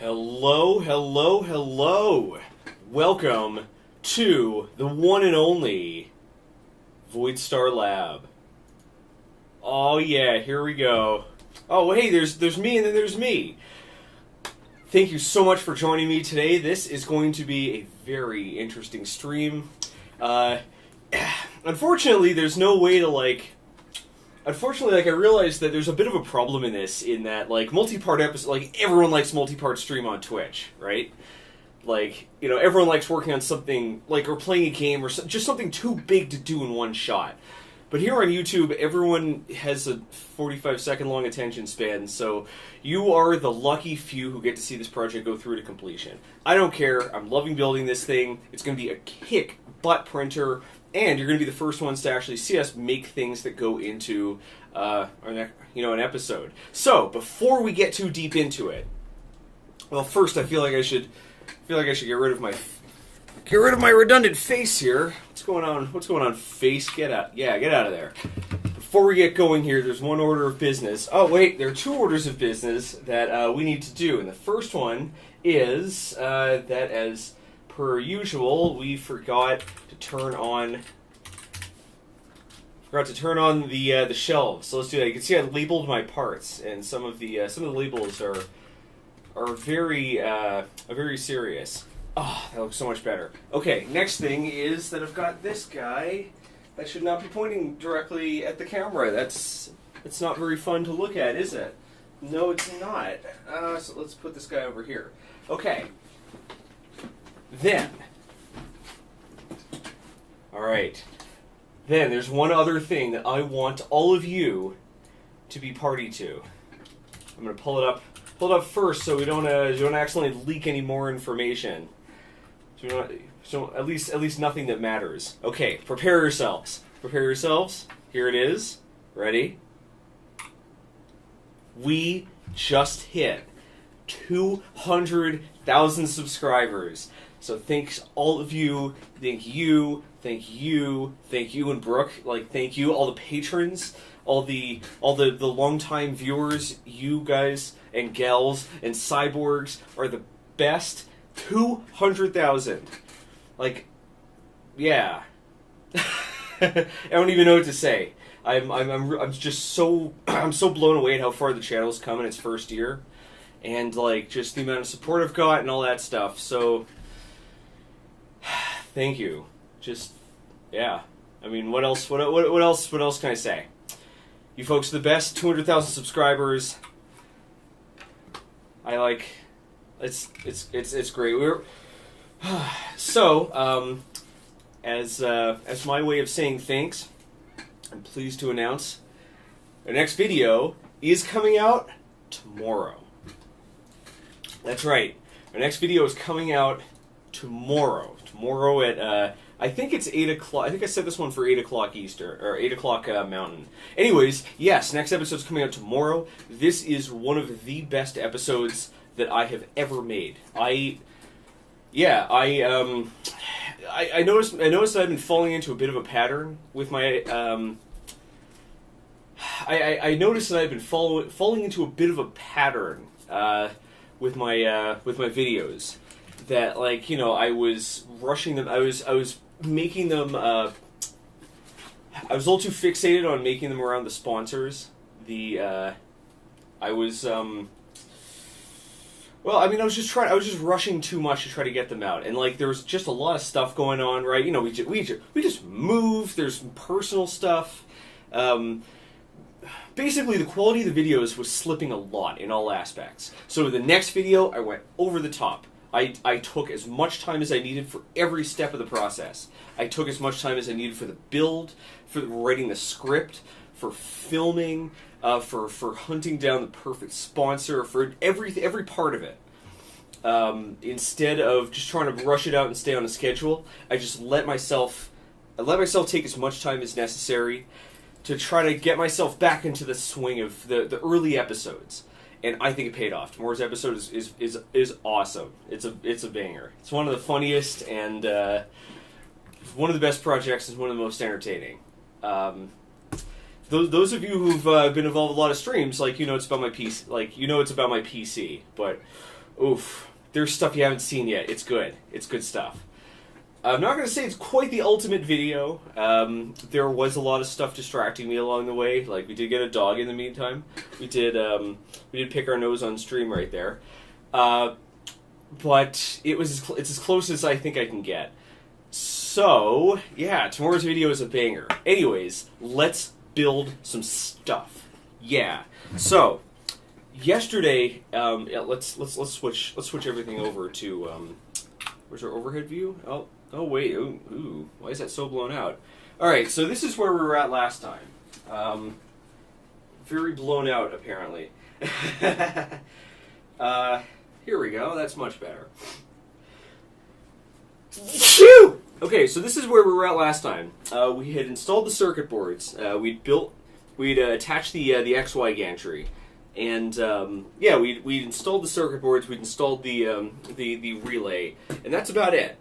Hello, hello, hello. Welcome to the one and only Voidstar Lab. Oh yeah, here we go. Oh hey, there's me and then there's me. Thank you so much for joining me today. This is going to be a very interesting stream. Unfortunately, there's no way to Unfortunately, I realized that there's a bit of a problem in this, in that, multi-part episode, everyone likes multi-part stream on Twitch, right? Everyone likes working on something, or playing a game, or just something too big to do in one shot. But here on YouTube, everyone has a 45-second long attention span, so you are the lucky few who get to see this project go through to completion. I don't care, I'm loving building this thing, it's going to be a kick-butt printer, and you're going to be the first ones to actually see us make things that go into an episode. So, before we get too deep into it, well, first I feel like I should get rid of my redundant face here. What's going on? What's going on, face? Get out! Yeah, get out of there. Before we get going here, there's one order of business. Oh wait, there are two orders of business that we need to do, and the first one is that as per usual, we forgot to turn on the shelves. So let's do that. You can see I labeled my parts, and some of the labels are very serious. Oh, that looks so much better. Okay, next thing is that I've got this guy that should not be pointing directly at the camera. It's not very fun to look at, is it? No, it's not. So let's put this guy over here. Okay. Then, alright, then there's one other thing that I want all of you to be party to. I'm going to pull it up first so we don't accidentally leak any more information. So at least nothing that matters. Okay, prepare yourselves. Prepare yourselves. Here it is. Ready? We just hit 200,000 subscribers. So thanks all of you, thank you, and Brooke, thank you, all the patrons, all the longtime viewers, you guys and gals and cyborgs are the best. 200,000. Yeah. I don't even know what to say. I'm just so blown away at how far the channel's come in its first year, and just the amount of support I've got and all that stuff. So thank you. Just, yeah. I mean, what else can I say? You folks are the best. 200,000 subscribers. It's great. As my way of saying thanks, I'm pleased to announce our next video is coming out tomorrow. That's right. Our next video is coming out tomorrow. Tomorrow at, I think it's 8 o'clock. I think I set this one for 8 o'clock Eastern, or 8 o'clock Mountain. Anyways, yes, next episode's coming out tomorrow. This is one of the best episodes that I have ever made. I noticed that I've been falling into a bit of a pattern with my, I noticed that I've been falling into a bit of a pattern, with my videos. That, I was rushing them. I was making them. I was a little too fixated on making them around the sponsors. I was just rushing too much to try to get them out, and there was just a lot of stuff going on, right? We just moved. There's some personal stuff. Basically, the quality of the videos was slipping a lot in all aspects. So the next video, I went over the top. I took as much time as I needed for every step of the process. I took as much time as I needed for the build, for writing the script, for filming, for hunting down the perfect sponsor, for every part of it. Instead of just trying to rush it out and stay on a schedule, I just let myself take as much time as necessary to try to get myself back into the swing of the early episodes. And I think it paid off. Tomorrow's episode is awesome. It's a banger. It's one of the funniest and one of the best projects. Is one of the most entertaining. Those of you who've been involved in a lot of streams, it's about my PC. It's about my PC. But Oof. There's stuff you haven't seen yet. It's good. It's good stuff. I'm not going to say it's quite the ultimate video. There was a lot of stuff distracting me along the way. Like, we did get a dog in the meantime. We did pick our nose on stream right there. But it's as close as I think I can get. So, yeah, tomorrow's video is a banger. Anyways, let's build some stuff. Yeah. So, yesterday, let's switch everything over to where's our overhead view? Oh wait, ooh, why is that so blown out? All right, so this is where we were at last time. Very blown out, apparently. Here we go. That's much better. Phew! Okay, so this is where we were at last time. We had installed the circuit boards. We'd attached the XY gantry, and yeah, we'd installed the circuit boards. We'd installed the relay, and that's about it.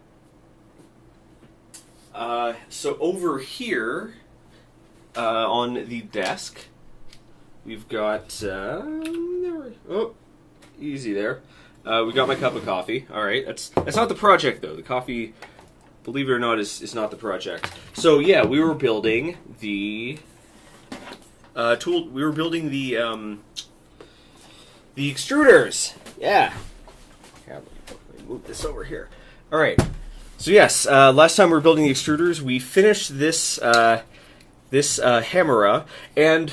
So over here on the desk, we've got easy there. We got my cup of coffee. All right, that's not the project though. The coffee, believe it or not, is not the project. So yeah, we were building the tool. We were building the extruders. Yeah. Let me move this over here. All right. So yes, last time we were building the extruders, we finished this Hemera, and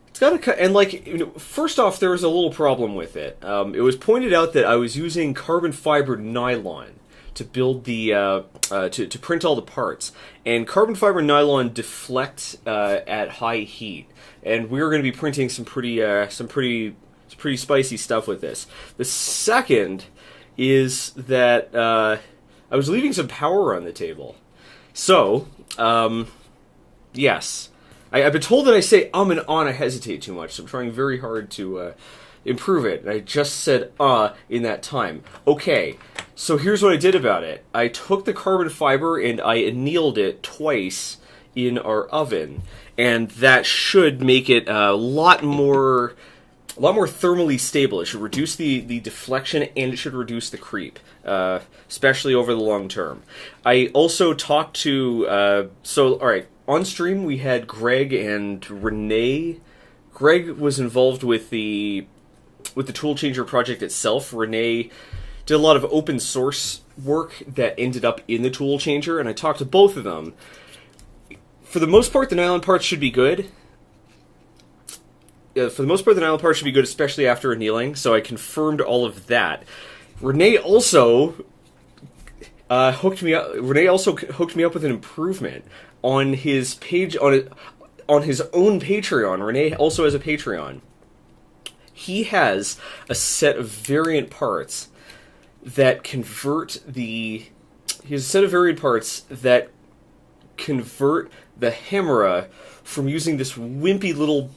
it's got a first off, there was a little problem with it. It was pointed out that I was using carbon fiber nylon to build the to print all the parts, and carbon fiber nylon deflects at high heat, and we were going to be printing some pretty spicy stuff with this. The second is that I was leaving some power on the table. So, yes. I've been told that I say and I hesitate too much, so I'm trying very hard to improve it. And I just said in that time. Okay, so here's what I did about it. I took the carbon fiber and I annealed it twice in our oven. And that should make it a lot more thermally stable. It should reduce the deflection, and it should reduce the creep, especially over the long term. I also talked to all right, on stream we had Greg and Rene. Greg was involved with the Toolchanger project itself. Rene did a lot of open source work that ended up in the Toolchanger, and I talked to both of them. For the most part, the nylon parts should be good. For the most part, the nylon parts should be good, especially after annealing, so I confirmed all of that. Rene also hooked me up with an improvement on his page, on his own Patreon. Rene also has a Patreon. He has a set of variant parts that convert the Hemera from using this wimpy little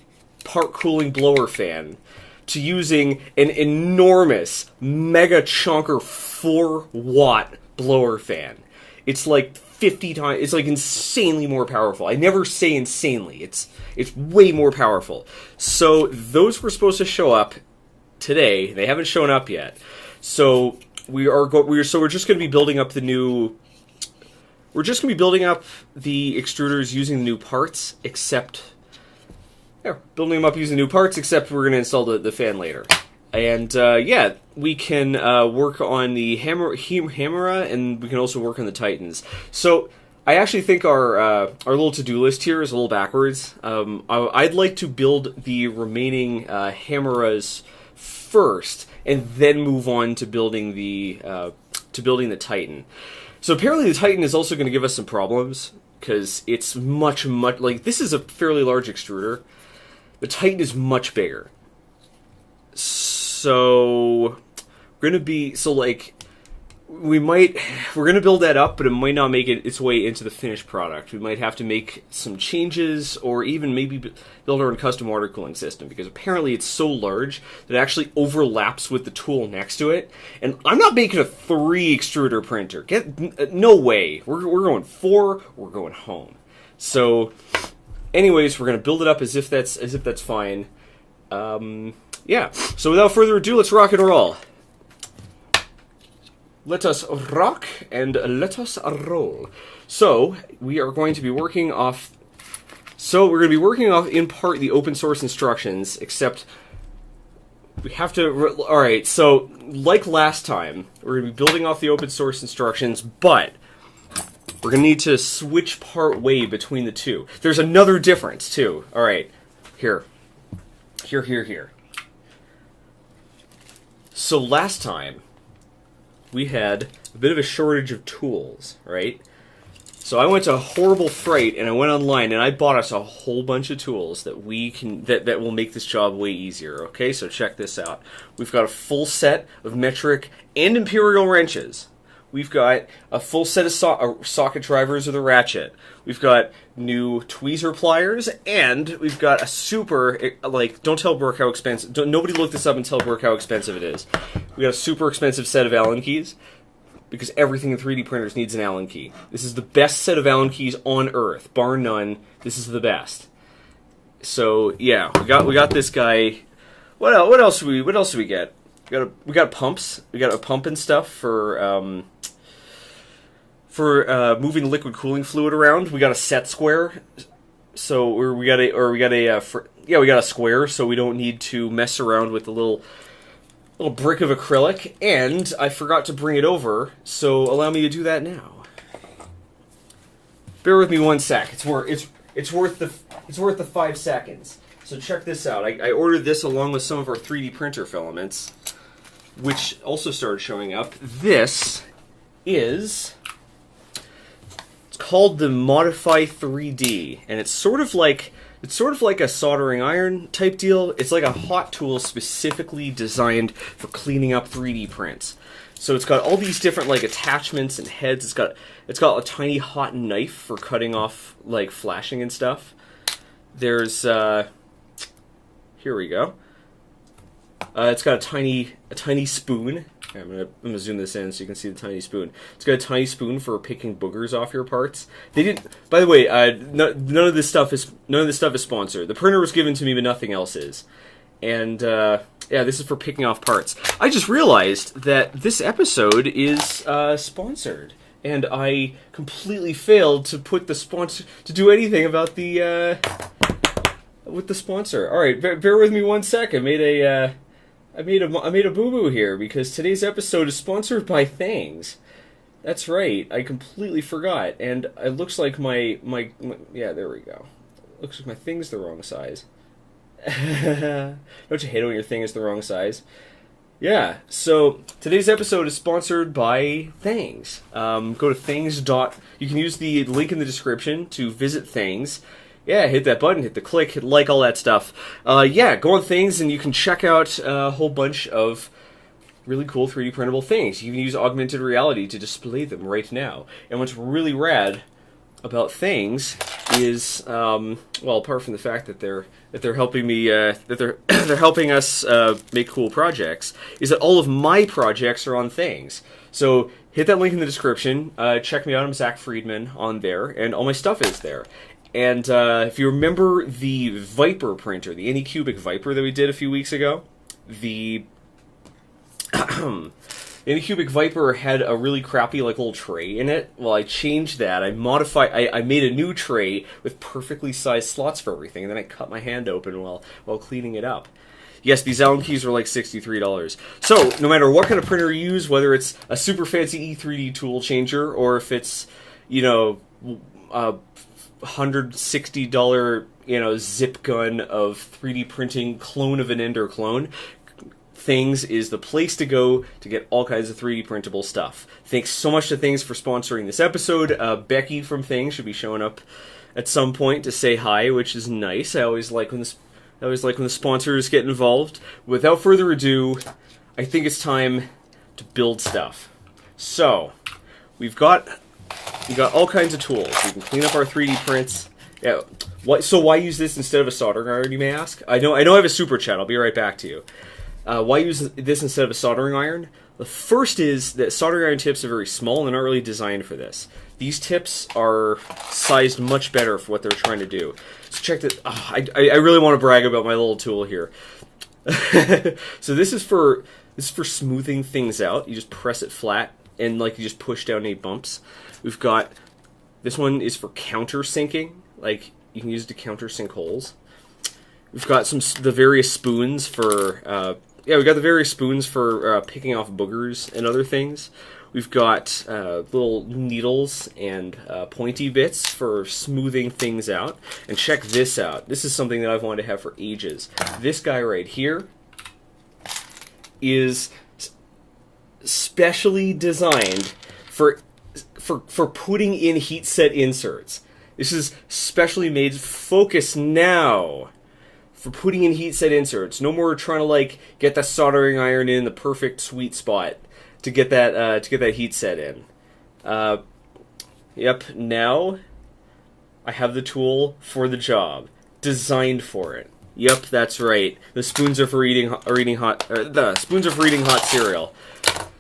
part cooling blower fan to using an enormous mega chunker 4-watt blower fan. It's like 50 times, it's like insanely more powerful. I never say insanely. It's way more powerful. So those were supposed to show up today. They haven't shown up yet. So we're just going to be building up we're just going to be building up the extruders using the new parts, except building them up using new parts, except we're going to install the fan later. And, yeah, we can work on the Hemera, and we can also work on the Titans. So, I actually think our little to-do list here is a little backwards. I'd like to build the remaining Hemeras first, and then move on to building the Titan. So apparently the Titan is also going to give us some problems, because it's much, like, this is a fairly large extruder. The Titan is much bigger. So we're going to build that up, but it might not make its way into the finished product. We might have to make some changes, or even maybe build our own custom water cooling system, because apparently it's so large that it actually overlaps with the tool next to it. And I'm not making a 3 extruder printer. No way. We're going 4. We're going home. So, anyways, we're going to build it up as if that's fine. Yeah. So without further ado, let's rock and roll. let us rock and let us roll. So we are going to be working off. So we're going to be working off in part the open source instructions, except we have to. All right. So like last time, we're going to be building off the open source instructions, but we're going to need to switch part way between the two. There's another difference too. All right. Here. So last time, we had a bit of a shortage of tools, right? So I went to Horrible Freight and I went online and I bought us a whole bunch of tools that that will make this job way easier. Okay, so check this out. We've got a full set of metric and imperial wrenches. We've got a full set of socket drivers of the ratchet. We've got new tweezer pliers, and we've got a super, don't tell Brooke how expensive, nobody look this up and tell Brooke how expensive it is. We got a super expensive set of Allen keys, because everything in 3D printers needs an Allen key. This is the best set of Allen keys on Earth, bar none. This is the best. So yeah, we got this guy. What else do we get? We got pumps. We got a pump and stuff for moving liquid cooling fluid around. We got a set square, so we got a square, so we don't need to mess around with the little brick of acrylic. And I forgot to bring it over, so allow me to do that now. Bear with me 1 sec. It's worth the 5 seconds. So check this out. I ordered this along with some of our 3D printer filaments, which also started showing up. This is. It's called the Modify 3D, and it's sort of like a soldering iron type deal. It's like a hot tool specifically designed for cleaning up 3D prints. So it's got all these different attachments and heads. It's got a tiny hot knife for cutting off flashing and stuff. There's here we go. It's got a tiny spoon. I'm gonna zoom this in so you can see the tiny spoon. It's got a tiny spoon for picking boogers off your parts. They didn't. By the way, none of this stuff is sponsored. The printer was given to me, but nothing else is. And yeah, this is for picking off parts. I just realized that this episode is sponsored, and I completely failed to put the sponsor to do anything about the with the sponsor. All right, bear with me 1 sec. I made a boo-boo here, because today's episode is sponsored by Things. That's right, I completely forgot, and it looks like my yeah, there we go. Looks like my thing's the wrong size. Don't you hate it when your thing is the wrong size? Yeah, so today's episode is sponsored by Things. Go to things. You can use the link in the description to visit Things. Yeah, hit that button, hit the click, hit like, all that stuff. Yeah, go on Things and you can check out a whole bunch of really cool 3D printable things. You can use augmented reality to display them right now. And what's really rad about Things is, well, apart from the fact that they're helping me, they're helping us make cool projects, is that all of my projects are on Things. So hit that link in the description. Check me out. I'm Zack Freedman on there, and all my stuff is there. And if you remember the Viper printer, the Anycubic Viper that we did a few weeks ago, the Anycubic Viper had a really crappy little tray in it. Well, I changed that. I made a new tray with perfectly sized slots for everything, and then I cut my hand open while cleaning it up. Yes, these Allen keys are like $63. So, no matter what kind of printer you use, whether it's a super fancy E3D Toolchanger, or if it's, $160 zip gun of 3D printing clone of an Ender clone, Things is the place to go to get all kinds of 3D printable stuff. Thanks so much to Things for sponsoring this episode. Becky from Things should be showing up at some point to say hi, which is nice. I always like when the sponsors get involved. Without further ado, I think it's time to build stuff. So we've got all kinds of tools. We can clean up our 3D prints. Yeah. So why use this instead of a soldering iron, you may ask? I know I have a super chat. I'll be right back to you. Why use this instead of a soldering iron? The first is that soldering iron tips are very small and they're not really designed for this. These tips are sized much better for what they're trying to do. So check that. Oh, I really want to brag about my little tool here. So this is for smoothing things out. You just press it flat and like you just push down 8 bumps. We've got, this one is for countersinking, like you can use it to countersink holes. We've got the various spoons for, we've got the various spoons for picking off boogers and other things. We've got little needles and pointy bits for smoothing things out. And check this out. This is something that I've wanted to have for ages. This guy right here is specially designed for putting in heat set inserts. This is specially made. Focus now. For putting in heat set inserts. No more trying to like get the soldering iron in the perfect sweet spot to get that heat set in. Yep. Now I have the tool for the job, designed for it. Yep, that's right. The spoons are for eating hot cereal.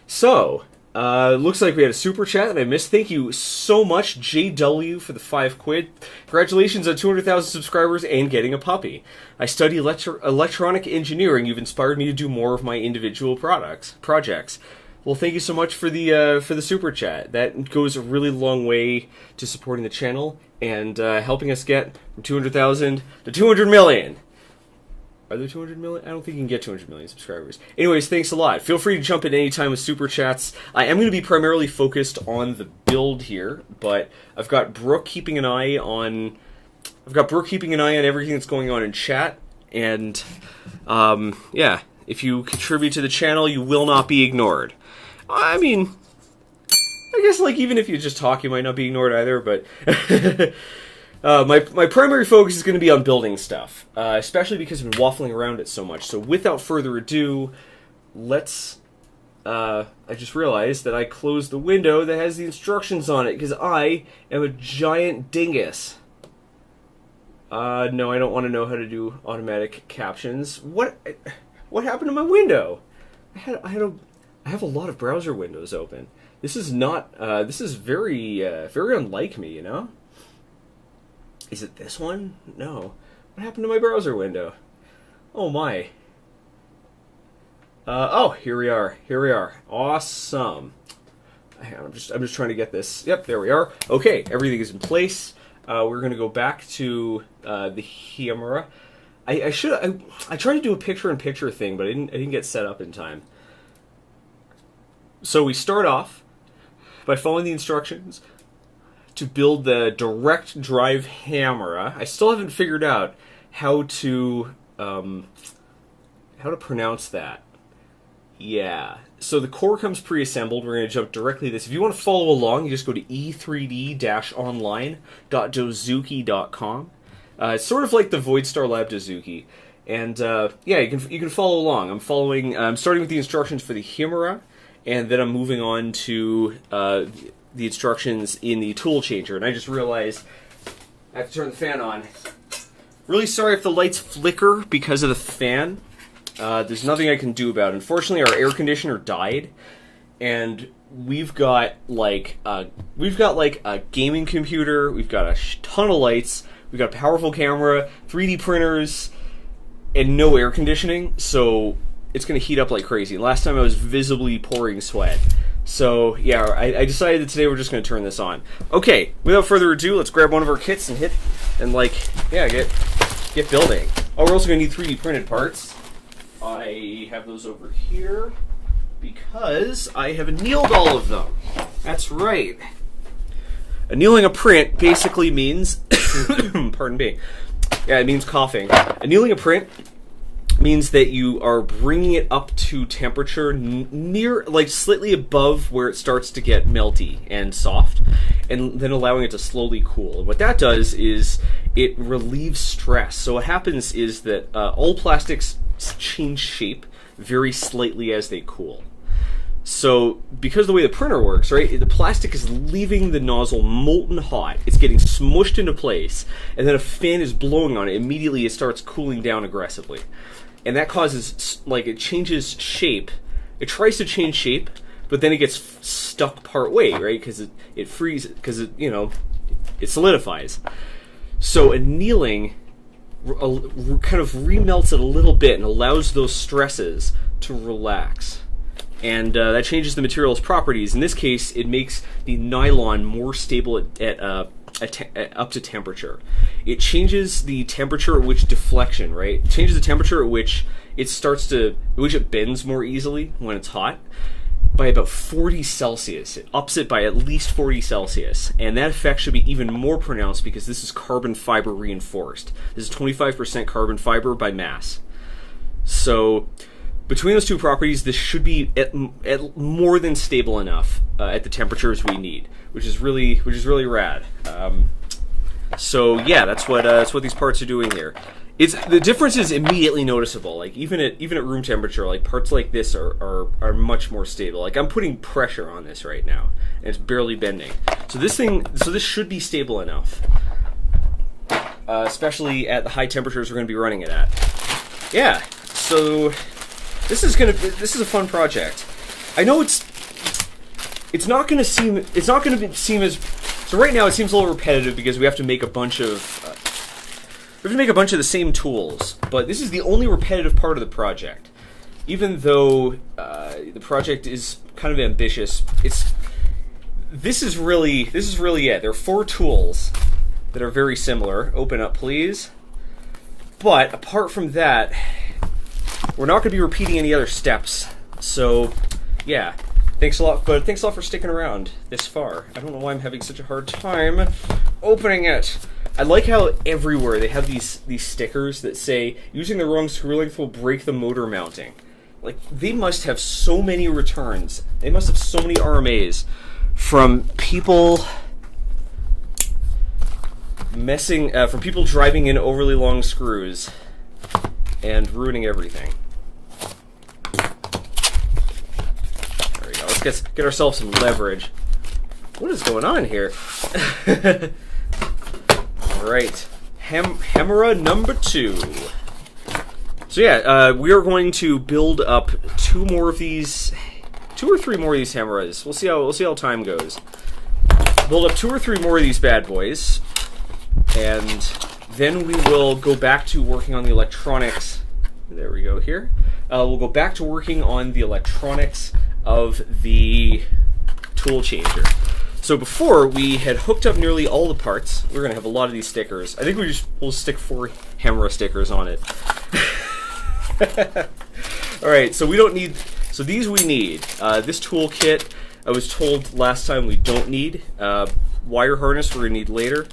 So. Looks like we had a super chat that I missed. Thank you so much, JW, for the 5 quid. Congratulations on 200,000 subscribers and getting a puppy. I study electronic engineering. You've inspired me to do more of my individual projects. Well, thank you so much for the super chat. That goes a really long way to supporting the channel and helping us get from 200,000 to 200 million. Are there 200 million? I don't think you can get 200 million subscribers. Anyways, thanks a lot. Feel free to jump in any time with super chats. I am going to be primarily focused on the build here, but I've got Brooke keeping an eye on everything that's going on in chat. And yeah, if you contribute to the channel, you will not be ignored. I mean, I guess like even if you just talk, you might not be ignored either. But my primary focus is going to be on building stuff, especially because I've been waffling around it so much. So without further ado, let's... I just realized that I closed the window that has the instructions on it, because I am a giant dingus. No, I don't want to know how to do automatic captions. What happened to my window? I have a lot of browser windows open. This is not, this is very unlike me, you know? Is it this one? No. What happened to my browser window? Oh my. Oh, here we are. Here we are. Awesome. I'm just trying to get this. Yep, there we are. Okay, everything is in place. We're gonna go back to the Hemera. I tried to do a picture-in-picture thing, but I didn't get set up in time. So we start off by following the instructions to build the direct drive Hemera. I still haven't figured out how to pronounce that. Yeah. So the core comes pre-assembled. We're going to jump directly to this. If you want to follow along, you just go to e3d-online.dozuki.com. It's sort of like the Voidstar Lab Dozuki. And yeah, you can follow along. I'm starting with the instructions for the Hemera, and then I'm moving on to the instructions in the Toolchanger. And I just realized I have to turn the fan on. Really sorry if the lights flicker because of the fan. There's nothing I can do about it. Unfortunately, our air conditioner died, and we've got like a gaming computer. We've got a ton of lights. We've got a powerful camera, 3D printers, and no air conditioning. So it's going to heat up like crazy. Last time I was visibly pouring sweat. So yeah, I decided that today we're just going to turn this on. Okay, without further ado, let's grab one of our kits and get building. Oh, we're also going to need 3D printed parts. I have those over here because I have annealed all of them. That's right. Annealing a print basically means, pardon me, yeah, it means coughing. Annealing a print means that you are bringing it up to temperature near, like slightly above where it starts to get melty and soft, and then allowing it to slowly cool. And what that does is it relieves stress. So what happens is that all plastics change shape very slightly as they cool. So because of the way the printer works, right, the plastic is leaving the nozzle molten hot. It's getting smushed into place, and then a fan is blowing on it. Immediately it starts cooling down aggressively. And that causes, like, it changes shape. It tries to change shape, but then it gets stuck part way, right? Because it freezes, because it solidifies. So annealing kind of remelts it a little bit and allows those stresses to relax. and that changes the material's properties. In this case, it makes the nylon more stable at up to temperature. It changes the temperature at which deflection, right? It changes the temperature at which it bends more easily when it's hot by about 40 Celsius. It ups it by at least 40 Celsius. And that effect should be even more pronounced because this is carbon fiber reinforced. This is 25% carbon fiber by mass. So between those two properties, this should be at more than stable enough at the temperatures we need, which is really rad. So yeah, that's what these parts are doing here. The difference is immediately noticeable. Like even at room temperature, like parts like this are much more stable. Like I'm putting pressure on this right now, and it's barely bending. So this should be stable enough, especially at the high temperatures we're going to be running it at. Yeah. So this is a fun project. I know it's not going to seem as, so right now it seems a little repetitive because we have to make a bunch of the same tools, but this is the only repetitive part of the project. Even though the project is kind of ambitious, this is really it. There are 4 tools that are very similar. Open up, please. But apart from that, we're not going to be repeating any other steps. So, yeah. Thanks a lot for sticking around this far. I don't know why I'm having such a hard time opening it. I like how everywhere they have these stickers that say, using the wrong screw length will break the motor mounting. Like, they must have so many returns. They must have so many RMAs from people from people driving in overly long screws and ruining everything. There we go. Let's get ourselves some leverage. What is going on here? Right, Hemera number 2. So yeah, we are going to build up 2 or 3 more of these Hemeras. We'll see how time goes. Build up 2 or 3 more of these bad boys, and then we will go back to working on the electronics. There we go. Here, we'll go back to working on the electronics of the Toolchanger. So before, we had hooked up nearly all the parts. We're going to have a lot of these stickers. I think we'll stick 4 Hemera stickers on it. Alright, so these we need. This toolkit, I was told last time we don't need. Wire harness we're going to need later.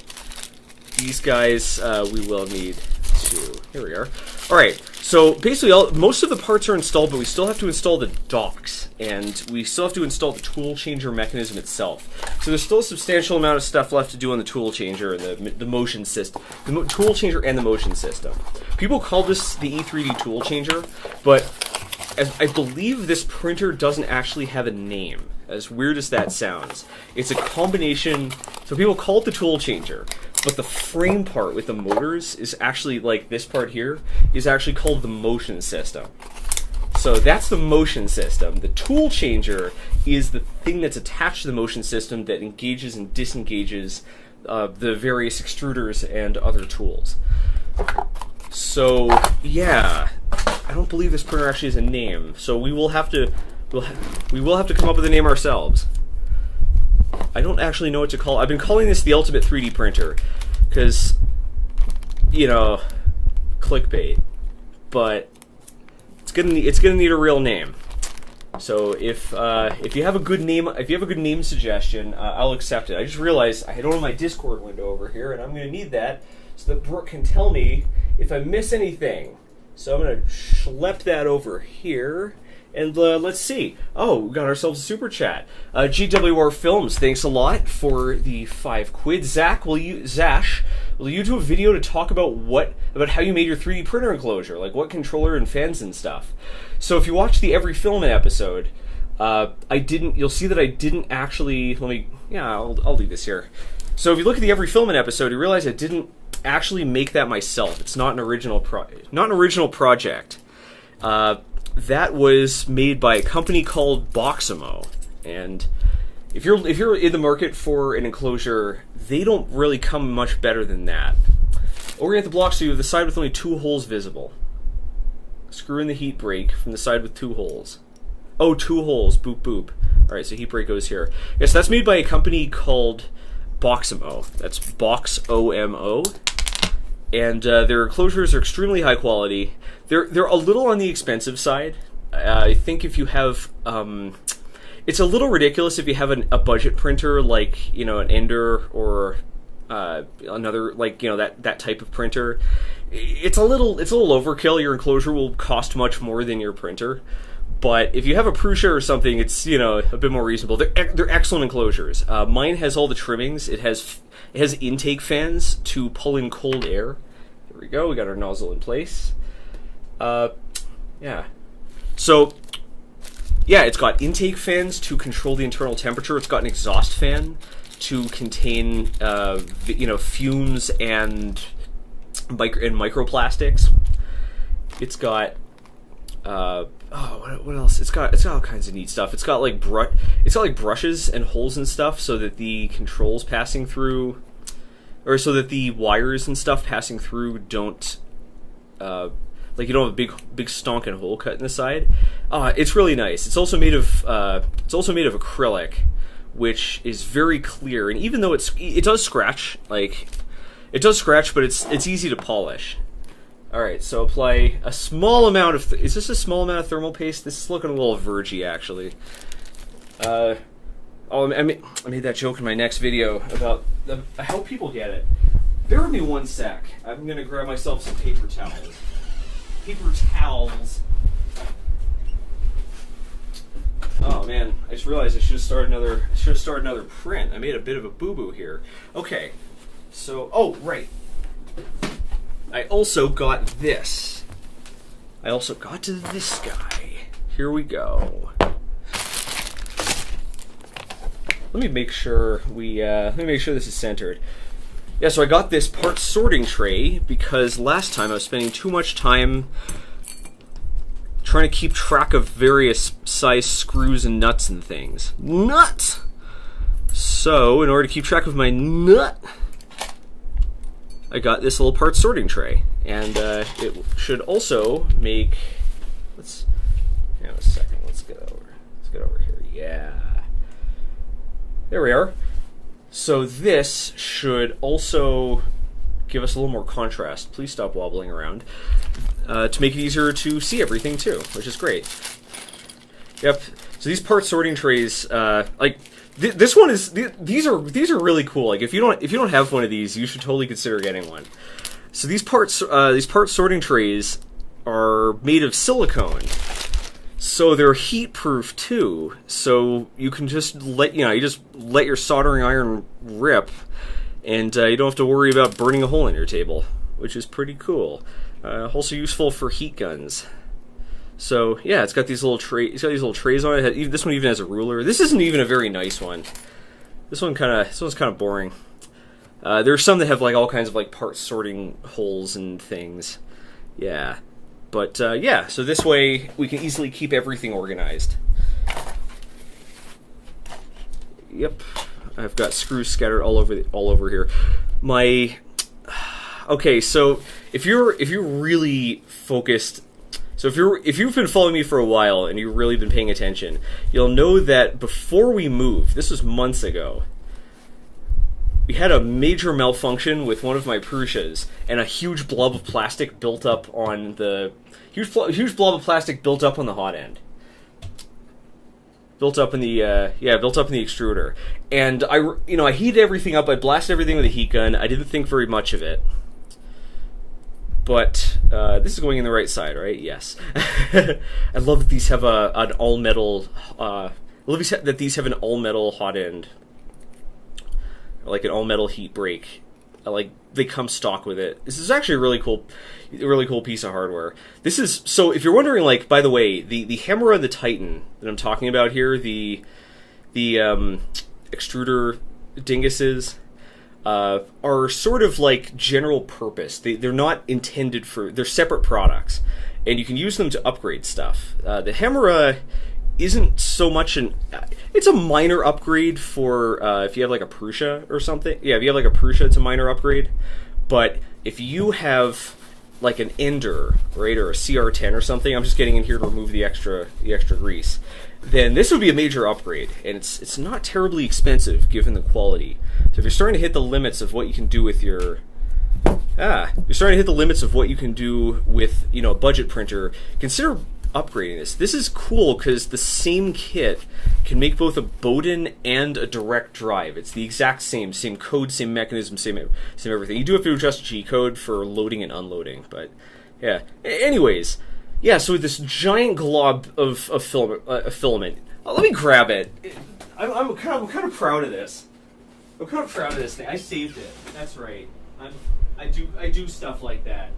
These guys we will need too. Here we are. Alright, so basically most of the parts are installed, but we still have to install the docks, and we still have to install the tool changer mechanism itself. So there's still a substantial amount of stuff left to do on the tool changer and the motion system. The tool changer and the motion system. People call this the E3D Toolchanger, but I believe this printer doesn't actually have a name, as weird as that sounds. It's a combination, so people call it the tool changer, but the frame part with the motors is actually, like this part here, is actually called the motion system. So that's the motion system. The tool changer is the thing that's attached to the motion system that engages and disengages the various extruders and other tools. So yeah, I don't believe this printer actually has a name. So we will have to come up with a name ourselves. I don't actually know what to call it. I've been calling this the Ultimate 3D Printer because, you know, clickbait. But it's gonna need a real name. So if you have a good name suggestion, I'll accept it. I just realized I don't have my Discord window over here, and I'm gonna need that so that Brooke can tell me if I miss anything. So I'm gonna schlep that over here. And let's see. Oh, we got ourselves a super chat. GWR Films, thanks a lot for the 5 quid. Zack, will you do a video to talk about how you made your 3D printer enclosure, like what controller and fans and stuff? So if you watch the Every Filament episode, you'll see that I didn't actually. I'll do this here. So if you look at the Every Filament episode, you realize I didn't actually make that myself. It's not an original project. That was made by a company called Boximo, and if you're in the market for an enclosure, they don't really come much better than that. Orient the block so you have the side with only 2 holes visible. Screw in the heat break from the side with 2 holes. Oh, 2 holes. Boop, boop. All right, so heat break goes here. Yes, that's made by a company called Boxomo. That's Boxomo. And their enclosures are extremely high quality. They're a little on the expensive side. I think if you have... it's a little ridiculous if you have a budget printer like, you know, an Ender or another, like, you know, that type of printer. It's a little overkill. Your enclosure will cost much more than your printer. But if you have a Prusa or something, it's, you know, a bit more reasonable. They're excellent enclosures. Mine has all the trimmings. It has intake fans to pull in cold air. There we go. We got our nozzle in place. Yeah. So, yeah, it's got intake fans to control the internal temperature. It's got an exhaust fan to contain, you know, fumes and microplastics. It's got... what else? It's got all kinds of neat stuff. It's got like brushes and holes and stuff, so that the controls passing through, or so that the wires and stuff passing through don't, like, you don't have a big stonking hole cut in the side. It's really nice. It's also made of acrylic, which is very clear. And even though it does scratch, but it's easy to polish. All right, so apply a small amount of... is this a small amount of thermal paste? This is looking a little vergy, actually. I made that joke in my next video about how people get it. Bear with me one sec. I'm going to grab myself some paper towels. Paper towels. Oh, man. I just realized I should have started another print. I made a bit of a boo-boo here. Okay, so... oh, right. I also got this. I also got to this guy. Here we go. Let me make sure this is centered. Yeah, so I got this part sorting tray because last time I was spending too much time trying to keep track of various size screws and nuts and things. Nut! So, in order to keep track of my nut, I got this little part sorting tray, and it should also make... hang on a second, let's get over here, yeah. There we are. So this should also give us a little more contrast. Please stop wobbling around. To make it easier to see everything too, which is great. Yep, so these part sorting trays, this one is... these are really cool. Like, if you don't have one of these, you should totally consider getting one. So these part sorting trays are made of silicone, so they're heat proof too. So you can just let your soldering iron rip, and you don't have to worry about burning a hole in your table, which is pretty cool. Also useful for heat guns. So yeah, it's got these little trays on it. This one even has a ruler. This isn't even a very nice one. This one's kind of boring. There's some that have like all kinds of like part sorting holes and things. Yeah, but yeah. So this way we can easily keep everything organized. Yep, I've got screws scattered all over here. Okay, so if you're really focused. So if you've been following me for a while and you've really been paying attention, you'll know that before we moved, this was months ago, we had a major malfunction with one of my Prusas, and a huge blob of plastic built up on the hot end. Built up in the extruder, and I heated everything up. I blasted everything with a heat gun. I didn't think very much of it. But this is going in the right side, right? Yes. I love that these have an all metal. I love that these have an all metal hot end, like an all metal heat break. They come stock with it. This is actually a really cool piece of hardware. This is so. If you're wondering, like, by the way, the Hemera and the Titan that I'm talking about here, the extruder dinguses. Are sort of like general purpose. They're not intended for... they're separate products, and you can use them to upgrade stuff. The Hemera isn't so much it's a minor upgrade for if you have like a Prusa or something. Yeah, if you have like a Prusa, it's a minor upgrade. But if you have like an ender, right, or a CR10 or something, I'm just getting in here to remove the extra grease, then this would be a major upgrade, and it's not terribly expensive given the quality. So if you're starting to hit the limits of what you can do with your you're starting to hit the limits of what you can do with, you know, a budget printer, consider upgrading this. This is cool because the same kit can make both a Bowden and a direct drive. It's the exact same code, same mechanism, same everything. You do have to adjust G-code for loading and unloading, but yeah. Anyways, yeah. So this giant glob of filament. Let me grab it. I'm kind of proud of this. I'm kind of proud of this thing. I saved it. That's right. I do stuff like that.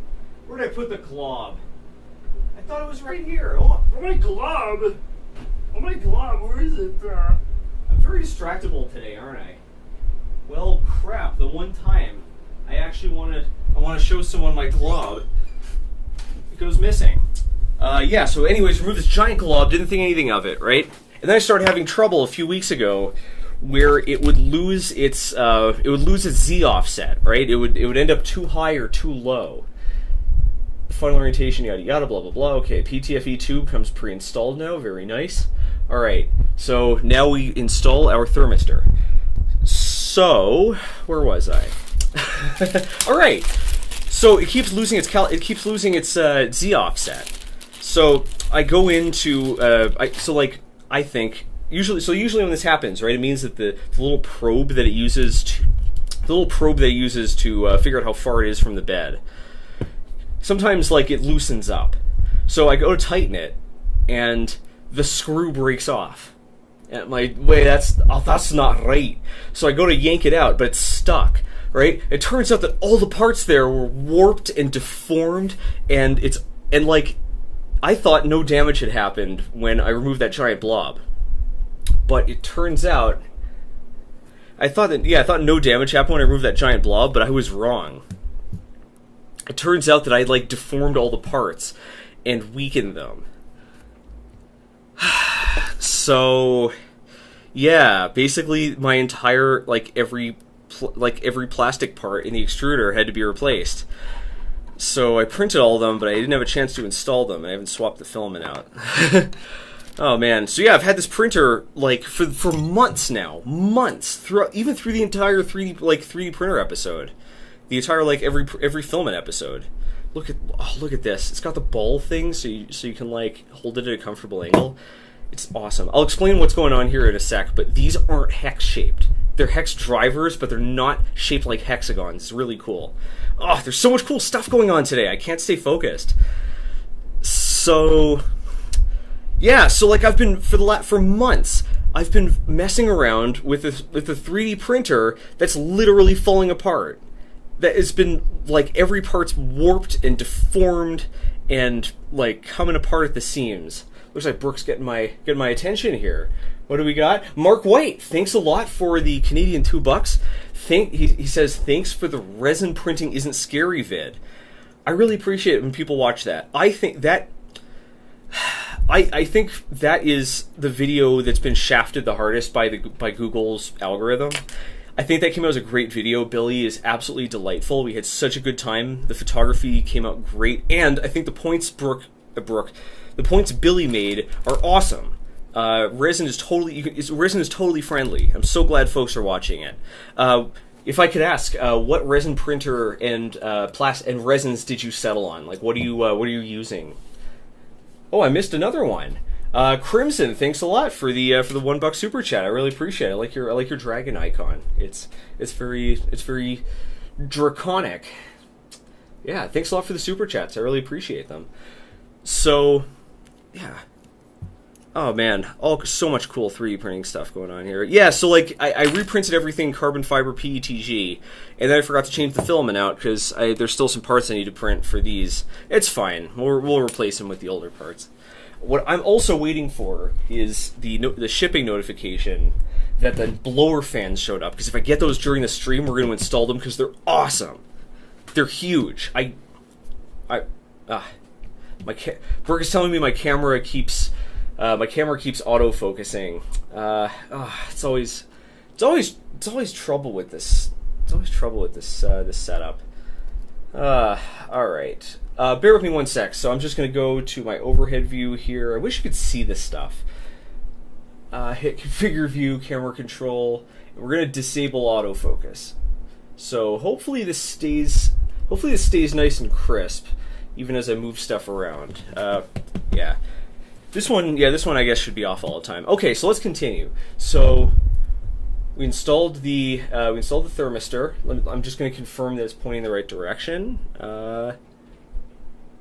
Where did I put the glob? I thought it was right here. Oh my glob! Oh my glob! Where is it? I'm very distractible today, aren't I? Well, crap. The one time I actually want to show someone my glob, it goes missing. Yeah. So, anyways, remove this giant glob. Didn't think anything of it, right? And then I started having trouble a few weeks ago, where it would lose its Z offset, right? It would end up too high or too low. Final orientation, yada yada, blah blah blah. Okay, PTFE tube comes pre-installed now. Very nice. All right, so now we install our thermistor. So where was I? All right, so it keeps losing its Z offset. So I go into I think. Usually when this happens, right, it means that the little probe that it uses to figure out how far it is from the bed, sometimes like it loosens up. So I go to tighten it, and the screw breaks off. And my wait, that's not right. So I go to yank it out, but it's stuck. Right? It turns out that all the parts there were warped and deformed, and I thought no damage had happened when I removed that giant blob. But it turns out, I thought no damage happened when I removed that giant blob, but I was wrong. It turns out that I deformed all the parts and weakened them. So, yeah, basically my entire every plastic part in the extruder had to be replaced. So I printed all of them, but I didn't have a chance to install them, and I haven't swapped the filament out. Oh man, so yeah, I've had this printer for months now, through the entire 3D printer episode, the entire every filament episode. Look at this. It's got the ball thing, so you can hold it at a comfortable angle. It's awesome. I'll explain what's going on here in a sec, but these aren't hex shaped. They're hex drivers, but they're not shaped like hexagons. It's really cool. Oh, there's so much cool stuff going on today. I can't stay focused. So. Yeah, so I've been for months, I've been messing around with a 3D printer that's literally falling apart. That has been every part's warped and deformed and coming apart at the seams. Looks like Brooke's getting my attention here. What do we got? Mark White, thanks a lot for the Canadian $2. He says thanks for the resin printing isn't scary vid. I really appreciate it when people watch that. I think that is the video that's been shafted the hardest by Google's algorithm. I think that came out as a great video. Billy is absolutely delightful. We had such a good time. The photography came out great, and I think the points the points Billy made are awesome. Resin is totally friendly. I'm so glad folks are watching it. If I could ask, what resin printer and resins did you settle on? What are you using? Oh, I missed another one. Crimson, thanks a lot for the $1 super chat. I really appreciate it. I like your dragon icon. It's very draconic. Yeah, thanks a lot for the super chats. I really appreciate them. So, yeah. Oh man, so much cool 3D printing stuff going on here. Yeah, so I reprinted everything carbon fiber PETG, and then I forgot to change the filament out because there's still some parts I need to print for these. It's fine. We'll replace them with the older parts. What I'm also waiting for is the shipping notification that the blower fans showed up. Because if I get those during the stream, we're going to install them because they're awesome. They're huge. Brooke is telling me my camera keeps auto-focusing. It's always trouble with this. It's always trouble with this setup. All right. Bear with me one sec. So I'm just going to go to my overhead view here. I wish you could see this stuff. Hit configure view, camera control. And we're going to disable autofocus. So hopefully this stays nice and crisp, even as I move stuff around. Yeah. This one I guess should be off all the time. Okay, so let's continue. So we installed the thermistor. I'm just going to confirm that it's pointing in the right direction.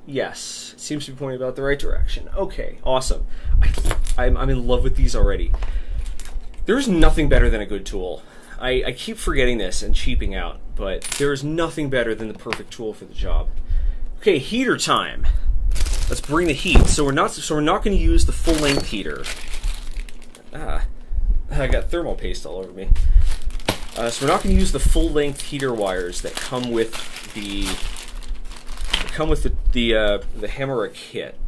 Yes, it seems to be pointing about the right direction. Okay, awesome. I'm in love with these already. There's nothing better than a good tool. I keep forgetting this and cheaping out, but there's nothing better than the perfect tool for the job. Okay, heater time. Let's bring the heat. So we're not going to use the full length heater. I got thermal paste all over me. So we're not going to use the full length heater wires that come with the Hemera kit.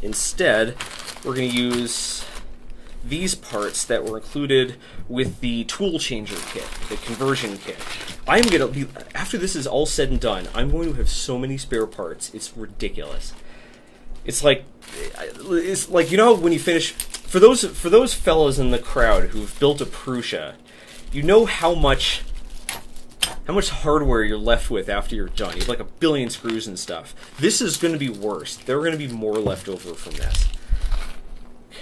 Instead, we're going to use these parts that were included with the Toolchanger kit, the conversion kit. I'm going to, after this is all said and done, I'm going to have so many spare parts. It's ridiculous. It's like you know when you finish, for those fellas in the crowd who've built a Prusa, you know how much hardware you're left with after you're done. You have like a billion screws and stuff. This is going to be worse. There are going to be more left over from this.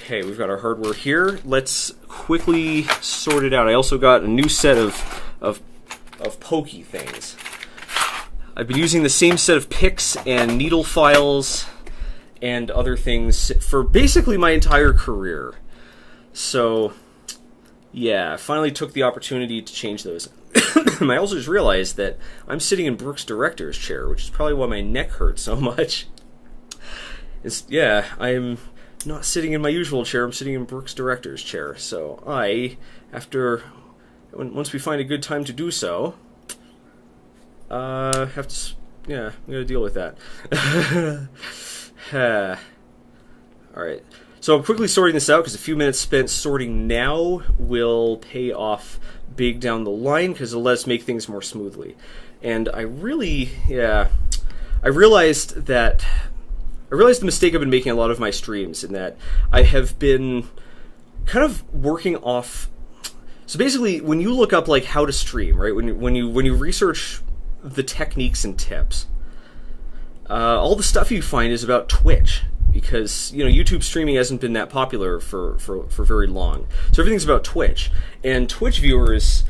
Okay, we've got our hardware here. Let's quickly sort it out. I also got a new set of pokey things. I've been using the same set of picks and needle files and other things for basically my entire career. So, yeah, I finally took the opportunity to change those. I also just realized that I'm sitting in Brooks' director's chair, which is probably why my neck hurts so much. I'm not sitting in my usual chair, I'm sitting in Brooks' director's chair. So once we find a good time to do so, I'm going to deal with that. Alright, so I'm quickly sorting this out because a few minutes spent sorting now will pay off big down the line because it'll let us make things more smoothly. And I realized the mistake I've been making a lot of my streams in that I have been kind of working off. So basically, when you look up like how to stream, right? When you research the techniques and tips, all the stuff you find is about Twitch because YouTube streaming hasn't been that popular for very long. So everything's about Twitch, and Twitch viewers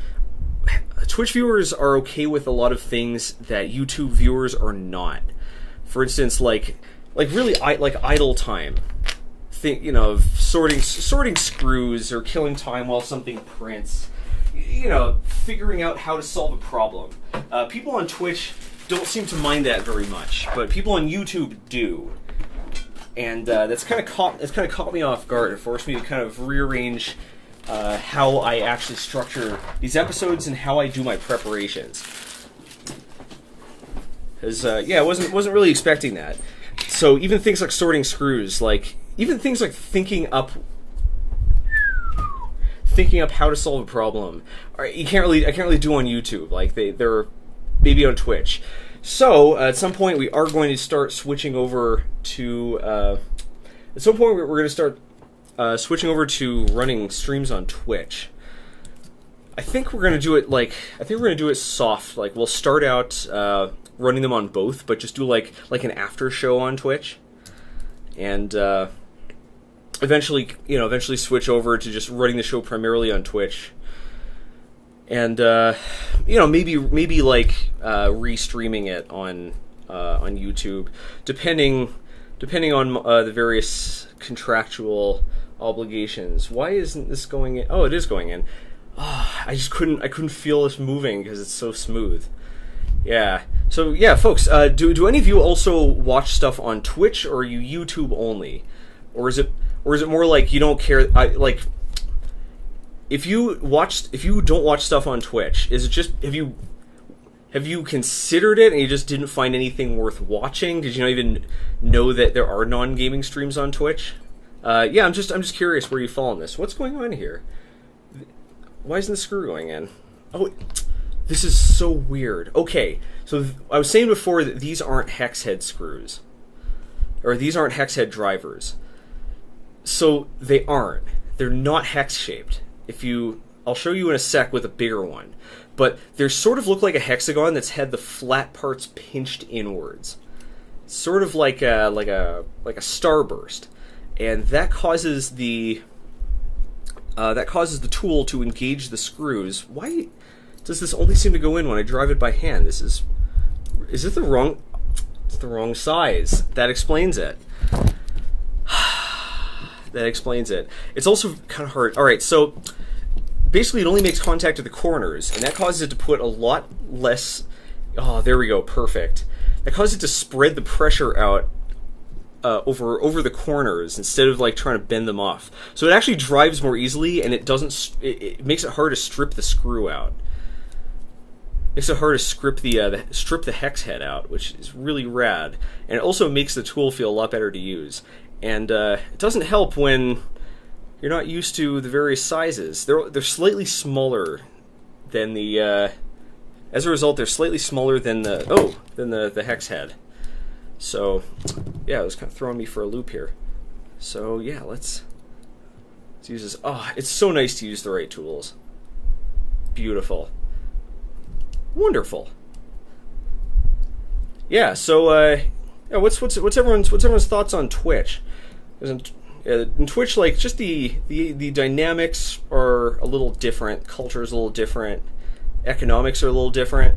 are okay with a lot of things that YouTube viewers are not. For instance, like really idle time, of sorting screws or killing time while something prints. Figuring out how to solve a problem. People on Twitch don't seem to mind that very much, but people on YouTube do. And that's kind of caught me off guard. It forced me to kind of rearrange how I actually structure these episodes and how I do my preparations. Because I wasn't really expecting that. So even things like sorting screws, even things like thinking up how to solve a problem, I can't really do on YouTube. They're maybe on Twitch. So at some point we are going to start switching over to. Switching over to running streams on Twitch. I think we're going to do it soft. We'll start out running them on both, but just do like an after show on Twitch, and eventually switch over to just running the show primarily on Twitch, and maybe restreaming it on YouTube, depending on the various contractual obligations. Why isn't this going in? Oh, it is going in. I couldn't feel this moving because it's so smooth. Yeah. So yeah, folks, do any of you also watch stuff on Twitch, or are you YouTube only, or is it more like you don't care? If you don't watch stuff on Twitch, is it just have you considered it and you just didn't find anything worth watching? Did you not even know that there are non-gaming streams on Twitch? I'm just curious where you fall on this. What's going on here? Why isn't the screw going in? Oh, This is so weird. Okay, so I was saying before that these aren't hex head screws. Or these aren't hex head drivers. So they aren't. They're not hex shaped. I'll show you in a sec with a bigger one. But they sort of look like a hexagon that's had the flat parts pinched inwards. Sort of like a starburst. And that causes the tool to engage the screws. Why does this only seem to go in when I drive it by hand? Is it the wrong... It's the wrong size. That explains it. That explains it. It's also kind of hard. Alright, so basically it only makes contact at the corners, and that causes it to put a lot less... Oh, there we go. Perfect. That causes it to spread the pressure out over the corners instead of like trying to bend them off. So it actually drives more easily, and it doesn't. It makes it hard to strip the screw out. Makes it hard to strip the hex head out, which is really rad, and it also makes the tool feel a lot better to use. And it doesn't help when you're not used to the various sizes. They're slightly smaller than the. As a result, they're slightly smaller than the hex head. So, yeah, it was kind of throwing me for a loop here. So yeah, let's use this. Oh, it's so nice to use the right tools. Beautiful. Wonderful. Yeah. So, what's everyone's thoughts on Twitch? In Twitch, like, just the dynamics are a little different. Culture is a little different. Economics are a little different.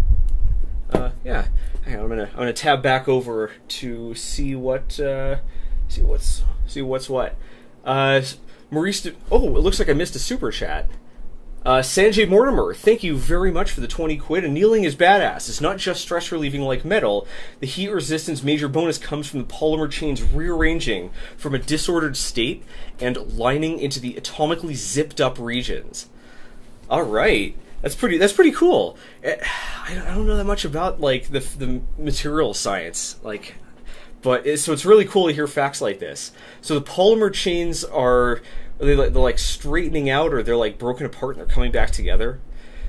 Yeah. Hang on, I'm gonna tab back over to see what's what. Maurice. Oh, it looks like I missed a super chat. Sanjay Mortimer, thank you very much for the 20 quid. Annealing is badass. It's not just stress relieving like metal. The heat resistance major bonus comes from the polymer chains rearranging from a disordered state and lining into the atomically zipped up regions. All right, that's pretty cool. I don't know that much about like the material science, like, but so it's really cool to hear facts like this. So the polymer chains are they're like straightening out, or they're like broken apart and they're coming back together.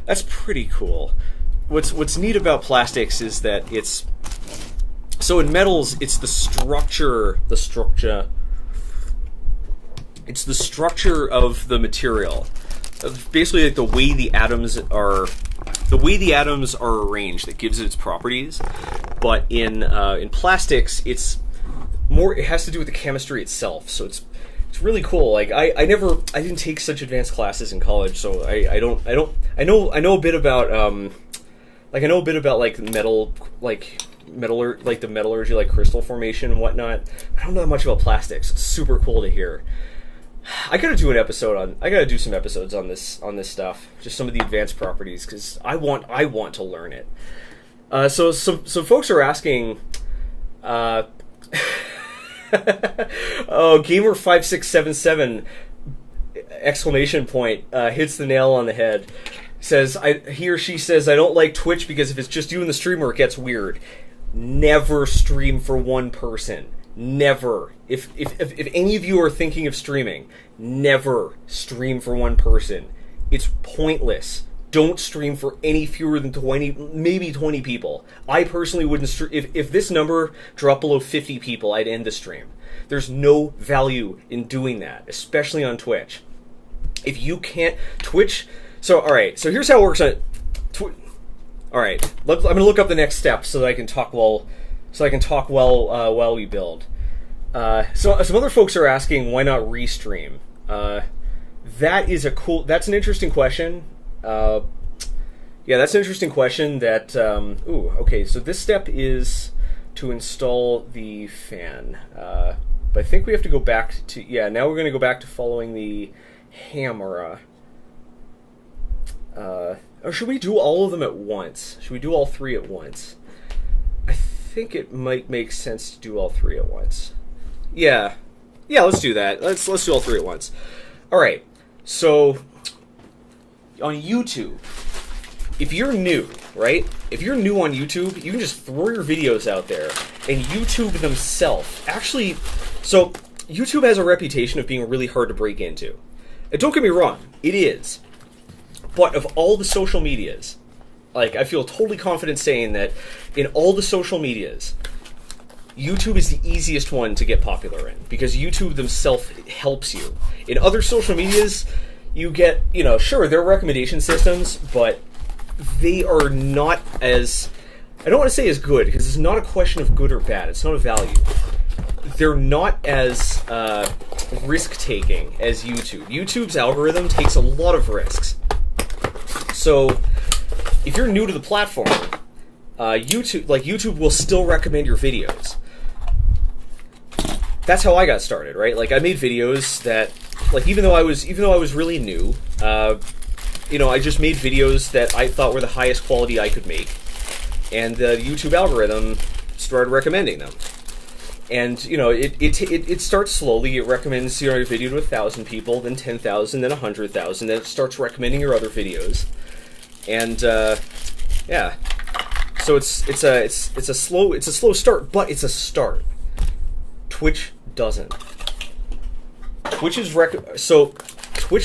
That's pretty cool. What's neat about plastics is that it's so in metals it's the structure of the material. Basically, like the way the atoms are arranged that gives it its properties. But in plastics, it has to do with the chemistry itself. So it's really cool. Like I didn't take such advanced classes in college, so I know a bit about like metal, like the metallurgy, like crystal formation and whatnot. I don't know that much about plastics. It's super cool to hear. I gotta do some episodes on this stuff, just some of the advanced properties, because I want to learn it. So some folks are asking. Oh, Gamer5677 exclamation point hits the nail on the head. Says he or she says, I don't like Twitch because if it's just you and the streamer, it gets weird. Never stream for one person. Never. If any of you are thinking of streaming, never stream for one person. It's pointless. Don't stream for any fewer than 20, maybe 20 people. I personally wouldn't stream. If this number dropped below 50 people, I'd end the stream. There's no value in doing that, especially on Twitch. If you can't... Twitch... So, alright. So here's how it works on... Alright. I'm going to look up the next step so that I can talk while we build. So some other folks are asking, why not restream? That's an interesting question. Yeah, that's an interesting question that, okay, so this step is to install the fan. But I think we have to go back to, now we're going to go back to following the Hemera. Or should we do all of them at once? Should we do all three at once? I think it might make sense to do all three at once. Yeah, let's do that. Let's do all three at once. All right, so on YouTube, if you're new, right? If you're new on YouTube, you can just throw your videos out there, and YouTube themselves actually. So YouTube has a reputation of being really hard to break into. And don't get me wrong, it is. But of all the social medias, like, I feel totally confident saying that in all the social medias, YouTube is the easiest one to get popular in, because YouTube themselves helps you. In other social medias, you get, sure, there are recommendation systems, but they are not as, I don't want to say as good, because it's not a question of good or bad, it's not a value. They're not as risk-taking as YouTube. YouTube's algorithm takes a lot of risks. So, if you're new to the platform, YouTube will still recommend your videos. That's how I got started, right? Like, I made videos that, like, even though I was really new, I just made videos that I thought were the highest quality I could make, and the YouTube algorithm started recommending them. And it starts slowly. It recommends your video to 1,000 people, then 10,000, then 100,000. Then it starts recommending your other videos, and yeah. So it's a slow start, but it's a start. Twitch doesn't. Twitch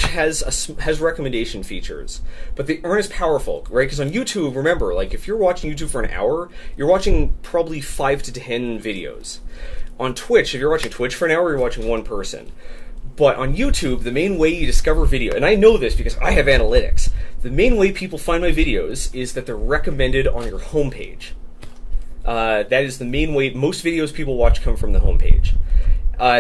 has recommendation features, but they aren't as powerful, right? Because on YouTube, remember, like, if you're watching YouTube for an hour, you're watching probably 5 to 10 videos. On Twitch, if you're watching Twitch for an hour, you're watching one person. But on YouTube, the main way you discover video, and I know this because I have analytics, the main way people find my videos is that they're recommended on your homepage. That is the main way. Most videos people watch come from the homepage.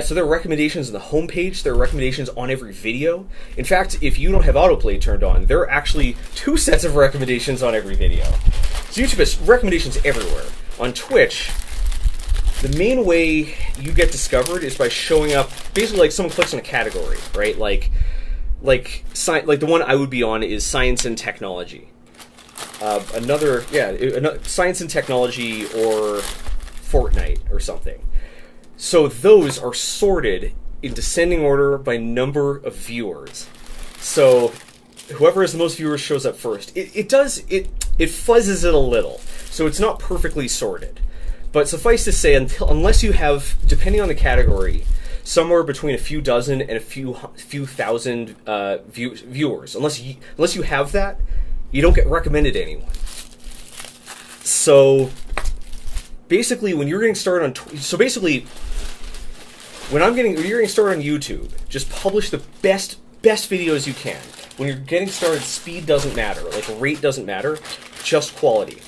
So there are recommendations on the homepage, there are recommendations on every video. In fact, if you don't have autoplay turned on, there are actually 2 sets of recommendations on every video. So YouTube has recommendations everywhere. On Twitch, the main way you get discovered is by showing up, basically like someone clicks on a category, right? Like the one I would be on is science and technology. Science and technology or Fortnite or something. So those are sorted in descending order by number of viewers. So whoever has the most viewers shows up first. It fuzzes it a little, so it's not perfectly sorted. But suffice to say, unless you have, depending on the category, somewhere between a few dozen and a few thousand viewers, unless you have that, you don't get recommended to anyone. So basically, when you're getting started on, when you're getting started on YouTube, just publish the best videos you can. When you're getting started, speed doesn't matter, like rate doesn't matter, just quality.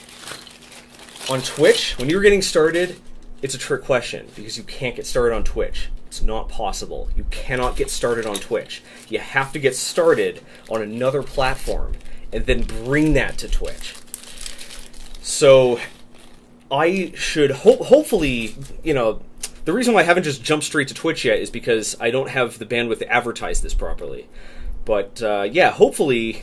On Twitch, when you're getting started, it's a trick question, because you can't get started on Twitch. It's not possible. You cannot get started on Twitch. You have to get started on another platform, and then bring that to Twitch. So, I should hopefully, the reason why I haven't just jumped straight to Twitch yet is because I don't have the bandwidth to advertise this properly. But, hopefully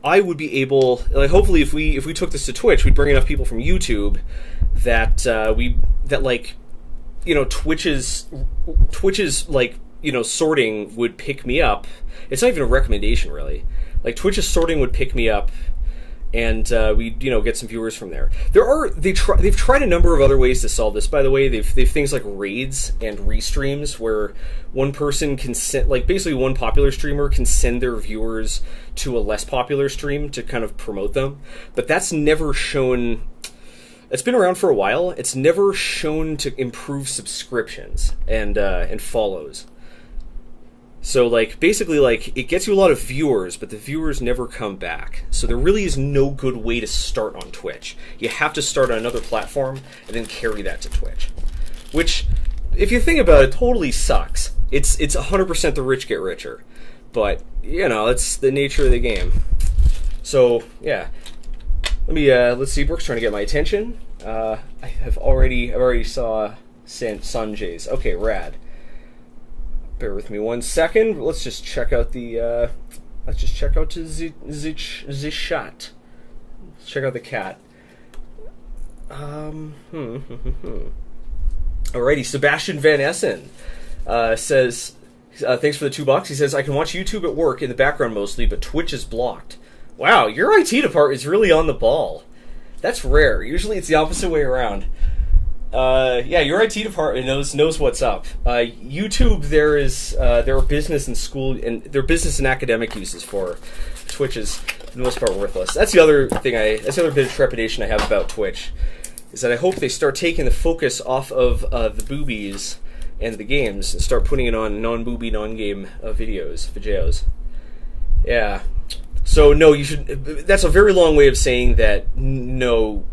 I would be able, hopefully if we took this to Twitch, we'd bring enough people from YouTube that Twitch's sorting would pick me up. It's not even a recommendation, really. Like, Twitch's sorting would pick me up, and we'd get some viewers from there. They've tried a number of other ways to solve this. By the way, they've things like raids and restreams where one person can send, basically one popular streamer can send their viewers to a less popular stream to kind of promote them. But that's never shown. It's been around for a while. It's never shown to improve subscriptions and follows. So, basically, it gets you a lot of viewers, but the viewers never come back. So there really is no good way to start on Twitch. You have to start on another platform and then carry that to Twitch. Which, if you think about it, totally sucks. It's 100% the rich get richer. But, it's the nature of the game. So, yeah. Let's see, Brooke's trying to get my attention. I've already saw Sanjay's. Okay, rad. Bear with me 1 second. Let's just check out the shot. Let's check out the cat. Alrighty, Sebastian Van Essen says, thanks for the $2. He says, I can watch YouTube at work in the background mostly, but Twitch is blocked. Wow, your IT department is really on the ball. That's rare. Usually it's the opposite way around. Yeah, your IT department knows what's up. YouTube, there are business and school and there are business and academic uses for Twitch is for the most part worthless. That's the other thing. That's the other bit of trepidation I have about Twitch, is that I hope they start taking the focus off of the boobies and the games and start putting it on non-booby, non-game videos. Yeah. So no, you should. That's a very long way of saying that no.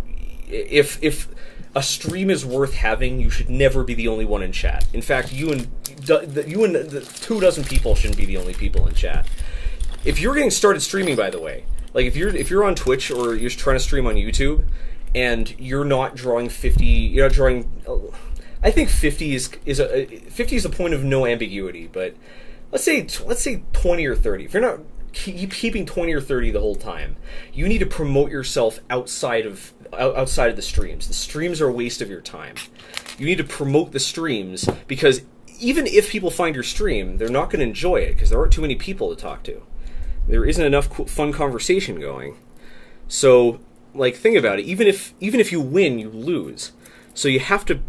If a stream is worth having, you should never be the only one in chat. In fact, you and the 24 people shouldn't be the only people in chat. If you're getting started streaming, by the way, like if you're on Twitch or you're trying to stream on YouTube, and you're not drawing 50, you're not drawing. I think 50 is a point of no ambiguity. But let's say 20 or 30. If you're not keeping 20 or 30 the whole time, you need to promote yourself outside of the streams. The streams are a waste of your time. You need to promote the streams, because even if people find your stream, they're not going to enjoy it because there aren't too many people to talk to. There isn't enough fun conversation going. So, like, think about it. Even if you win, you lose. So you have to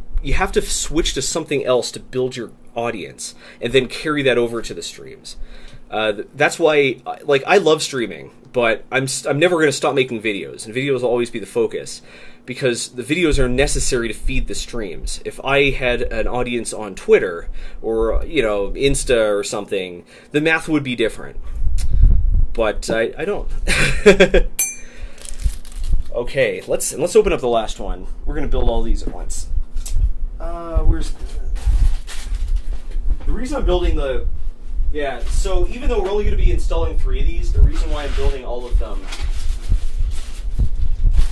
switch to something else to build your audience, and then carry that over to the streams. That's why, like, I love streaming, but I'm never going to stop making videos, and videos will always be the focus, because the videos are necessary to feed the streams. If I had an audience on Twitter or Insta or something, the math would be different. But I don't. Okay, let's open up the last one. We're going to build all these at once. Where's the reason I'm building the. Yeah, so even though we're only going to be installing 3 of these, the reason why I'm building all of them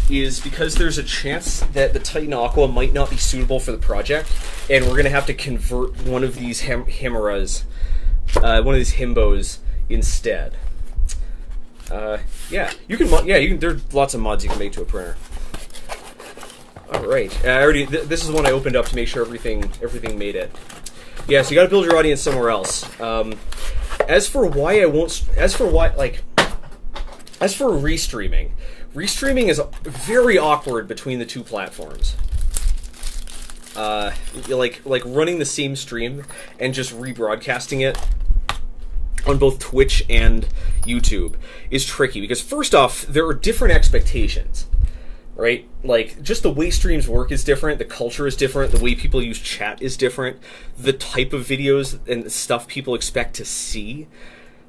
is because there's a chance that the Titan Aqua might not be suitable for the project, and we're going to have to convert one of these Hemeras, one of these Himbos instead. You can. There's lots of mods you can make to a printer. All right, this is the one I opened up to make sure everything made it. Yeah, so you got to build your audience somewhere else. As for restreaming is very awkward between the two platforms. Like running the same stream and just rebroadcasting it on both Twitch and YouTube is tricky, because first off, there are different expectations. Right? Like, just the way streams work is different, the culture is different, the way people use chat is different, the type of videos and stuff people expect to see.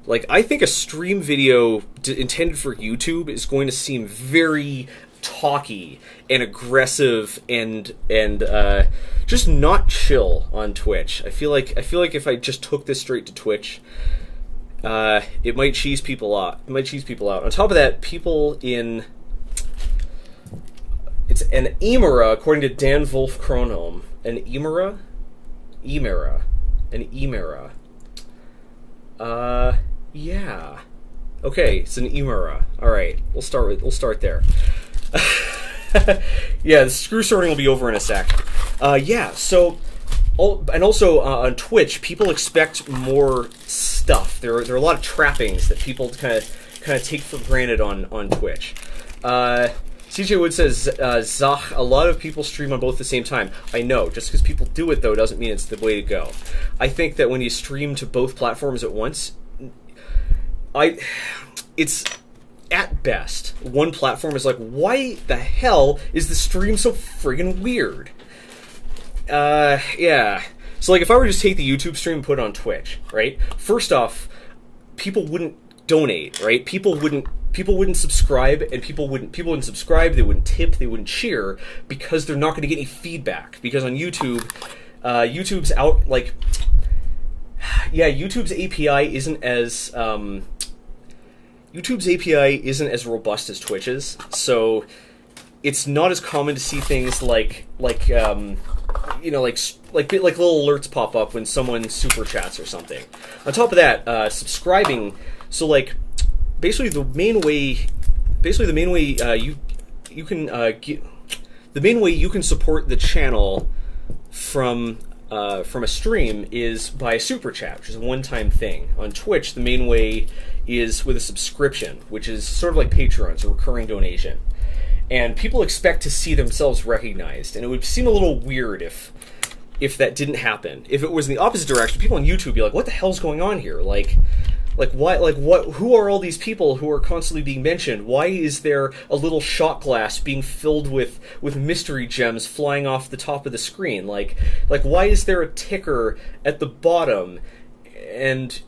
Like, I think a stream video intended for YouTube is going to seem very talky and aggressive and just not chill on Twitch. I feel like if I just took this straight to Twitch, it might cheese people out. On top of that, people in... It's an Hemera, according to Dan Wolf Kronholm. An Hemera? An Hemera. Yeah. Okay, it's an Hemera. Alright, we'll start there. Yeah, the screw sorting will be over in a sec. So... and also, on Twitch, people expect more stuff. There are a lot of trappings that people kind of take for granted on Twitch. CJ Wood says, Zack, a lot of people stream on both at the same time. I know. Just because people do it, though, doesn't mean it's the way to go. I think that when you stream to both platforms at once, it's, at best, one platform is like, why the hell is the stream so friggin' weird? Yeah. So, like, if I were to just take the YouTube stream and put it on Twitch, right? First off, people wouldn't donate, right? People wouldn't subscribe, and people wouldn't subscribe, they wouldn't tip, they wouldn't cheer, because they're not going to get any feedback. Because on YouTube, YouTube's API isn't as robust as Twitch's, so it's not as common to see things like little alerts pop up when someone super chats or something. On top of that, subscribing. So, like, basically the main way you can support the channel from a stream is by a super chat, which is a one-time thing. On Twitch, the main way is with a subscription, which is sort of like Patreon, it's a recurring donation. and people expect to see themselves recognized, and it would seem a little weird if that didn't happen. If it was in the opposite direction, people on YouTube would be like, what the hell's going on here? Like why, like what, who are all these people who are constantly being mentioned? Why is there a little shot glass being filled with mystery gems flying off the top of the screen? Like why is there a ticker at the bottom? And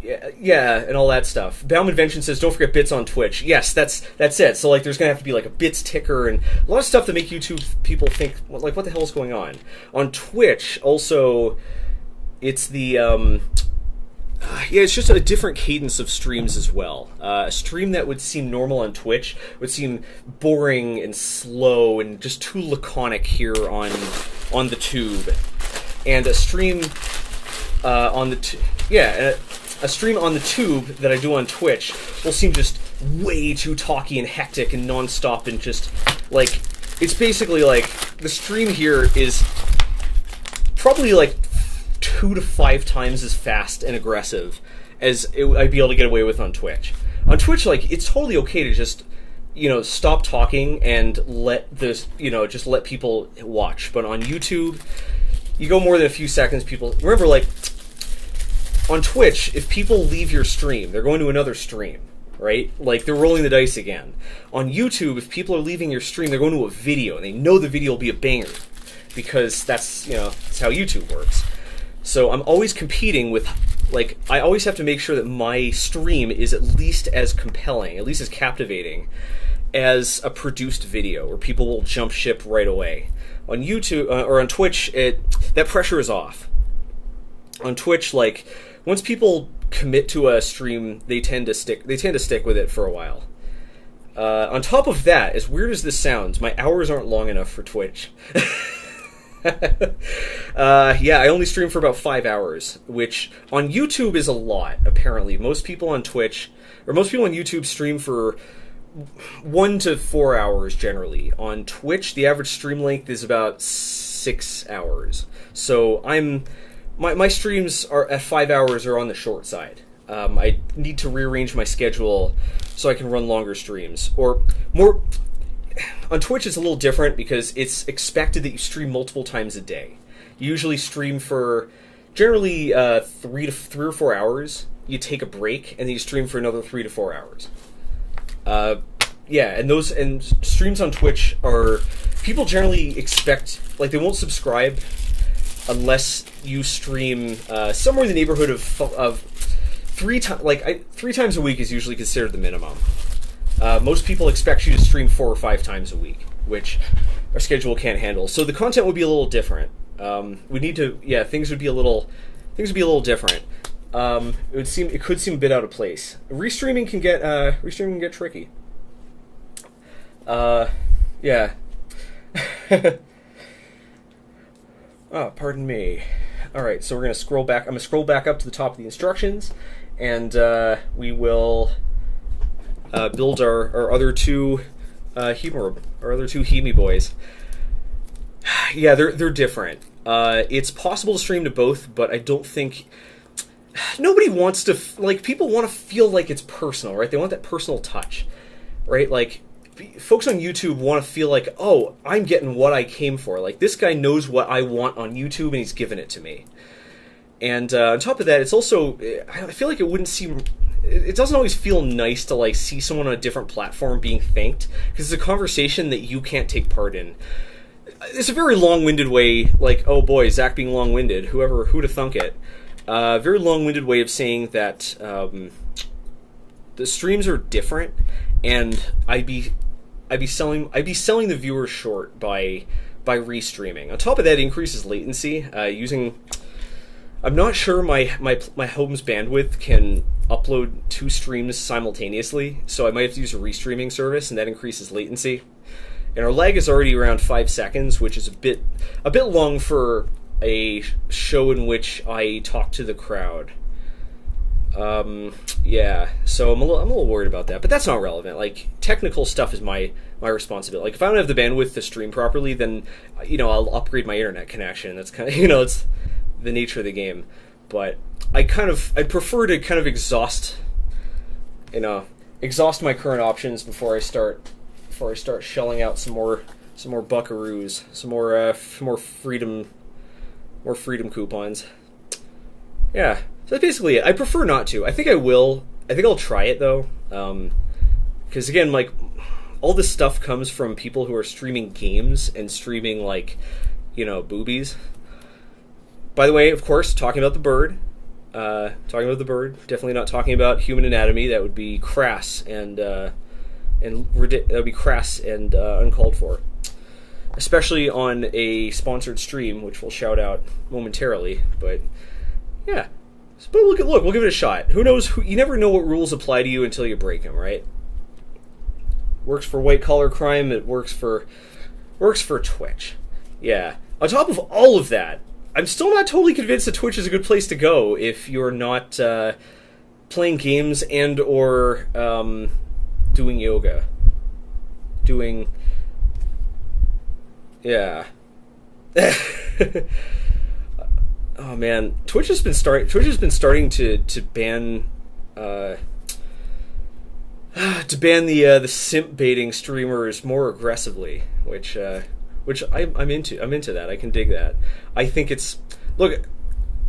yeah, and all that stuff. Baum Invention says, don't forget bits on Twitch. Yes, that's it. So like, there's gonna have to be like a bits ticker and a lot of stuff that make YouTube people think, like, what the hell is going on? On Twitch, also, it's the it's just a different cadence of streams as well. A stream that would seem normal on Twitch would seem boring and slow and just too laconic here on the tube, and a stream a stream on the tube that I do on Twitch will seem just way too talky and hectic and non-stop and just, like, it's basically like, the stream here is probably like 2 to 5 times as fast and aggressive as I'd be able to get away with on Twitch. On Twitch, like, it's totally okay to just, stop talking and let this, just let people watch. But on YouTube, you go more than a few seconds, people, remember, like, on Twitch, if people leave your stream, they're going to another stream, right? Like, they're rolling the dice again. On YouTube, if people are leaving your stream, they're going to a video, and they know the video will be a banger, because that's, that's how YouTube works. So I'm always competing with, like, I always have to make sure that my stream is at least as compelling, at least as captivating, as a produced video, where people will jump ship right away. On YouTube, or on Twitch, that pressure is off. On Twitch, like, once people commit to a stream, they tend to stick with it for a while. On top of that, as weird as this sounds, my hours aren't long enough for Twitch. I only stream for about 5 hours, which on YouTube is a lot, apparently. Most people on Twitch, or most people on YouTube stream for 1 to 4 hours generally. On Twitch, the average stream length is about 6 hours. So my streams are at 5 hours are on the short side. I need to rearrange my schedule so I can run longer streams. Or more, on Twitch it's a little different because it's expected that you stream multiple times a day. You usually stream for generally 3 or 4 hours. You take a break and then you stream for another 3 to 4 hours. And streams on Twitch are, people generally expect, like, they won't subscribe unless you stream somewhere in the neighborhood of 3 times. Like, 3 times a week is usually considered the minimum. Most people expect you to stream 4 or 5 times a week, which our schedule can't handle. So the content would be a little different. We need to, things would be a little different. It could seem a bit out of place. Restreaming can get tricky. Oh, pardon me. All right, so we're going to scroll back. I'm going to scroll back up to the top of the instructions, and we will build our other two Heme boys. Yeah, they're different. It's possible to stream to both, but I don't think nobody wants to. People want to feel like it's personal, right? They want that personal touch, right? Like, folks on YouTube want to feel like, oh, I'm getting what I came for. Like, this guy knows what I want on YouTube, and he's giving it to me. And on top of that, it's also, I feel like it doesn't always feel nice to, like, see someone on a different platform being thanked, because it's a conversation that you can't take part in. It's a very long-winded way, like, oh boy, Zack being long-winded, who'd have thunk it. Very long-winded way of saying that the streams are different, and I'd be selling the viewers short by restreaming. On top of that, it increases latency. I'm not sure my home's bandwidth can upload 2 streams simultaneously, so I might have to use a restreaming service, and that increases latency. And our lag is already around 5 seconds, which is a bit long for a show in which I talk to the crowd. So I'm a little worried about that, but that's not relevant. Like, technical stuff is my responsibility. Like, if I don't have the bandwidth to stream properly, then I'll upgrade my internet connection. That's kind of it's the nature of the game. But I prefer to kind of exhaust my current options before I start before I start shelling out some more buckaroos, some more freedom coupons. Yeah, so that's basically it. I prefer not to. I think I will. I think I'll try it though, because again, like, all this stuff comes from people who are streaming games and streaming, like, you know, boobies. By the way, of course, talking about the bird. Definitely not talking about human anatomy. That would be crass and uncalled for. Especially on a sponsored stream, which we'll shout out momentarily. But yeah, but look, we'll give it a shot. Who knows? You never know what rules apply to you until you break them, right? Works for white collar crime. It works for Twitch. Yeah. On top of all of that, I'm still not totally convinced that Twitch is a good place to go if you're not playing games and or doing yoga. Yeah. Oh man, Twitch has been starting to ban the simp baiting streamers more aggressively, which I'm into. I'm into that. I can dig that. I think it's, look,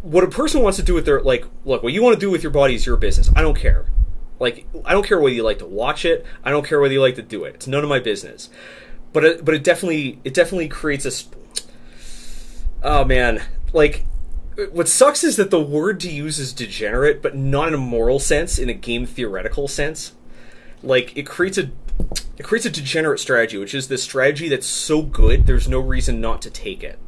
what a person wants to do with their, like, look, what you want to do with your body is your business. I don't care. Like, I don't care whether you like to watch it. I don't care whether you like to do it. It's none of my business. But it definitely creates a. Oh man, like, what sucks is that the word to use is degenerate, but not in a moral sense, in a game theoretical sense. Like, it creates a degenerate strategy, which is this strategy that's so good there's no reason not to take it,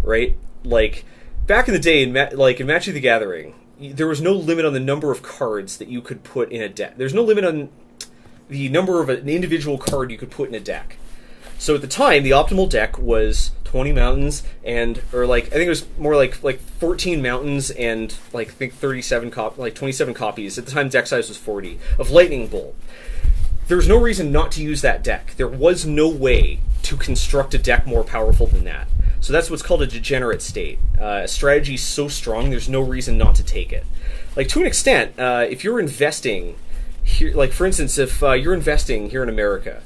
right? Like, back in the day, in Magic the Gathering, there was no limit on the number of cards that you could put in a deck. There's no limit on the number of an individual card you could put in a deck. So at the time, the optimal deck was 20 mountains or I think it was more like 14 mountains and I think 27 copies. At the time, deck size was 40 of Lightning Bolt. There was no reason not to use that deck. There was no way to construct a deck more powerful than that. So that's what's called a degenerate state. A strategy so strong, there's no reason not to take it. Like, to an extent, if you're investing here, like, for instance, if you're investing here in America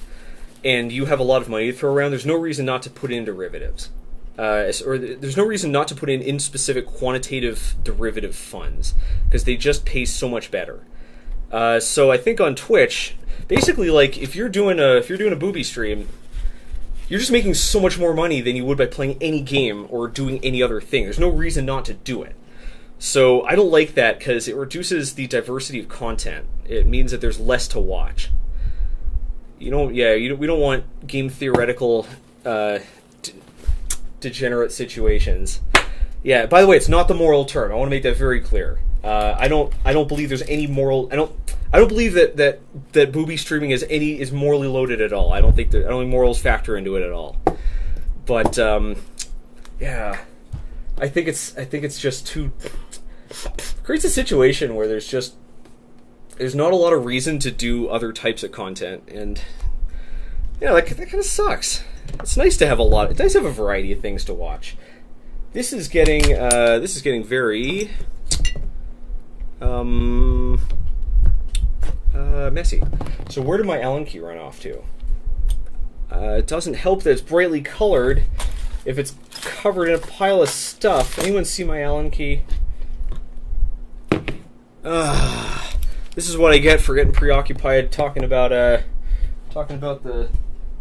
and you have a lot of money to throw around, there's no reason not to put in derivatives. Or there's no reason not to put in specific quantitative derivative funds, because they just pay so much better. So I think on Twitch, basically, like, if you're doing a booby stream, you're just making so much more money than you would by playing any game or doing any other thing. There's no reason not to do it. So I don't like that because it reduces the diversity of content. It means that there's less to watch. We don't want game theoretical degenerate situations. Yeah, by the way, it's not the moral term. I want to make that very clear. I don't believe there's any moral. I don't believe that booby streaming is morally loaded at all. I don't think morals factor into it at all. But yeah, I think it's just too, creates a situation where there's not a lot of reason to do other types of content, and yeah, that kind of sucks. It's nice to have a variety of things to watch. This is getting very messy. So where did my Allen key run off to? It doesn't help that it's brightly colored if it's covered in a pile of stuff. Anyone see my Allen key? This is what I get for getting preoccupied talking about the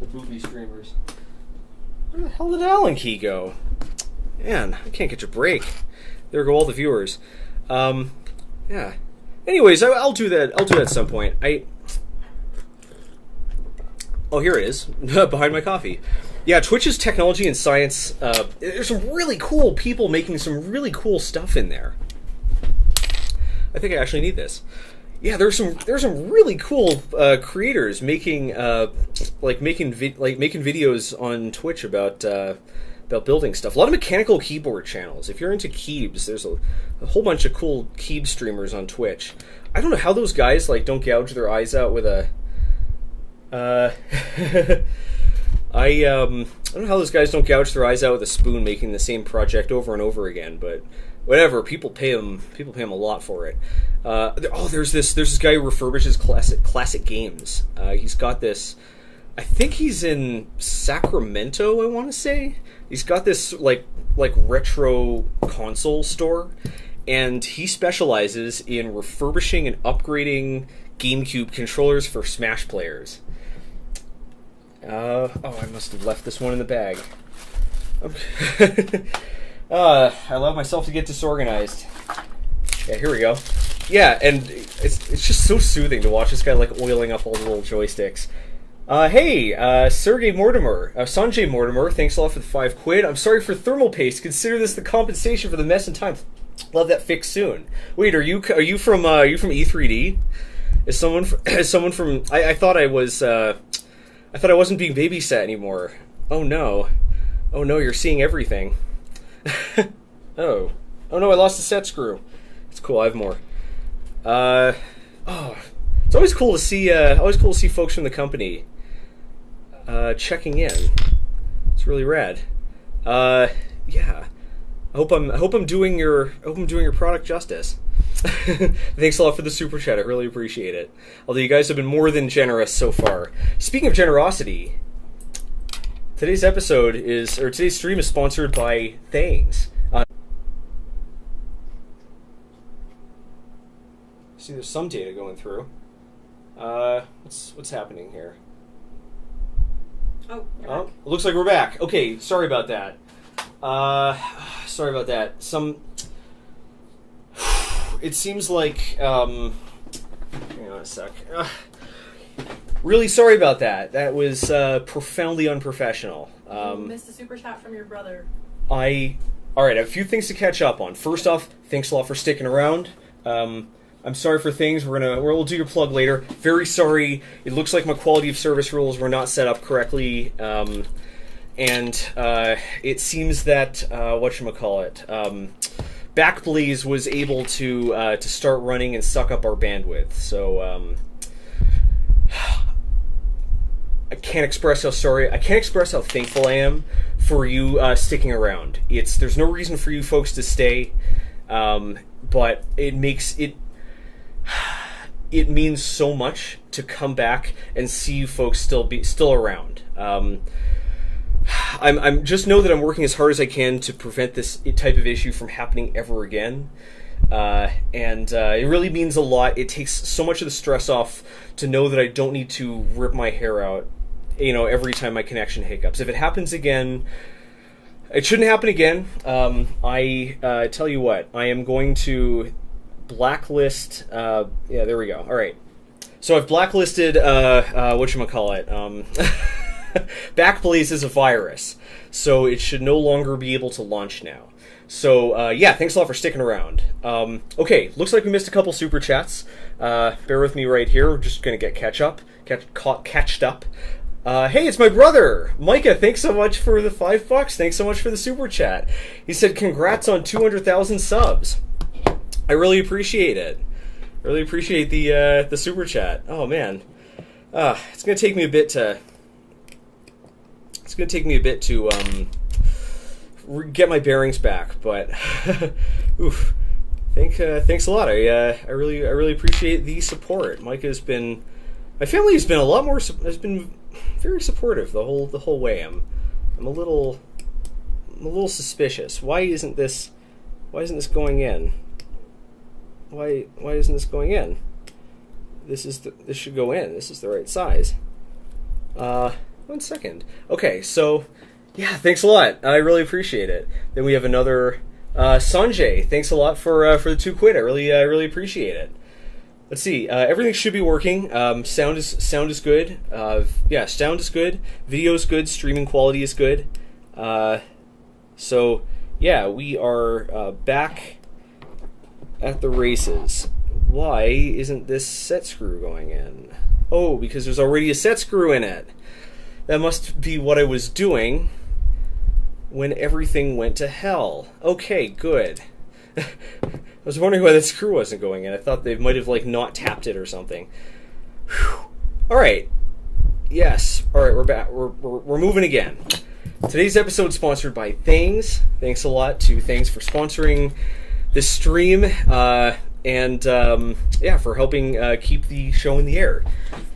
booby streamers. Where the hell did Allen key go? Man, I can't get a break. There go all the viewers. Yeah. Anyways, I'll do that. I'll do that at some point. Oh, here it is, behind my coffee. Yeah, Twitch's technology and science. There's some really cool people making some really cool stuff in there. I think I actually need this. Yeah, there's some really cool creators making videos on Twitch about building stuff. A lot of mechanical keyboard channels. If you're into keybs, there's a whole bunch of cool keyb streamers on Twitch. I don't know how those guys don't gouge their eyes out with a. I don't know how those guys don't gouge their eyes out with a spoon, making the same project over and over again. But whatever, people pay them a lot for it. There's this guy who refurbishes classic games. He's got this. I think he's in Sacramento, I want to say. He's got this, like retro console store, and he specializes in refurbishing and upgrading GameCube controllers for Smash players. Oh, I must have left this one in the bag. Okay. I allowed myself to get disorganized. Yeah, here we go. Yeah, and it's just so soothing to watch this guy like oiling up all the little joysticks. Hey, Sanjay Mortimer, thanks a lot for the 5 quid. I'm sorry for thermal paste. Consider this the compensation for the mess and time. Love that fixed soon. Wait, are you from E3D? Is someone from? I thought I was. I thought I wasn't being babysat anymore. Oh no, you're seeing everything. Oh no, I lost the set screw. It's cool. I have more. It's always cool to see folks from the company checking in. It's really rad. Yeah. I hope I'm doing your product justice. Thanks a lot for the super chat. I really appreciate it. Although you guys have been more than generous so far. Speaking of generosity, today's stream is sponsored by Things. See, there's some data going through. What's happening here? Oh, it looks like we're back. Okay, sorry about that. It seems like, hang on a sec. Really sorry about that. That was profoundly unprofessional. You missed a super chat from your brother. All right, I have a few things to catch up on. First off, thanks a lot for sticking around. I'm sorry for things. We'll do your plug later. Very sorry. It looks like my quality of service rules were not set up correctly. And it seems that Backblaze was able to start running and suck up our bandwidth. So I can't express how thankful I am for you sticking around. There's no reason for you folks to stay, but it means so much to come back and see you folks still around. I'm just know that I'm working as hard as I can to prevent this type of issue from happening ever again. And it really means a lot. It takes so much of the stress off to know that I don't need to rip my hair out, every time my connection hiccups. If it happens again, it shouldn't happen again. I tell you what, I am going to blacklist. Yeah, there we go. All right. So I've blacklisted Backblaze is a virus, so it should no longer be able to launch now. So, yeah, thanks a lot for sticking around. Okay, looks like we missed a couple super chats. Bear with me right here. We're just going to get catched up. Hey, it's my brother, Micah. Thanks so much for the $5. Thanks so much for the super chat. He said, congrats on 200,000 subs. I really appreciate it. Really appreciate the super chat. Oh, man. It's going to take me a bit to... get my bearings back, but oof. Thanks a lot. I really appreciate the support. My family has been very supportive the whole way. I'm a little suspicious. Why isn't this going in? Why isn't this going in? This should go in. This is the right size. 1 second. Okay, so yeah, thanks a lot. I really appreciate it. Then we have another Sanjay. Thanks a lot for the 2 quid. I really appreciate it. Let's see. Everything should be working. Sound is good. Yeah, sound is good. Video is good. Streaming quality is good. So yeah, we are back at the races. Why isn't this set screw going in? Oh, because there's already a set screw in it. That must be what I was doing when everything went to hell. Okay, good. I was wondering why that screw wasn't going in. I thought they might have not tapped it or something. Whew. All right. Yes. All right, we're back. We're moving again. Today's episode is sponsored by Things. Thanks a lot to Things for sponsoring this stream. and yeah, for helping keep the show in the air.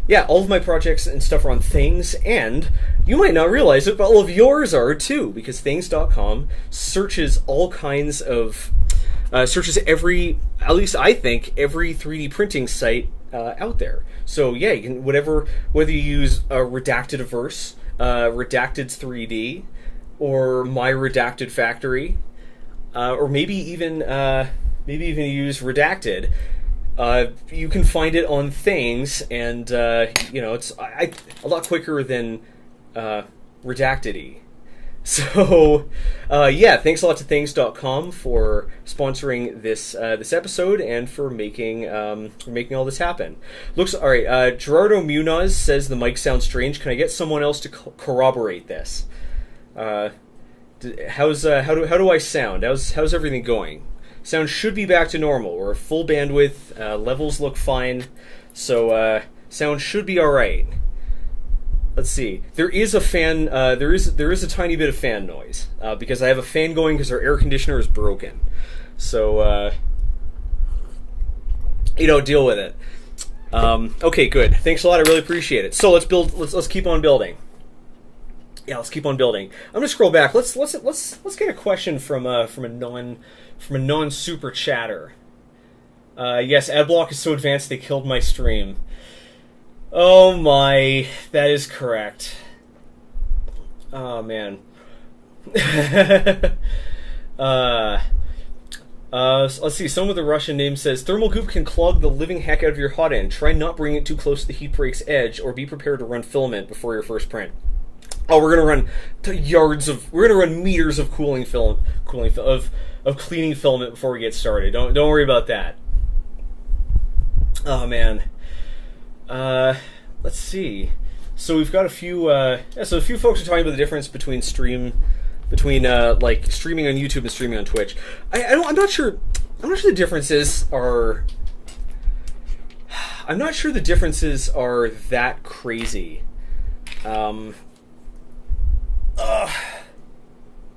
Yeah, all of my projects and stuff are on Things, and you might not realize it, but all of yours are too, because Things.com searches all kinds of, searches every, at least I think, every 3D printing site out there. So yeah, you can, whether you use Redacted Averse, Redacted 3D, or My Redacted Factory, or maybe even use Redacted. You can find it on Things, and it's a lot quicker than Redacted-y. So, yeah, thanks a lot to Things.com for sponsoring this episode and for making all this happen. Looks all right. Gerardo Munoz says the mic sounds strange. Can I get someone else to corroborate this? How do I sound? How's everything going? Sound should be back to normal. We're full bandwidth. Levels look fine, so sound should be all right. Let's see. There is a fan. There is a tiny bit of fan noise because I have a fan going because our air conditioner is broken. So deal with it. Okay, good. Thanks a lot. I really appreciate it. So let's build. Let's keep on building. Yeah, let's keep on building. I'm gonna scroll back. Let's get a question from a non super chatter. Yes, Adblock is so advanced they killed my stream. Oh my, that is correct. Oh man. Let's see. Someone with a Russian name says thermal goop can clog the living heck out of your hot end. Try not bringing it too close to the heat break's edge, or be prepared to run filament before your first print. Oh, we're gonna run meters of cooling film of cleaning filament before we get started. Don't worry about that. Oh man. Let's see. So we've got a few. So a few folks are talking about the difference between streaming on YouTube and streaming on Twitch. I'm not sure. I'm not sure the differences are. I'm not sure the differences are that crazy.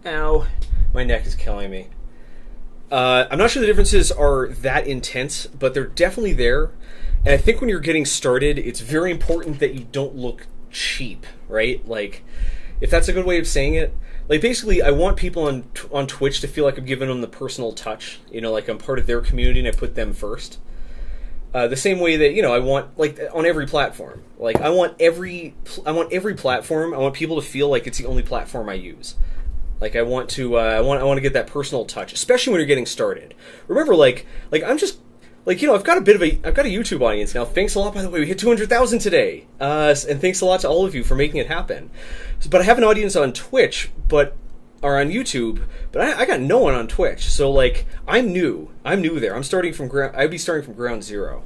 Ow, my neck is killing me. I'm not sure the differences are that intense, but they're definitely there. And I think when you're getting started, it's very important that you don't look cheap, right? Like, if that's a good way of saying it. Like, basically, I want people on Twitch to feel like I'm giving them the personal touch. Like I'm part of their community and I put them first. The same way that, I want, like, on every platform. Like, I want every platform, I want people to feel like it's the only platform I use. Like, I want to get that personal touch, especially when you're getting started. Remember, I'm just, I've got a YouTube audience now. Thanks a lot, by the way. We hit 200,000 today. And thanks a lot to all of you for making it happen. But I have an audience on Twitch, or on YouTube, but I got no one on Twitch. So, I'm new. I'm new there. I'd be starting from ground zero.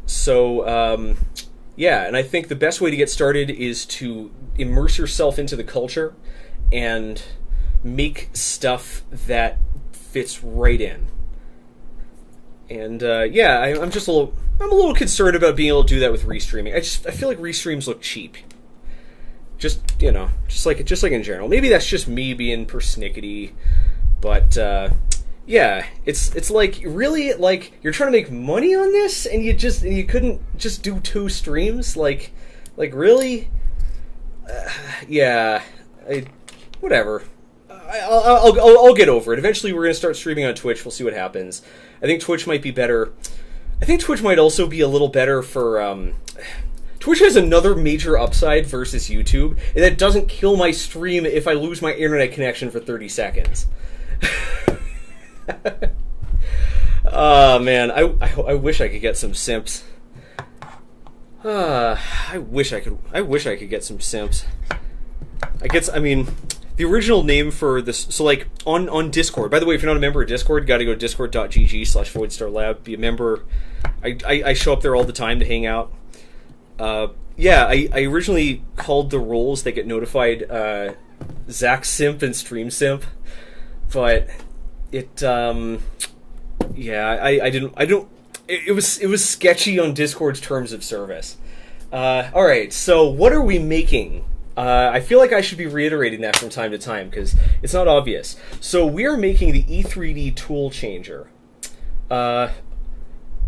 So, yeah, and I think the best way to get started is to immerse yourself into the culture and make stuff that fits right in. And yeah, I'm a little concerned about being able to do that with restreaming. I feel like restreams look cheap. Just like in general. Maybe that's just me being persnickety, but yeah, it's like, really, like, you're trying to make money on this and you couldn't just do 2 streams, like really? Yeah, whatever. I'll get over it. Eventually we're going to start streaming on Twitch. We'll see what happens. I think Twitch might be better. I think Twitch might also be a little better for... Twitch has another major upside versus YouTube, and that doesn't kill my stream if I lose my internet connection for 30 seconds. Oh, man. I wish I could get some simps. I wish I could get some simps. The original name for this, so on Discord, by the way, if you're not a member of Discord, you gotta go to discord.gg/VoidStarLab, be a member. I show up there all the time to hang out. Yeah, I originally called the roles that get notified Zack Simp and Stream Simp, but it, yeah, I don't, it was sketchy on Discord's terms of service. Alright, so what are we making? I feel like I should be reiterating that from time to time, because it's not obvious. So we are making the E3D Toolchanger.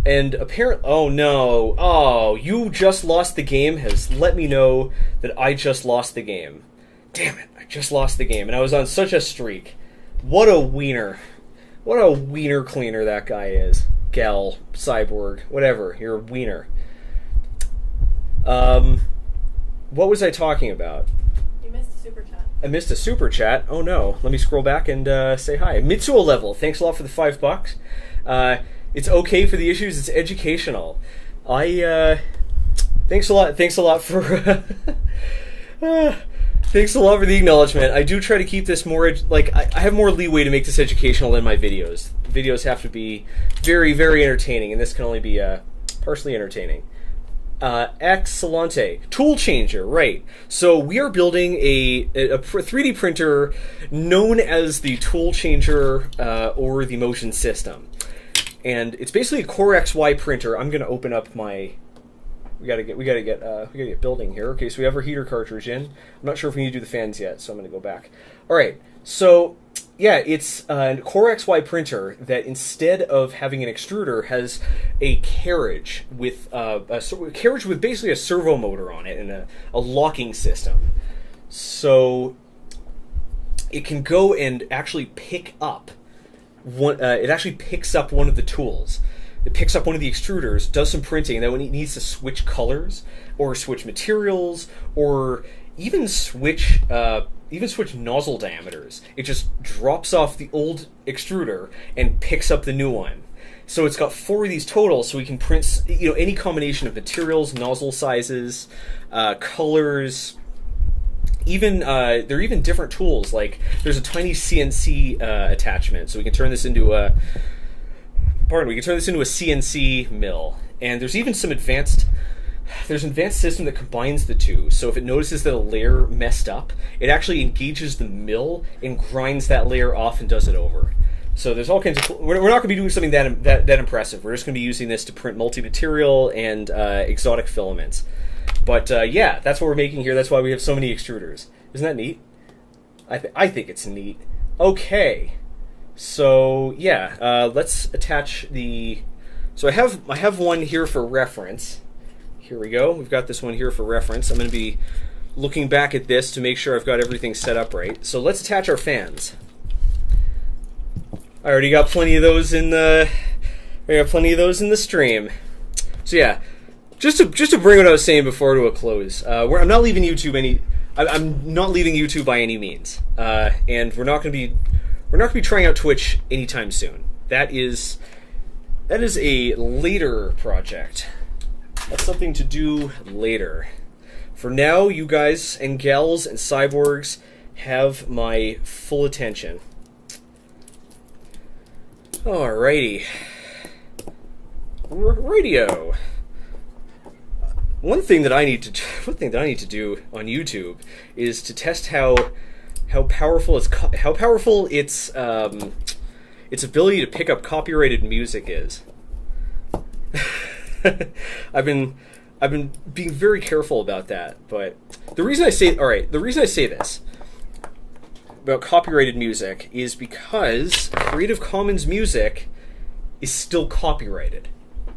And apparently, oh no, oh, you just lost the game has let me know that I just lost the game. Damn it, I just lost the game, and I was on such a streak. What a wiener. What a wiener cleaner that guy is. Gal, cyborg, whatever, you're a wiener. What was I talking about? You missed a super chat. I missed a super chat. Oh no, let me scroll back and say hi. Mitsuo Level, thanks a lot for the $5. It's okay for the issues, it's educational. Thanks a lot for thanks a lot for the acknowledgement. I do try to keep this more I have more leeway to make this educational than my videos. Videos have to be very, very entertaining, and this can only be partially entertaining. Excellente. Toolchanger, right. So we are building a 3D printer known as the Toolchanger or the Motion System. And it's basically a CoreXY printer. I'm going to open up my... We gotta get building here. Okay, so we have our heater cartridge in. I'm not sure if we need to do the fans yet, so I'm going to go back. All right, so yeah, it's a CoreXY printer that instead of having an extruder has a carriage with basically a servo motor on it and a locking system. So it can go and actually pick up one. It actually picks up one of the tools. It picks up one of the extruders, does some printing, and then when it needs to switch colors or switch materials or even switch nozzle diameters, it just drops off the old extruder and picks up the new one. So it's got 4 of these total, so we can print any combination of materials, nozzle sizes, colors. Even there are even different tools. Like there's a tiny CNC attachment, so we can turn this into a CNC mill. And there's even some advanced system that combines the two. So if it notices that a layer messed up, it actually engages the mill and grinds that layer off and does it over. So there's all kinds of... We're not going to be doing something that impressive. We're just going to be using this to print multi-material and exotic filaments. But yeah, that's what we're making here. That's why we have so many extruders. Isn't that neat? I think it's neat. Okay. So yeah, let's attach the... So I have one here for reference. Here we go. We've got this one here for reference. I'm going to be looking back at this to make sure I've got everything set up right. So let's attach our fans. I already got plenty of those in the... stream. So yeah, just to bring what I was saying before to a close. I'm not leaving YouTube I'm not leaving YouTube by any means, and we're not going to be trying out Twitch anytime soon. That is a later project. That's something to do later. For now, you guys and gals and cyborgs have my full attention. Alrighty. Radio. One thing that I need to do on YouTube is to test how powerful its ability to pick up copyrighted music is. I've been being very careful about that, but the reason I say this about copyrighted music is because Creative Commons music is still copyrighted.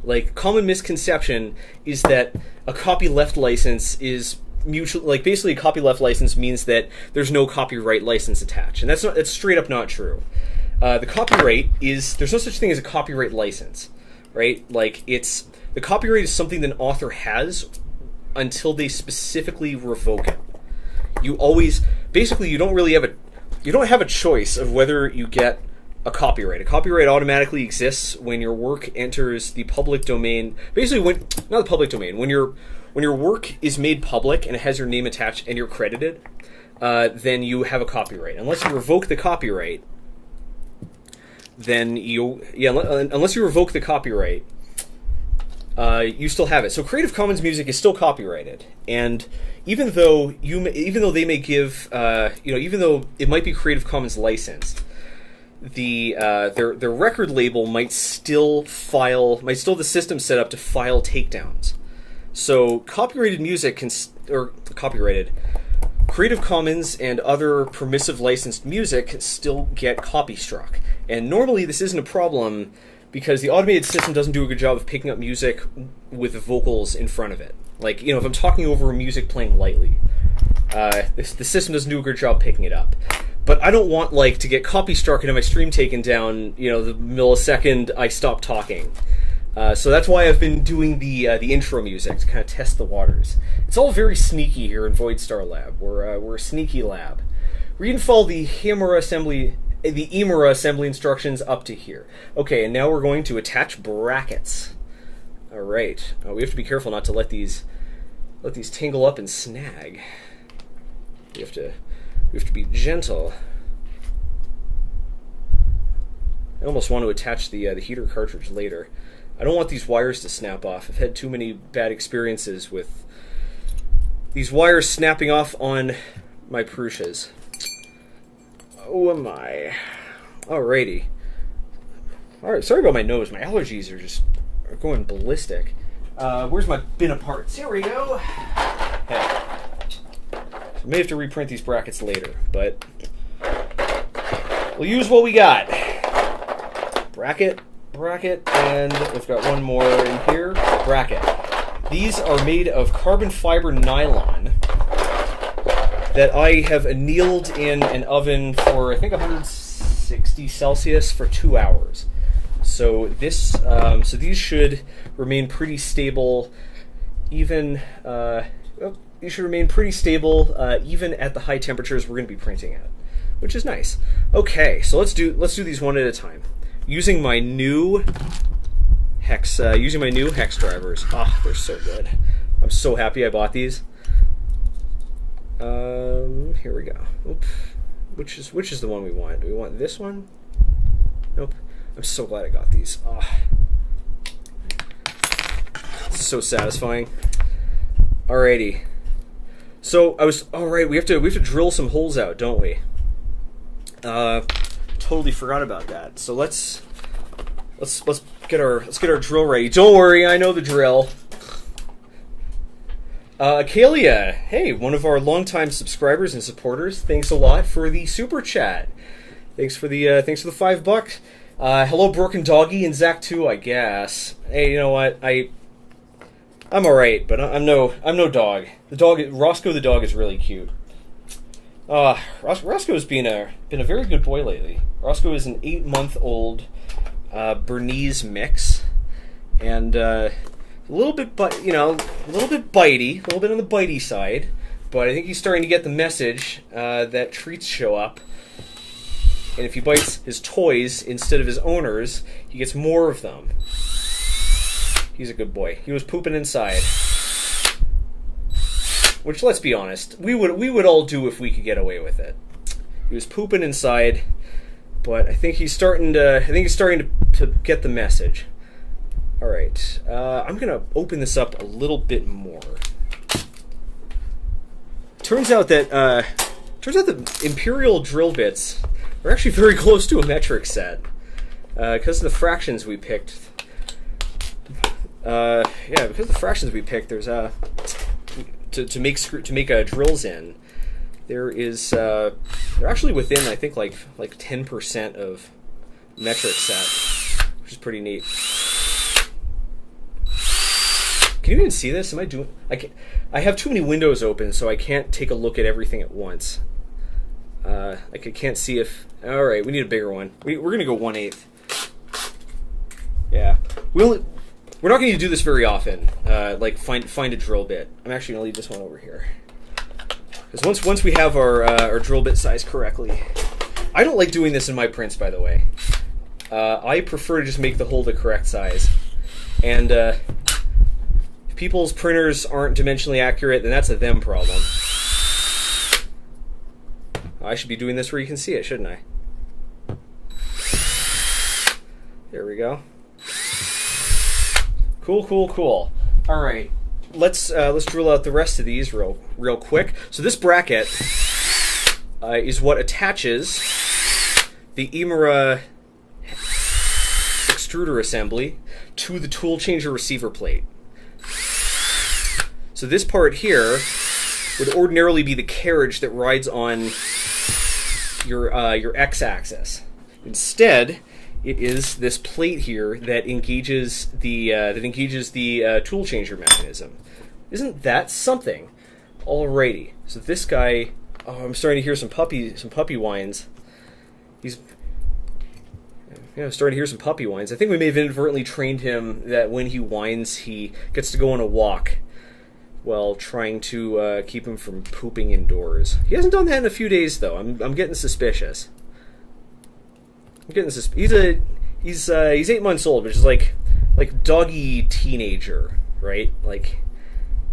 Like, common misconception is that a copyleft license is mutual. Like, basically, a copyleft license means that there's no copyright license attached, and that's straight up not true. The copyright is... There's no such thing as a copyright license, right? Like, the copyright is something that an author has until they specifically revoke it. You always... Basically, you don't have a choice of whether you get a copyright. A copyright automatically exists when your work enters the public domain. Basically, not the public domain. When your work is made public and it has your name attached and you're credited, then you have a copyright. Unless you revoke the copyright, then unless you revoke the copyright, you still have it. So Creative Commons music is still copyrighted, and even though they may give, even though it might be Creative Commons licensed, their record label might still have the system set up to file takedowns. So copyrighted music Creative Commons and other permissive licensed music can still get copy struck. And normally this isn't a problem because the automated system doesn't do a good job of picking up music with vocals in front of it. Like, if I'm talking over music playing lightly, the system doesn't do a good job picking it up. But I don't want, to get copy struck and have my stream taken down, the millisecond I stop talking. So that's why I've been doing the intro music to kind of test the waters. It's all very sneaky here in Voidstar Lab. We're a sneaky lab. We're going to follow the Hemera assembly instructions up to here. Okay, and now we're going to attach brackets. All right. We have to be careful not to let these tangle up and snag. We have to be gentle. I almost want to attach the heater cartridge later. I don't want these wires to snap off. I've had too many bad experiences with these wires snapping off on my Prussias. Oh my. Alrighty. Alright, sorry about my nose. My allergies are going ballistic. Where's my bin of parts? Here we go. Hey. So I may have to reprint these brackets later, but we'll use what we got. Bracket, and we've got one more in here. Bracket. These are made of carbon fiber nylon that I have annealed in an oven for, I think, 160 Celsius for 2 hours. So these should remain pretty stable, even even at the high temperatures we're going to be printing at, which is nice. Okay, so let's do these one at a time. Using my new hex drivers. Ah, they're so good. I'm so happy I bought these. Here we go. Oop. Which is the one we want? Do we want this one? Nope. I'm so glad I got these. Ah. It's so satisfying. Alrighty. So we have to drill some holes out, don't we? Totally forgot about that. So let's get our drill ready. Don't worry, I know the drill. Kalia, hey, one of our longtime subscribers and supporters. Thanks a lot for the super chat. Thanks for the $5. Hello, Broken Doggy and Zack too, I guess. Hey, you know what? I'm alright, but I'm no dog. Roscoe the dog is really cute. Roscoe's been a very good boy lately. Roscoe is an 8-month-old Bernese mix, and a little bit bitey, a little bit on the bitey side. But I think he's starting to get the message that treats show up, and if he bites his toys instead of his owners, he gets more of them. He's a good boy. He was pooping inside. Which, let's be honest, we would all do if we could get away with it. He was pooping inside, but I think he's starting to get the message. All right, I'm gonna open this up a little bit more. Turns out that the Imperial drill bits are actually very close to a metric set because of the fractions we picked. Because of the fractions we picked, there's to make drills in. They're actually within, I think, like 10% of metric set, which is pretty neat. Can you even see this? I have too many windows open, so I can't take a look at everything at once. I can't see if. All right, we need a bigger one. We're gonna go 1/8. Yeah, we're not going to do this very often. Find a drill bit. I'm actually going to leave this one over here, because once we have our drill bit size correctly, I don't like doing this in my prints, by the way. I prefer to just make the hole the correct size, and if people's printers aren't dimensionally accurate, then that's a them problem. I should be doing this where you can see it, shouldn't I? There we go. Cool. All right, let's drill out the rest of these real quick. So this bracket is what attaches the Hemera extruder assembly to the Toolchanger receiver plate. So this part here would ordinarily be the carriage that rides on your x-axis. Instead, It is this plate here that engages the Toolchanger mechanism. Isn't that something? Alrighty. So this guy, I'm starting to hear some puppy whines. I'm starting to hear some puppy whines. I think we may have inadvertently trained him that when he whines, he gets to go on a walk while trying to keep him from pooping indoors. He hasn't done that in a few days, though. I'm getting suspicious. He's 8 months old, which is like doggy teenager, right?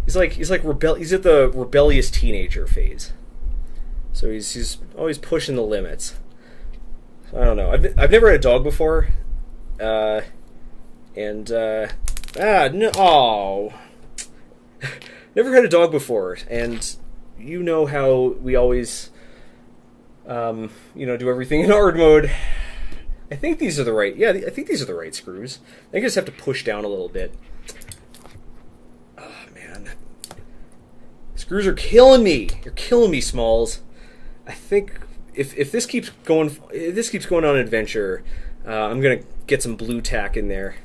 He's at the rebellious teenager phase. So he's always pushing the limits. I don't know. I've never had a dog before, no. Never had a dog before, and you know how we always, do everything in hard mode. I think these are the right. Yeah, I think these are the right screws. I think I just have to push down a little bit. Oh man, screws are killing me. You're killing me, Smalls. I think if this keeps going, on an adventure, I'm gonna get some blue tack in there.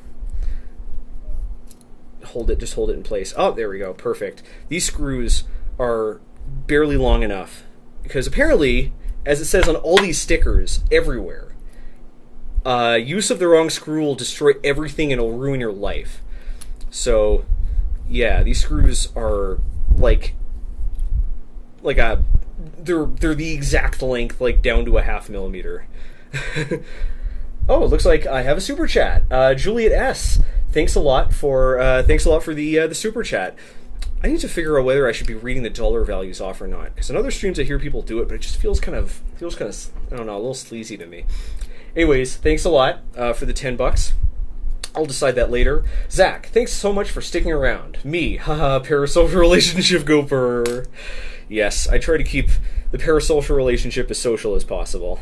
Just hold it in place. Oh, there we go. Perfect. These screws are barely long enough because apparently, as it says on all these stickers everywhere, use of the wrong screw will destroy everything and it'll ruin your life. So, yeah, these screws are they're the exact length, down to 0.5 millimeter. Oh, it looks like I have a super chat. Juliet S. Thanks a lot for the super chat. I need to figure out whether I should be reading the dollar values off or not, because in other streams I hear people do it, but it just feels kind of I don't know, a little sleazy to me. Anyways, thanks a lot for the $10. I'll decide that later. Zack, thanks so much for sticking around. Me, haha, parasocial relationship gopher. Yes, I try to keep the parasocial relationship as social as possible.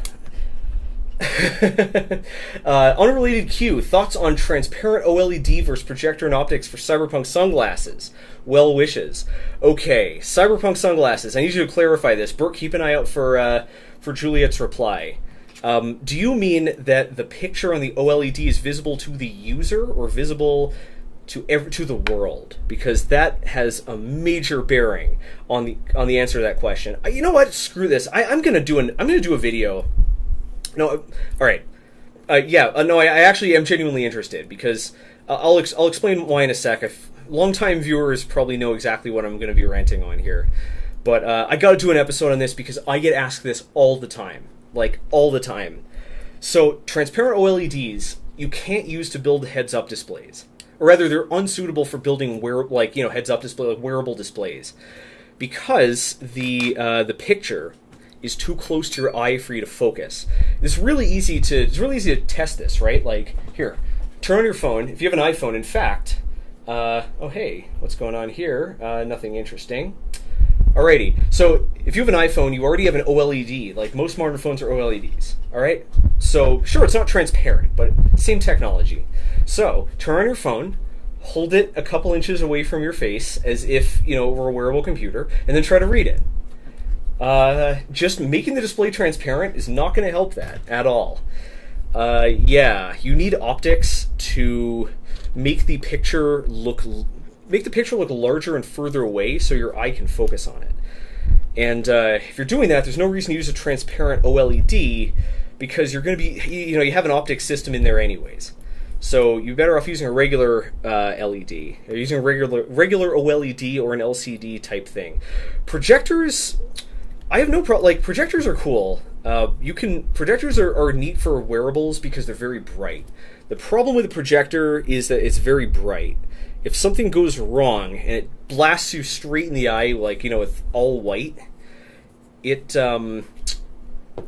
Unrelated Q, thoughts on transparent OLED versus projector and optics for cyberpunk sunglasses? Well wishes. Okay, cyberpunk sunglasses. I need you to clarify this. Brooke, keep an eye out for Juliet's reply. Do you mean that the picture on the OLED is visible to the user or visible to the world? Because that has a major bearing on the answer to that question. You know what? Screw this. I'm gonna do a video. No, all right. No, I actually am genuinely interested because I'll explain why in a sec. Longtime viewers probably know exactly what I'm going to be ranting on here, but I got to do an episode on this because I get asked this all the time, all the time. So transparent OLEDs you can't use to build heads-up displays, or rather, they're unsuitable for building heads-up display, wearable displays, because the picture is too close to your eye for you to focus. It's really easy to test this, right? Here, turn on your phone. If you have an iPhone, in fact, oh hey, what's going on here? Nothing interesting. Alrighty, so if you have an iPhone, you already have an OLED. Most modern phones are OLEDs. Alright? So, sure, it's not transparent, but same technology. So, turn on your phone, hold it a couple inches away from your face, as if, over a wearable computer, and then try to read it. Just making the display transparent is not going to help that at all. Yeah, you need optics to make the picture look larger and further away so your eye can focus on it. And if you're doing that, there's no reason to use a transparent OLED because you're going to be, you have an optics system in there anyways. So you're better off using a regular LED, or using a regular OLED or an LCD type thing. Projectors, I have no problem. Projectors are cool. Projectors are neat for wearables because they're very bright. The problem with a projector is that it's very bright. If something goes wrong and it blasts you straight in the eye, with all white, it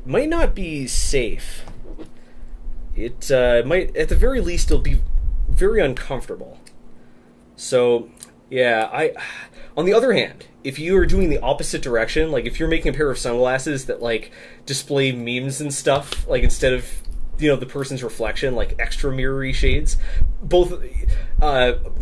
might not be safe. It might, at the very least, it'll be very uncomfortable. So, yeah, on the other hand, if you are doing the opposite direction, if you're making a pair of sunglasses that, display memes and stuff, instead of, the person's reflection, extra mirrory shades, both,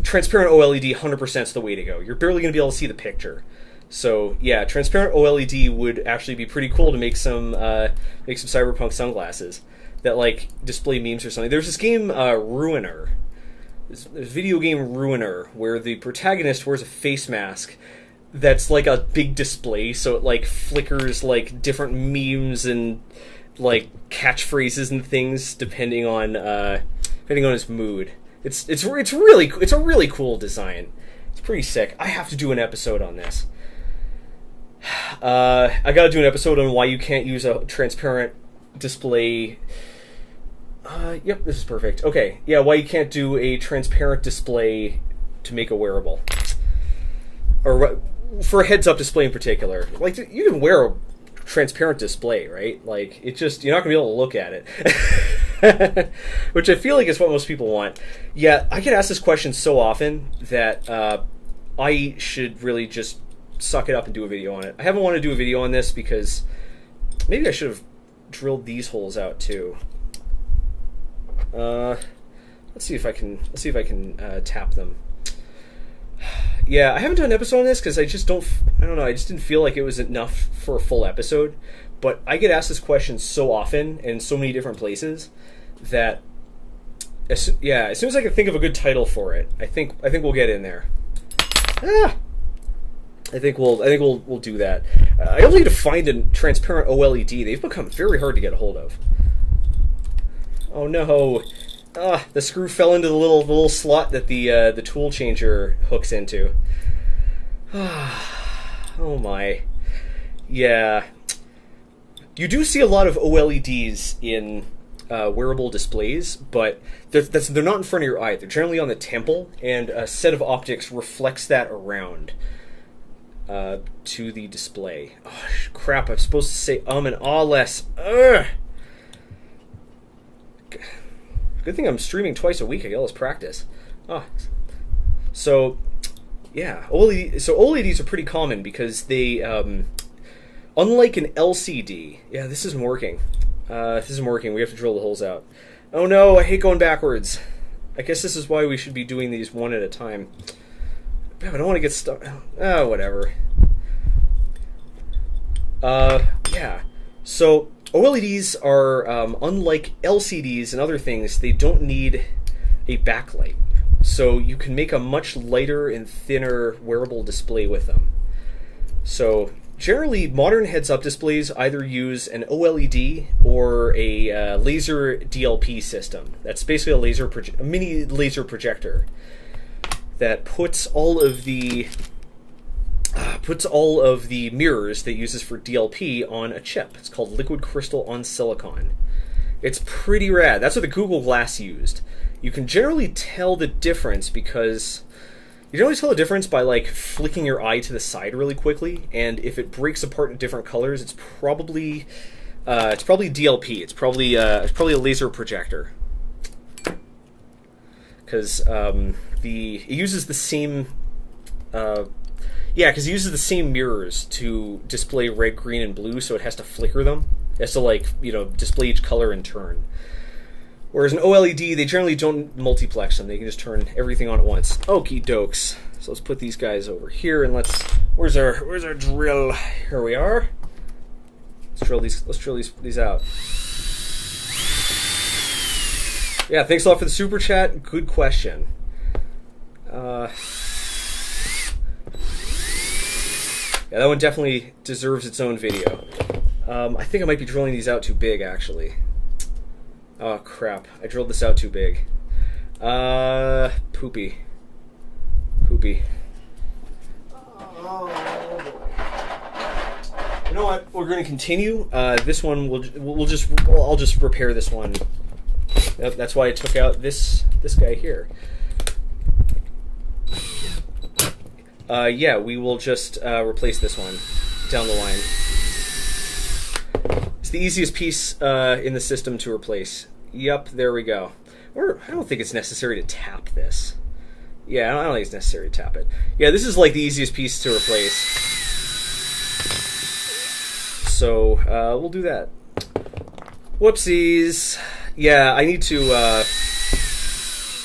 transparent OLED 100% is the way to go. You're barely going to be able to see the picture. So, yeah, transparent OLED would actually be pretty cool to make some cyberpunk sunglasses. that like display memes or something. There's this game Ruiner. This video game Ruiner where the protagonist wears a face mask that's like a big display, so it like flickers like different memes and like catchphrases and things depending on his mood. It's a really cool design. It's pretty sick. I have to do an episode on this. I gotta do an episode on why you can't use a transparent display. Yep, this is perfect. Okay, yeah, why you can't do a transparent display to make a wearable. Or for a heads-up display in particular. Like, you can wear a transparent display, right? Like, it just, you're not going to be able to look at it. Which I feel like is what most people want. Yeah, I get asked this question so often that I should really just suck it up and do a video on it. I haven't wanted to do a video on this because maybe I should have drilled these holes out too. Let's see if I can tap them. Yeah, I haven't done an episode on this because I just didn't feel like it was enough for a full episode. But I get asked this question so often in so many different places that as soon as I can think of a good title for it, I think we'll get in there. I think we'll do that. I also need to find a transparent OLED. They've become very hard to get a hold of. Oh no! The screw fell into the little slot that the Toolchanger hooks into. Oh my. Yeah. You do see a lot of OLEDs in wearable displays, but they're not in front of your eye. They're generally on the temple, and a set of optics reflects that around to the display. Oh, crap, I'm supposed to say and ah less. Ugh. Good thing I'm streaming twice a week. I get all this practice. So, yeah. OLEDs are pretty common because they, unlike an LCD... Yeah, this isn't working. We have to drill the holes out. Oh no, I hate going backwards. I guess this is why we should be doing these one at a time. I don't want to get stuck. Oh, whatever. Yeah. So, OLEDs are, unlike LCDs and other things, they don't need a backlight. So you can make a much lighter and thinner wearable display with them. So generally, modern heads-up displays either use an OLED or a laser DLP system. That's basically a mini laser projector that puts all of the mirrors that it uses for DLP on a chip. It's called liquid crystal on silicon. It's pretty rad. That's what the Google Glass used. You can generally tell the difference because you generally tell the difference by like flicking your eye to the side really quickly, and if it breaks apart in different colors, it's probably DLP. It's probably a laser projector because it uses the same. Because it uses the same mirrors to display red, green, and blue, so it has to flicker them. It has to, display each color in turn. Whereas an OLED, they generally don't multiplex them. They can just turn everything on at once. Okie dokes. So let's put these guys over here, and where's our drill? Here we are. Let's drill these out. Yeah, thanks a lot for the super chat. Good question. Yeah, that one definitely deserves its own video. I think I might be drilling these out too big, actually. Oh, crap. I drilled this out too big. Poopy. Oh. You know what? We're going to continue. This one, I'll just repair this one. That's why I took out this guy here. We will just replace this one down the line. It's the easiest piece in the system to replace. Yep, there we go. Or I don't think it's necessary to tap this. Yeah, I don't think it's necessary to tap it. Yeah, this is like the easiest piece to replace. So we'll do that. Whoopsies. Yeah, I need to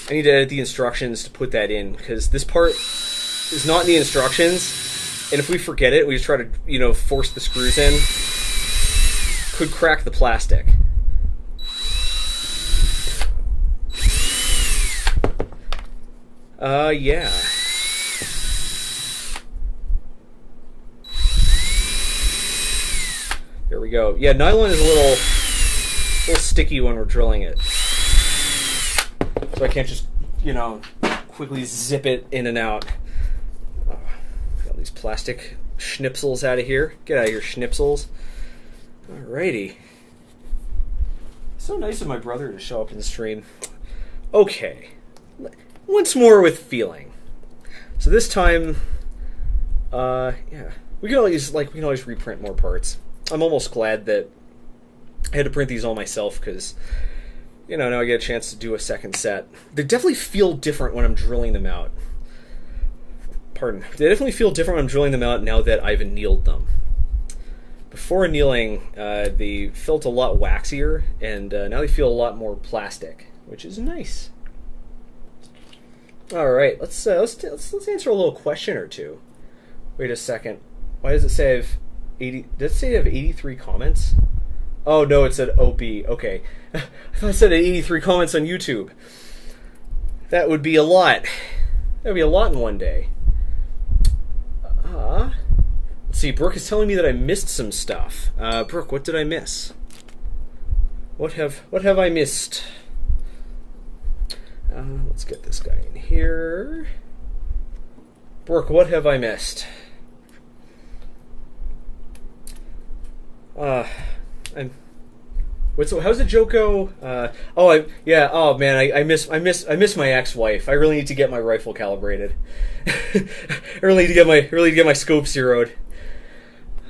edit the instructions to put that in because this part is not in the instructions, and if we forget it, we just try to, force the screws in, could crack the plastic. Yeah. There we go. Yeah, nylon is a little sticky when we're drilling it. So I can't just, quickly zip it in and out. Got these plastic schnipsels out of here. Get out of here, schnipsels. Alrighty. So nice of my brother to show up in the stream. Okay. Once more with feeling. So this time, yeah, we can always reprint more parts. I'm almost glad that I had to print these all myself because, now I get a chance to do a second set. They definitely feel different when I'm drilling them out. Pardon. They definitely feel different when I'm drilling them out now that I've annealed them. Before annealing, they felt a lot waxier, and now they feel a lot more plastic, which is nice. All right, let's answer a little question or two. Wait a second. Why does it say I have 80? Does it say I have 83 comments? Oh no, it said OP. Okay, I thought it said 83 comments on YouTube. That would be a lot. That would be a lot in one day. Let's see. Brooke is telling me that I missed some stuff. Brooke, what did I miss? What have I missed? Let's get this guy in here. Brooke, what have I missed? How's the joke go? Oh man, I miss my ex-wife. I really need to get my rifle calibrated. I really need to get my scope zeroed.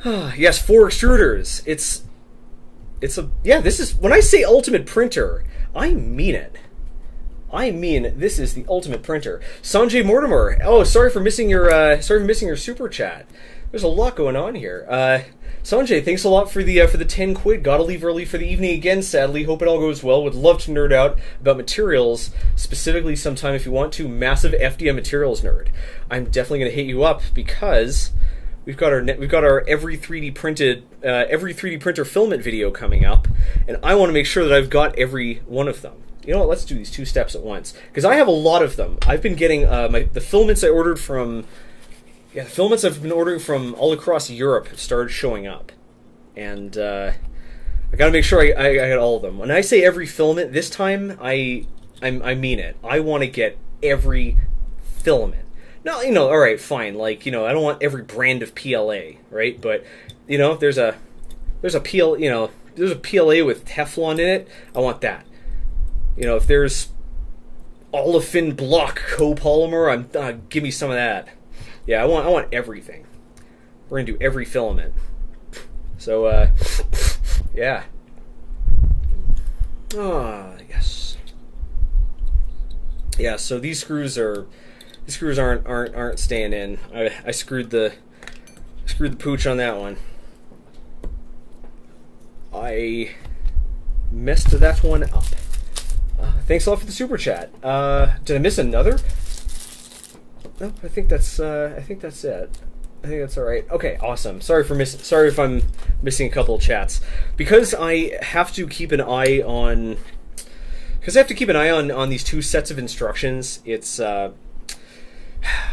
Yes, 4 extruders. This is when I say ultimate printer, I mean it. I mean, this is the ultimate printer. Sanjay Mortimer. Oh, sorry for missing your super chat. There's a lot going on here. Sanjay, thanks a lot for the 10 quid. Gotta leave early for the evening again, sadly. Hope it all goes well. Would love to nerd out about materials, specifically sometime if you want to. Massive FDM materials nerd. I'm definitely gonna hit you up because we've got our every 3D printer filament video coming up, and I want to make sure that I've got every one of them. You know what? Let's do these 2 steps at once because I have a lot of them. I've been getting the filaments I ordered from. Yeah, the filaments I've been ordering from all across Europe have started showing up, and I got to make sure I got all of them. When I say every filament, this time I mean it. I want to get every filament. No, all right, fine. Like, I don't want every brand of PLA, right? But if there's a PLA with Teflon in it, I want that. If there's olefin block copolymer, give me some of that. Yeah, I want everything. We're gonna do every filament. So, yeah. Yes. Yeah. So these screws aren't staying in. I screwed the pooch on that one. I messed that one up. Thanks a lot for the super chat. Did I miss another? No, I think that's it. I think that's all right. Okay, awesome. Sorry if I'm missing a couple of chats because I have to keep an eye on these 2 sets of instructions. It's I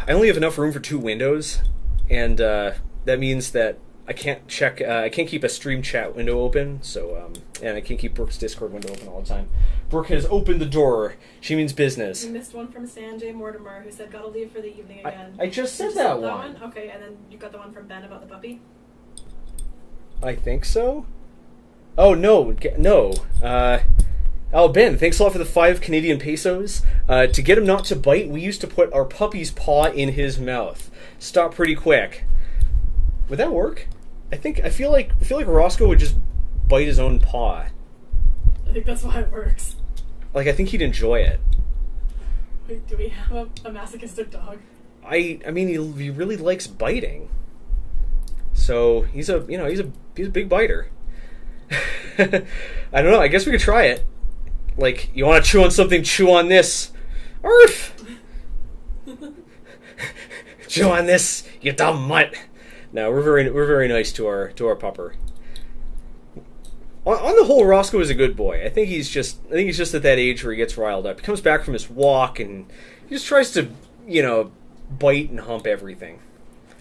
only have enough room for 2 windows, and that means that I can't keep a stream chat window open. So and I can't keep Brooke's Discord window open all the time. Brooke has opened the door. She means business. You missed one from Sanjay Mortimer who said gotta leave for the evening again. I just said that one. Okay, and then you got the one from Ben about the puppy? I think so. Oh, no. Ben, thanks a lot for the 5 Canadian pesos. To get him not to bite, we used to put our puppy's paw in his mouth. Stop pretty quick. Would that work? I feel like Roscoe would just bite his own paw. I think that's why it works. Like, I think he'd enjoy it. Wait, do we have a masochistic dog? I mean, he really likes biting. So he's a big biter. I don't know. I guess we could try it. Like, you want to chew on something? Chew on this. Arf! Chew on this, you dumb mutt. No, we're very nice to our pupper. On the whole, Roscoe is a good boy. I think he's just at that age where he gets riled up. He comes back from his walk and he just tries to bite and hump everything.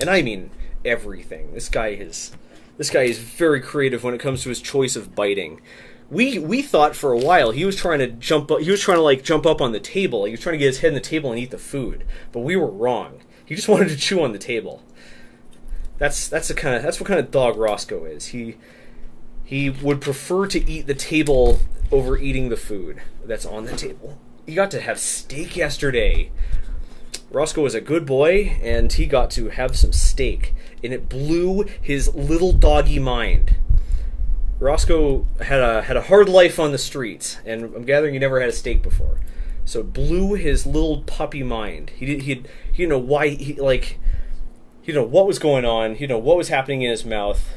And I mean everything. This guy is very creative when it comes to his choice of biting. We thought for a while he was trying to jump up on the table. He was trying to get his head in the table and eat the food. But we were wrong. He just wanted to chew on the table. That's what kind of dog Roscoe is. He would prefer to eat the table over eating the food that's on the table. He got to have steak yesterday. Roscoe was a good boy, and he got to have some steak, and it blew his little doggy mind. Roscoe had a hard life on the streets, and I'm gathering he never had a steak before. So it blew his little puppy mind. He didn't know why he didn't know what was going on. He didn't know what was happening in his mouth.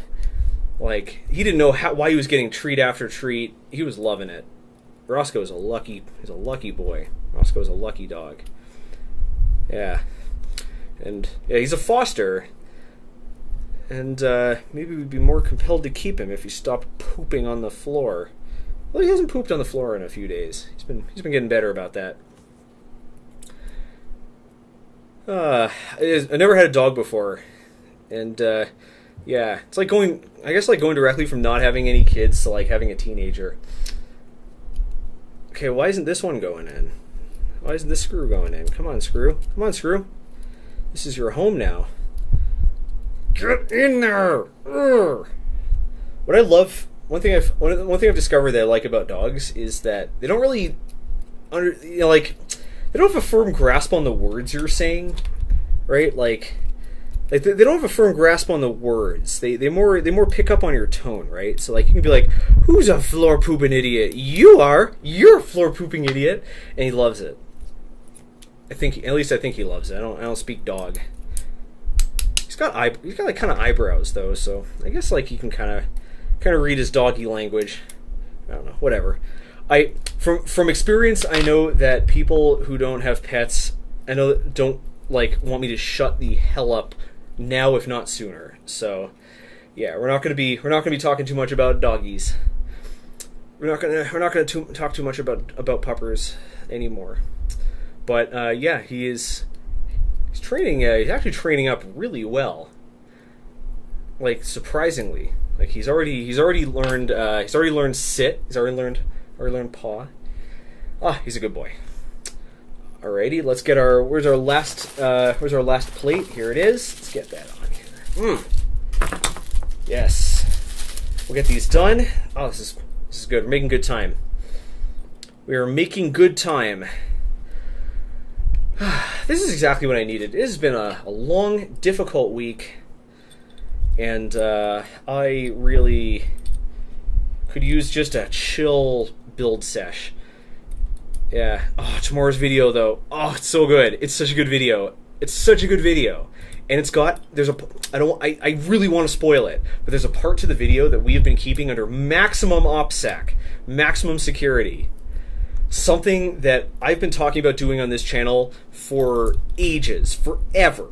Like, he didn't know why he was getting treat after treat. He was loving it. Roscoe is he's a lucky boy. Roscoe is a lucky dog. Yeah. And yeah, he's a foster. And maybe we'd be more compelled to keep him if he stopped pooping on the floor. Well, he hasn't pooped on the floor in a few days. He's been getting better about that. I never had a dog before. And yeah, it's like going directly from not having any kids to like having a teenager. Okay, why isn't this one going in? Why isn't this screw going in? Come on, screw. Come on, screw. This is your home now. Get in there! Urgh. What I love, one thing I've discovered that I like about dogs is that they don't really they don't have a firm grasp on the words you're saying, right? Like they don't have a firm grasp on the words. They more pick up on your tone, right? So like you can be like, "Who's a floor pooping idiot? You are. You're a floor pooping idiot," and he loves it. I think he loves it. I don't speak dog. He's got like kind of eyebrows though, so I guess like you can kind of read his doggy language. I don't know, whatever. From experience, I know that people who don't have pets, don't like want me to shut the hell up now, if not sooner. So yeah, we're not going to be talking too much about doggies. We're not going to talk too much about puppers anymore. But yeah, he's training. He's actually training up really well. Like surprisingly, like he's already learned sit. He's already learned paw. He's a good boy. Alrighty, let's get where's our last plate? Here it is. Let's get that on here. Yes. We'll get these done. Oh, this is good. We're making good time. We are making good time. This is exactly what I needed. It has been a long, difficult week, and I really could use just a chill build sesh. Yeah. Oh, tomorrow's video though. Oh, it's so good. It's such a good video. And it's got I really want to spoil it, but there's a part to the video that we have been keeping under maximum OPSEC, maximum security. Something that I've been talking about doing on this channel for ages, forever.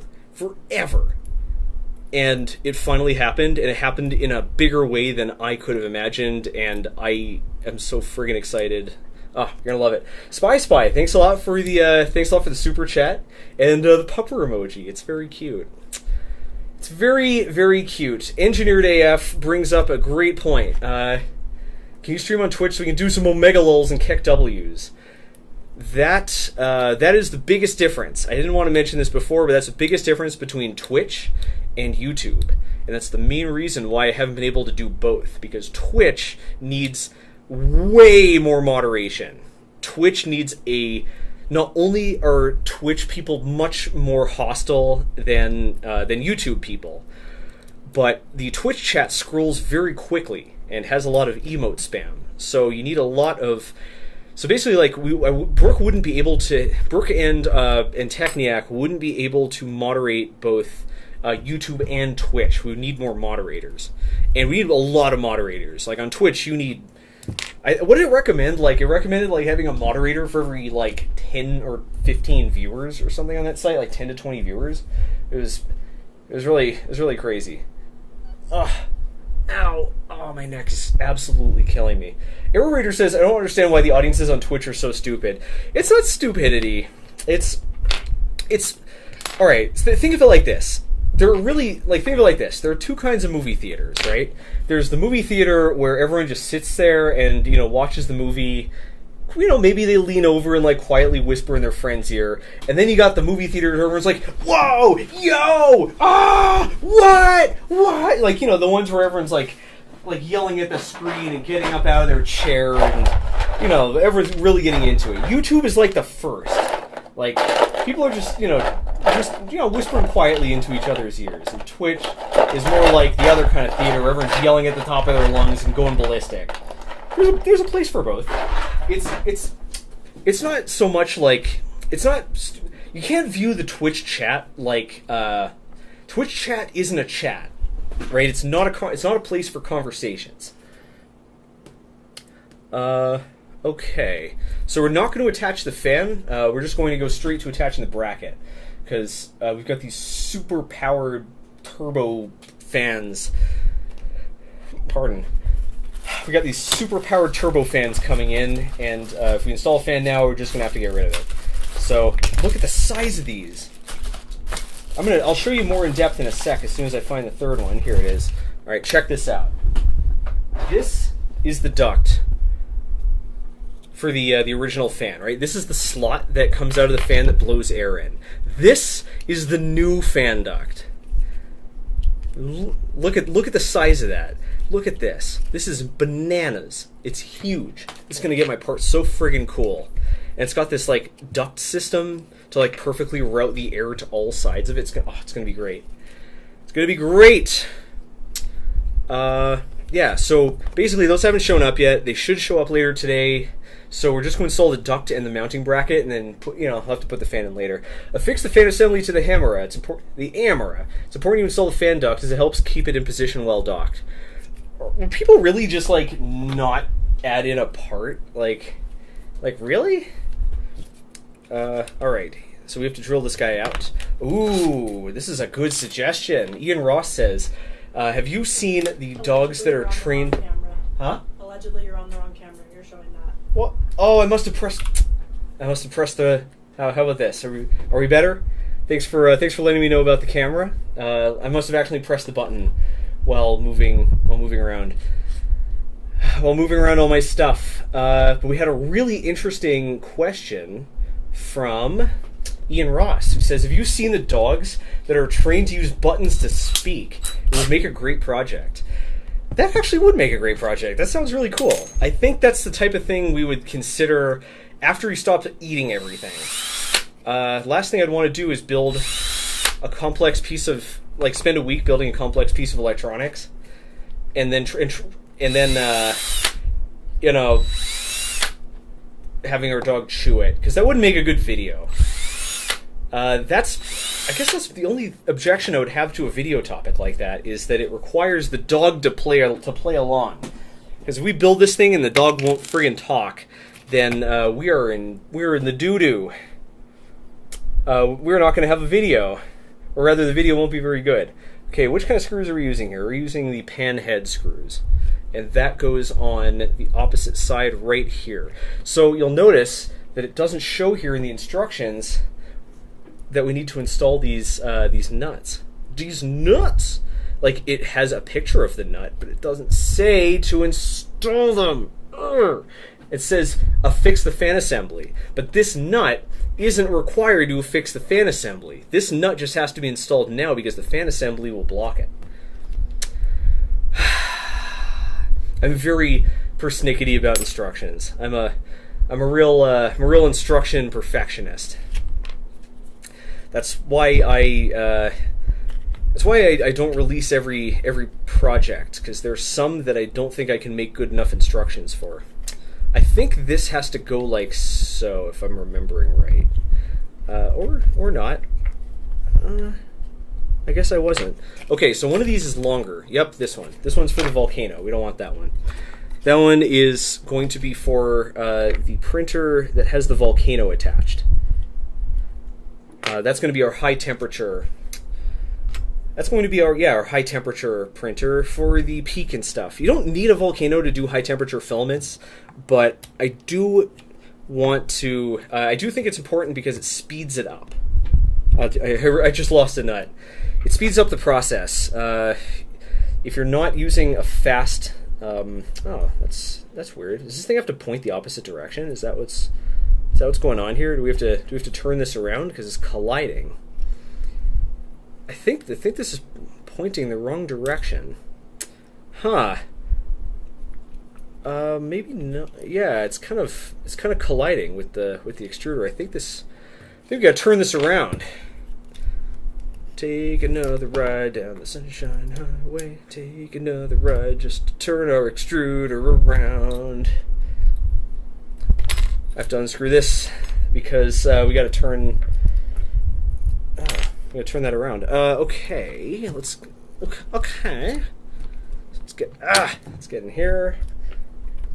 And it finally happened, and it happened in a bigger way than I could have imagined, and I am so friggin' excited. Oh, you're gonna love it. Spy, thanks a lot for the super chat and the pupper emoji. It's very cute. It's very, very cute. Engineered AF brings up a great point. Can you stream on Twitch so we can do some Omega lulls and kick W's? That is the biggest difference. I didn't want to mention this before, but that's the biggest difference between Twitch and YouTube. And that's the main reason why I haven't been able to do both, because Twitch needs way more moderation. Twitch needs not only are Twitch people much more hostile than YouTube people, but the Twitch chat scrolls very quickly and has a lot of emote spam. So you need a lot of... So basically, like, Brooke wouldn't be able to... Brooke and Techniac wouldn't be able to moderate both YouTube and Twitch. We would need more moderators. And we need a lot of moderators. Like, on Twitch, you need... what did it recommend? Like, it recommended, like, having a moderator for every, like, 10 or 15 viewers or something on that site. Like, 10 to 20 viewers. It was really crazy. Ugh. Ow. Oh, my neck is absolutely killing me. Aerorator says, I don't understand why the audiences on Twitch are so stupid. It's not stupidity. It's it's all right. So think of it like this. There are really think of it like this. There are two kinds of movie theaters, right? There's the movie theater where everyone just sits there and watches the movie. Maybe they lean over and quietly whisper in their friend's ear. And then you got the movie theater where everyone's like, "Whoa, yo, what?" The ones where everyone's like yelling at the screen and getting up out of their chair and everyone's really getting into it. YouTube is like the first. People are just whispering quietly into each other's ears. And Twitch is more like the other kind of theater where everyone's yelling at the top of their lungs and going ballistic. There's a place for both. It's not so much it's not. You can't view the Twitch chat Twitch chat isn't a chat, right? It's not a place for conversations. Okay, so we're not going to attach the fan. We're just going to go straight to attaching the bracket because we've got these super powered turbo fans. Pardon. We got these super powered turbo fans coming in, and if we install a fan now, we're just gonna have to get rid of it. So look at the size of these. I'll show you more in depth in a sec as soon as I find the third one. Here it is. All right, check this out. This is the duct for the original fan, right? This is the slot that comes out of the fan that blows air in. This is the new fan duct. Look at the size of that. Look at this. This is bananas. It's huge. It's going to get my part so friggin' cool. And it's got this duct system to perfectly route the air to all sides of it. It's going to be great. It's going to be great. Yeah, so basically those haven't shown up yet. They should show up later today. So we're just going to install the duct and the mounting bracket, and then I'll have to put the fan in later. Affix the fan assembly to the Hemera. It's important you install the fan duct as it helps keep it in position while docked. Will people really just not add in a part? Really? Alright, so we have to drill this guy out. Ooh, this is a good suggestion. Ian Ross says, have you seen the dogs that are trained... Huh? Allegedly you're on the wrong camera. You're showing that. What? Oh, I must have pressed the... How about this? Are we better? Thanks for letting me know about the camera. I must have actually pressed the button while moving around all my stuff. But we had a really interesting question from Ian Ross, who says, have you seen the dogs that are trained to use buttons to speak? It would make a great project. That actually would make a great project. That sounds really cool. I think that's the type of thing we would consider after we stopped eating everything. Last thing I'd want to do is build a complex piece of... spend a week building a complex piece of electronics, and then having our dog chew it, because that wouldn't make a good video. I guess that's the only objection I would have to a video topic like that, is that it requires the dog to play along. Because if we build this thing and the dog won't friggin' talk, then we're in the doo-doo. We're not going to have a video. Or rather, the video won't be very good. Okay, which kind of screws are we using here? We're using the pan head screws. And that goes on the opposite side right here. So you'll notice that it doesn't show here in the instructions that we need to install these nuts. These nuts! It has a picture of the nut, but it doesn't say to install them. Urgh. It says affix the fan assembly. But this nut isn't required to affix the fan assembly. This nut just has to be installed now because the fan assembly will block it. I'm very persnickety about instructions. I'm a real instruction perfectionist. That's why I don't release every project, because there's some that I don't think I can make good enough instructions for. I think this has to go like so, if I'm remembering right. Or not. I guess I wasn't. Okay, so one of these is longer. Yep, this one. This one's for the Volcano. We don't want that one. That one is going to be for the printer that has the Volcano attached. That's going to be our high temperature. That's going to be our high temperature printer for the Peak and stuff. You don't need a Volcano to do high temperature filaments, but I do want to. I do think it's important because it speeds it up. I just lost a nut. It speeds up the process. If you're not using a fast... oh, that's weird. Does this thing have to point the opposite direction? Is that what's going on here? Do we have to turn this around because it's colliding? I think this is pointing the wrong direction. Huh. Maybe no. Yeah, it's kind of colliding with the extruder. I think we gotta turn this around. Take another ride down the Sunshine Highway. Take another ride just to turn our extruder around. I have to unscrew this because we gotta turn. We gotta turn that around. Okay. Okay. Let's get in here.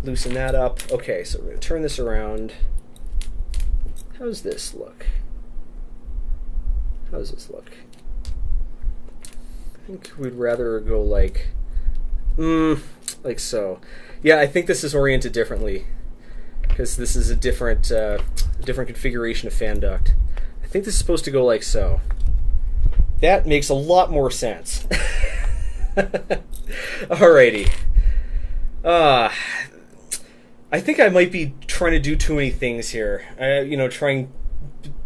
Loosen that up. Okay, so we're going to turn this around. How's this look? I think we'd rather go like so. Yeah, I think this is oriented differently because this is a different configuration of fan duct. I think this is supposed to go like so. That makes a lot more sense. Alrighty. I think I might be trying to do too many things here.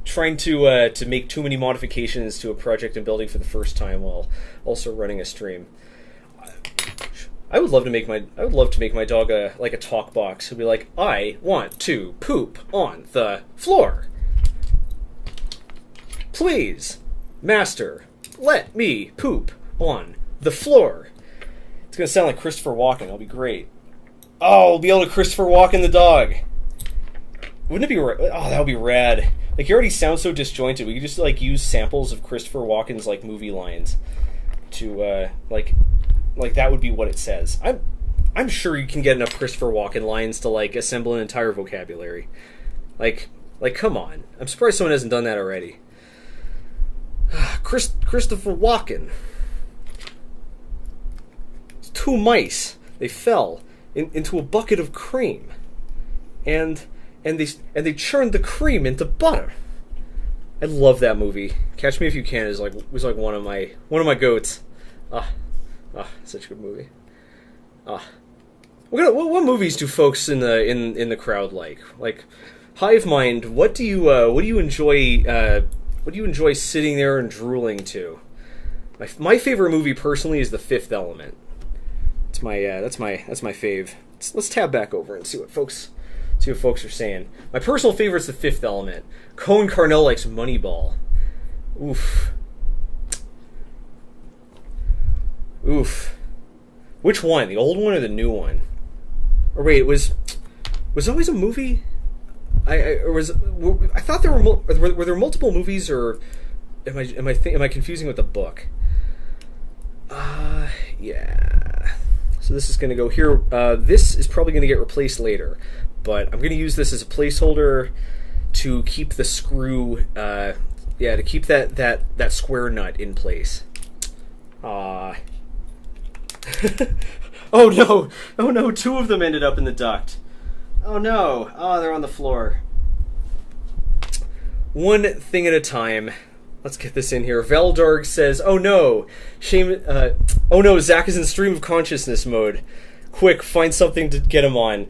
Trying to make too many modifications to a project I'm building for the first time while also running a stream. I would love to make my dog like a talk box. It'd be like, I want to poop on the floor. Please, master, let me poop on the floor. It's gonna sound like Christopher Walken. It'll be great. Oh, we'll be able to Christopher Walken the dog. Wouldn't it be? Oh, that would be rad. Like, he already sounds so disjointed. We could just like use samples of Christopher Walken's like movie lines to like that would be what it says. I'm sure you can get enough Christopher Walken lines to like assemble an entire vocabulary. Like come on. I'm surprised someone hasn't done that already. Christopher Walken. Two mice. They fell into a bucket of cream, and they churned the cream into butter. I love that movie. Catch Me If You Can was like one of my goats. Such a good movie. What movies do folks in the crowd like? Like, Hive Mind. What do you enjoy? What do you enjoy sitting there and drooling to? My favorite movie personally is The Fifth Element. That's my fave. Let's tab back over and see what folks are saying. My personal favorite's The Fifth Element. Cohen Carnell likes Moneyball. Oof. Which one? The old one or the new one? Or wait, was always a movie? I thought there were there multiple movies, or am I confusing with the book? Yeah. So this is going to go here. This is probably going to get replaced later, but I'm going to use this as a placeholder to keep the screw, to keep that square nut in place. Oh no, two of them ended up in the duct. Oh no, they're on the floor. One thing at a time. Let's get this in here. Veldarg says, "Oh no, Zack is in stream of consciousness mode. Quick, find something to get him on."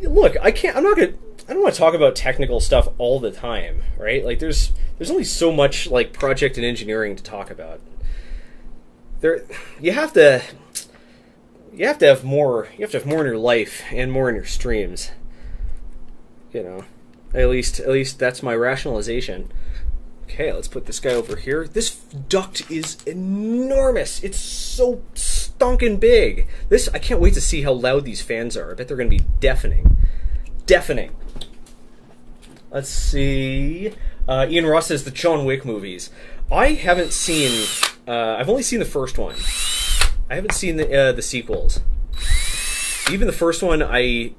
Look, I don't want to talk about technical stuff all the time, right? Like, there's only so much like project and engineering to talk about. You have to have more. You have to have more in your life and more in your streams. You know, at least that's my rationalization. Okay, let's put this guy over here. This duct is enormous. It's so stonking big. I can't wait to see how loud these fans are. I bet they're going to be deafening. Let's see. Ian Ross says the John Wick movies. I haven't seen... I've only seen the first one. I haven't seen the sequels. Even the first one, I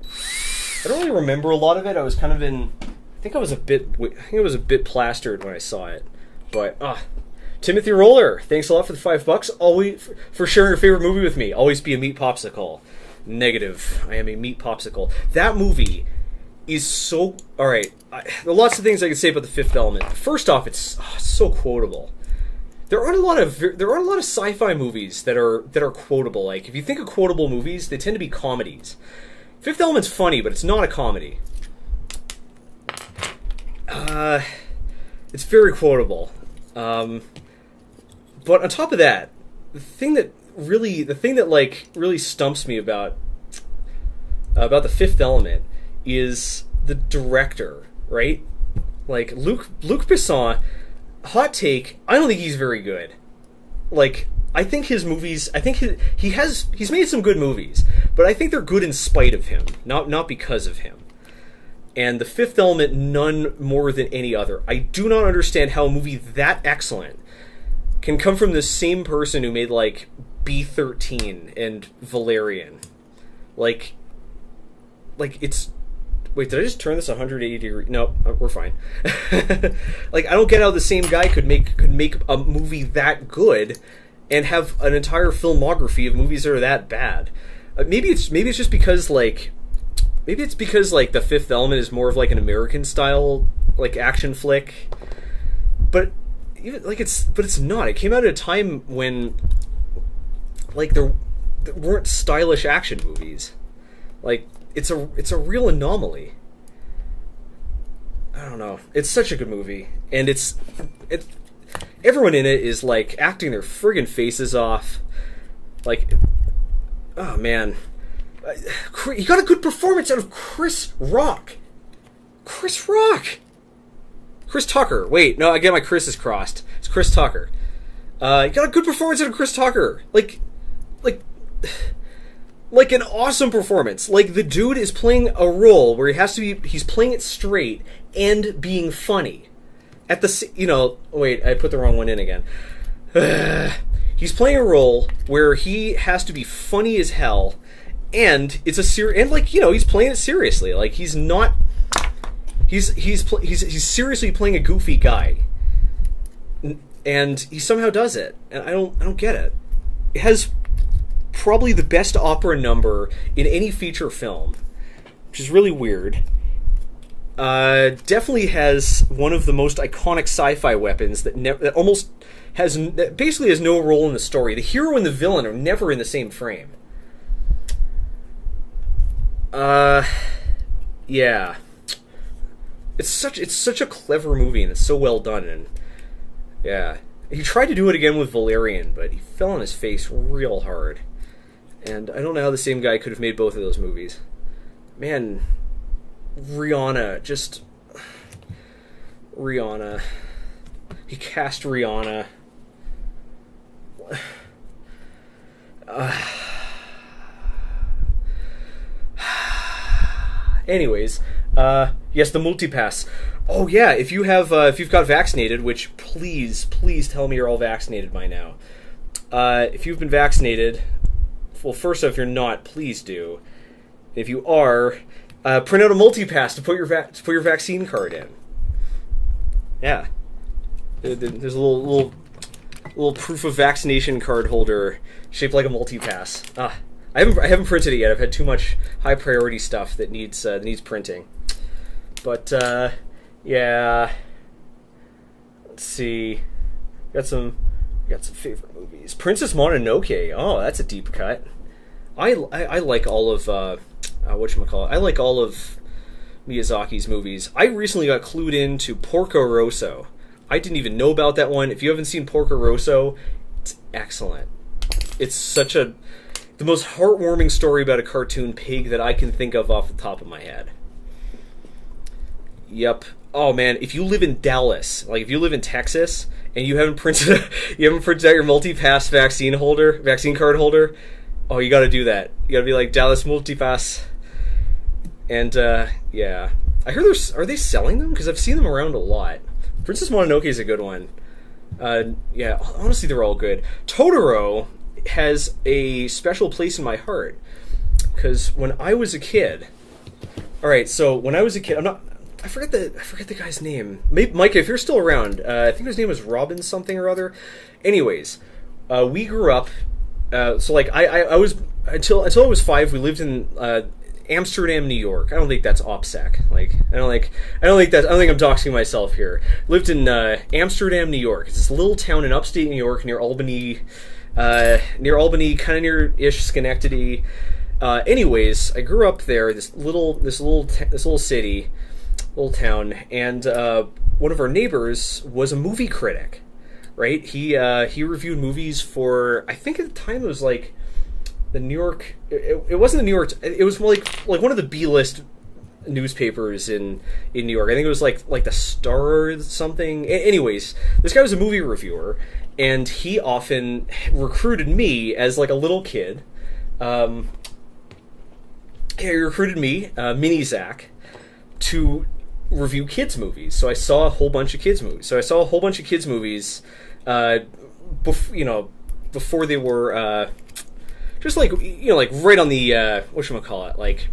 don't really remember a lot of it. I was kind of in... I think it was a bit plastered when I saw it. But, Timothy Roller, thanks a lot for the $5. Always for sharing your favorite movie with me. Always be a meat popsicle. Negative. I am a meat popsicle. That movie is so... Alright, there are lots of things I can say about The Fifth Element. First off, it's so quotable. There aren't a lot of sci-fi movies that are quotable. Like, if you think of quotable movies, they tend to be comedies. Fifth Element's funny, but it's not a comedy. It's very quotable. But on top of that, the thing that really stumps me about The Fifth Element is the director, right? Like, Luc Besson, hot take, I don't think he's very good. Like, I think his movies, he's made some good movies, but I think they're good in spite of him, not because of him. And The Fifth Element, none more than any other. I do not understand how a movie that excellent can come from the same person who made, like, B-13 and Valerian. Like, it's... Wait, did I just turn this 180 degrees? No, we're fine. Like, I don't get how the same guy could make a movie that good and have an entire filmography of movies that are that bad. Maybe it's just because, like... Maybe it's because, like, The Fifth Element is more of, like, an American-style, like, action flick. But it's not. It came out at a time when, like, there weren't stylish action movies. Like, it's a real anomaly. I don't know. It's such a good movie, and everyone in it is, like, acting their friggin' faces off. Like, oh man, you got a good performance out of Chris Rock. Chris Tucker. Wait, no, I get my Chris's crossed. It's Chris Tucker. You got a good performance out of Chris Tucker. Like an awesome performance. Like, the dude is playing a role where he's playing it straight and being funny. Wait, I put the wrong one in again. He's playing a role where he has to be funny as hell, and it's he's playing it seriously. Like, he's not... He's seriously playing a goofy guy, and he somehow does it, and I don't get it. It has probably the best opera number in any feature film, which is really weird. Definitely has one of the most iconic sci-fi weapons that basically has no role in the story. The hero and the villain are never in the same frame. Yeah. It's such a clever movie, and it's so well done, and yeah. He tried to do it again with Valerian, but he fell on his face real hard. And I don't know how the same guy could have made both of those movies. Man, Rihanna. He cast Rihanna. Anyways, yes, the multipass. Oh yeah, if you've got vaccinated, which please tell me you're all vaccinated by now. If you've been vaccinated, well, first off, if you're not, please do. If you are, print out a multipass to put your vaccine card in. Yeah, there's a little proof of vaccination card holder shaped like a multipass. I haven't printed it yet. I've had too much high priority stuff that needs printing. But yeah, let's see. Got some favorite movies. Princess Mononoke. Oh, that's a deep cut. I like all of whatchamacallit. I like all of Miyazaki's movies. I recently got clued into Porco Rosso. I didn't even know about that one. If you haven't seen Porco Rosso, it's excellent. It's the most heartwarming story about a cartoon pig that I can think of off the top of my head. Yep. Oh man, if you live in Dallas, like if you live in Texas, and you haven't printed out your multipass vaccine card holder, oh, you got to do that. You got to be like Dallas Multipass. And yeah, I heard are they selling them? Because I've seen them around a lot. Princess Mononoke is a good one. Yeah, honestly, they're all good. Totoro has a special place in my heart because when I was a kid. All right, so when I was a kid, I forget the guy's name. Maybe, Mike, if you're still around, I think his name was Robin something or other. Anyways, we grew up. So like I was until I was 5. We lived in Amsterdam, New York. I don't think that's OPSEC. Like, I don't think I'm doxing myself here. Lived in Amsterdam, New York. It's this little town in upstate New York near Albany, kind of near-ish Schenectady. Anyways, I grew up there. This little city, little town, and one of our neighbors was a movie critic. Right? He reviewed movies for, I think at the time it was like the New York. It wasn't the New York. It was more like one of the B-list newspapers in New York. I think it was like the Star or something. Anyways, this guy was a movie reviewer, and he often recruited me as like a little kid. He recruited me, mini Zack, to review kids movies. So I saw a whole bunch of kids movies. Before they were just like right on the whatchamacallit, like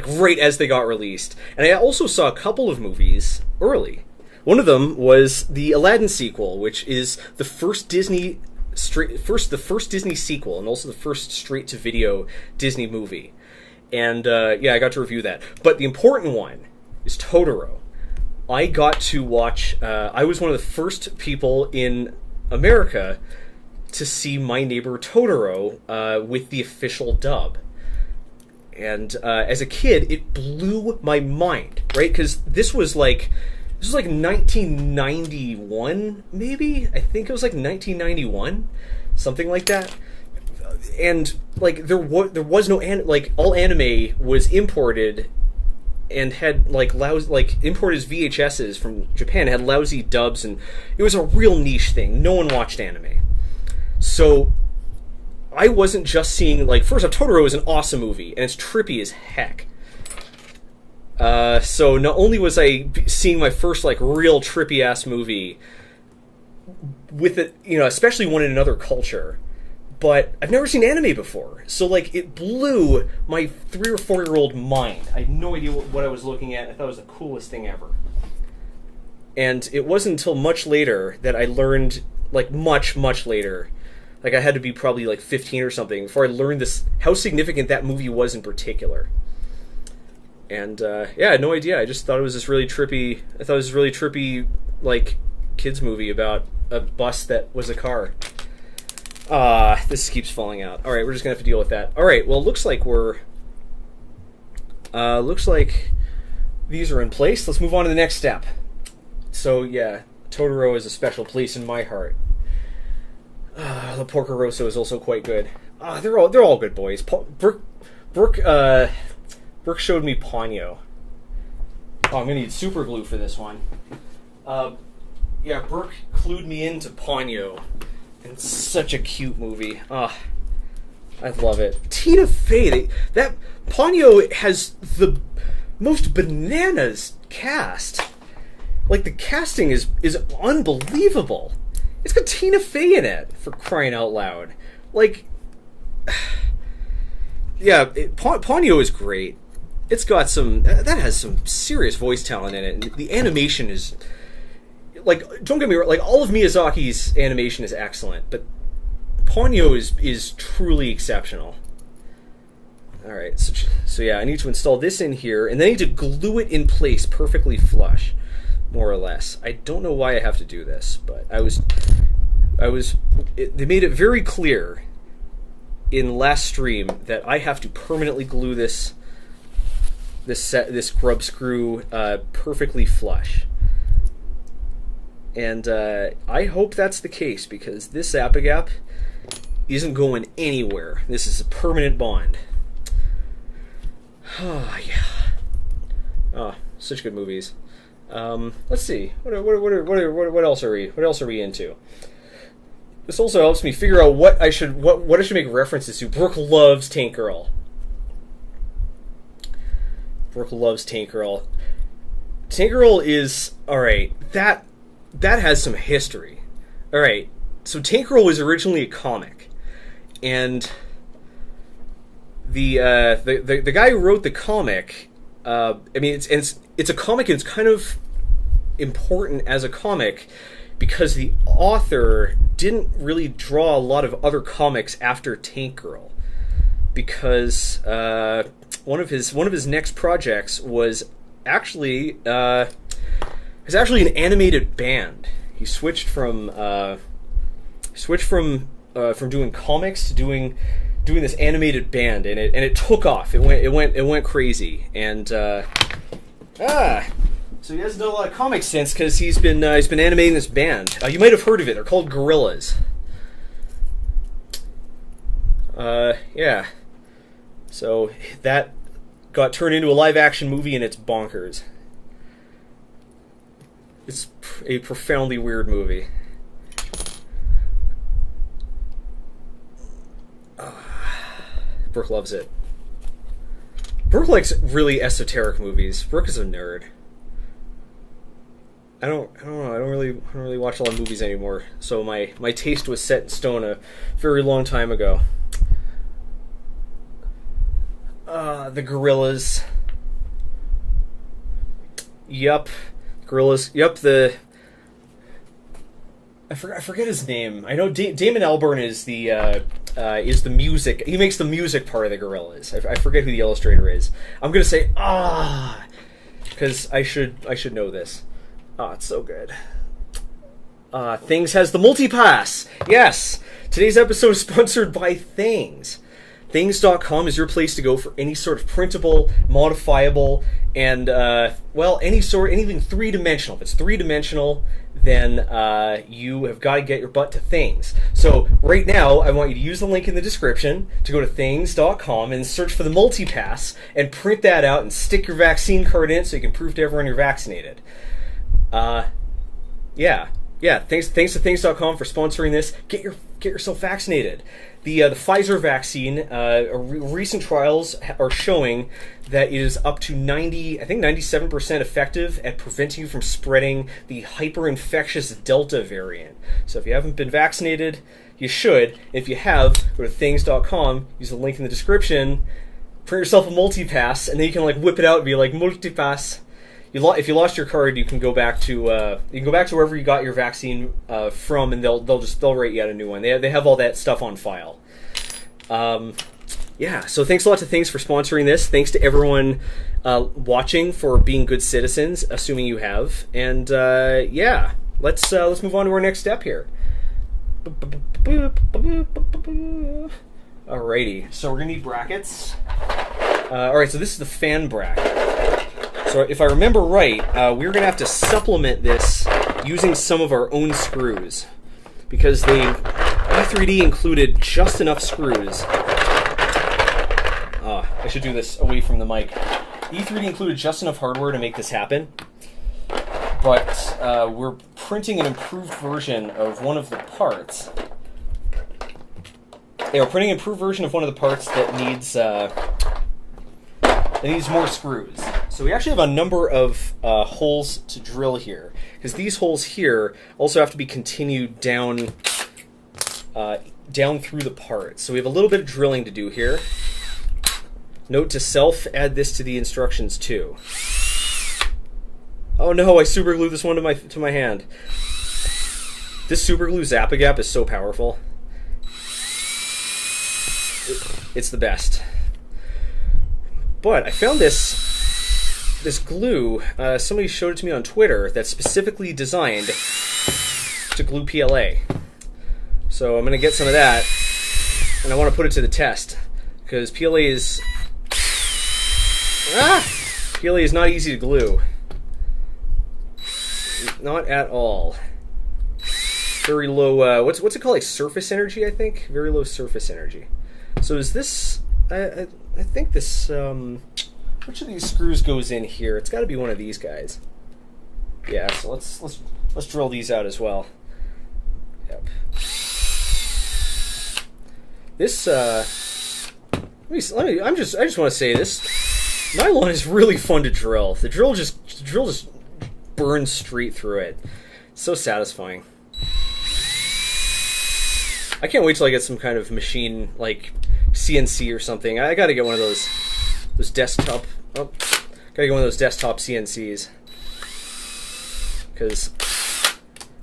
right as they got released. And I also saw a couple of movies early. One of them was the Aladdin sequel, which is the first Disney sequel, and also the first straight-to-video Disney movie. And I got to review that. But the important one is Totoro. I got to watch. I was one of the first people in America to see My Neighbor Totoro with the official dub. And as a kid, it blew my mind, right? Because this was like 1991, maybe? I think it was like 1991, something like that. And like there was no all anime was imported and had imported as VHSs from Japan, had lousy dubs, and it was a real niche thing. No one watched anime. So I wasn't just seeing, first off, Totoro is an awesome movie, and it's trippy as heck. So not only was I seeing my first, real trippy-ass movie with it, especially one in another culture, but I've never seen anime before. So, it blew my 3 or 4-year-old mind. I had no idea what I was looking at. I thought it was the coolest thing ever. And it wasn't until much later that I learned, much, much later, I had to be probably 15 or something before I learned how significant that movie was in particular. And I had no idea. I just thought it was this really trippy. I thought it was this really trippy kids movie about a bus that was a car. This keeps falling out. All right, we're just gonna have to deal with that. All right. Well, looks like these are in place. Let's move on to the next step. So yeah, Totoro is a special place in my heart. The Porco Rosso is also quite good. They're all good boys. Brooke showed me Ponyo. Oh, I'm gonna need super glue for this one. Brooke clued me into Ponyo. And it's such a cute movie. I love it. Tina Fey. That Ponyo has the most bananas cast. The casting is unbelievable. It's got Tina Fey in it, for crying out loud. Ponyo is great. It's got that has some serious voice talent in it, and the animation is, don't get me wrong, all of Miyazaki's animation is excellent, but Ponyo is truly exceptional. Alright, so I need to install this in here, and then I need to glue it in place perfectly flush, more or less. I don't know why I have to do this, but they made it very clear in last stream that I have to permanently glue this grub screw perfectly flush. And I hope that's the case, because this Zapagap isn't going anywhere. This is a permanent bond. Oh, yeah. Oh, such good movies. Let's see. What else are we into? This also helps me figure out what I should make references to. Brooke loves Tank Girl. Brooke loves Tank Girl. Tank Girl is alright. That has some history. Alright. So Tank Girl was originally a comic. And the guy who wrote the comic, it's a comic, and it's kind of important as a comic because the author didn't really draw a lot of other comics after Tank Girl, because one of his next projects was actually an animated band. He switched from doing comics to doing this animated band, and it took off. It went crazy, and so he hasn't done a lot of comics since, because he's been animating this band. You might have heard of it. They're called Gorillas. Yeah. So that got turned into a live-action movie, and it's bonkers. It's a profoundly weird movie. Brooke loves it. Brooke likes really esoteric movies. Brooke is a nerd. I don't know. I don't really watch a lot of movies anymore. So my taste was set in stone a very long time ago. The Gorillas. Yup. Gorillas. Yup, I forget his name. I know Damon Albarn is the music. He makes the music part of the Gorillas. I forget who the illustrator is. I'm gonna say because I should know this. It's so good. Things has the multipass. Yes. Today's episode is sponsored by Things. Things.com is your place to go for any sort of printable, modifiable, and anything three-dimensional. If it's three-dimensional, then you have got to get your butt to Things. So right now, I want you to use the link in the description to go to Things.com and search for the multipass and print that out and stick your vaccine card in so you can prove to everyone you're vaccinated. Yeah. Thanks to Things.com for sponsoring this. Get yourself vaccinated. The Pfizer vaccine, recent trials are showing that it is up to 97% effective at preventing you from spreading the hyper-infectious Delta variant. So if you haven't been vaccinated, you should. If you have, go to Things.com, use the link in the description, print yourself a multipass, and then you can whip it out and be like, multipass. If you lost your card, you can go back to wherever you got your vaccine from, and they'll write you out a new one. They have all that stuff on file. Yeah. So thanks a lot to Things for sponsoring this. Thanks to everyone watching for being good citizens, assuming you have. And yeah, let's move on to our next step here. Alrighty. So we're gonna need brackets. All right. So this is the fan bracket. So if I remember right, we're going to have to supplement this using some of our own screws, because E3D included just enough screws. I should do this away from the mic. E3D included just enough hardware to make this happen, but we're printing an improved version of one of the parts. Yeah, we're printing an improved version of one of the parts that needs more screws. So we actually have a number of holes to drill here, because these holes here also have to be continued down through the part. So we have a little bit of drilling to do here. Note to self, add this to the instructions too. Oh no, I super glued this one to my hand. This super glue Zap-A-Gap is so powerful. It's the best. But I found this glue, somebody showed it to me on Twitter, that's specifically designed to glue PLA. So I'm going to get some of that, and I want to put it to the test, because PLA is not easy to glue. Not at all. Very low, what's it called, surface energy, I think? Very low surface energy. So is this, I think this, which of these screws goes in here? It's got to be one of these guys. Yeah, so let's drill these out as well. Yep. This I just want to say this nylon is really fun to drill. The drill just burns straight through it. It's so satisfying. I can't wait till I get some kind of machine like CNC or something. I got to get one of those desktop. Gotta get one of those desktop CNCs, because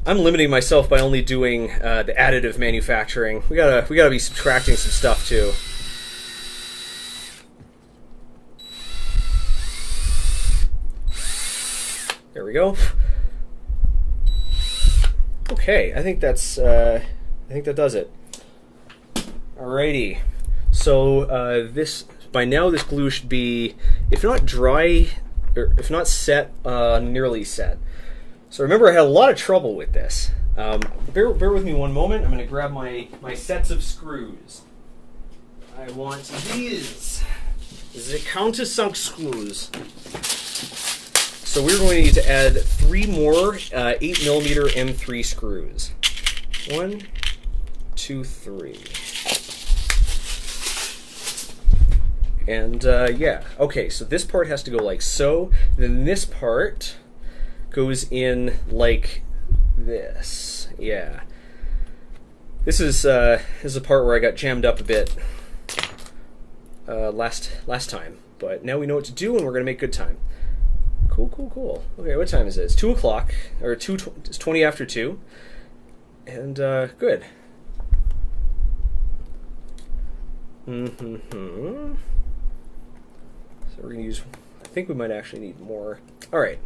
I'm limiting myself by only doing the additive manufacturing. We gotta be subtracting some stuff too. we go. Okay, I think that does it. Alrighty. So by now this glue should be, if not dry, or if not set, nearly set. So remember, I had a lot of trouble with this. Bear with me one moment. I'm going to grab my sets of screws. I want these. The countersunk screws. So we're going to need to add 3 more 8mm M3 screws. 1, 2, 3. And yeah, okay, so this part has to go like so. Then this part goes in like this. Yeah. This is a part where I got jammed up a bit last time. But now we know what to do, and we're going to make good time. Cool. Okay, what time is it? It's 2 o'clock, or it's 20 after 2. And, good. So we're going to use, I think we might actually need more. Alright.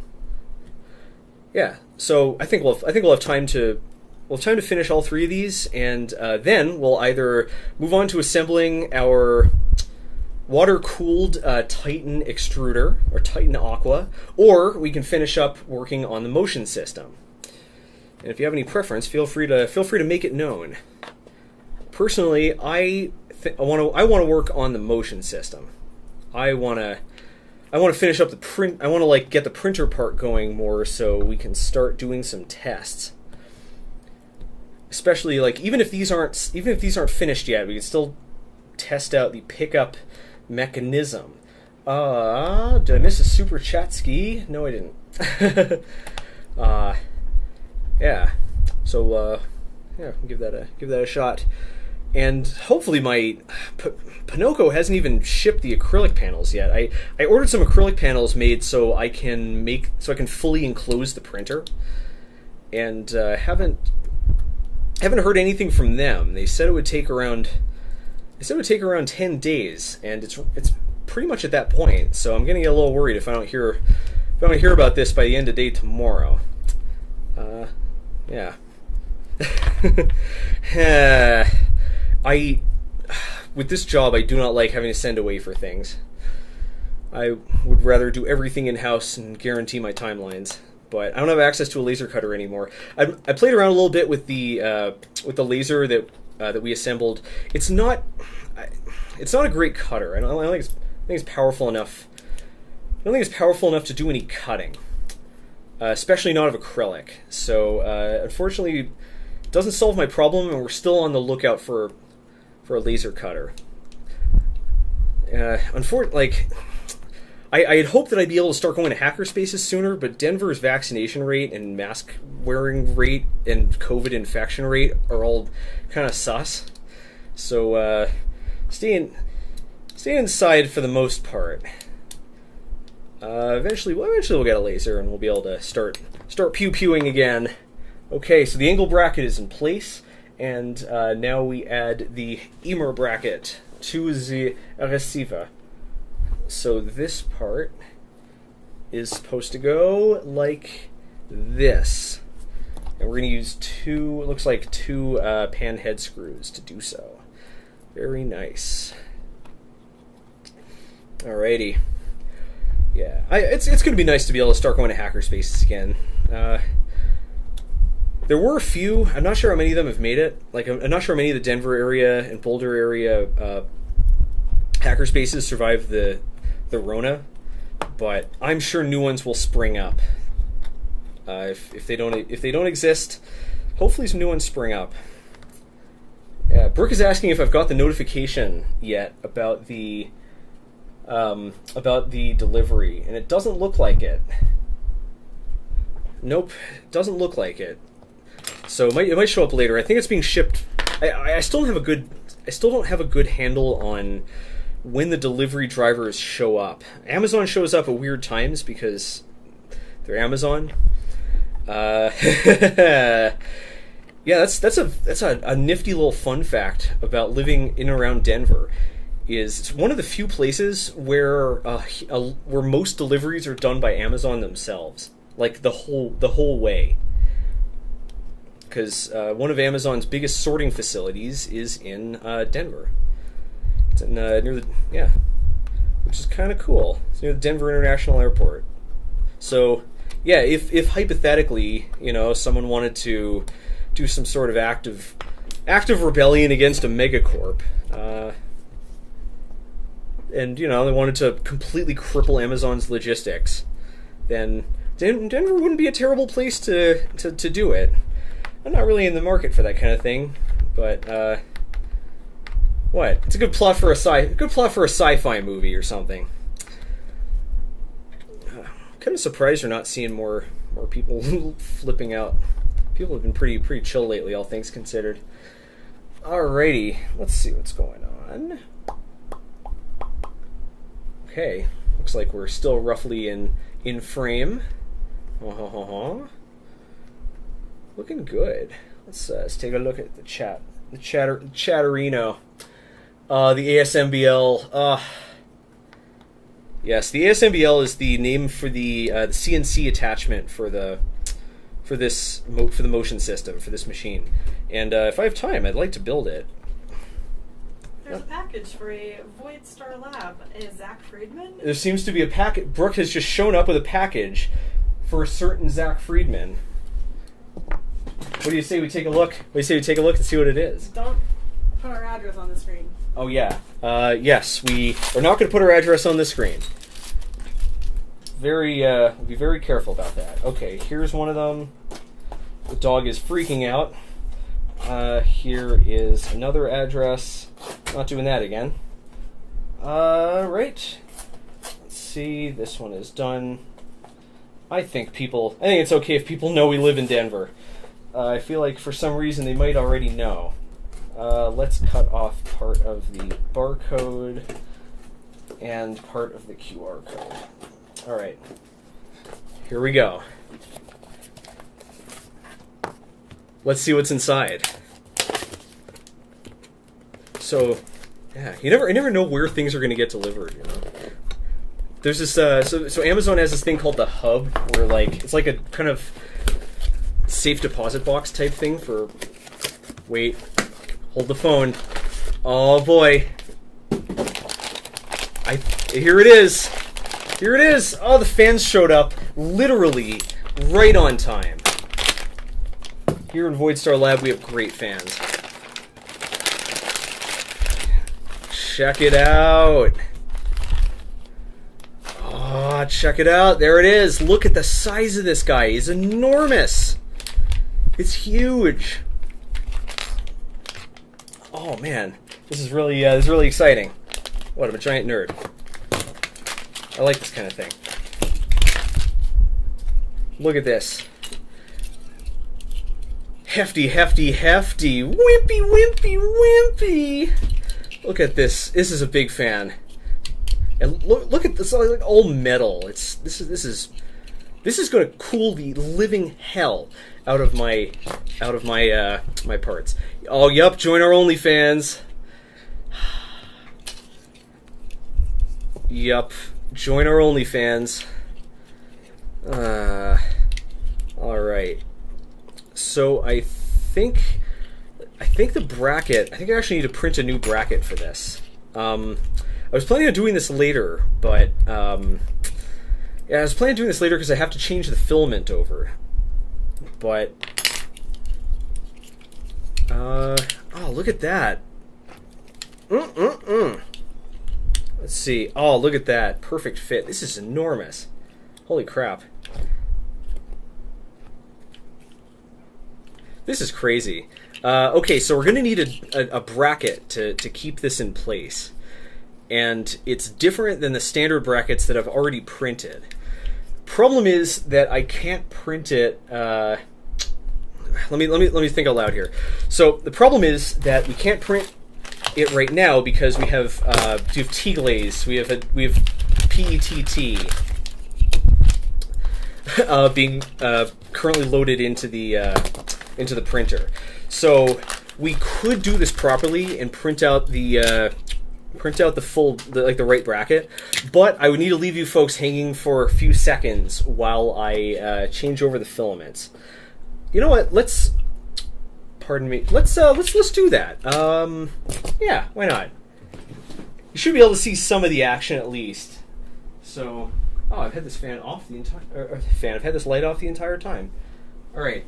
Yeah, so I think we'll have time to finish all 3 of these, and then we'll either move on to assembling our water-cooled Titan extruder, or Titan Aqua, or we can finish up working on the motion system. And if you have any preference, feel free to make it known. Personally, I want to work on the motion system. I want to finish up the print. I want to like get the printer part going more, so we can start doing some tests. Especially like even if these aren't finished yet, we can still test out the pickup mechanism. Did I miss a super chat ski? No, I didn't. Yeah. So yeah, give that a shot. And hopefully my Pinocchio hasn't even shipped the acrylic panels yet. I ordered some acrylic panels made so I can fully enclose the printer, and haven't heard anything from them. They said it would take around 10 days, and it's pretty much at that point. So I'm getting a little worried if I don't hear about this by the end of the day tomorrow. Yeah. With this job, I do not like having to send away for things. I would rather do everything in-house and guarantee my timelines. But I don't have access to a laser cutter anymore. I played around a little bit with the laser that we assembled. It's not a great cutter. I don't think it's powerful enough. I don't think it's powerful enough to do any cutting, especially not of acrylic. So unfortunately, it doesn't solve my problem, and we're still on the lookout for a laser cutter. I had hoped that I'd be able to start going to hackerspaces sooner, but Denver's vaccination rate and mask wearing rate and COVID infection rate are all kind of sus. So stay inside for the most part. Eventually we'll get a laser and we'll be able to start pew-pewing again. Okay, so the angle bracket is in place, and now we add the Hemeras bracket to the receiver. So this part is supposed to go like this. And we're going to use two pan head screws to do so. Very nice. Alrighty. Yeah, it's going to be nice to be able to start going to hackerspaces again. There were a few. I'm not sure how many of them have made it. Like, I'm not sure how many of the Denver area and Boulder area hackerspaces survived the Rona, but I'm sure new ones will spring up. If they don't exist, hopefully some new ones spring up. Yeah, Brooke is asking if I've got the notification yet about the delivery, and it doesn't look like it. Nope, it doesn't look like it. So it might show up later. I think it's being shipped. I still don't have a good handle on when the delivery drivers show up. Amazon shows up at weird times because they're Amazon. Yeah, that's a nifty little fun fact about living in and around Denver. It's one of the few places where most deliveries are done by Amazon themselves. like the whole way. Because one of Amazon's biggest sorting facilities is in Denver. It's in, near the which is kind of cool. It's near the Denver International Airport. So yeah, if hypothetically, someone wanted to do some sort of active rebellion against a megacorp, and they wanted to completely cripple Amazon's logistics, then Denver wouldn't be a terrible place to do it. I'm not really in the market for that kind of thing, but what? It's a good plot for a sci-fi movie or something. Kind of surprised we're not seeing more people flipping out. People have been pretty chill lately, all things considered. Alrighty, let's see what's going on. Okay, looks like we're still roughly in frame. Looking good. Let's take a look at the chatterino. The ASMBL. Yes, the ASMBL is the name for the CNC attachment for the motion system for this machine. And if I have time, I'd like to build it. There's a package for a Voidstar lab. Is Zack Freedman? There seems to be a package. Brooke has just shown up with a package for a certain Zack Freedman. What do you say we take a look? What do you say we take a look and see what it is? Don't put our address on the screen. Oh yeah. Yes, we are not going to put our address on the screen. We'll be very careful about that. Okay, here's one of them. The dog is freaking out. Here is another address. Not doing that again. Right. Let's see. This one is done. I think it's okay if people know we live in Denver. I feel like for some reason they might already know. Let's cut off part of the barcode and part of the QR code. Alright. Here we go. Let's see what's inside. So, yeah, you never know where things are going to get delivered, There's this, so Amazon has this thing called the Hub, where, it's like a kind of safe deposit box type thing for, wait, hold the phone. Oh boy. Here it is. Here it is. Oh, the fans showed up literally right on time. Here in Voidstar Lab, we have great fans. Check it out. Oh, check it out. There it is. Look at the size of this guy. He's enormous. It's huge. Oh man, this is really exciting. What, I'm a giant nerd. I like this kind of thing. Look at this. Hefty, hefty, hefty. Wimpy, wimpy, wimpy. Look at this. This is a big fan. And look at this, like all metal. This is going to cool the living hell out of my my parts. Oh, yup, join our OnlyFans. Yup, join our OnlyFans. Alright. So I think the bracket, I think I actually need to print a new bracket for this. I was planning on doing this later, but yeah, I was planning on doing this later because I have to change the filament over. But oh, look at that. Let's see. Oh, look at that. Perfect fit. This is enormous. Holy crap. This is crazy. Okay, so we're going to need a bracket to keep this in place. And it's different than the standard brackets that I've already printed. Problem is that I can't print it. Let me think out loud here. So the problem is that we can't print it right now because we have T-glaze. We have PETT being currently loaded into the printer. So we could do this properly and print out the print out the right bracket, but I would need to leave you folks hanging for a few seconds while I change over the filaments. You know what? Pardon me. Let's do that. Yeah, why not? You should be able to see some of the action at least. So, I've had this fan off the entire I've had this light off the entire time. All right.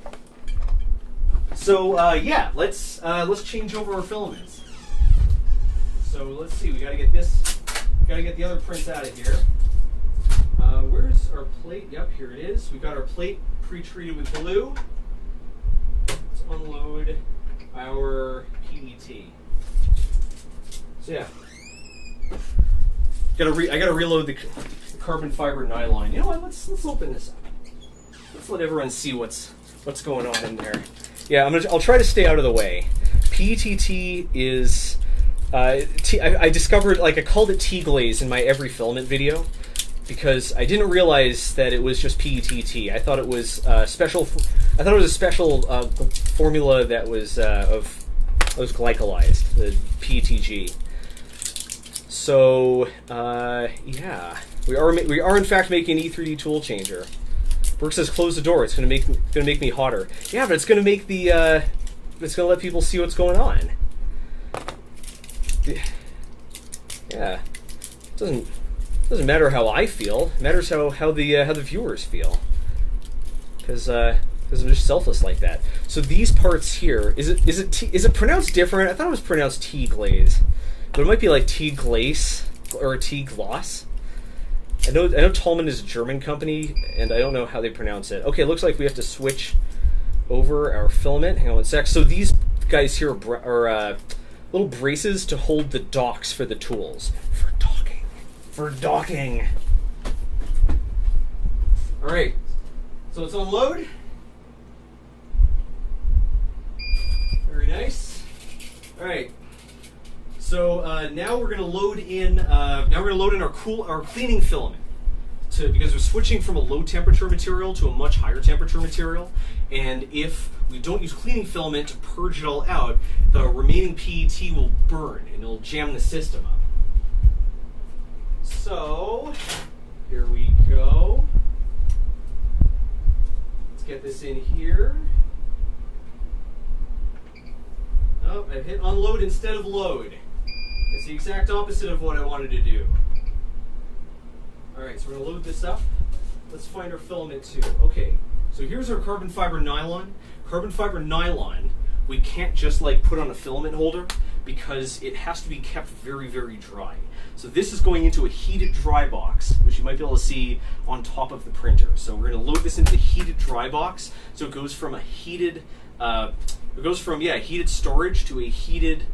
So yeah, let's change over our filaments. So let's see. We gotta get the other prints out of here. Where's our plate? Yep, here it is. We've got our plate pre-treated with glue. Let's unload our PET. So yeah, I gotta reload the carbon fiber nylon. You know what? Let's open this up. Let's let everyone see what's going on in there. Yeah, I'll try to stay out of the way. PETT is I discovered, like, I called it T-glaze in my every filament video because I didn't realize that it was just PETT. I thought it was a special formula that was glycolized, the PETG. So yeah, we are in fact making an E3D Toolchanger. Brooke says, "Close the door. It's gonna make me hotter." Yeah, but it's gonna make it's gonna let people see what's going on. Yeah, it doesn't matter how I feel. It matters how the viewers feel. Because I'm just selfless like that. So these parts here, is it pronounced different? I thought it was pronounced T-glaze, but it might be like T-glace or T-gloss. I know Tolman is a German company, and I don't know how they pronounce it. Okay, it looks like we have to switch over our filament. Hang on one sec. So these guys here are little braces to hold the docks for the tools. For docking. All right. So let's unload. Very nice. All right. So now we're going to load in. Our cleaning filament, because we're switching from a low temperature material to a much higher temperature material, and if we don't use cleaning filament to purge it all out, the remaining PET will burn and it'll jam the system up. So here we go. Let's get this in here. Oh, I've hit unload instead of load. It's the exact opposite of what I wanted to do. Alright, so we're going to load this up. Let's find our filament too. Okay, so here's our carbon fiber nylon. Carbon fiber nylon, we can't just like put on a filament holder because it has to be kept very, very dry. So this is going into a heated dry box, which you might be able to see on top of the printer. So we're going to load this into the heated dry box. So it goes from a heated storage to a heated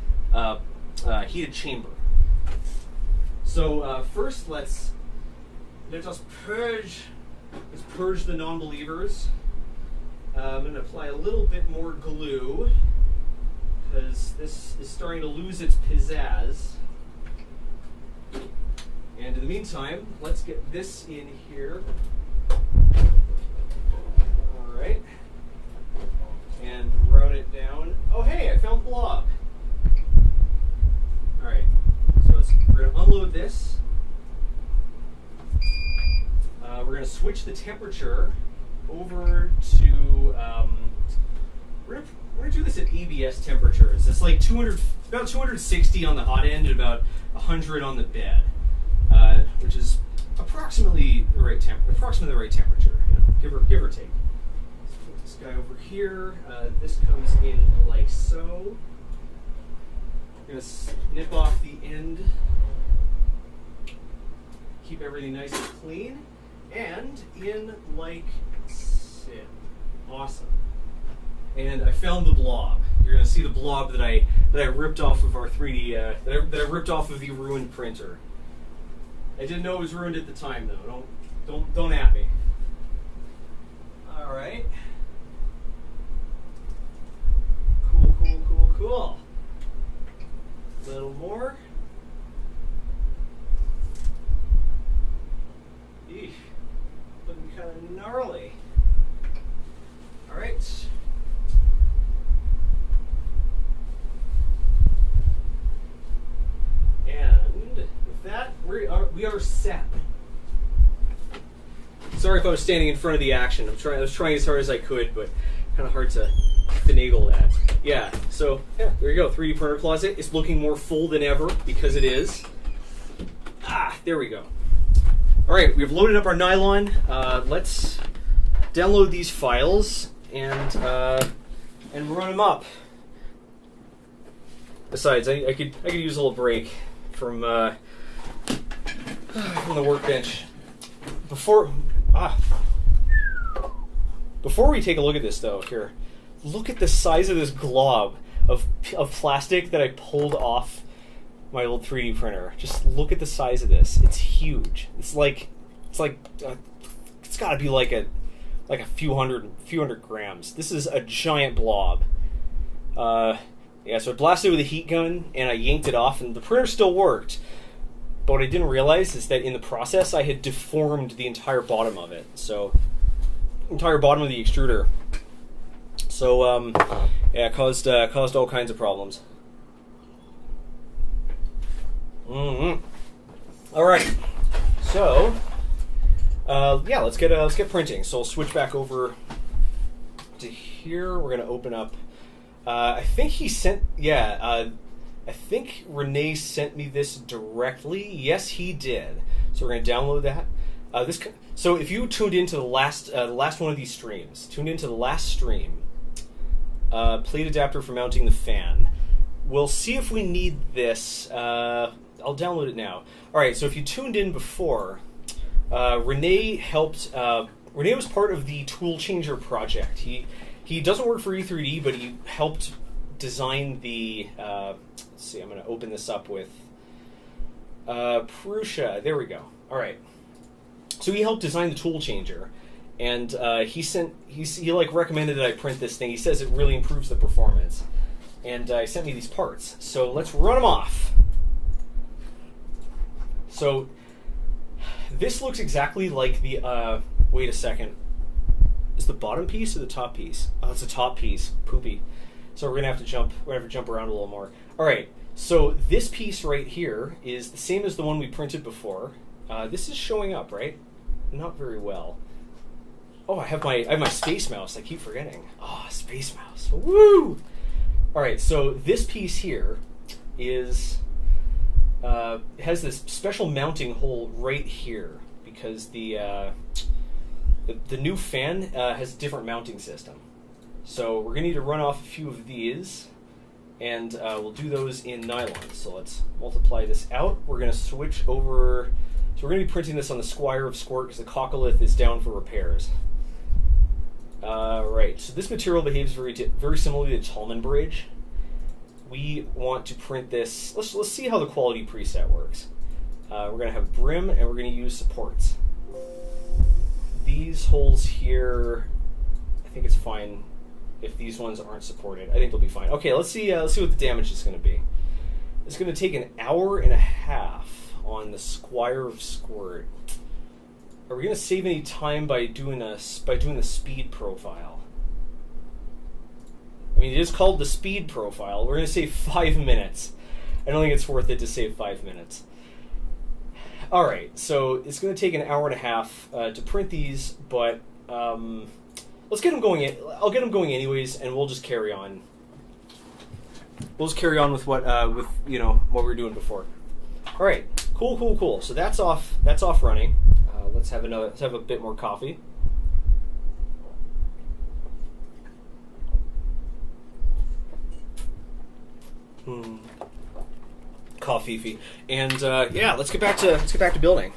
chamber. So first, let us purge the non-believers. I'm going to apply a little bit more glue because this is starting to lose its pizzazz. And in the meantime, let's get this in here. All right. And route it down. Oh, hey, I found blob. All right. So we're going to unload this. We're going to switch the temperature over to. We're going to do this at ABS temperatures. It's like about 260 on the hot end and about 100 on the bed, which is approximately the right temperature, give or take. Let's put this guy over here. This comes in like so. I'm going to snip off the end. Keep everything nice and clean. And in like so. Awesome. And I found the blob. You're going to see the blob that I ripped off of our 3D that I ripped off of the ruined printer. I didn't know it was ruined at the time though. Don't at me. All right. Cool. A little more. Eesh. Looking kind of gnarly. All right. And we are set. Sorry if I was standing in front of the action. I was trying as hard as I could, but kind of hard to finagle that. Yeah, so yeah, there you go. 3D printer closet is looking more full than ever because it is. There we go. All right, we've loaded up our nylon. Let's download these files and run them up. Besides, I could use a little break from the workbench. Before we take a look at this, though, here, look at the size of this glob of plastic that I pulled off my old 3D printer. Just look at the size of this. It's huge. It's got to be like a few hundred grams. This is a giant blob. Yeah, so I blasted it with a heat gun and I yanked it off, and the printer still worked. But what I didn't realize is that in the process I had deformed the entire bottom of it. So, entire bottom of the extruder. So, yeah, it caused all kinds of problems. All right. So, yeah, let's get printing. So I'll switch back over to here. We're gonna open up. I think he sent. Yeah. I think Rene sent me this directly. Yes, he did. So we're going to download that. So if you tuned into the last one of these streams, plate adapter for mounting the fan. We'll see if we need this. I'll download it now. All right. So if you tuned in before, Rene helped. Rene was part of the Toolchanger project. He doesn't work for E3D, but he helped design the. Let's see, I'm going to open this up with Prusa. There we go. All right. So he helped design the Toolchanger, and he like recommended that I print this thing. He says it really improves the performance, and he sent me these parts. So let's run them off. So this looks exactly like the. Wait a second. Is the bottom piece or the top piece? Oh, it's the top piece. Poopy. So we're gonna have to jump. We're gonna have to jump around a little more. All right. So this piece right here is the same as the one we printed before. This is showing up, right? Not very well. Oh, I have my space mouse. I keep forgetting. Oh, space mouse. Woo! All right. So this piece here is has this special mounting hole right here because the new fan has a different mounting system. So we're going to need to run off a few of these, and we'll do those in nylon. So let's multiply this out. We're going to switch over. So we're going to be printing this on the Squire of Squirt because the coccolith is down for repairs. Right, so this material behaves very similarly to Tallman Bridge. We want to print this. Let's see how the quality preset works. We're going to have brim, and we're going to use supports. These holes here, I think it's fine if these ones aren't supported. I think they'll be fine. Okay, let's see what the damage is going to be. It's going to take an hour and a half on the Squire of Squirt. Are we going to save any time by doing the speed profile? I mean, it is called the speed profile. We're going to save 5 minutes. I don't think it's worth it to save 5 minutes. All right, so it's going to take an hour and a half to print these, but let's get them going. I'll get them going anyways, and we'll just carry on. We'll just carry on with what we were doing before. All right, cool. So that's off running. Let's have a bit more coffee. Coffee. And yeah, let's get back to building.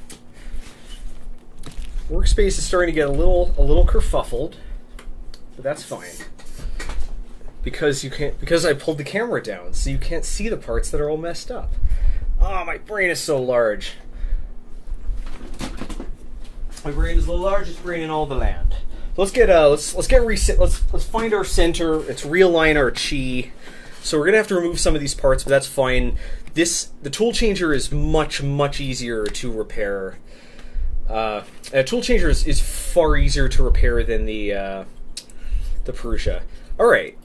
Workspace is starting to get a little kerfuffled, but that's fine. Because I pulled the camera down, so you can't see the parts that are all messed up. Oh, my brain is so large. My brain is the largest brain in all the land. Let's get reset. Let's find our center. Let's realign our chi. So we're gonna have to remove some of these parts, but that's fine. The Toolchanger is much easier to repair. Toolchanger is far easier to repair than the Prusa. All right.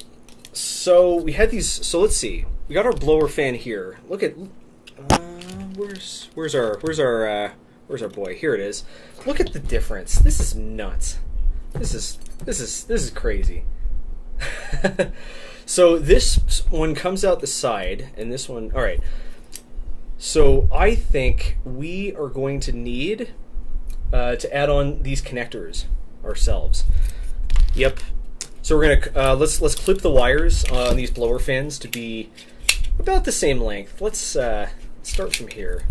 So we had these. So let's see. We got our blower fan here. Look at. where's our boy? Here it is. Look at the difference. This is nuts. This is crazy. So this one comes out the side, and this one. All right. So I think we are going to need to add on these connectors ourselves. Yep. So we're gonna let's clip the wires on these blower fans to be about the same length. Let's start from here.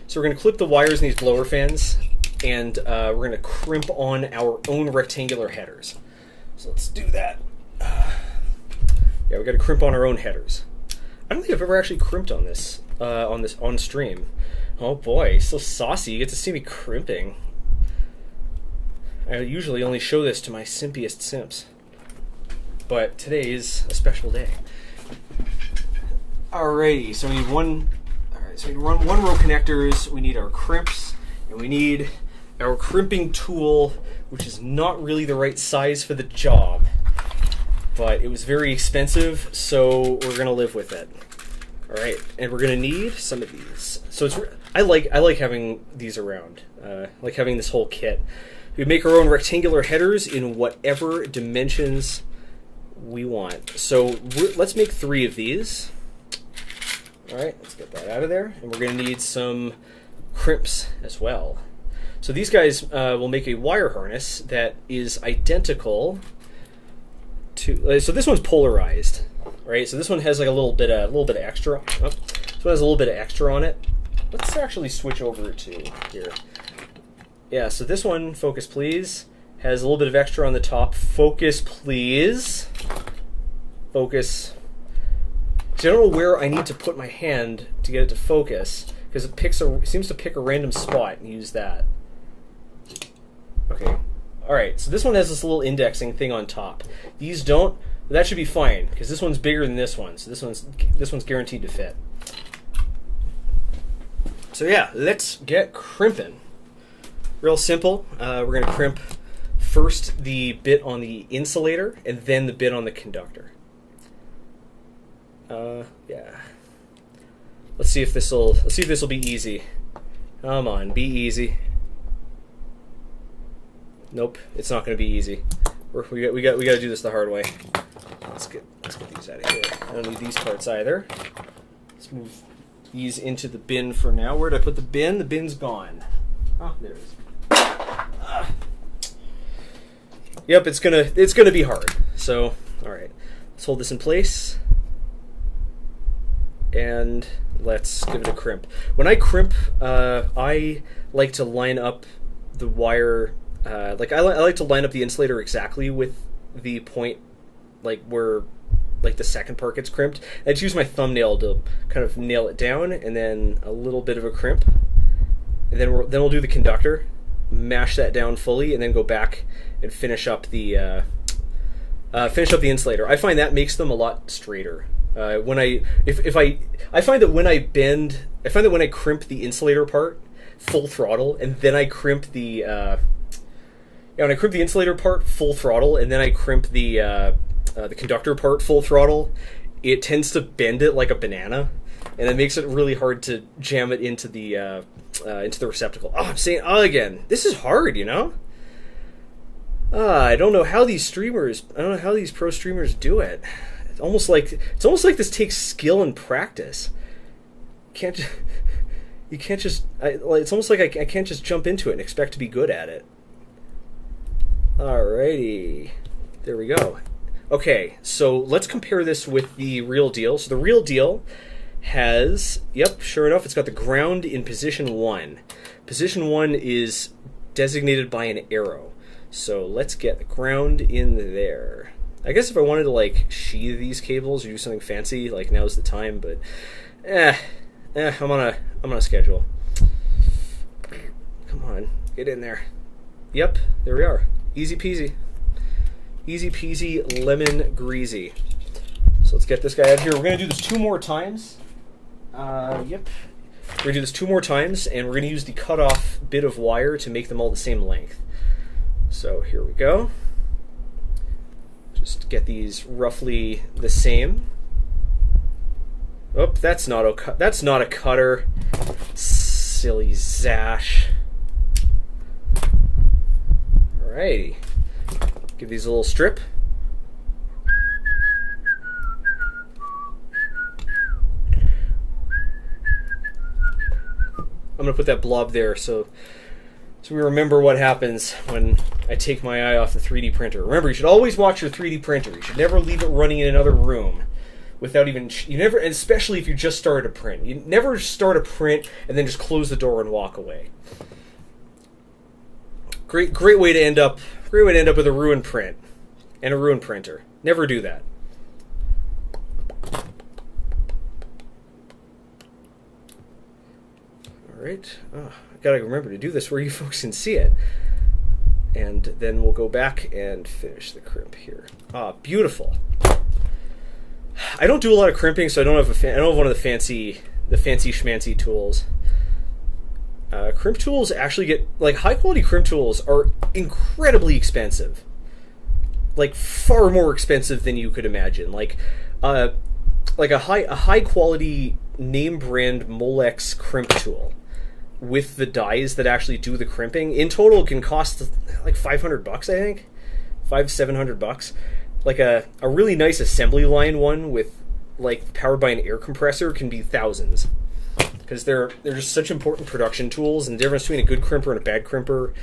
So we're gonna clip the wires in these blower fans, and we're gonna crimp on our own rectangular headers. So let's do that. Yeah, we got to crimp on our own headers. I don't think I've ever actually crimped on this on stream. Oh boy, so saucy! You get to see me crimping. I usually only show this to my simpiest simps, but today is a special day. Alrighty, so we need one. Alright, so we need one row connectors. We need our crimps, and we need our crimping tool, which is not really the right size for the job, but it was very expensive, so we're gonna live with it. Alright, and we're gonna need some of these. So I like having these around. Like having this whole kit. We make our own rectangular headers in whatever dimensions we want. So let's make 3 of these. Alright, let's get that out of there. And we're going to need some crimps as well. So these guys will make a wire harness that is identical to... so this one's polarized. Right? So this one has like a little bit of extra. Oh, this one has a little bit of extra on it. Let's actually switch over to here. Yeah, so this one, focus please, has a little bit of extra on the top. Focus please. Focus. So I don't know where I need to put my hand to get it to focus, because it seems to pick a random spot and use that. Okay. Alright, so this one has this little indexing thing on top. These don't. That should be fine, because this one's bigger than this one, so this one's guaranteed to fit. So yeah, let's get crimping. Real simple. We're going to crimp first the bit on the insulator and then the bit on the conductor. Yeah. Let's see if this will be easy. Come on, be easy. Nope, it's not going to be easy. We got to do this the hard way. Let's get these out of here. I don't need these parts either. Let's move these into the bin for now. Where did I put the bin? The bin's gone. Oh, there it is. Yep, it's gonna be hard. So, all right, let's hold this in place, and let's give it a crimp. When I crimp, I like to line up the wire. I like to line up the insulator exactly with the point, like where, like the second part gets crimped. I just use my thumbnail to kind of nail it down, and then a little bit of a crimp, and then we'll do the conductor. Mash that down fully, and then go back and finish up the insulator. I find that makes them a lot straighter. I find that when I crimp the insulator part full throttle, and then I crimp the when I crimp the insulator part full throttle, and then I crimp the conductor part full throttle, it tends to bend it like a banana, and it makes it really hard to jam it into the receptacle. Oh, I'm saying again. This is hard, you know? I don't know how these pro streamers do it. It's almost like this takes skill and practice. It's almost like I can't just jump into it and expect to be good at it. Alrighty. There we go. Okay, so let's compare this with the real deal. So the real deal has, yep, sure enough, it's got the ground in position 1. Position 1 is designated by an arrow. So let's get the ground in there. I guess if I wanted to like sheathe these cables or do something fancy, like now's the time, but I'm on a schedule. Come on, get in there. Yep, there we are. Easy peasy. Easy peasy lemon greasy. So let's get this guy out of here. We're gonna do this 2 more times. Yep. We're going to do this 2 more times, and we're going to use the cutoff bit of wire to make them all the same length. So here we go. Just get these roughly the same. Oh, that's not a cutter. silly Zash. Alrighty. Give these a little strip. I'm going to put that blob there so we remember what happens when I take my eye off the 3D printer. Remember, you should always watch your 3D printer. You should never leave it running in another room without even... You never, especially if you just started a print. You never start a print and then just close the door and walk away. Great way to end up with a ruined print and a ruined printer. Never do that. Alright, I gotta remember to do this where you folks can see it. And then we'll go back and finish the crimp here. Beautiful. I don't do a lot of crimping, so I don't have one of the fancy schmancy tools. Crimp tools actually get, like, high quality crimp tools are incredibly expensive. Like, far more expensive than you could imagine. Like a high quality name brand Molex crimp tool with the dies that actually do the crimping in total can cost like $500, I think, $500-700. Like a really nice assembly line one with, like, powered by an air compressor can be thousands, because they're just such important production tools, and the difference between a good crimper and a bad crimper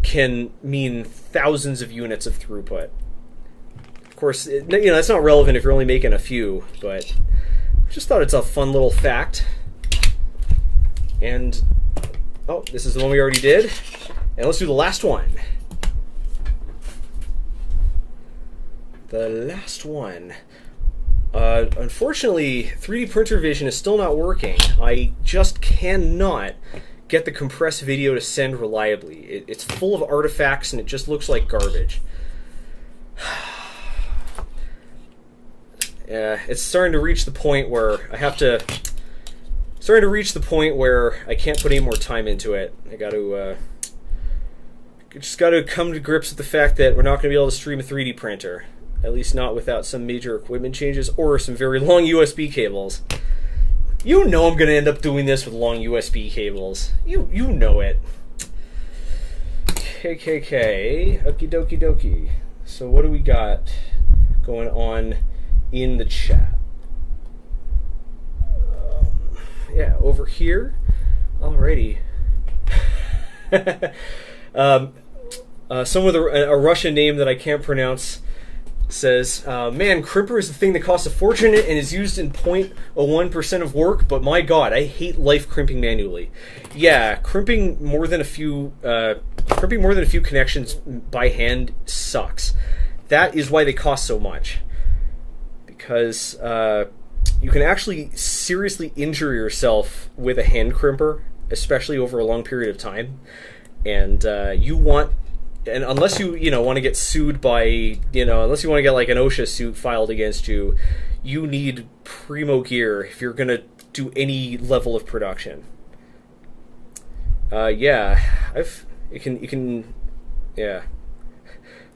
can mean thousands of units of throughput. Of course, that's not relevant if you're only making a few, but just thought it's a fun little fact. And this is the one we already did, and let's do the last one. The last one. Unfortunately, 3D printer vision is still not working. I just cannot get the compressed video to send reliably. It's full of artifacts and it just looks like garbage. It's starting to reach the point where I can't put any more time into it. I got to just got to come to grips with the fact that we're not going to be able to stream a 3D printer. At least not without some major equipment changes or some very long USB cables. You know I'm going to end up doing this with long USB cables. You know it. KKK. Okie dokie dokie. So what do we got going on in the chat? Over here. Alrighty. Some with a Russian name that I can't pronounce says, man, crimper is the thing that costs a fortune and is used in 0.01% of work, but my god, I hate life crimping manually. Yeah, crimping more than a few connections by hand sucks. That is why they cost so much. Because you can actually seriously injure yourself with a hand crimper, especially over a long period of time. And unless you want to get sued by, unless you want to get like an OSHA suit filed against you, you need primo gear if you're going to do any level of production. Yeah.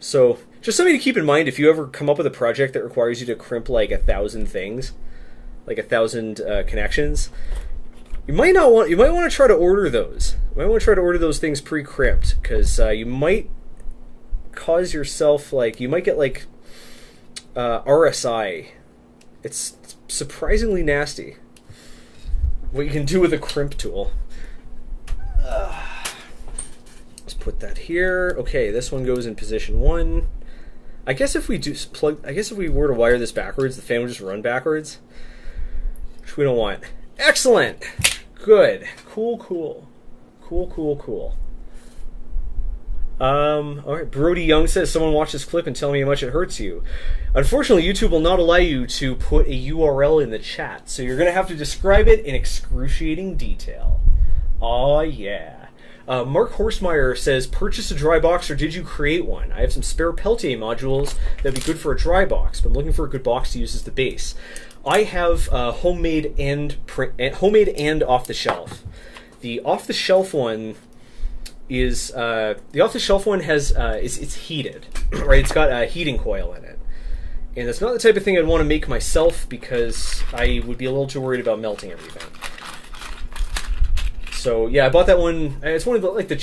So, just something to keep in mind if you ever come up with a project that requires you to crimp like 1,000 things, like 1,000 connections. You might want to try to order those. You might want to try to order those things pre-crimped, because you might cause yourself, you might get RSI. It's surprisingly nasty what you can do with a crimp tool. Let's put that here. Okay, this one goes in position 1. I guess if we were to wire this backwards, the fan would just run backwards, which we don't want. Excellent. Good. Cool. Alright, Brody Young says, someone watch this clip and tell me how much it hurts you. Unfortunately, YouTube will not allow you to put a URL in the chat, so you're going to have to describe it in excruciating detail. Aw, yeah. Mark Horsemeyer says, purchase a dry box or did you create one? I have some spare Peltier modules that'd be good for a dry box, but I'm looking for a good box to use as the base. I have homemade and off the shelf. The off the shelf one is it's heated, right? It's got a heating coil in it, and it's not the type of thing I'd want to make myself because I would be a little too worried about melting everything. So yeah, I bought that one. It's one of the one of the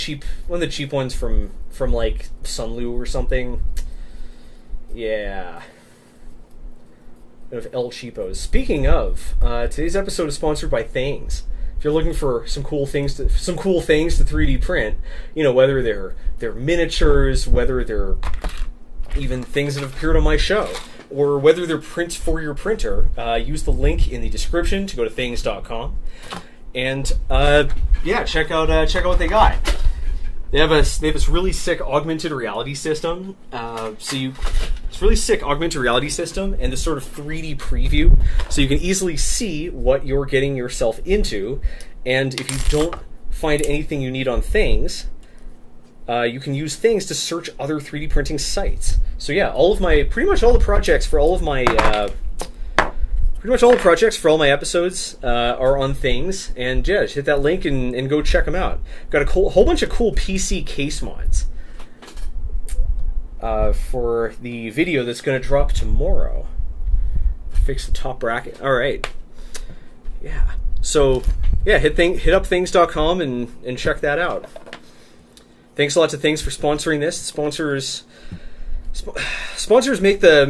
cheap ones from like Sunlu or something. Yeah. Of El Cheapos. Speaking of, today's episode is sponsored by Things. If you're looking for some cool things to 3D print, whether they're miniatures, whether they're even things that have appeared on my show, or whether they're prints for your printer, use the link in the description to go to things.com. And check out what they got. They have this really sick augmented reality system. It's really sick augmented reality system and this sort of 3D preview, so you can easily see what you're getting yourself into. And if you don't find anything you need on Things, you can use Things to search other 3D printing sites. So yeah, pretty much all the projects for all my episodes are on Things, and yeah, just hit that link and go check them out. Got a whole bunch of cool PC case mods for the video that's going to drop tomorrow. Fix the top bracket. All right. Yeah. So yeah, hit up things.com and check that out. Thanks a lot to Things for sponsoring this. Sponsors make the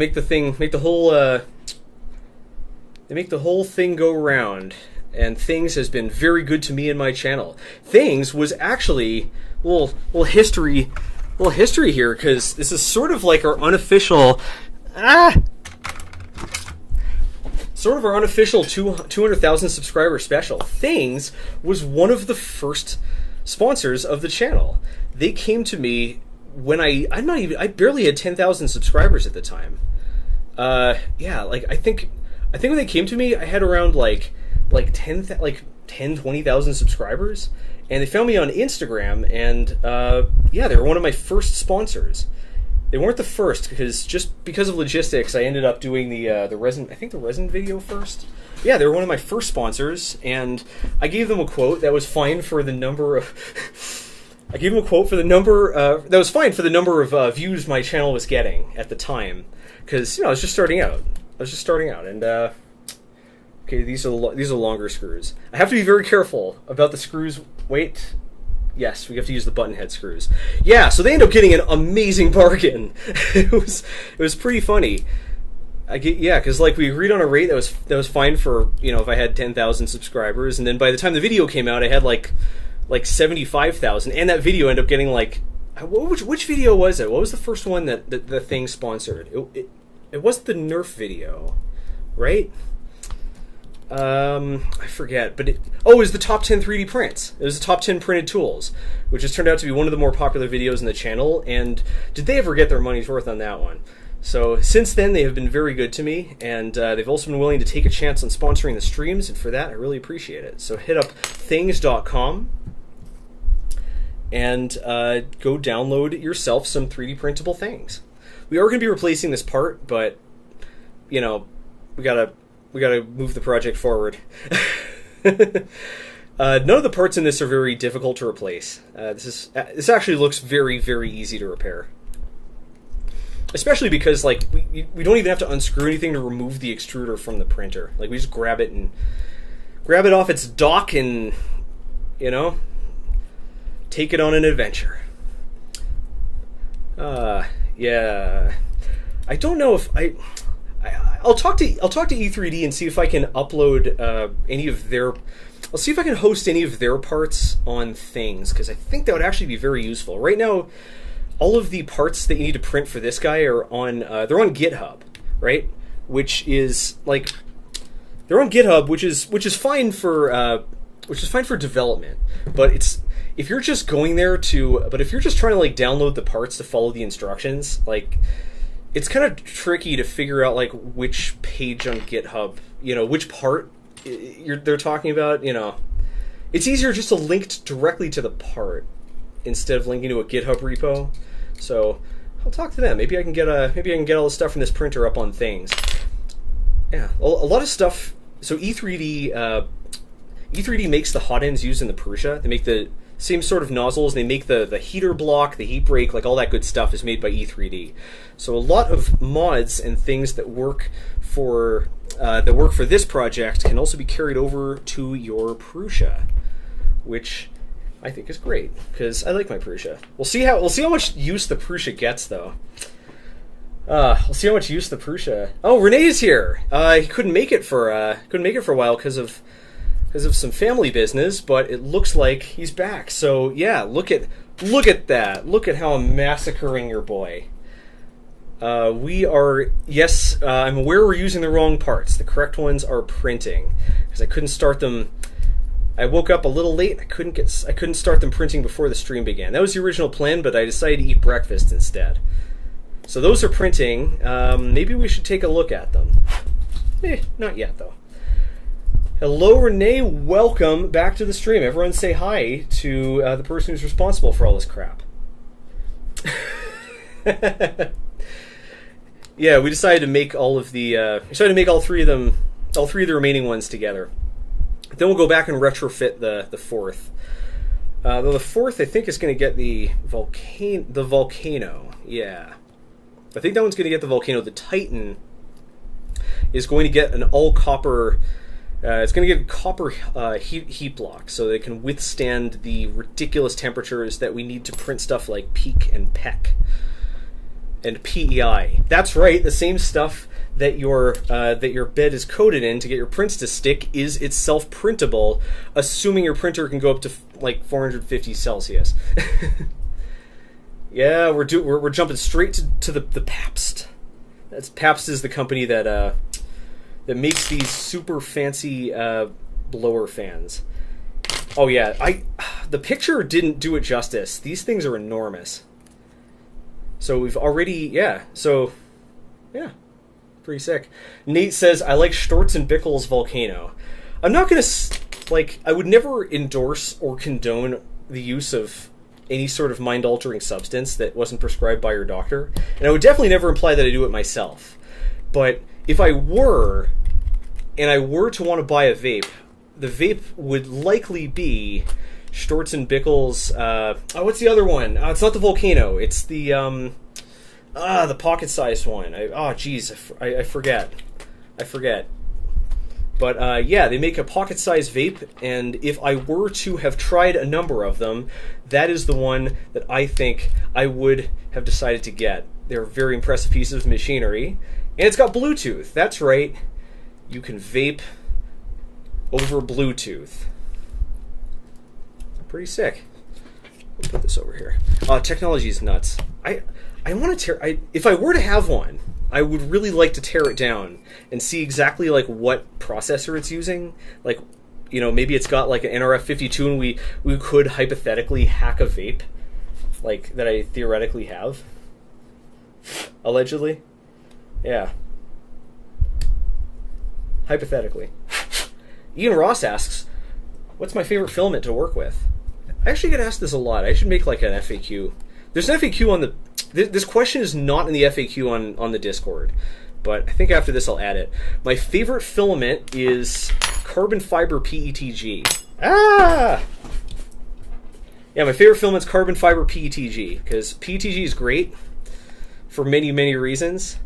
whole thing go round, and Things has been very good to me and my channel. Things was actually little history here, because this is sort of like our unofficial 200,000 subscriber special. Things was one of the first sponsors of the channel. They came to me when I barely had 10,000 subscribers at the time. I think when they came to me, I had around 20,000 subscribers, and they found me on Instagram, and they were one of my first sponsors. They weren't the first, because of logistics, I ended up doing the resin. I think the resin video first. Yeah, they were one of my first sponsors, and I gave them a quote that was fine for the number of. I gave them a quote for the number that was fine for the number of views my channel was getting at the time, because I was just starting out. And okay, these are longer screws. I have to be very careful about the screws. Wait. Yes, we have to use the button head screws. Yeah, so they end up getting an amazing bargain. It was pretty funny. Because we agreed on a rate that was fine for if I had 10,000 subscribers, and then by the time the video came out, I had like 75,000, and that video ended up getting which video was it? What was the first one that the Thing sponsored? It wasn't the Nerf video, right? I forget, but it was the top 10 3D prints. It was the top 10 printed tools, which has turned out to be one of the more popular videos in the channel, and did they ever get their money's worth on that one? So since then, they have been very good to me, and they've also been willing to take a chance on sponsoring the streams, and for that, I really appreciate it. So hit up things.com and go download yourself some 3D printable things. We are going to be replacing this part, but we gotta move the project forward. None of the parts in this are very difficult to replace. This actually looks very, very easy to repair, especially because we don't even have to unscrew anything to remove the extruder from the printer. We just grab it off its dock and take it on an adventure. Yeah, I don't know if I'll talk to E3D and see if I can upload I'll see if I can host any of their parts on Things, because I think that would actually be very useful. Right now, all of the parts that you need to print for this guy are on they're on GitHub, right? Which is they're on GitHub, which is fine for development, but if you're just trying to download the parts to follow the instructions, it's kind of tricky to figure out which page on GitHub, which part they're talking about. It's easier just to link directly to the part instead of linking to a GitHub repo. So I'll talk to them. Maybe I can get all the stuff from this printer up on Things. Yeah, a lot of stuff. So E3D makes the hot ends used in the Prusa. They make the same sort of nozzles. They make the heater block, the heat break, all that good stuff is made by E3D. So a lot of mods and things that work for this project can also be carried over to your Prusa. which I think is great because I like my Prusa. We'll see how much use the Prusa gets though. We'll see how much use the Prusa. Oh, Rene's here. He couldn't make it for a while because of some family business, but it looks like he's back. So yeah, look at that. Look at how I'm massacring your boy. We are, yes, I'm aware we're using the wrong parts. The correct ones are printing because I couldn't start them. I woke up a little late. I couldn't start them printing before the stream began. That was the original plan, but I decided to eat breakfast instead. So those are printing. Maybe we should take a look at them. Not yet though. Hello, Rene. Welcome back to the stream. Everyone say hi to the person who's responsible for all this crap. Yeah, we decided to make all of the. All three of the remaining ones together. Then we'll go back and retrofit the fourth. Though the fourth, I think, is going to get the Volcano. Yeah, I think that one's going to get the Volcano. The Titan is going to get an all copper. It's going to get copper heat block, so they can withstand the ridiculous temperatures that we need to print stuff like PEEK and PEC and PEI. That's right, the same stuff that your bed is coated in to get your prints to stick is itself printable, assuming your printer can go up to like 450 Celsius. Yeah, we're jumping straight to the Pabst. Pabst is the company that makes these super fancy blower fans. Oh yeah, the picture didn't do it justice. These things are enormous. So we've already, pretty sick. Nate says, I like Storz and Bickel's Volcano. I'm not going to, I would never endorse or condone the use of any sort of mind-altering substance that wasn't prescribed by your doctor. And I would definitely never imply that I do it myself. But if I were, and I were to want to buy a vape, the vape would likely be Storz and Bickel's, what's the other one? It's not the Volcano. It's the pocket-sized one. I forget. But yeah, they make a pocket-sized vape, and if I were to have tried a number of them, that is the one that I think I would have decided to get. They're very impressive pieces of machinery, and it's got Bluetooth. That's right. You can vape over Bluetooth. Pretty sick. We'll put this over here. Technology is nuts. I want to if I were to have one, I would really like to tear it down and see exactly what processor it's using. Maybe it's got an NRF52 and we could hypothetically hack a vape that I theoretically have. Allegedly. Yeah. Hypothetically. Ian Ross asks, what's my favorite filament to work with? I actually get asked this a lot. I should make an FAQ. There's an FAQ on the... This question is not in the FAQ on the Discord, but I think after this I'll add it. My favorite filament is carbon fiber PETG. Yeah, my favorite filament's carbon fiber PETG, because PETG is great for many, many reasons,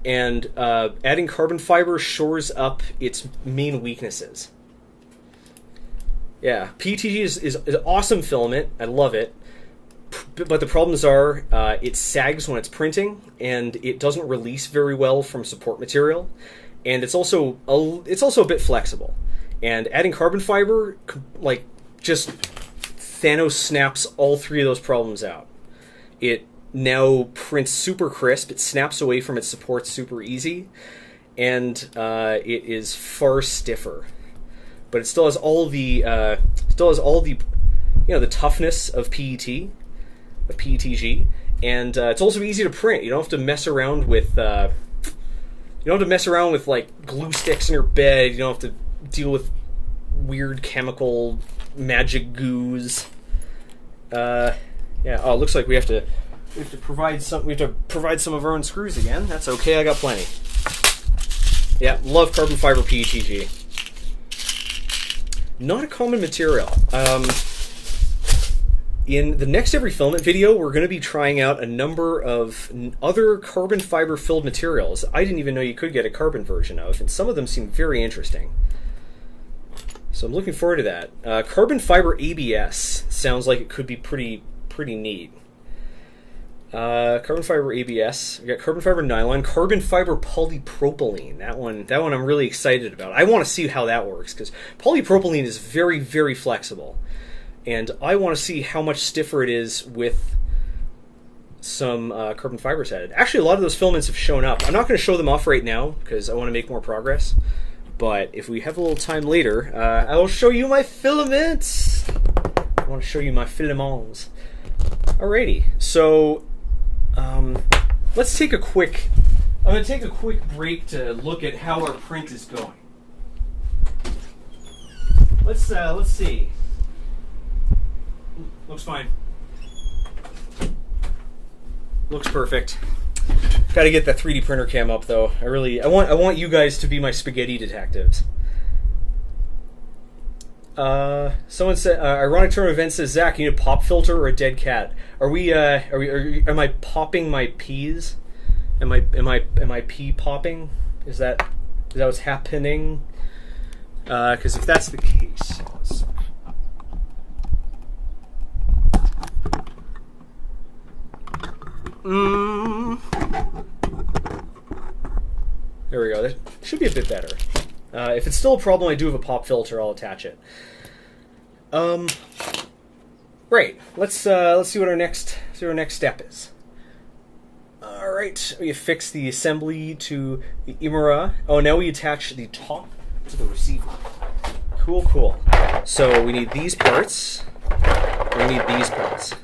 and adding carbon fiber shores up its main weaknesses. Yeah, PETG is an awesome filament. I love it. But the problems are it sags when it's printing, and it doesn't release very well from support material, and it's also a bit flexible. And adding carbon fiber, just Thanos snaps all three of those problems out. It now prints super crisp. It snaps away from its support super easy, and it is far stiffer. But it still has all the the toughness of PET. Of PETG, and it's also easy to print. You don't have to mess around with glue sticks in your bed. You don't have to deal with weird chemical magic goos. Yeah. Oh, it looks like we have to provide some. We have to provide some of our own screws again. That's okay. I got plenty. Yeah, love carbon fiber PETG. Not a common material. In the next Every Filament video, we're going to be trying out a number of other carbon fiber filled materials I didn't even know you could get a carbon version of, and some of them seem very interesting. So I'm looking forward to that. Carbon fiber ABS sounds like it could be pretty neat. Carbon fiber ABS. We got carbon fiber nylon, carbon fiber polypropylene. That one I'm really excited about. I want to see how that works because polypropylene is very, very flexible, and I want to see how much stiffer it is with some carbon fibers added. Actually, a lot of those filaments have shown up. I'm not going to show them off right now because I want to make more progress. But if we have a little time later, I will show you my filaments. I want to show you my filaments. Alrighty, so let's take a quick. I'm going to take a quick break to look at how our print is going. Let's see. Looks fine. Looks perfect. Got to get that 3D printer cam up though. I want you guys to be my spaghetti detectives. Someone said ironic turn of events says Zach, you need a pop filter or a dead cat. Am I popping my peas? Am I pea popping? Is that what's happening? Because if that's the case, there we go. That should be a bit better. If it's still a problem, I do have a pop filter. I'll attach it. Right. Let's see what our next step is. All right. We fix the assembly to the Hemera. Oh, now we attach the top to the receiver. Cool. So we need these parts. And we need these parts.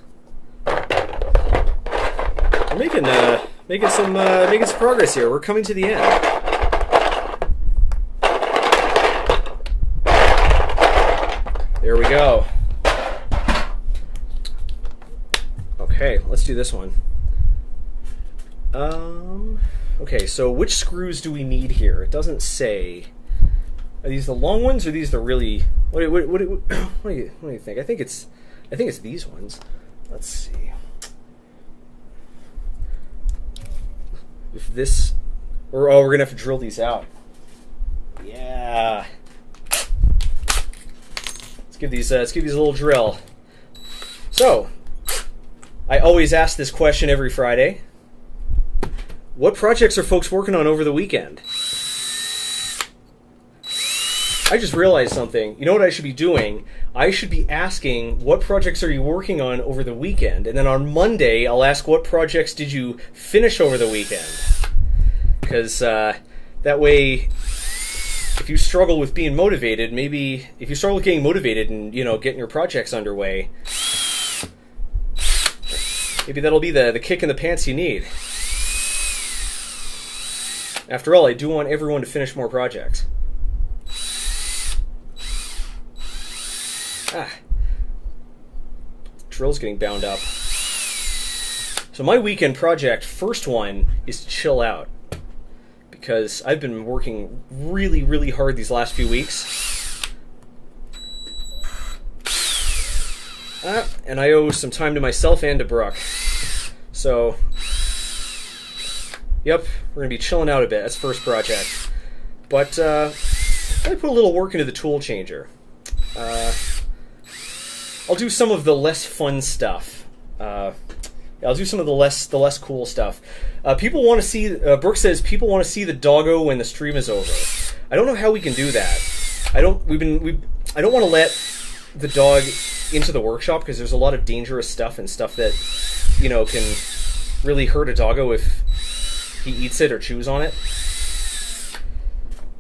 We're making some progress here. We're coming to the end. There we go. Okay, let's do this one. Okay, so which screws do we need here? It doesn't say. Are these the long ones, or are these the really? What do you think? I think it's these ones. Let's see. If this, we're gonna have to drill these out. Yeah. Let's give these a little drill. So, I always ask this question every Friday. What projects are folks working on over the weekend? I just realized something. You know what I should be doing? I should be asking, what projects are you working on over the weekend? And then on Monday, I'll ask, what projects did you finish over the weekend? Because that way, if you struggle with being motivated, maybe if you struggle with getting motivated and, getting your projects underway, maybe that'll be the kick in the pants you need. After all, I do want everyone to finish more projects. Drill's getting bound up. So my weekend project, first one, is to chill out. Because I've been working really, really hard these last few weeks. And I owe some time to myself and to Brooke. So, yep, we're going to be chilling out a bit. That's the first project. But I put a little work into the Toolchanger. I'll do some of the less fun stuff. I'll do some of the less cool stuff. People want to see. Brooke says people want to see the doggo when the stream is over. I don't know how we can do that. I don't want to let the dog into the workshop because there's a lot of dangerous stuff and stuff that can really hurt a doggo if he eats it or chews on it.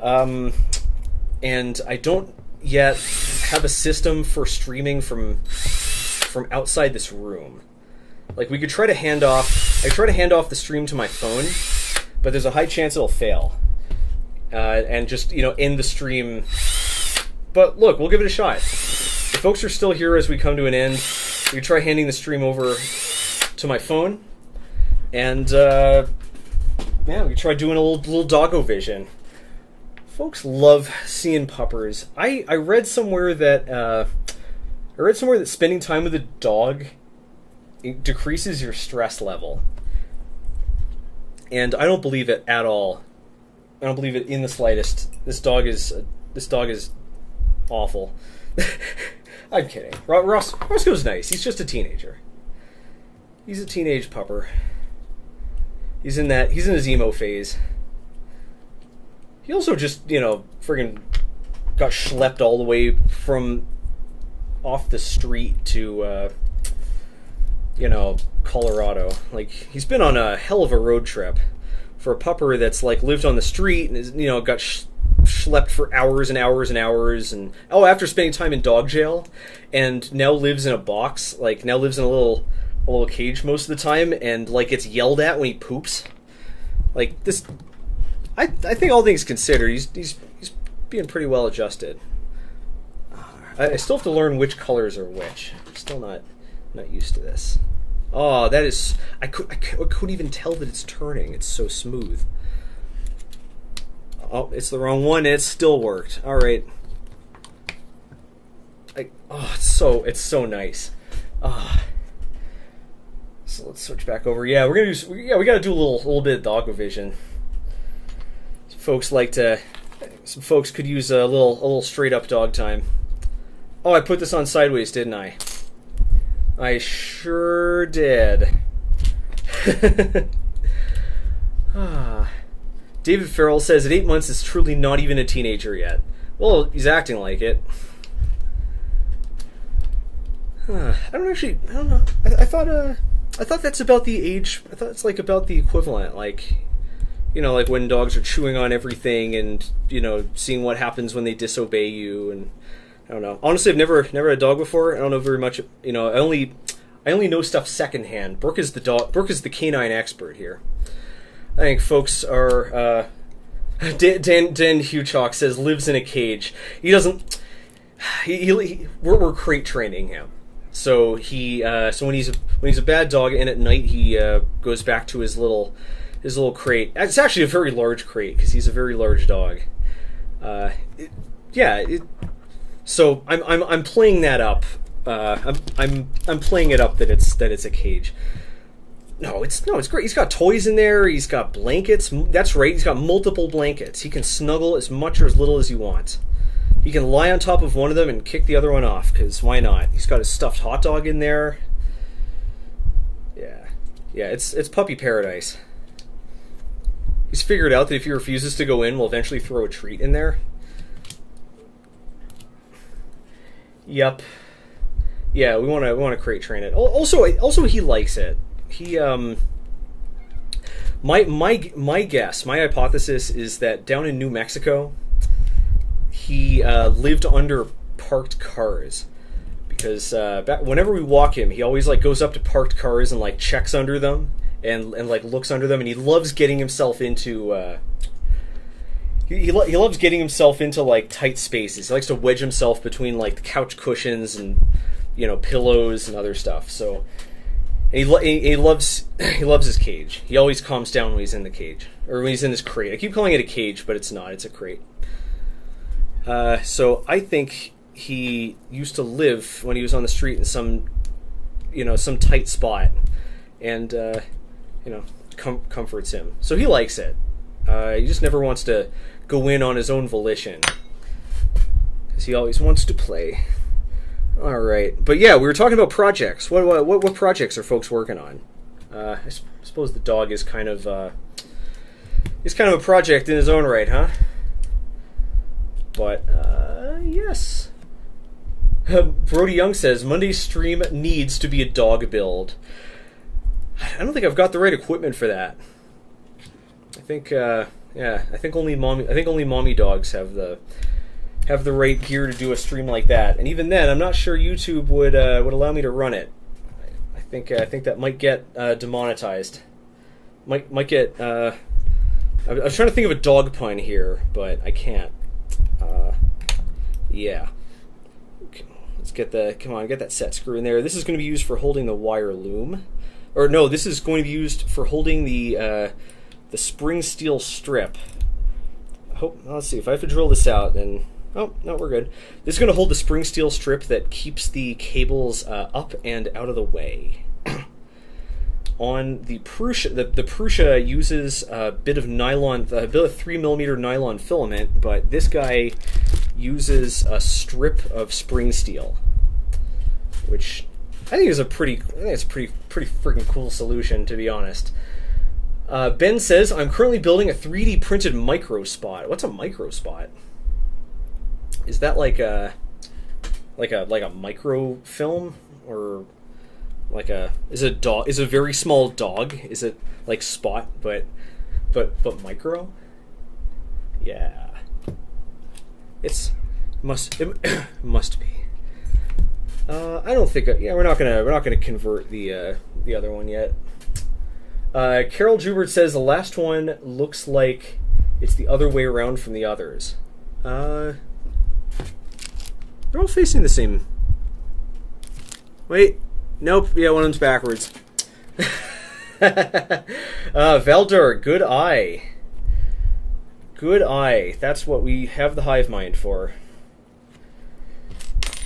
And I don't yet have a system for streaming from outside this room. Like, we could try to hand off the stream to my phone, but there's a high chance it'll fail. And just, end the stream. But look, we'll give it a shot. If folks are still here as we come to an end, we could try handing the stream over to my phone. And, we could try doing a little doggo vision. Folks love seeing puppers. I read somewhere that spending time with a dog, it decreases your stress level. And I don't believe it at all. I don't believe it in the slightest. This dog is awful. I'm kidding. Roscoe's nice. He's just a teenager. He's a teenage pupper. He's in his emo phase. He also just, friggin' got schlepped all the way from off the street to, Colorado. Like, he's been on a hell of a road trip for a pupper that's, like, lived on the street and, is, got schlepped for hours and hours and hours. And, after spending time in dog jail, and now lives in a box, like, now lives in a little cage most of the time, and, like, gets yelled at when he poops. Like, this... I think all things considered, he's being pretty well adjusted. I still have to learn which colors are which. I'm still not used to this. Oh, that is... I couldn't even tell that it's turning. It's so smooth. Oh, it's the wrong one. It still worked. All right. It's so nice. So let's switch back over. Yeah, we got to do a little bit of doggo vision. Some folks could use a little straight up dog time. Oh, I put this on sideways, didn't I? I sure did. David Farrell says at 8 months is truly not even a teenager yet. Well, he's acting like it. I don't know. I thought that's about the age. I thought it's like about the equivalent, like, like when dogs are chewing on everything and, seeing what happens when they disobey you. And I don't know. Honestly, I've never had a dog before. I don't know very much. I only know stuff secondhand. Brooke is the canine expert here. I think folks are. Dan Huchok says lives in a cage. He doesn't. We're crate training him. So so when he's a bad dog and at night he goes back to his little crate. It's actually a very large crate because he's a very large dog. So I'm playing that up. I'm playing it up that it's a cage. No, it's great. He's got toys in there. He's got blankets. That's right. He's got multiple blankets. He can snuggle as much or as little as he wants. He can lie on top of one of them and kick the other one off, because why not? He's got his stuffed hot dog in there. Yeah, it's puppy paradise. He's figured out that if he refuses to go in, we'll eventually throw a treat in there. Yep. Yeah, we want to crate train it. Also, he likes it. He my guess, my hypothesis is that down in New Mexico, he lived under parked cars, because whenever we walk him, he always goes up to parked cars and checks under them and looks under them, and he loves getting himself into he loves getting himself into tight spaces. He likes to wedge himself between the couch cushions and pillows and other stuff. So he loves his cage. He always calms down when he's in the cage, or when he's in his crate. I keep calling it a cage, but it's not. It's a crate. So I think he used to live when he was on the street in some tight spot, and comforts him. So he likes it. He just never wants to go in on his own volition, because he always wants to play. All right, but yeah, we were talking about projects. What projects are folks working on? I suppose the dog is kind of a project in his own right, huh? But yes. Brody Young says Monday's stream needs to be a dog build. I don't think I've got the right equipment for that. I think only mommy dogs have the right gear to do a stream like that, and even then, I'm not sure YouTube would allow me to run it. I think that might get demonetized. Might get. I was trying to think of a dog pun here, but I can't. Yeah. Okay, let's get that set screw in there. This is going to be used for holding the wire loom, or no, this is going to be used for holding the spring steel strip. Let's see if I have to drill this out, then. Oh, no, we're good. This is going to hold the spring steel strip that keeps the cables up and out of the way. On the Prusa, the Prusa uses a bit of 3mm nylon filament, but this guy uses a strip of spring steel, which I think is a pretty freaking cool solution, to be honest. Ben says, I'm currently building a 3D printed microspot. What's a microspot? Is that like a microfilm, or is a very small dog? Is it like Spot but micro? Yeah. It must be. I don't think. Yeah, we're not gonna convert the other one yet. Carol Jubert says the last one looks like it's the other way around from the others. They're all facing the same. Wait, nope. Yeah, one of them's backwards. Valdur, good eye. Good eye. That's what we have the hive mind for.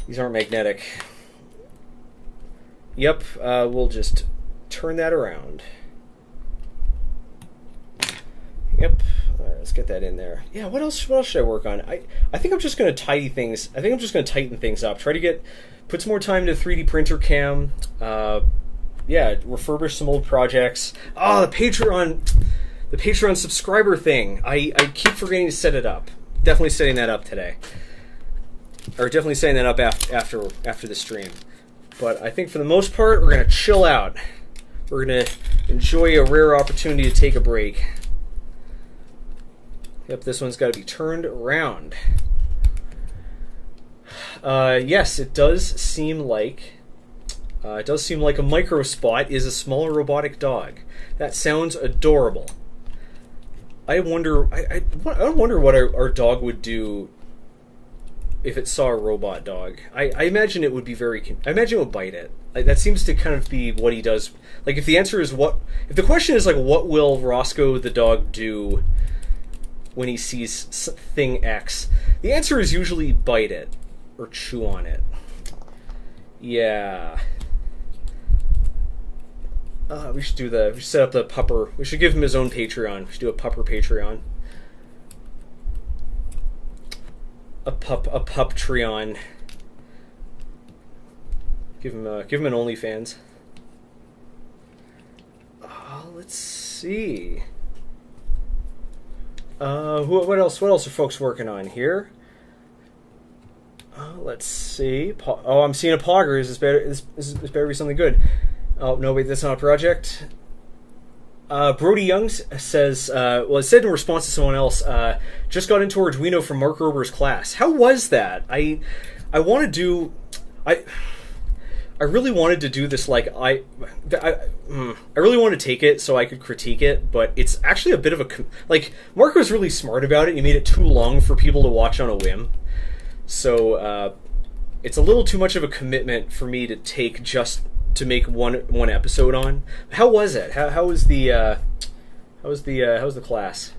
These aren't magnetic. Yep, we'll just turn that around. Yep. All right, let's get that in there. Yeah, what else should I work on? I think I'm just going to tidy things. I think I'm just going to tighten things up. Try to put some more time into 3D printer cam. Yeah, refurbish some old projects. Oh, the Patreon subscriber thing. I keep forgetting to set it up. Definitely setting that up today. Or definitely setting that up after the stream. But I think for the most part, we're going to chill out. We're going to enjoy a rare opportunity to take a break. Yep, this one's got to be turned around. Yes, it does seem like a microspot is a smaller robotic dog. That sounds adorable. I wonder what our dog would do if it saw a robot dog. I imagine it would be I imagine it would bite it. Like, that seems to kind of be what he does. Like, if the answer is if the question is like, what will Roscoe the dog do when he sees thing X, the answer is usually bite it or chew on it. Yeah. We should set up the pupper. We should give him his own Patreon. We should do a pupper Patreon. A puptreon. Give him an OnlyFans. Let's see. What else are folks working on here? Let's see. I'm seeing a Poggers. This better be something good. Oh, no, wait, that's not a project. Brody Young says, it said in response to someone else, just got into Arduino from Mark Rober's class. How was that? I really wanted to do this, like, I really want to take it so I could critique it, but it's actually a bit of Mark was really smart about it. He made it too long for people to watch on a whim. So, it's a little too much of a commitment for me to take just to make one episode on. How was it? How was the class?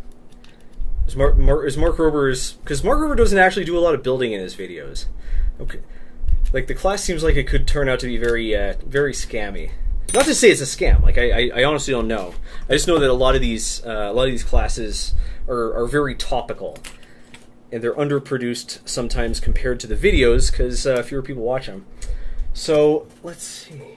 Is Mark Rober's, because Mark Rober doesn't actually do a lot of building in his videos. Okay, like, the class seems like it could turn out to be very very scammy. Not to say it's a scam. Like, I honestly don't know. I just know that a lot of these classes are very topical, and they're underproduced sometimes compared to the videos because fewer people watch them. So let's see.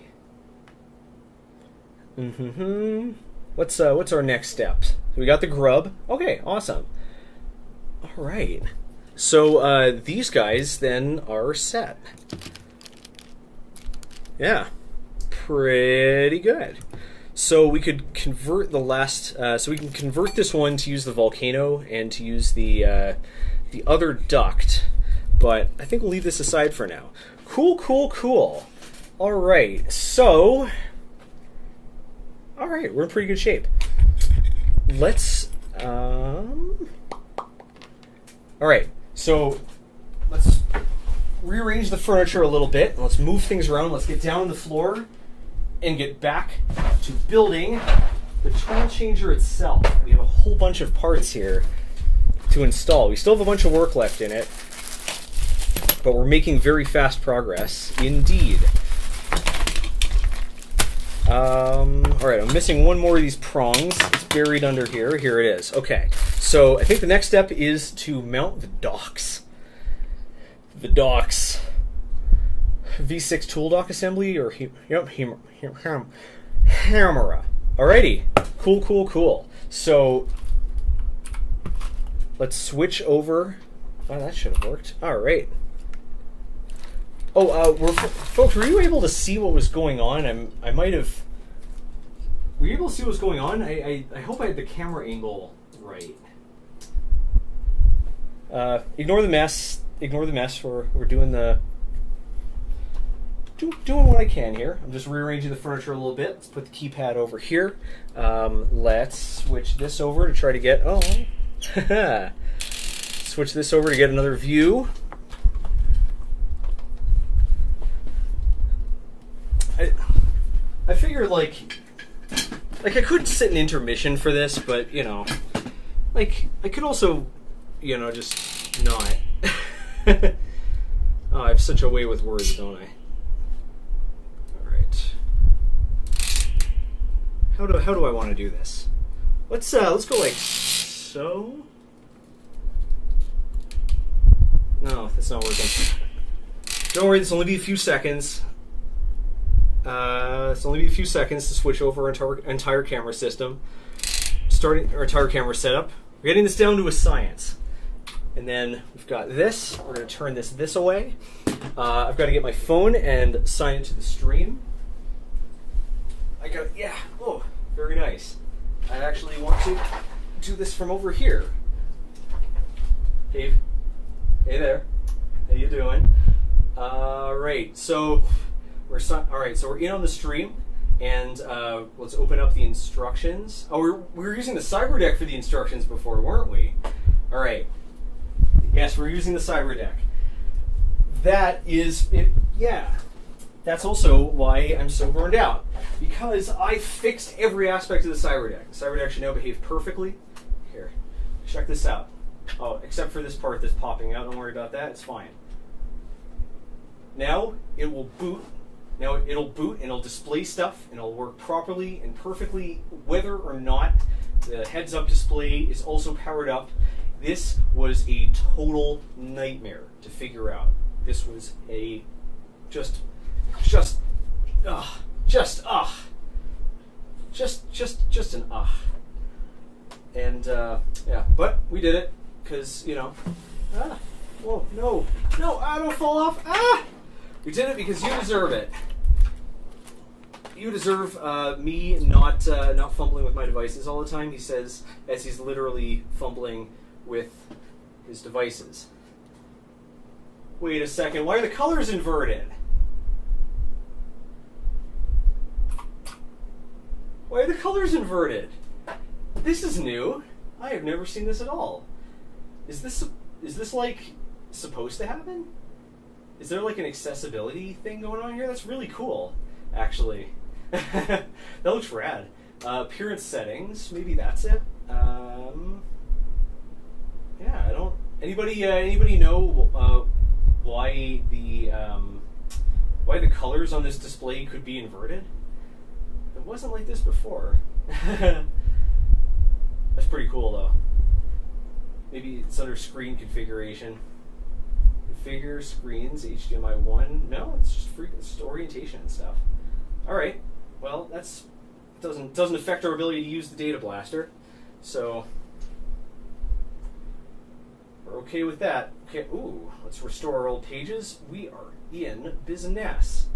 What's our next steps? We got the grub. Okay, awesome. All right. So these guys then are set. Yeah, pretty good. So we could convert so we can convert this one to use the Volcano and to use the other duct. But I think we'll leave this aside for now. Cool. All right. So. All right, we're in pretty good shape. Let's. All right, so let's rearrange the furniture a little bit. Let's move things around. Let's get down on the floor and get back to building the Toolchanger itself. We have a whole bunch of parts here to install. We still have a bunch of work left in it, but we're making very fast progress indeed. Alright, I'm missing one more of these prongs. It's buried under here. Here it is. Okay, so I think the next step is to mount the docks. the docks. V6 tool dock assembly or Hemera. Alrighty, cool. So let's switch over. Oh, that should have worked. All right. Oh, folks, were you able to see what was going on? I might have. Were you able to see what was going on? I hope I had the camera angle right. Ignore the mess. We're doing doing what I can here. I'm just rearranging the furniture a little bit. Let's put the keypad over here. Let's switch this over to try to get. Oh, switch this over to get another view. I figured like I could sit in intermission for this, but you know, like I could also, you know, just not. Oh, I have such a way with words, don't I? All right. How do I want to do this? Let's go like so. No, that's not working. Don't worry, this will only be a few seconds. It's only be a few seconds to switch over our entire camera system. Starting our entire camera setup. We're getting this down to a science. And then we've got this. We're going to turn this away. I've got to get my phone and sign into the stream. Yeah. Oh, very nice. I actually want to do this from over here. Dave. Hey there. How you doing? All right. So we're in on the stream, and let's open up the instructions. Oh, we were using the cyber deck for the instructions before, weren't we? All right. Yes, we're using the cyber deck. That is it. Yeah. That's also why I'm so burned out, because I fixed every aspect of the cyber deck. The cyber deck should now behave perfectly. Here, check this out. Oh, except for this part that's popping out. Don't worry about that. It's fine. Now it will boot. Now it'll boot and it'll display stuff and it'll work properly and perfectly whether or not the heads-up display is also powered up. This was a total nightmare to figure out. This was a just an And yeah, but we did it because, you know, whoa, no, don't fall off. We did it because you deserve it. You deserve me not fumbling with my devices all the time, he says, as he's literally fumbling with his devices. Wait a second, why are the colors inverted? Why are the colors inverted? This is new. I have never seen this at all. Is this like supposed to happen? Is there like an accessibility thing going on here? That's really cool, actually. That looks rad. Appearance settings, maybe that's it. Yeah, I don't. Anybody know why the colors on this display could be inverted? It wasn't like this before. That's pretty cool, though. Maybe it's under screen configuration. Configure screens HDMI 1. No, it's just orientation and stuff. All right. Well, doesn't affect our ability to use the data blaster, so we're okay with that. Okay. Ooh, let's restore our old pages. We are in business.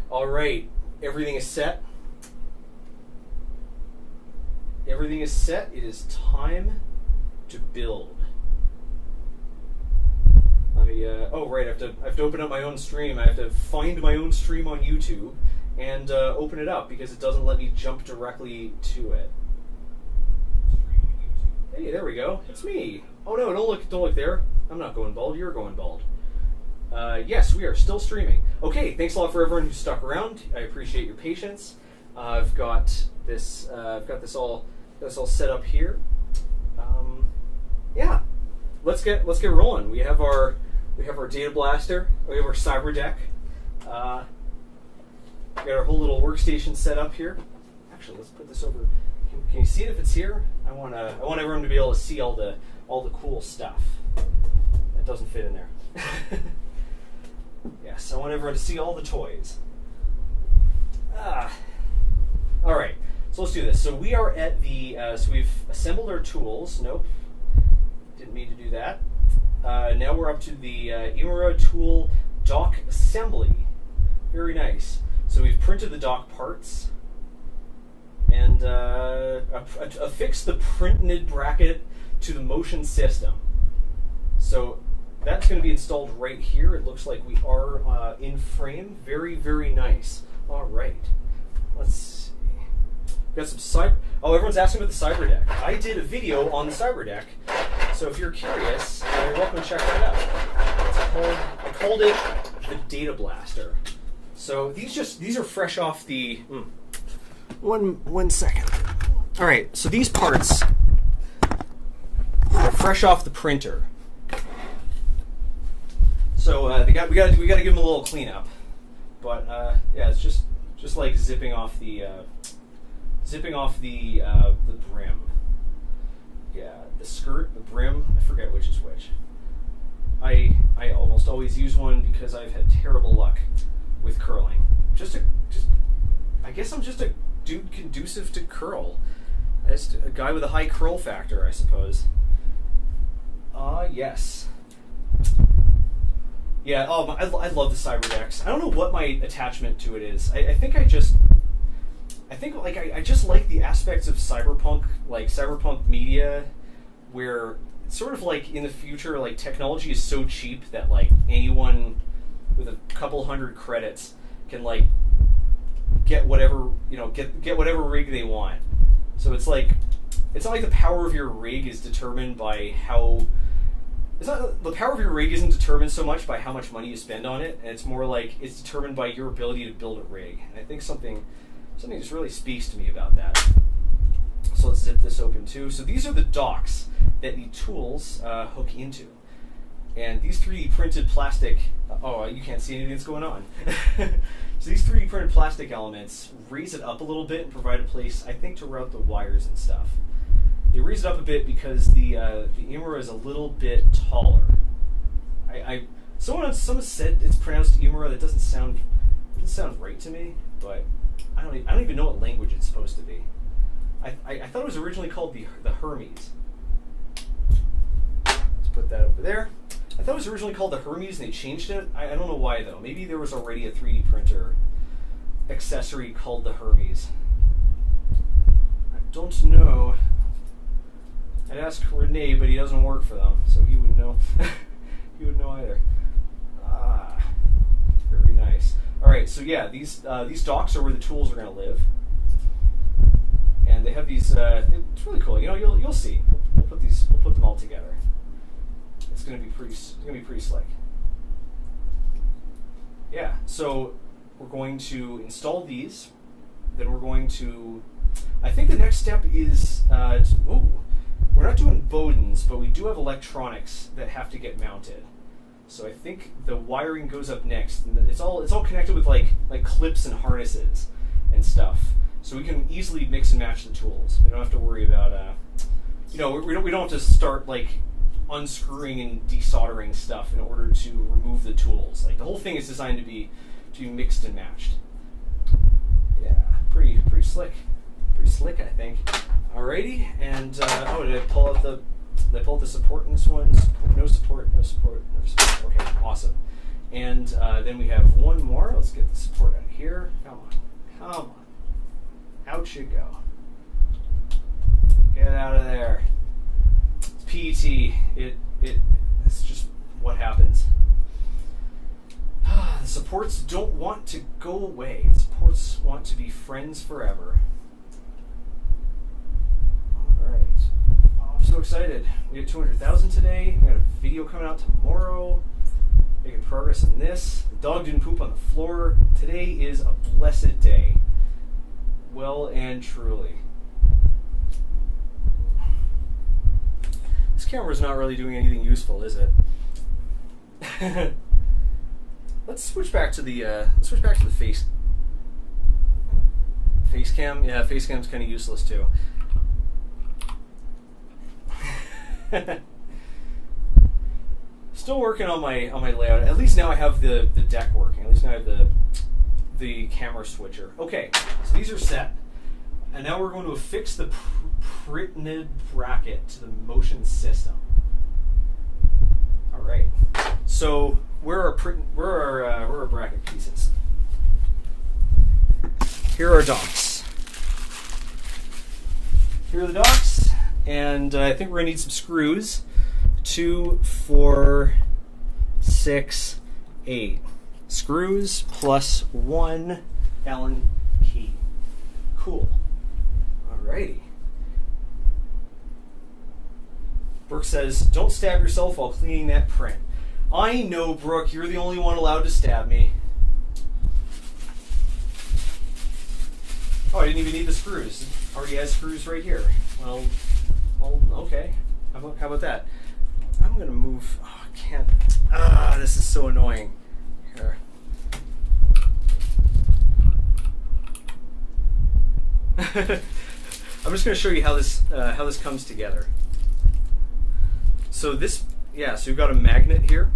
All right. Everything is set. Everything is set. It is time to build. Let me. Oh, right. I have to open up my own stream. I have to find my own stream on YouTube and open it up because it doesn't let me jump directly to it. Hey, there we go. It's me. Oh no! Don't look there. I'm not going bald. You're going bald. Yes, we are still streaming. Okay. Thanks a lot for everyone who stuck around. I appreciate your patience. I've got this. I've got this all set up here. Yeah. Let's get rolling. We have our data blaster. We have our cyber deck. We got our whole little workstation set up here. Actually, let's put this over. Can you see it if it's here? I want everyone to be able to see all the cool stuff that doesn't fit in there. Yes, I want everyone to see all the toys. All right, so let's do this. So we are at the, so we've assembled our tools. Nope, didn't mean to do that. Now we're up to the Hemera tool dock assembly. Very nice. So we've printed the dock parts and affixed the printed bracket to the motion system. So that's going to be installed right here. It looks like we are in frame. Very, very nice. All right. Let's see. We've got some cyber. Oh, everyone's asking about the cyber deck. I did a video on the cyber deck. So if you're curious, you're welcome to check that out. I called it the Data Blaster. So these are fresh off the. One second. All right. So these parts are fresh off the printer. So we got to give them a little cleanup, but yeah, it's just like zipping off the brim. Yeah, the skirt, the brim. I forget which is which. I almost always use one because I've had terrible luck with curling. I guess I'm just a dude conducive to curl. Just a guy with a high curl factor, I suppose. Yes. Yeah, I love the cyber decks. I don't know what my attachment to it is. I think I just like the aspects of cyberpunk media, where it's sort of like in the future, like technology is so cheap that like anyone with a couple hundred credits can like get whatever get whatever rig they want. So it's like it's not like the power of your rig is determined by how. It's not, the power of your rig isn't determined so much by how much money you spend on it, and it's more like it's determined by your ability to build a rig. And I think something just really speaks to me about that. So let's zip this open too. So these are the docks that the tools hook into. And these 3D printed plastic, you can't see anything that's going on. So these 3D printed plastic elements raise it up a little bit and provide a place, I think, to route the wires and stuff. They raise it up a bit because the Hemera is a little bit taller. Someone said it's pronounced Hemera. That doesn't sound right to me, but I don't even know what language it's supposed to be. I thought it was originally called the Hermes. Let's put that over there. I thought it was originally called the Hermes and they changed it. I don't know why though. Maybe there was already a 3D printer accessory called the Hermes. I don't know. I'd ask Rene, but he doesn't work for them, so he would know. He would know either. Very nice. All right, so yeah, these docks are where the tools are going to live, and they have these. It's really cool. You know, you'll see. We'll put them all together. It's going to be pretty slick. Yeah. So we're going to install these. Then we're going to. I think the next step is. We're not doing Bowdens, but we do have electronics that have to get mounted. So I think the wiring goes up next. And it's all connected with like clips and harnesses and stuff. So we can easily mix and match the tools. We don't have to worry about we don't have to start like unscrewing and desoldering stuff in order to remove the tools. Like the whole thing is designed to be mixed and matched. Yeah, pretty slick. Pretty slick, I think. Alrighty, and did I pull out the support in this one? No support. Okay, awesome. And then we have one more. Let's get the support out of here. Come on. Out you go. Get out of there. It's PET. It's just what happens. The supports don't want to go away. The supports want to be friends forever. Alright. Oh, I'm so excited. We had 200,000 today. We got a video coming out tomorrow. Making progress on this. The dog didn't poop on the floor. Today is a blessed day. Well and truly. This camera's not really doing anything useful, is it? Let's switch back to the face cam. Yeah, face cam's kind of useless too. Still working on my layout. At least now I have the deck working. At least now I have the camera switcher. Okay, so these are set. And now we're going to affix the printed bracket to the motion system. All right. So where are our bracket pieces? Here are docks. Here are the docks, and I think we're gonna need some screws. 2, 4, 6, 8 screws plus 1 Allen key. Cool. Alrighty. Brooke says, "Don't stab yourself while cleaning that print." I know, Brooke. You're the only one allowed to stab me. Oh, I didn't even need the screws. It already has screws right here. Well, okay. How about that? I'm gonna move. Oh, I can't. This is so annoying. Here. I'm just gonna show you how this comes together. So this, so we've got a magnet here.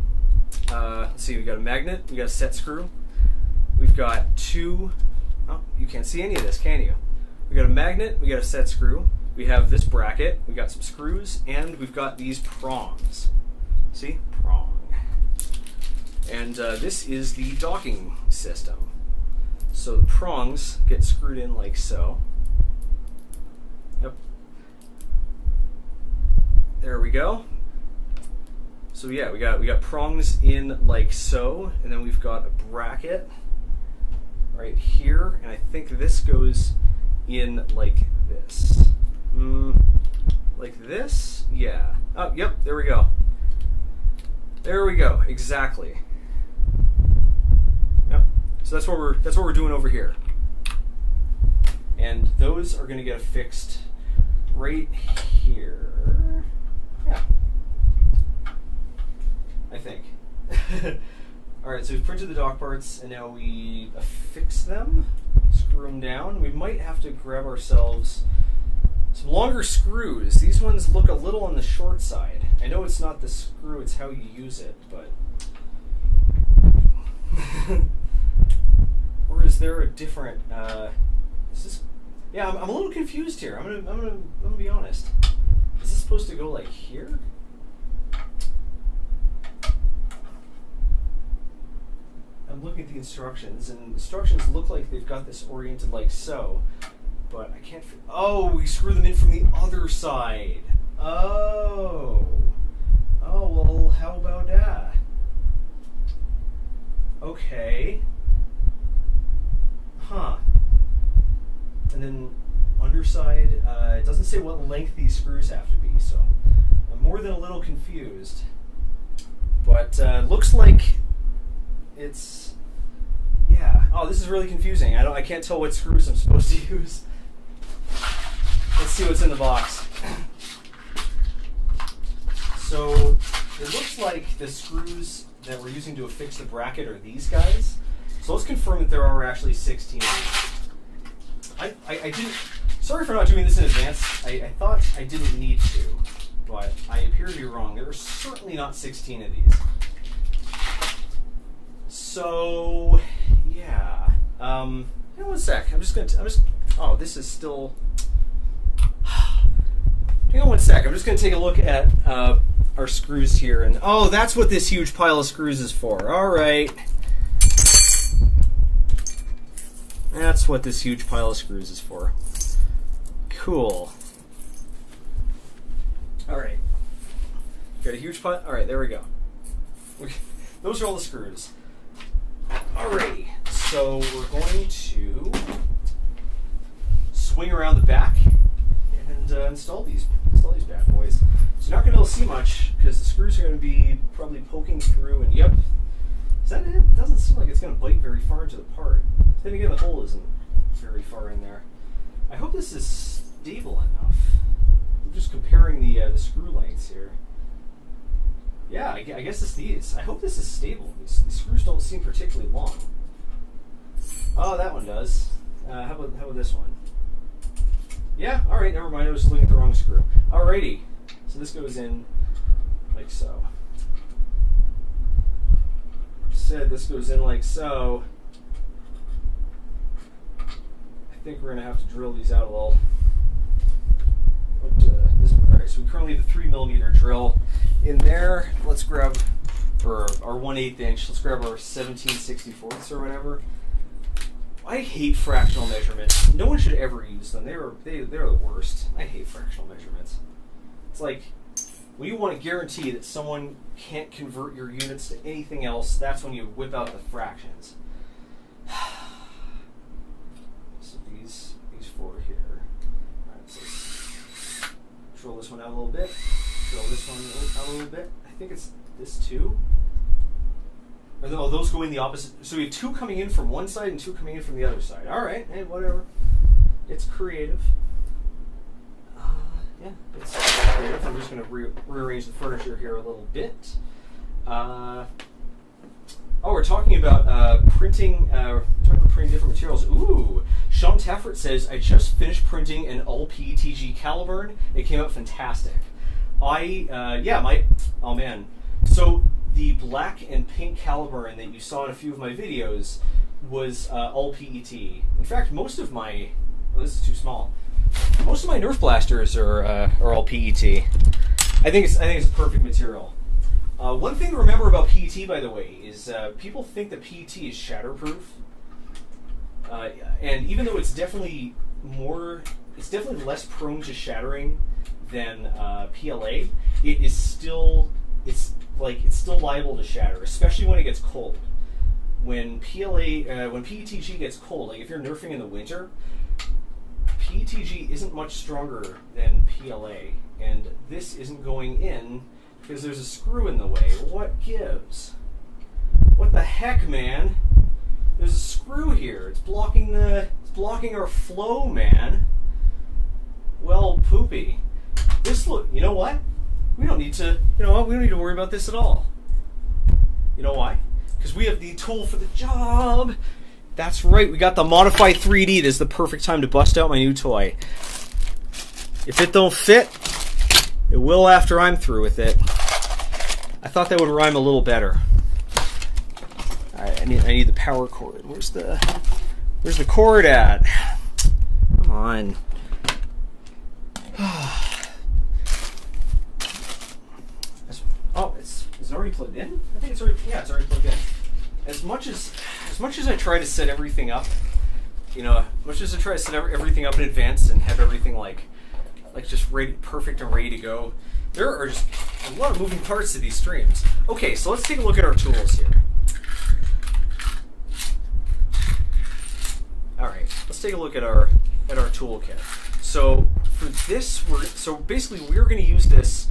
Let's see, we've got a magnet. We got a set screw. We've got 2. Oh, you can't see any of this, can you? We got a magnet, we got a set screw, we have this bracket, we got some screws, and we've got these prongs. See? Prong. And this is the docking system. So the prongs get screwed in like so. Yep. There we go. So yeah, we got prongs in like so, and then we've got a bracket right here, and I think this goes in like this. Like this? Yeah. Oh, yep, there we go. There we go, exactly. Yep. So that's what we're doing over here. And those are gonna get affixed right here. Yeah. I think. Alright, so we've printed the dock parts, and now we affix them, screw them down. We might have to grab ourselves some longer screws. These ones look a little on the short side. I know it's not the screw, it's how you use it, but... Or is there a different... is this... Yeah, I'm a little confused here. I'm gonna be honest. Is this supposed to go like here? I'm looking at the instructions, and the instructions look like they've got this oriented like so, but I can't. Oh, we screw them in from the other side. Oh, well, how about that? Okay. Huh. And then underside. It doesn't say what length these screws have to be, so I'm more than a little confused. But looks like. It's, yeah. Oh, this is really confusing. I can't tell what screws I'm supposed to use. Let's see what's in the box. So it looks like the screws that we're using to affix the bracket are these guys. So let's confirm that there are actually 16 of these. I didn't. Sorry for not doing this in advance. I thought I didn't need to, but I appear to be wrong. There are certainly not 16 of these. So, yeah. Hang on one sec. Oh, this is still. Hang on one sec. I'm just gonna take a look at our screws here, and oh, that's what this huge pile of screws is for. All right. That's what this huge pile of screws is for. Cool. All right. Got a huge pile. All right, there we go. Those are all the screws. Alrighty, so we're going to swing around the back and install these bad boys. So you're not going to be able to see much because the screws are going to be probably poking through, and yep, it doesn't seem like it's going to bite very far into the part. Then again, the hole isn't very far in there. I hope this is stable enough. I'm just comparing the screw lengths here. Yeah, I guess it's these. I hope this is stable. These screws don't seem particularly long. Oh, that one does. How about this one? Yeah, alright, never mind. I was looking at the wrong screw. Alrighty. So this goes in like so. said, this goes in like so. I think we're going to have to drill these out a little. Alright, so we currently have a 3mm drill in there. Let's grab our 1/8 inch. Let's grab our 17/64 or whatever. I hate fractional measurements. No one should ever use them. They're the worst. I hate fractional measurements. It's like when you want to guarantee that someone can't convert your units to anything else, that's when you whip out the fractions. So these four here. Alright, so let's drill this one out a little bit. Drill this one out a little bit. I think it's this too. Oh, those go in the opposite. So we have two coming in from one side and two coming in from the other side. All right, hey, whatever. It's creative. Yeah, it's creative. I'm just going to rearrange the furniture here a little bit. We're talking about printing. Printing different materials. Ooh, Sean Taffert says, I just finished printing an all PETG Caliburn. It came out fantastic. Oh man. So the black and pink Caliburn that you saw in a few of my videos was all PET. In fact, most of my, this is too small. Most of my Nerf blasters are all PET. I think it's a perfect material. One thing to remember about PET, by the way, is people think that PET is shatterproof, and even though it's definitely less prone to shattering than PLA, it's still liable to shatter, especially when it gets cold. When PETG gets cold, like if you're nerfing in the winter, PETG isn't much stronger than PLA, and this isn't going in because there's a screw in the way. What gives? What the heck, man? There's a screw here. It's blocking our flow, man. Well, poopy. You know what? We don't need to worry about this at all. You know why? Because we have the tool for the job. That's right, we got the Modify 3D. This is the perfect time to bust out my new toy. If it don't fit, it will after I'm through with it. I thought that would rhyme a little better. Alright, I need the power cord. Where's the cord at? Come on. Is it already plugged in? I think it's already plugged in. As much as I try to set everything up, everything up in advance and have everything like just perfect and ready to go, there are just a lot of moving parts to these streams. Okay, so let's take a look at our tools here. All right, let's take a look at our toolkit. So for this, we're going to use this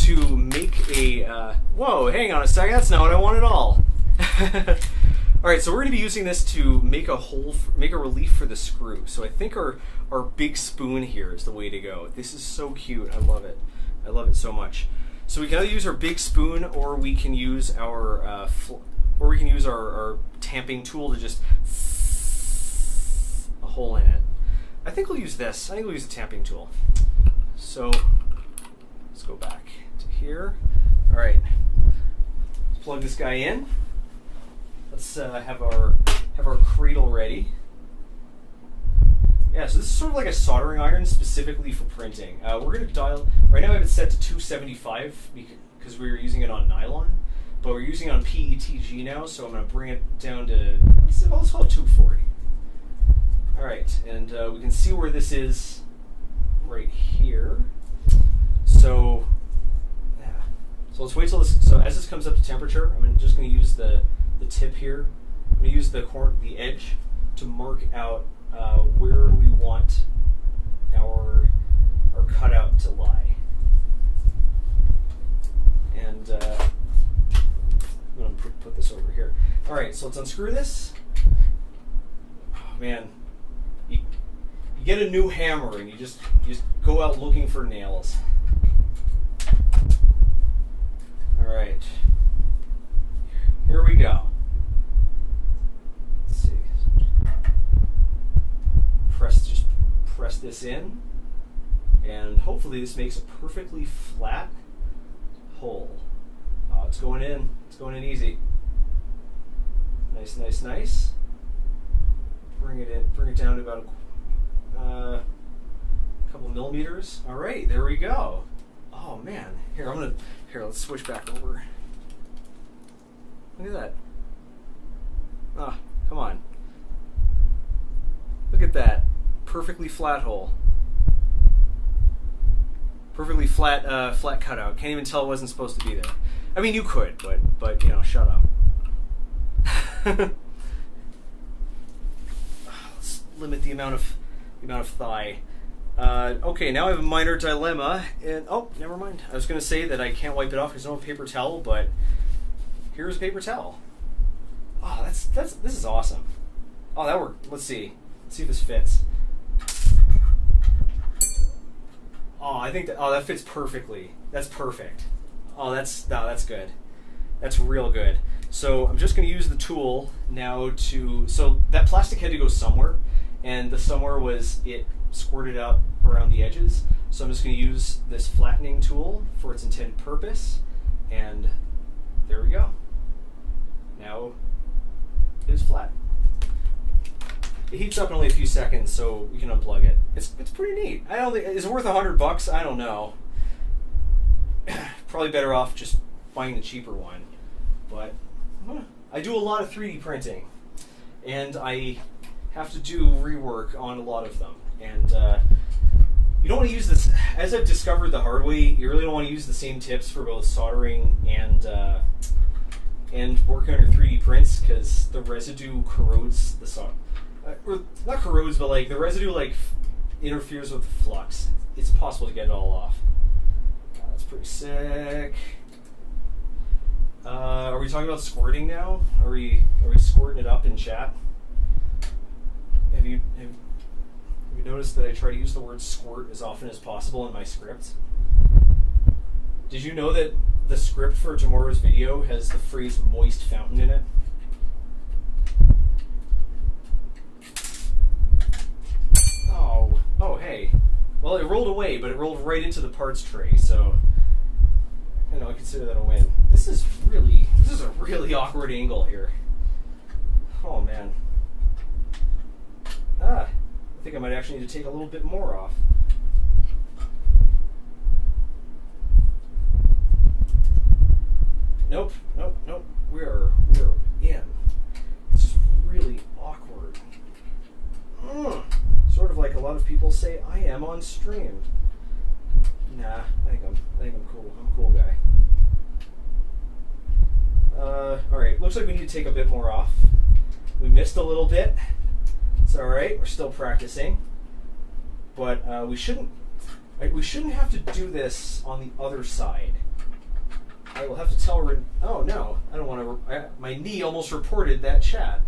to make a. Whoa, hang on a sec. That's not what I want at all. All right, so we're going to be using this to make a relief for the screw. So I think our big spoon here is the way to go. This is so cute. I love it. I love it so much. So we can either use our big spoon, or we can use our tamping tool to just a hole in it. I think we'll use this. I think we'll use the tamping tool. So let's go back to here. All right, let's plug this guy in. Let's have our cradle ready. Yeah, so this is sort of like a soldering iron specifically for printing. We're going to dial, right now I have it set to 275 because we were using it on nylon, but we're using it on PETG now, so I'm going to bring it down to, let's call it 240. All right, and we can see where this is right here. So, yeah. So let's wait till this, so as this comes up to temperature, I'm just going to use the tip here. I'm going to use the edge to mark out where we want our cutout to lie. And I'm going to put this over here. All right, so let's unscrew this. Oh, man, you get a new hammer and you just go out looking for nails. All right, here we go. Let's see. Press this in, and hopefully this makes a perfectly flat hole. Oh, it's going in. It's going in easy. Nice, nice, nice. Bring it down to about a couple millimeters. All right, there we go. Oh man, here let's switch back over. Look at that. Ah, come on. Look at that, perfectly flat hole. Perfectly flat, flat cutout. Can't even tell it wasn't supposed to be there. I mean, you could, but you know, shut up. Let's limit the amount of thigh. Okay, now I have a minor dilemma, and oh, never mind. I was going to say that I can't wipe it off because I don't have paper towel, but here's a paper towel. Oh, this is awesome. Oh, that worked. Let's see if this fits. Oh, I think that fits perfectly. That's perfect. Oh, that's good. That's real good. So I'm just going to use the tool now so that plastic had to go somewhere, and the somewhere was it squirted out around the edges. So I'm just going to use this flattening tool for its intended purpose, and there we go. Now it is flat. It heats up in only a few seconds, so we can unplug it. It's pretty neat. I don't think is it worth $100. I don't know. Probably better off just buying the cheaper one. But I do a lot of 3D printing, and I have to do rework on a lot of them. And you don't want to use this, as I've discovered the hard way, you really don't want to use the same tips for both soldering and working on your 3D prints, because the residue corrodes the solder. Or not corrodes, but like the residue like interferes with the flux. It's impossible to get it all off. God, that's pretty sick. Are we talking about squirting now? Are we squirting it up in chat? Have you noticed that I try to use the word squirt as often as possible in my scripts? Did you know that the script for tomorrow's video has the phrase moist fountain in it? Oh, hey. Well, it rolled away, but it rolled right into the parts tray, so I consider that a win. This is a really awkward angle here. Oh man. I think I might actually need to take a little bit more off. Nope. We're in. It's just really awkward. Sort of like a lot of people say I am on stream. Nah, I think I'm cool. I'm a cool guy. Alright, looks like we need to take a bit more off. We missed a little bit. It's alright, we're still practicing. But we shouldn't have to do this on the other side. I will have to tell oh no, I don't want to, my knee almost reported that chat.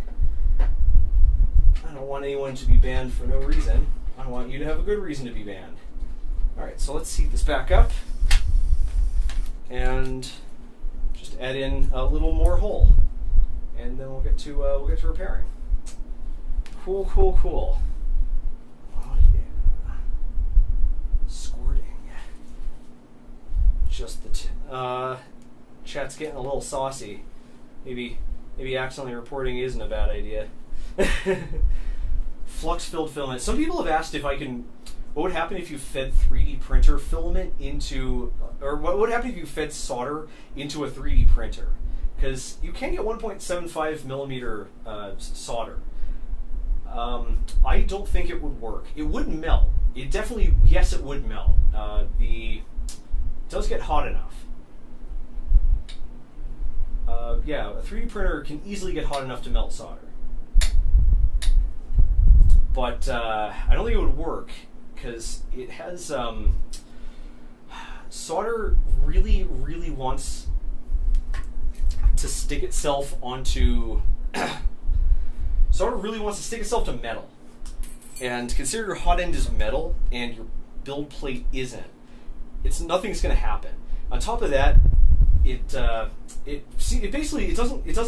I don't want anyone to be banned for no reason. I want you to have a good reason to be banned. Alright, so let's heat this back up. And just add in a little more hole. And then we'll get to repairing. Cool. Oh yeah. Squirting. Just the chat's getting a little saucy. Maybe accidentally reporting isn't a bad idea. Flux-filled filament. Some people have asked what would happen if you fed 3D printer filament into, or what would happen if you fed solder into a 3D printer? Because you can get 1.75 millimeter solder. I don't think it would work. It would melt. It definitely, yes, it would melt. It does get hot enough. Yeah, a 3D printer can easily get hot enough to melt solder. But I don't think it would work because it has solder really wants to stick itself onto solder really wants to stick itself to metal. And consider your hot end is metal and your build plate isn't. Nothing's going to happen. On top of that, it doesn't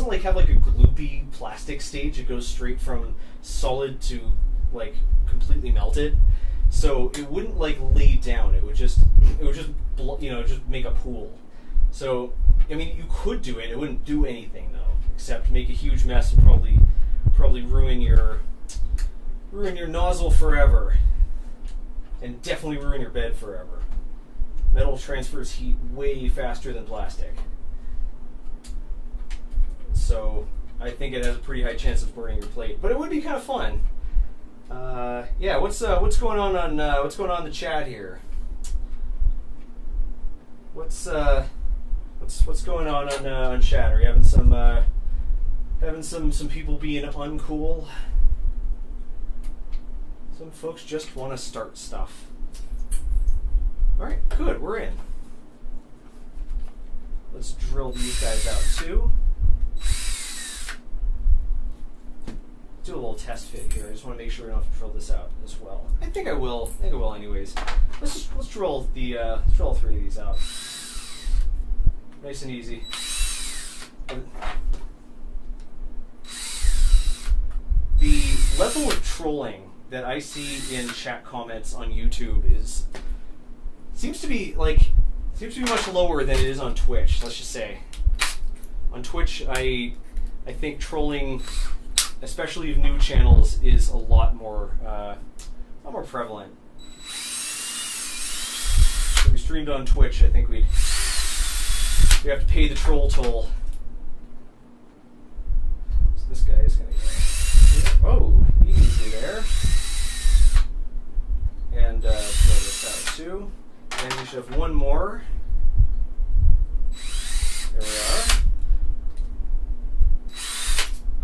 like have like a gloopy plastic stage. It goes straight from solid to like completely melted. So it wouldn't like lay down. It would just just make a pool. So I mean, you could do it. It wouldn't do anything though. except make a huge mess and probably ruin your nozzle forever, and definitely ruin your bed forever. Metal transfers heat way faster than plastic, so I think it has a pretty high chance of burning your plate. But it would be kind of fun. Yeah, what's going on in the chat here? What's going on chat? Are you having some people being uncool? Some folks just want to start stuff. All right, good, we're in. Let's drill these guys out too. Do a little test fit here. I just want to make sure we don't have to drill this out as well. I think I will anyways. Let's drill all three of these out. Nice and easy. The level of trolling that I see in chat comments on YouTube seems to be much lower than it is on Twitch, let's just say. On Twitch, I think trolling, especially of new channels, is a lot more prevalent. If we streamed on Twitch, I think we have to pay the troll toll. So this guy is going to go. Oh, easy there. And throw this out too. And we should have one more. There we are.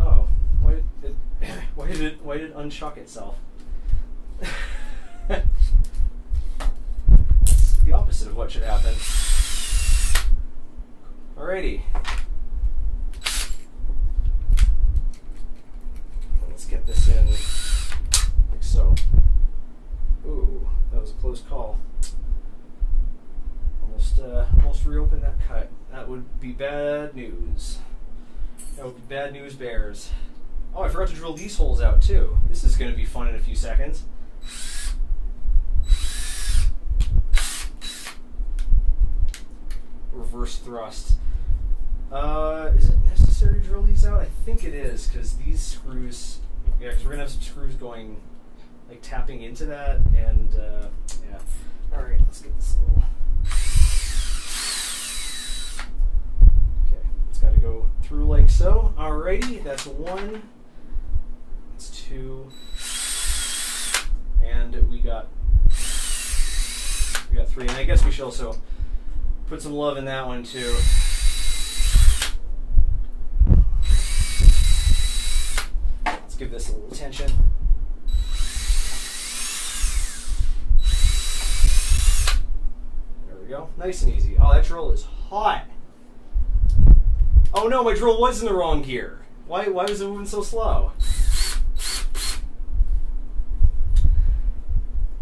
Oh, why did it unchuck itself? It's the opposite of what should happen. Alrighty. Let's get this in like so. Ooh, that was a close call. Almost reopened that cut. That would be bad news. That would be bad news, bears. Oh, I forgot to drill these holes out too. This is going to be fun in a few seconds. Reverse thrust. Is it necessary to drill these out? I think it is, because these screws, yeah, because we're going to have some screws going, like tapping into that, and yeah. Alright, let's get this little. Okay, it's got to go through like so. Alrighty, that's one. That's two. And we got three. And I guess we should also put some love in that one too. Let's give this a little attention. There we go. Nice and easy. Oh, that drill is hot. Oh no, my drill was in the wrong gear. Why was it moving so slow?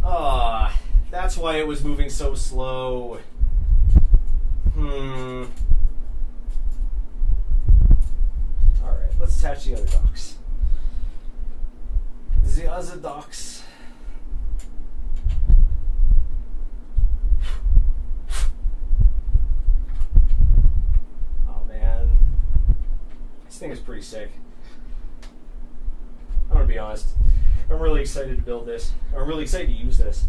Ah, that's why it was moving so slow. Alright, let's attach the other docks. The other docks. Oh man. This thing is pretty sick. I'm gonna be honest. I'm really excited to build this. I'm really excited to use this.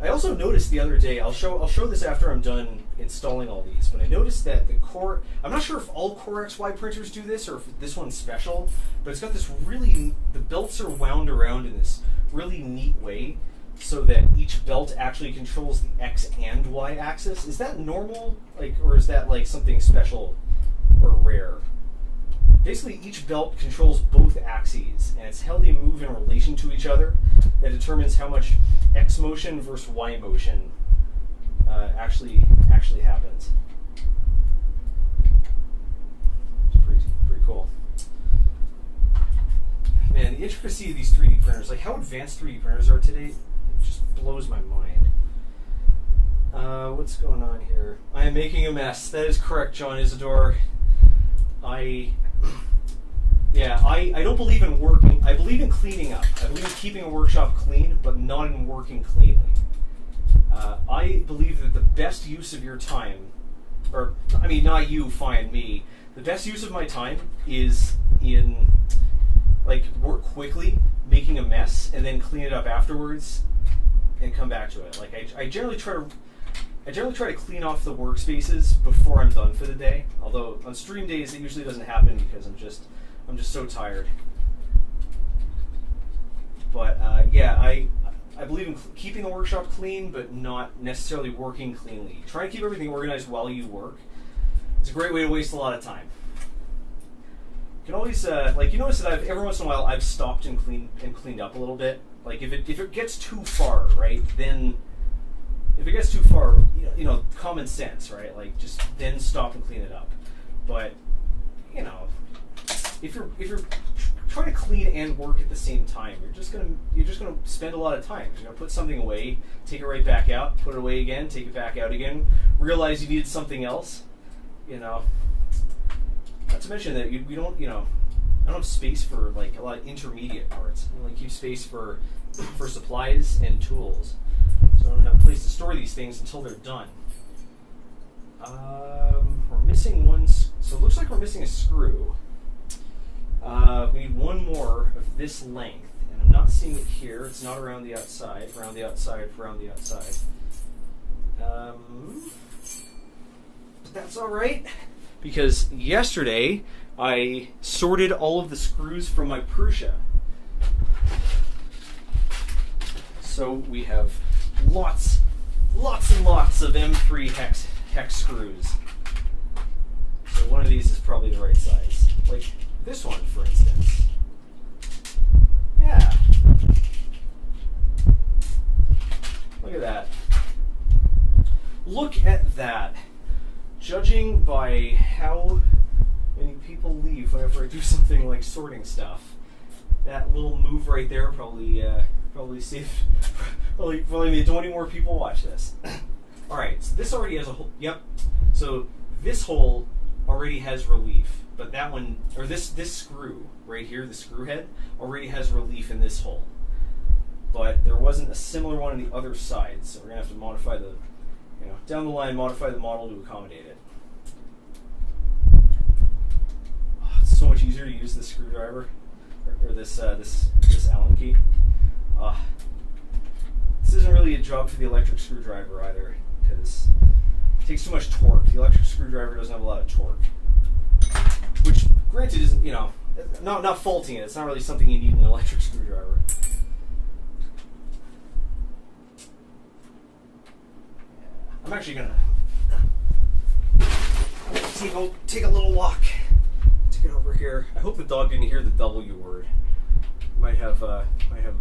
I also noticed the other day, I'll show this after I'm done installing all these, but I noticed that the core, I'm not sure if all CoreXY printers do this or if this one's special, but it's got this really, the belts are wound around in this really neat way so that each belt actually controls the X and Y axis. Is that normal, or is that like something special or rare? Basically, each belt controls both axes, and it's how they move in relation to each other that determines how much X motion versus Y motion actually happens. It's pretty cool. Man, the intricacy of these 3D printers, like how advanced 3D printers are today, it just blows my mind. What's going on here? I am making a mess. That is correct, John Isidore. I don't believe in working. I believe in cleaning up. I believe in keeping a workshop clean, but not in working cleanly. I believe that the best use of your time, or, I mean, not you, fine, me, the best use of my time is in like work quickly, making a mess, and then clean it up afterwards, and come back to it. Like I generally try to clean off the workspaces before I'm done for the day. Although on stream days it usually doesn't happen because I'm just so tired. But yeah, I believe in keeping the workshop clean, but not necessarily working cleanly. Try and keep everything organized while you work. It's a great way to waste a lot of time. You can always like you notice that every once in a while I've stopped and cleaned up a little bit. Like if it gets too far, right? Then if it gets too far, you know, common sense, right? Like just then stop and clean it up. But you know, if you're trying to clean and work at the same time, you're just gonna spend a lot of time. You're gonna put something away, take it right back out, put it away again, take it back out again, realize you needed something else. You know, not to mention that we don't, you know, I don't have space for like a lot of intermediate parts. I only keep space for supplies and tools, so I don't have a place to store these things until they're done. We're missing one, so it looks like we're missing a screw. We need one more of this length, and I'm not seeing it here. It's not around the outside, around the outside, around the outside. But that's all right, because yesterday I sorted all of the screws from my Prusa. So we have lots and lots of M3 hex screws. So one of these is probably the right size. Like this one, for instance. Yeah. Look at that. Look at that. Judging by how many people leave whenever I do something like sorting stuff, that little move right there probably made 20 more people watch this. All right, so this already has a hole. Yep. So this hole already has relief, but that one, or this screw right here, the screw head, already has relief in this hole. But there wasn't a similar one on the other side, so we're gonna have to modify the, you know, down the line, modify the model to accommodate it. Oh, it's so much easier to use this screwdriver, or this Allen key. This isn't really a job for the electric screwdriver either, because it takes too much torque. The electric screwdriver doesn't have a lot of torque, which, granted, isn't, you know, not faulting it. It's not really something you need in an electric screwdriver. I'm actually gonna take a little walk to get over here. I hope the dog didn't hear the W word. Might have a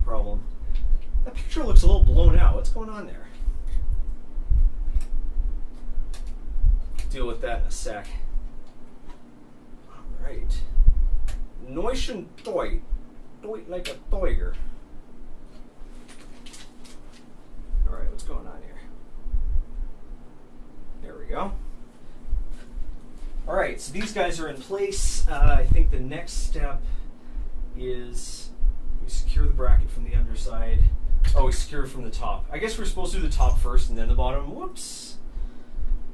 problem. That picture looks a little blown out. What's going on there? Deal with that in a sec. All right. Neuschen Toy. Toy like a Toiger. All right, what's going on here? There we go. All right, so these guys are in place. I think the next step is we secure the bracket from the underside. Oh, we secure it from the top. I guess we're supposed to do the top first and then the bottom. Whoops.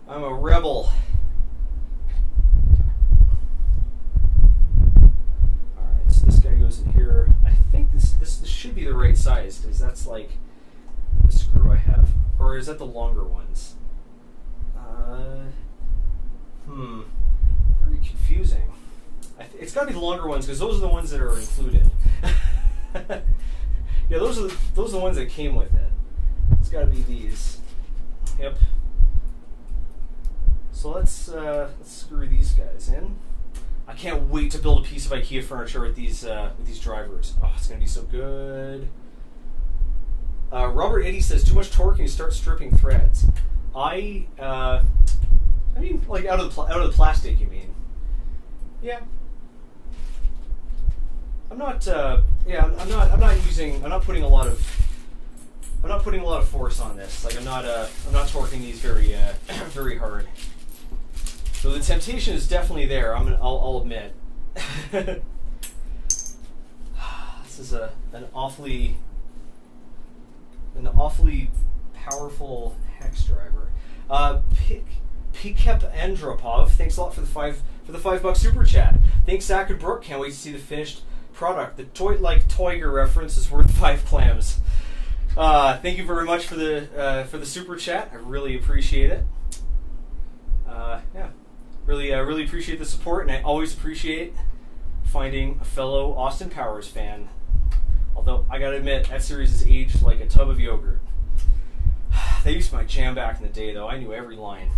I'm a rebel. All right, so this guy goes in here. I think this should be the right size, because that's like the screw I have. Or is that the longer ones? Very confusing. It's got to be the longer ones, because those are the ones that are included. Yeah, those are the ones that came with it. It's got to be these. Yep. So let's screw these guys in. I can't wait to build a piece of IKEA furniture with these drivers. Oh, it's gonna be so good. Robert Eddy says too much torque and you start stripping threads. I mean, like out of the plastic, you mean? Yeah. I'm not putting a lot of force on this. Like I'm not torquing these very hard. So the temptation is definitely there. I'll admit. This is an awfully powerful hex driver. Pikep Andropov, thanks a lot for the for the $5 super chat. Thanks, Zack and Brooke. Can't wait to see the finished product. The Toyger reference is worth 5 clams. Thank you very much for the super chat. I really appreciate it. Yeah, really appreciate the support, and I always appreciate finding a fellow Austin Powers fan. Although I gotta admit, that series is aged like a tub of yogurt. They used to be my jam back in the day, though. I knew every line.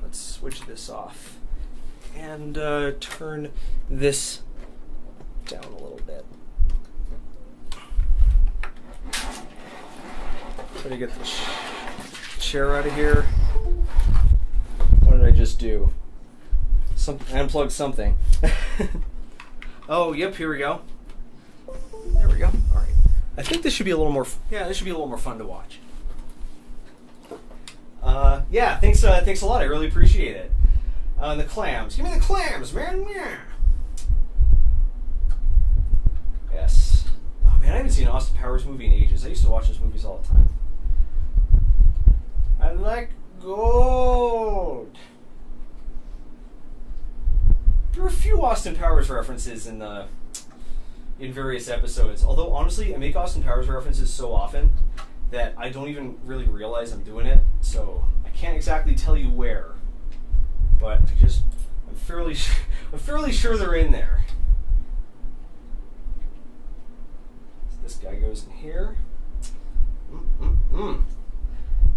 Let's switch this off and turn this down a little bit. Try to get the chair out of here. What did I just do? I unplugged something. Oh, yep, here we go. There we go. All right. I think this should be a little more. This should be a little more fun to watch. Yeah, thanks a lot. I really appreciate it. The clams. Give me the clams, man. Yeah. Yes. Oh man, I haven't seen an Austin Powers movie in ages. I used to watch those movies all the time. I like gold. There are a few Austin Powers references in various episodes. Although honestly, I make Austin Powers references so often that I don't even really realize I'm doing it. So I can't exactly tell you where, but I'm fairly sure they're in there. So this guy goes in here.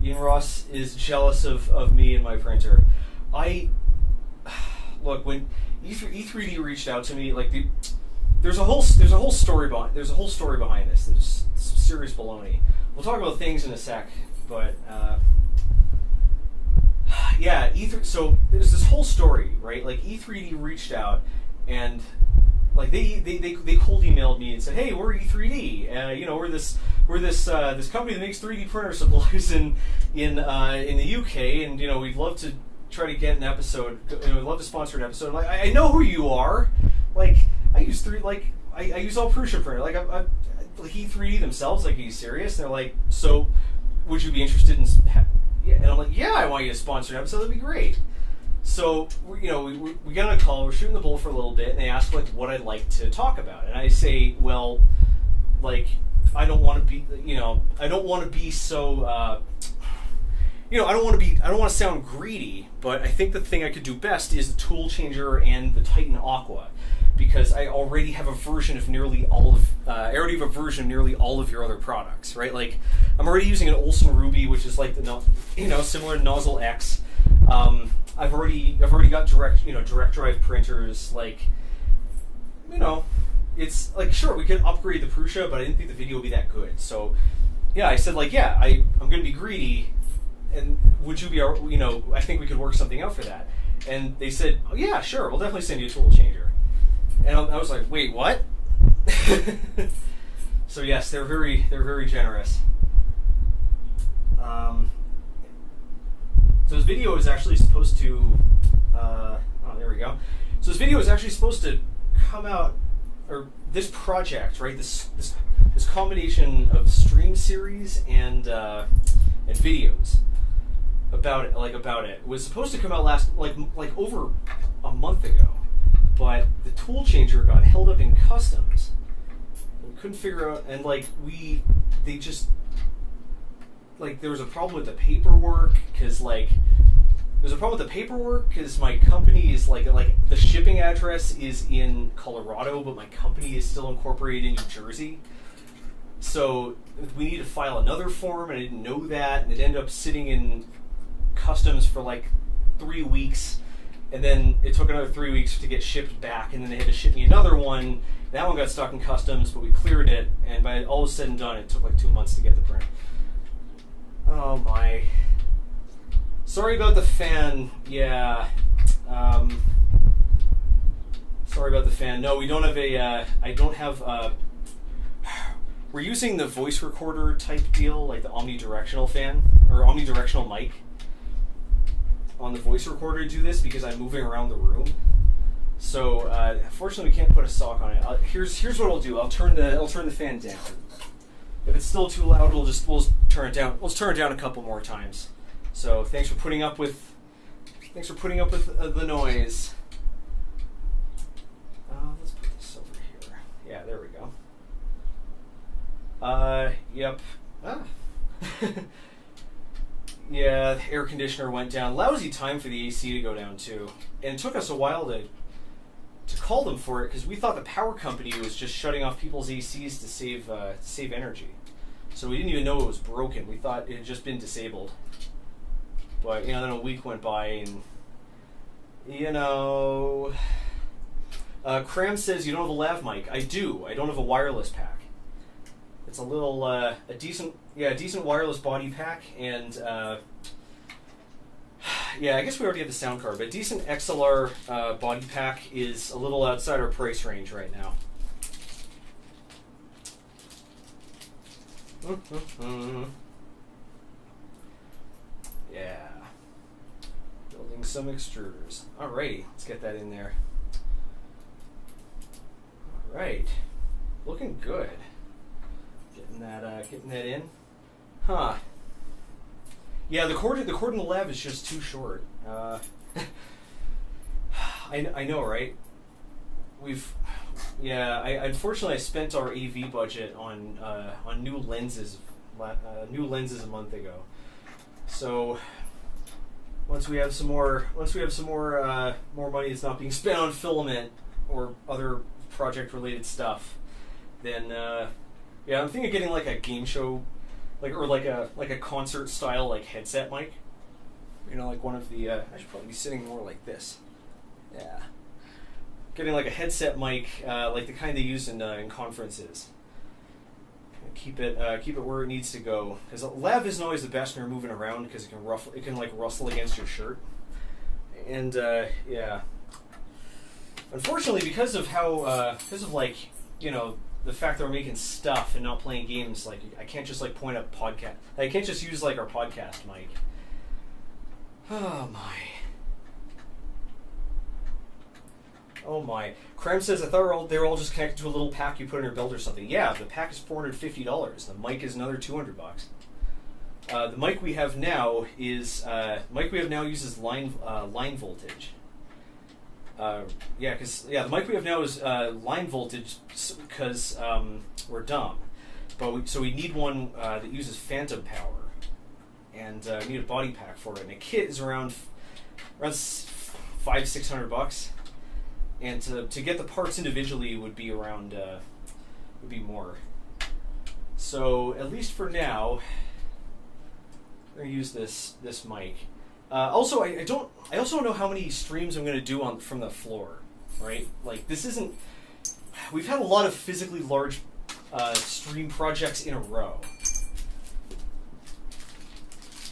Ian Ross is jealous of me and my printer. Look, when E3D reached out to me, like there's a whole story behind this. There's some serious baloney. We'll talk about things in a sec, but yeah, so there's this whole story, right? Like E3D reached out and like they cold emailed me and said, "Hey, we're E3D. We're this company that makes 3D printer supplies in the UK, and we'd love to try to get an episode. We'd love to sponsor an episode. Like, I know who you are. Like, I use I use all Prusa printer. Like, like E3D themselves. Like, are you serious? And they're like, so would you be interested in? Yeah. And I'm like, yeah, I want you to sponsor an episode. That'd be great. So we get on a call. We're shooting the bull for a little bit, and they ask like what I'd like to talk about, and I say, well, like I don't want to be so. I don't want to sound greedy, but I think the thing I could do best is the Toolchanger and the Titan Aqua, because I already have a version of nearly all of your other products, right? Like, I'm already using an Olsen Ruby, which is like the similar to Nozzle X. I've already got direct drive printers. Like, it's like, sure, we could upgrade the Prusa, but I didn't think the video would be that good. So yeah, I said like, yeah, I'm going to be greedy. And would you be, I think we could work something out for that. And they said, oh, yeah, sure, we'll definitely send you a Toolchanger. And I was like, wait, what? So yes, they're very generous. So this video is actually supposed to, there we go. So this video is actually supposed to come out, or this project, right? This combination of stream series and videos. About it was supposed to come out like over a month ago, but the Toolchanger got held up in customs. We couldn't figure out, and there was a problem with the paperwork because my company is like the shipping address is in Colorado, but my company is still incorporated in New Jersey. So we need to file another form, and I didn't know that, and it ended up sitting in customs for like 3 weeks, and then it took another 3 weeks to get shipped back, and then they had to ship me another one. That one got stuck in customs, but we cleared it, and by all was said and done, it took like 2 months to get the print. Oh my. Sorry about the fan. Yeah. Sorry about the fan. No, we don't have I don't have we're using the voice recorder type deal, like the omnidirectional fan, or omnidirectional mic on the voice recorder to do this because I'm moving around the room. So unfortunately, we can't put a sock on it. Here's what I'll do. I'll turn the fan down. If it's still too loud, we'll turn it down. Let's turn it down a couple more times. So thanks for putting up with the noise. Let's put this over here. Yeah, there we go. Yep. Yeah, the air conditioner went down. Lousy time for the AC to go down too, and it took us a while to call them for it because we thought the power company was just shutting off people's ACs to save energy. So we didn't even know it was broken. We thought it had just been disabled. But then a week went by, and Cram says you don't have a lav mic. I do. I don't have a wireless pack. It's a little a decent wireless body pack, and yeah, I guess we already have the sound card, but decent XLR body pack is a little outside our price range right now. Yeah. Building some extruders. Alrighty, let's get that in there. Alright. Looking good. Getting that in. Huh. Yeah, the cord in the lab is just too short. I know, right? Unfortunately I spent our AV budget on new lenses a month ago. So once we have some more money that's not being spent on filament or other project related stuff, then yeah, I'm thinking of getting like a game show, like a concert style headset mic. Like one of the I should probably be sitting more like this. Yeah. Getting like a headset mic, like the kind they use in conferences. Keep it where it needs to go. Because a lav isn't always the best when you're moving around because it can rustle against your shirt. And yeah. Unfortunately, because of the fact that we're making stuff and not playing games, I can't just point up podcast. I can't just use our podcast mic. Oh my. Oh my. Cram says, I thought they were all just connected to a little pack you put in your belt or something. Yeah, the pack is $450. The mic is another $200. The mic we have now uses line voltage. The mic we have now is line voltage because we're dumb. So we need one that uses phantom power, and we need a body pack for it. And a kit is around $500-600. And to get the parts individually would be around would be more. So at least for now, I'm gonna use this mic. Also, I also don't know how many streams I'm gonna do from the floor. Right? This isn't. We've had a lot of physically large stream projects in a row.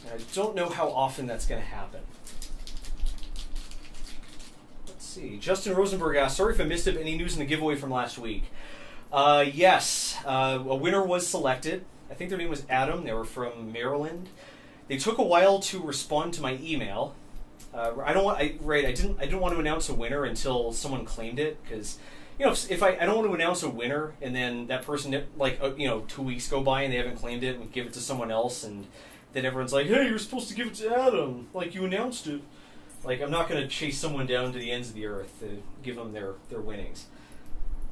And I don't know how often that's gonna happen. See. Justin Rosenberg asked, sorry if I missed it, any news in the giveaway from last week? Yes, a winner was selected. I think their name was Adam. They were from Maryland. They took a while to respond to my email. I didn't want to announce a winner until someone claimed it, because if I don't want to announce a winner and then that person 2 weeks go by and they haven't claimed it and we give it to someone else and then everyone's like, hey, you were supposed to give it to Adam, you announced it. I'm not going to chase someone down to the ends of the earth to give them their winnings.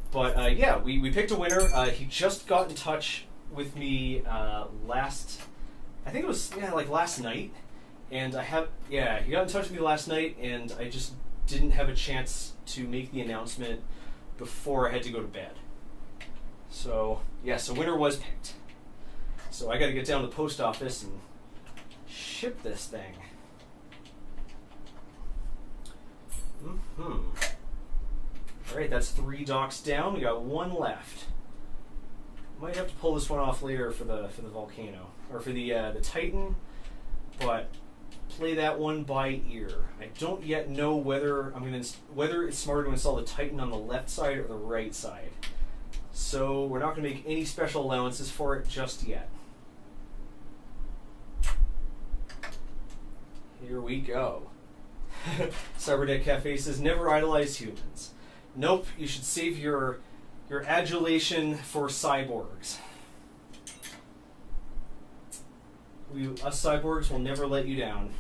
But, yeah, we picked a winner. He just got in touch with me last night. And he got in touch with me last night, and I just didn't have a chance to make the announcement before I had to go to bed. So, yes, a winner was picked. So I got to get down to the post office and ship this thing. Alright, that's 3 docks down. We got 1 left. Might have to pull this one off later for the Volcano. Or for the Titan, but play that one by ear. I don't yet know whether it's smarter to install the Titan on the left side or the right side. So we're not going to make any special allowances for it just yet. Here we go. Cyberdeck Cafe says, never idolize humans. Nope, you should save your adulation for cyborgs. Us cyborgs will never let you down.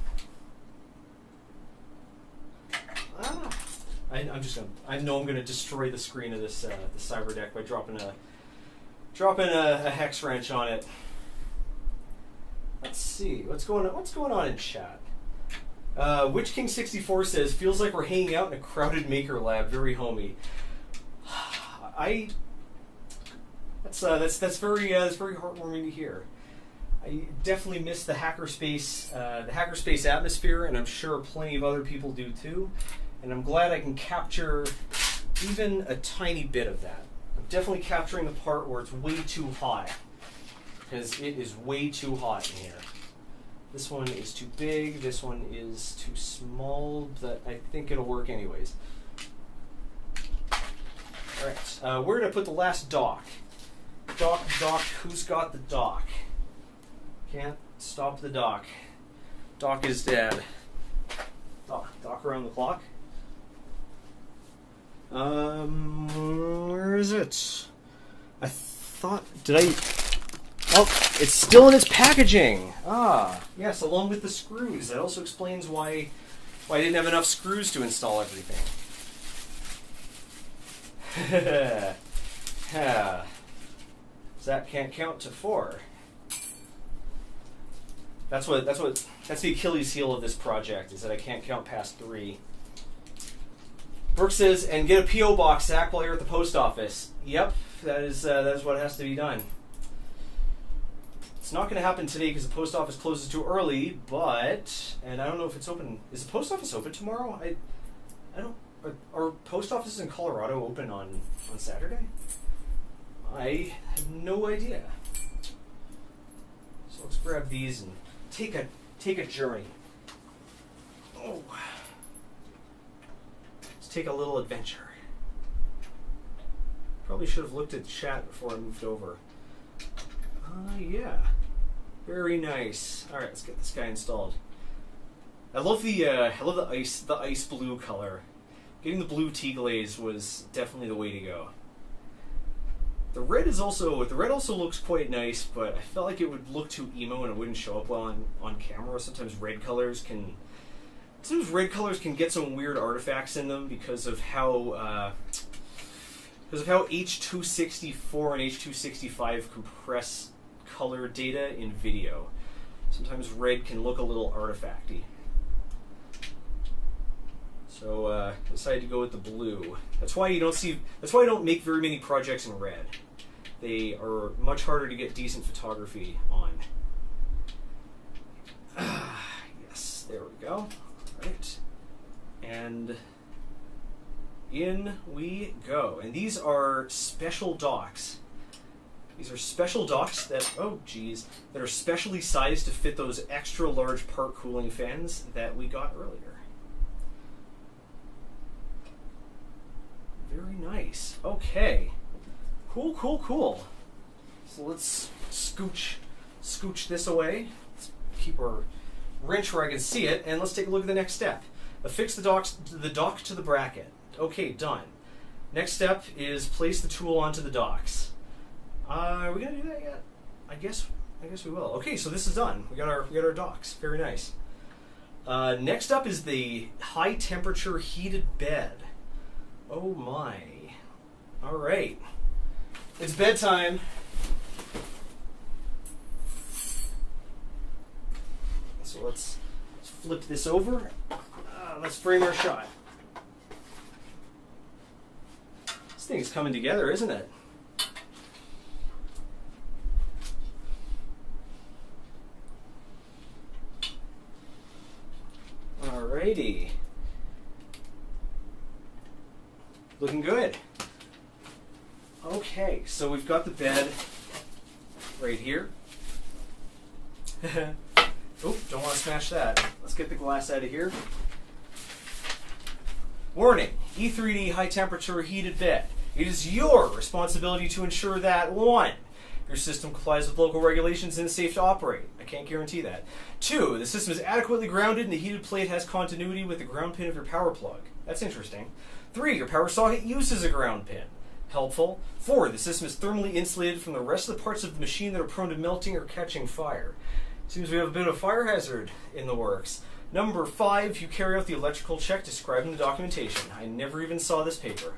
I know I'm gonna destroy the screen of this the cyber deck by dropping a hex wrench on it. Let's see what's going on in chat. Witch King 64 says feels like we're hanging out in a crowded maker lab. Very homey. That's very heartwarming to hear. I definitely miss the hackerspace atmosphere, and I'm sure plenty of other people do too. And I'm glad I can capture even a tiny bit of that. I'm definitely capturing the part where it's way too hot, because it is way too hot in here. This one is too big, this one is too small, but I think it'll work anyways. Alright, where did I put the last dock? Dock, who's got the dock? Can't stop the dock. Dock is dead. Dock around the clock? Where is it? I thought, oh, it's still in its packaging. Ah, yes, along with the screws. That also explains why I didn't have enough screws to install everything. Zack can't count to 4. That's the Achilles heel of this project, is that I can't count past 3. Brooke says, and get a P.O. box, Zack, while you're at the post office. Yep, that is what has to be done. It's not going to happen today because the post office closes too early, but, and I don't know if it's open. Is the post office open tomorrow? I don't. Are post offices in Colorado open on Saturday? I have no idea. So let's grab these and take a journey. Oh. Let's take a little adventure. Probably should have looked at chat before I moved over. Yeah. Very nice. All right, let's get this guy installed. I love the ice blue color. Getting the blue T-glaze was definitely the way to go. The red also looks quite nice, but I felt like it would look too emo and it wouldn't show up well on camera. Sometimes red colors can get some weird artifacts in them because of how H.264 and H.265 compress color data in video. Sometimes red can look a little artifacty. So I decided to go with the blue. That's why I don't make very many projects in red. They are much harder to get decent photography on. Yes, there we go. All right. And in we go. And these are special docks. These are special docks that are specially sized to fit those extra large part cooling fans that we got earlier. Very nice. Okay. Cool. So let's scooch this away. Let's keep our wrench where I can see it, and let's take a look at the next step. Affix the dock to the bracket. Okay, done. Next step is place the tool onto the docks. Are we gonna do that yet? I guess we will. Okay, so this is done. We got our docks. Very nice. Next up is the high temperature heated bed. Oh my. All right. It's bedtime. So let's flip this over. Let's frame our shot. This thing is coming together, isn't it? Alrighty. Looking good. Okay, so we've got the bed right here. Oop, don't want to smash that. Let's get the glass out of here. Warning, E3D high temperature heated bed. It is your responsibility to ensure that 1. Your system complies with local regulations and is safe to operate. I can't guarantee that. 2. The system is adequately grounded and the heated plate has continuity with the ground pin of your power plug. That's interesting. 3. Your power socket uses a ground pin. Helpful. 4. The system is thermally insulated from the rest of the parts of the machine that are prone to melting or catching fire. Seems we have a bit of fire hazard in the works. Number 5, you carry out the electrical check described in the documentation. I never even saw this paper.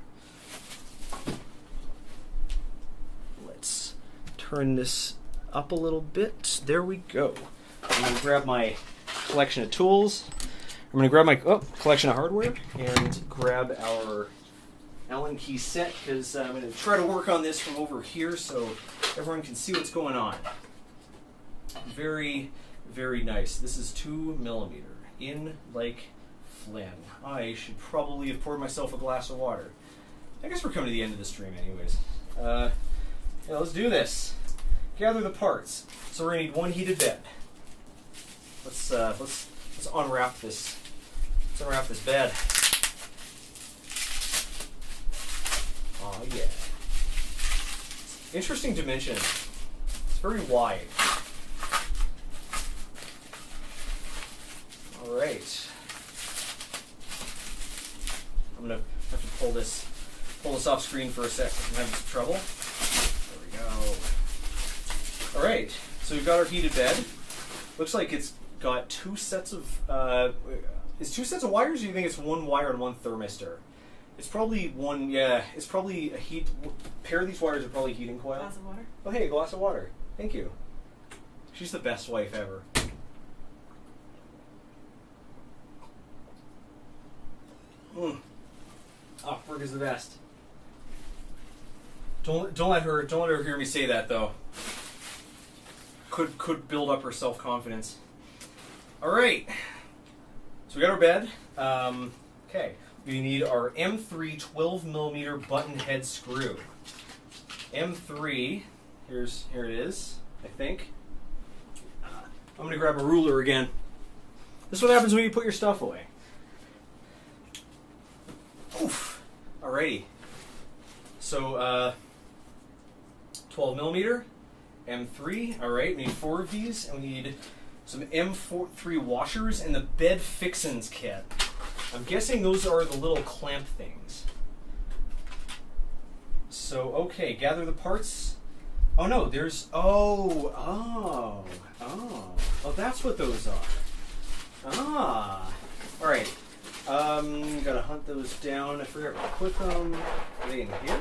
Let's turn this up a little bit. There we go. I'm going to grab my collection of tools. I'm going to grab my collection of hardware and grab our Allen key set because I'm going to try to work on this from over here so everyone can see what's going on. Very, very nice. This is 2mm in like Flynn. I should probably have poured myself a glass of water. I guess we're coming to the end of the stream anyways. Yeah, let's do this. Gather the parts. So we're gonna need one heated bed. Let's unwrap this. Let's unwrap this bed. Oh yeah. Interesting dimension. It's very wide. All right. I'm gonna have to pull this off screen for a sec. I'm having some trouble. There we go. All right. So we've got our heated bed. Looks like it's got 2 sets of. Is 2 sets of wires? Or do you think it's 1 wire and 1 thermistor? It's probably one. Yeah. It's probably a heat. Pair of these wires are probably a heating coil. Glass of water. Oh hey, a glass of water. Thank you. She's the best wife ever. Oh, work is the best. Don't let her hear me say that though. Could build up her self-confidence. All right. So we got our bed. Okay. We need our M3 12mm button head screw. M3. Here it is. I think. I'm gonna grab a ruler again. This is what happens when you put your stuff away. Oof. Alrighty. So 12mm, M3. Alright, we need 4 of these, and we need some M3 washers and the bed fixins kit. I'm guessing those are the little clamp things. So okay, gather the parts. Oh no, there's oh, that's what those are. Ah. Alright. Gotta hunt those down. I forgot where to put them. Are they in here?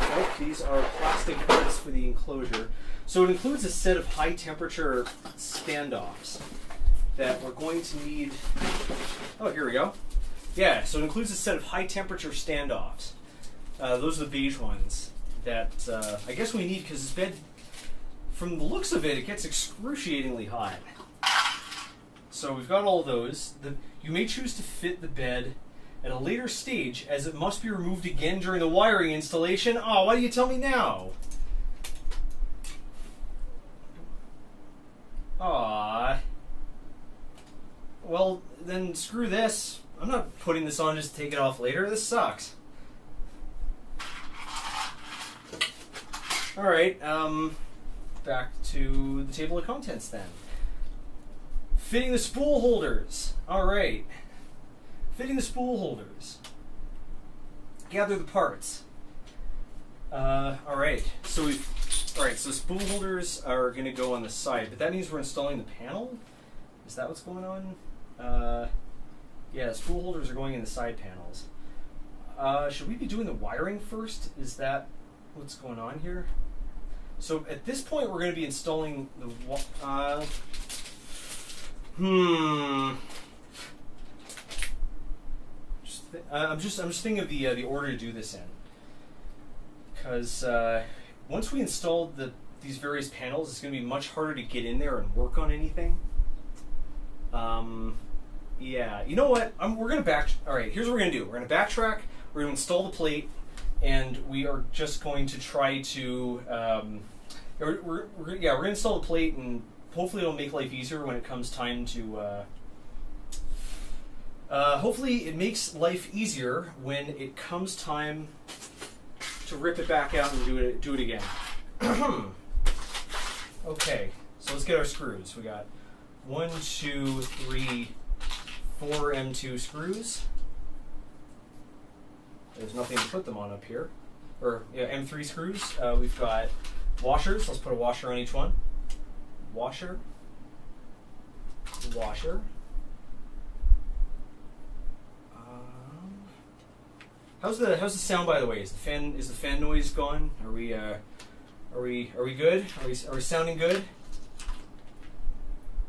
Nope, these are plastic parts for the enclosure. So it includes a set of high temperature standoffs that we're going to need. Oh, here we go. Yeah, so it includes a set of high temperature standoffs. Those are the beige ones that I guess we need because this bed, from the looks of it, it gets excruciatingly hot. So we've got all those. You may choose to fit the bed at a later stage as it must be removed again during the wiring installation. Oh, why do you tell me now? Aww. Well, then screw this. I'm not putting this on just to take it off later. This sucks. Alright, back to the table of contents then. Fitting the spool holders. Alright. Fitting the spool holders. Gather the parts. Alright. So spool holders are going to go on the side, but that means we're installing the panel? Is that what's going on? Yeah, spool holders are going in the side panels. Should we be doing the wiring first? Is that what's going on here? So at this point, we're going to be installing the I'm just thinking of the order to do this in, because once we install these various panels, it's going to be much harder to get in there and work on anything. Yeah, you know what? We're going to All right, here's what we're going to do. We're going to backtrack. We're going to install the plate, and we are just going to try to. We're going to install the plate, and hopefully it'll make life easier when it comes time to. Hopefully it makes life easier when it comes time to rip it back out and do it again. Okay, so let's get our screws. We got 1, 2, 3, 4 M2 screws. There's nothing to put them on up here. Or yeah, M3 screws. We've got washers. Let's put a washer on each one. Washer. washer. How's the sound, by the way? Is the fan noise gone? Are we good? Are we sounding good?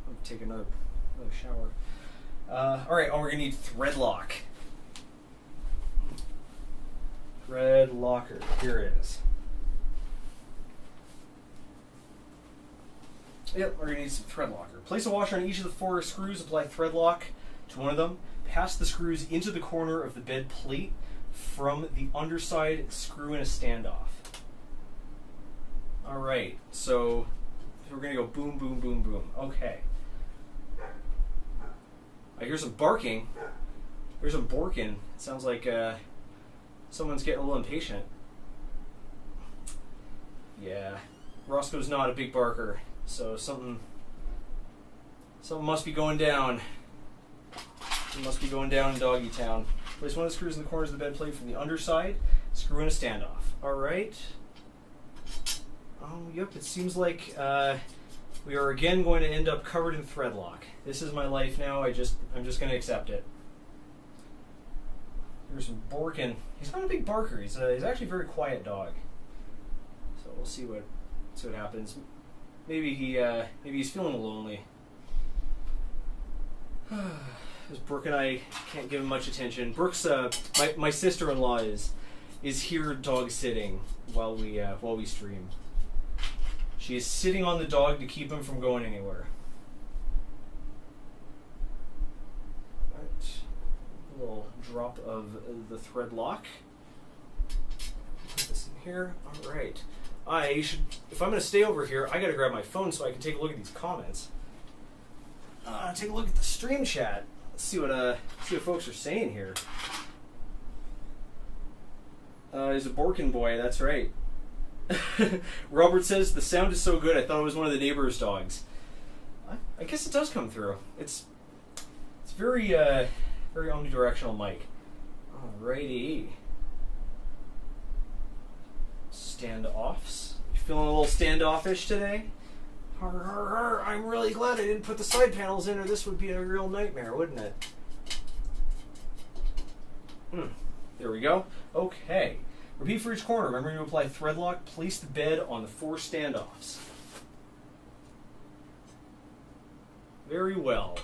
I'll take another shower. All right. Oh, we're gonna need thread lock. Thread locker. Here it is. Yep, we're gonna need some thread locker. Place a washer on each of the 4 screws. Apply thread lock to one of them. Pass the screws into the corner of the bed plate. From the underside, screw in a standoff. All right, so we're gonna go boom, boom, boom, boom. Okay. I hear some barking. There's some borking. It sounds like someone's getting a little impatient. Yeah, Roscoe's not a big barker, so something must be going down. It must be going down in Doggy Town. Place one of the screws in the corners of the bed plate from the underside. Screw in a standoff. All right. Oh, yep. It seems like we are again going to end up covered in thread lock. This is my life now. I'm just going to accept it. Here's some Borkin. He's not a big barker. He's actually a very quiet dog. So we'll see what happens. Maybe he's feeling lonely. Brooke and I can't give him much attention. Brooke's my sister-in-law is here dog sitting while we stream. She is sitting on the dog to keep him from going anywhere. Alright. A little drop of the thread lock. Put this in here. Alright. If I'm gonna stay over here, I gotta grab my phone so I can take a look at these comments. Take a look at the stream chat. Let's see what folks are saying here. He's a Borkin boy, that's right. Robert says the sound is so good I thought it was one of the neighbor's dogs. I guess it does come through. It's very very omnidirectional mic. Alrighty. Standoffs. You feeling a little standoffish today? I'm really glad I didn't put the side panels in, or this would be a real nightmare, wouldn't it? There we go. Okay. Repeat for each corner. Remember to apply thread lock. Place the bed on the 4 standoffs. Very well.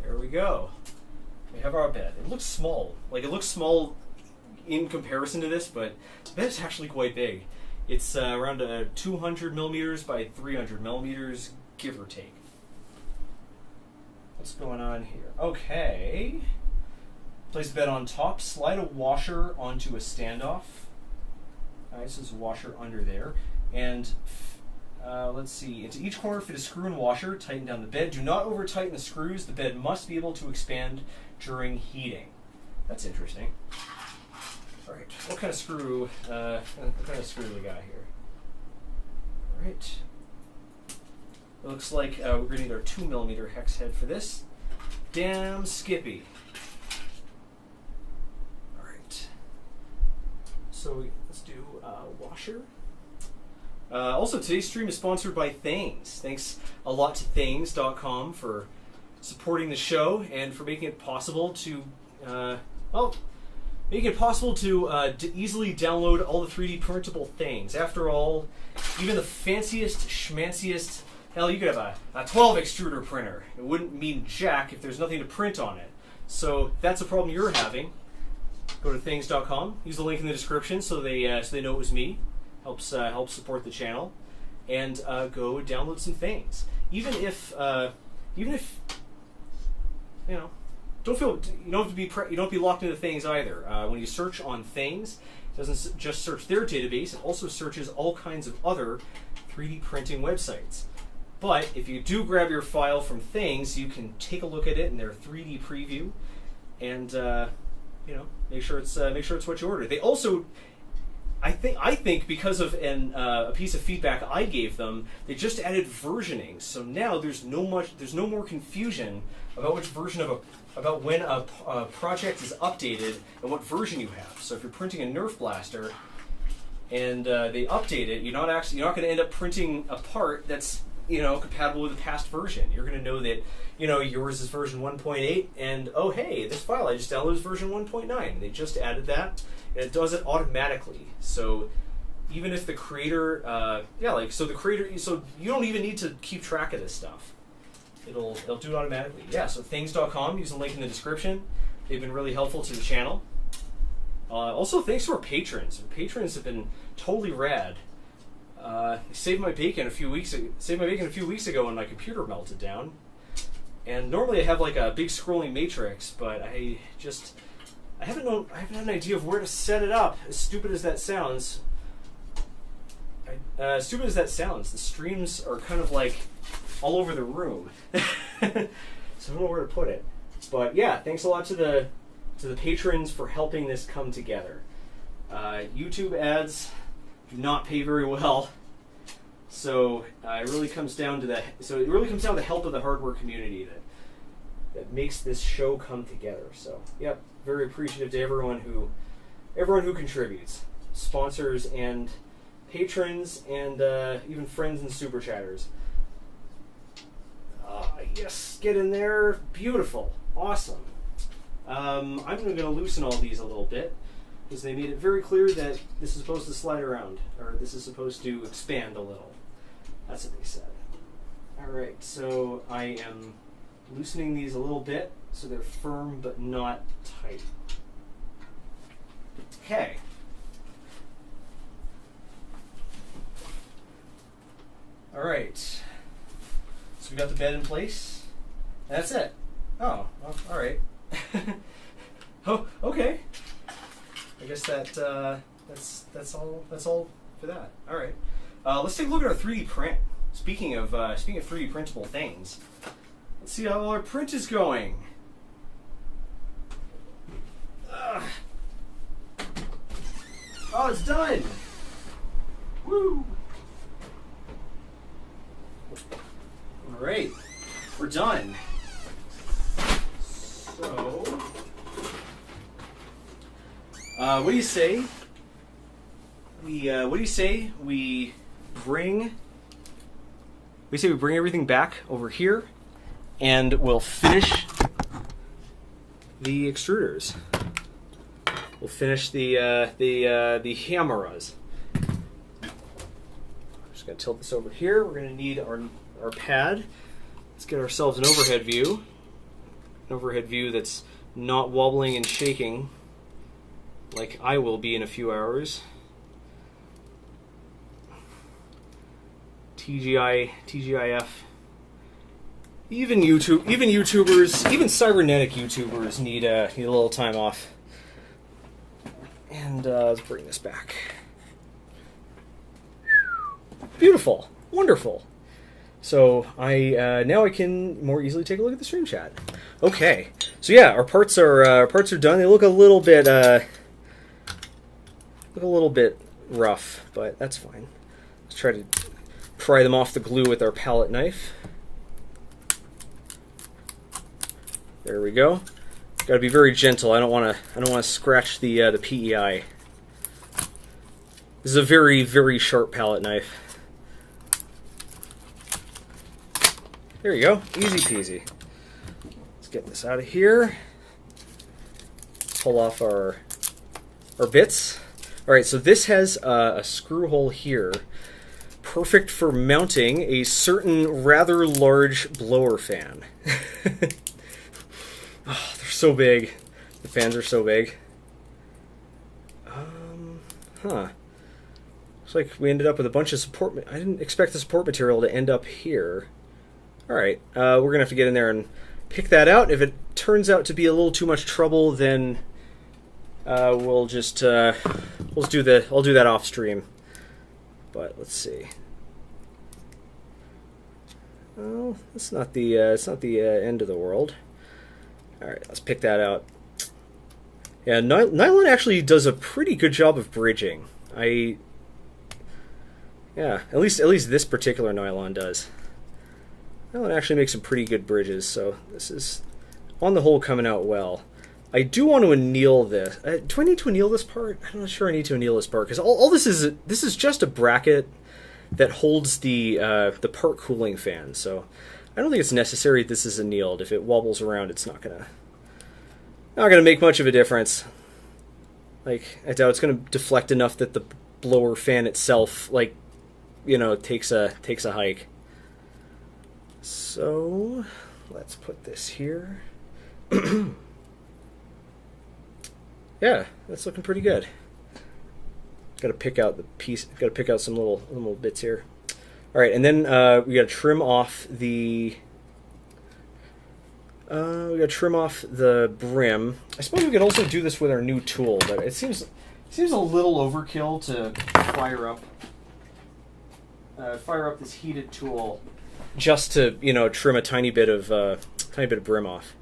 There we go. We have our bed. It looks small. Like, it looks small in comparison to this, but the bed is actually quite big. It's around 200 millimeters by 300 millimeters, give or take. What's going on here? Okay. Place the bed on top. Slide a washer onto a standoff. Alright, so there's a washer under there. And let's see. Into each corner fit a screw and washer. Tighten down the bed. Do not over tighten the screws. The bed must be able to expand during heating. That's interesting. Alright, what kind of screw do we got here? Alright. It looks like we're going to need our 2 millimeter hex head for this. Damn Skippy. Alright. So let's do washer. Also, today's stream is sponsored by Things. Thanks a lot to Things.com for supporting the show and for making it possible to, making it possible to easily download all the 3D printable things. After all, even the fanciest, schmanciest, hell, you could have a 12 extruder printer. It wouldn't mean jack if there's nothing to print on it. So if that's a problem you're having, go to things.com. Use the link in the description so they know it was me. Helps support the channel, and go download some things. Even if you know. You don't have to be locked into Things either. When you search on Things, it doesn't just search their database; it also searches all kinds of other 3D printing websites. But if you do grab your file from Things, you can take a look at it in their 3D preview, and make sure it's what you ordered. They also, I think because of a piece of feedback I gave them, they just added versioning. So now there's no more confusion about which version about when a project is updated and what version you have. So if you're printing a Nerf blaster and they update it, you're not going to end up printing a part that's compatible with the past version. You're going to know that, yours is version 1.8, and oh hey, this file I just downloaded is version 1.9. They just added that, and it does it automatically. So even if the creator, so you don't even need to keep track of this stuff. It'll do it automatically. Yeah, so things.com, use the link in the description. They've been really helpful to the channel. Also, thanks to our patrons. Our patrons have been totally rad. Saved my bacon a few weeks ago when my computer melted down. And normally I have like a big scrolling matrix, but I haven't had an idea of where to set it up. As stupid as that sounds, the streams are kind of like all over the room, so I don't know where to put it. But yeah, thanks a lot to the patrons for helping this come together. YouTube ads do not pay very well, so it really comes down to the help of the hardware community that makes this show come together. So yep, very appreciative to everyone who contributes, sponsors and patrons, and even friends and super chatters. Yes, get in there. Beautiful, awesome. I'm going to loosen all these a little bit, because they made it very clear that this is supposed to slide around, or this is supposed to expand a little. That's what they said. Alright, so I am loosening these a little bit so they're firm but not tight. Okay. Alright. So we got the bed in place. That's it. Oh, well, alright. Oh, okay. I guess that's all for that. All right. Let's take a look at our 3D print. Speaking of 3D printable things, let's see how our print is going. Oh, it's done. Woo! All right, we're done. So, what do you say? We bring everything back over here, and we'll finish the extruders. We'll finish the Hemeras. Just gonna tilt this over here. We're gonna need our pad. Let's get ourselves an overhead view. An overhead view that's not wobbling and shaking like I will be in a few hours. TGIF. Even YouTubers, even cybernetic YouTubers need a little time off. And let's bring this back. Beautiful, wonderful. So now I can more easily take a look at the stream chat. Okay, so yeah, our parts are done. They look a little bit rough, but that's fine. Let's try to pry them off the glue with our palette knife. There we go. Got to be very gentle. I don't want to scratch the PEI. This is a very, very sharp palette knife. There you go. Easy peasy. Let's get this out of here. Pull off our bits. All right, so this has a screw hole here, perfect for mounting a certain rather large blower fan. Oh, they're so big. The fans are so big. Looks like we ended up with a bunch of support. I didn't expect the support material to end up here. All right, we're gonna have to get in there and pick that out. If it turns out to be a little too much trouble, then we'll do that off stream. But let's see. Well, it's not the end of the world. All right, let's pick that out. Yeah, nylon actually does a pretty good job of bridging. At least this particular nylon does. Nylon actually makes some pretty good bridges, so this is on the whole coming out well. I do want to anneal this. Do I need to anneal this part? I'm not sure I need to anneal this part, because all this is just a bracket that holds the part cooling fan. So I don't think it's necessary that this is annealed. If it wobbles around, it's not gonna make much of a difference. Like, I doubt it's gonna deflect enough that the blower fan itself, like, you know, takes a hike. So let's put this here. Yeah, that's looking pretty good. Got to pick out the piece. Got to pick out some little bits here. All right, and then we got to trim off the. We got to trim off the brim. I suppose we could also do this with our new tool, but it seems a little overkill to fire up this heated tool just to, you know, trim a tiny bit of brim off.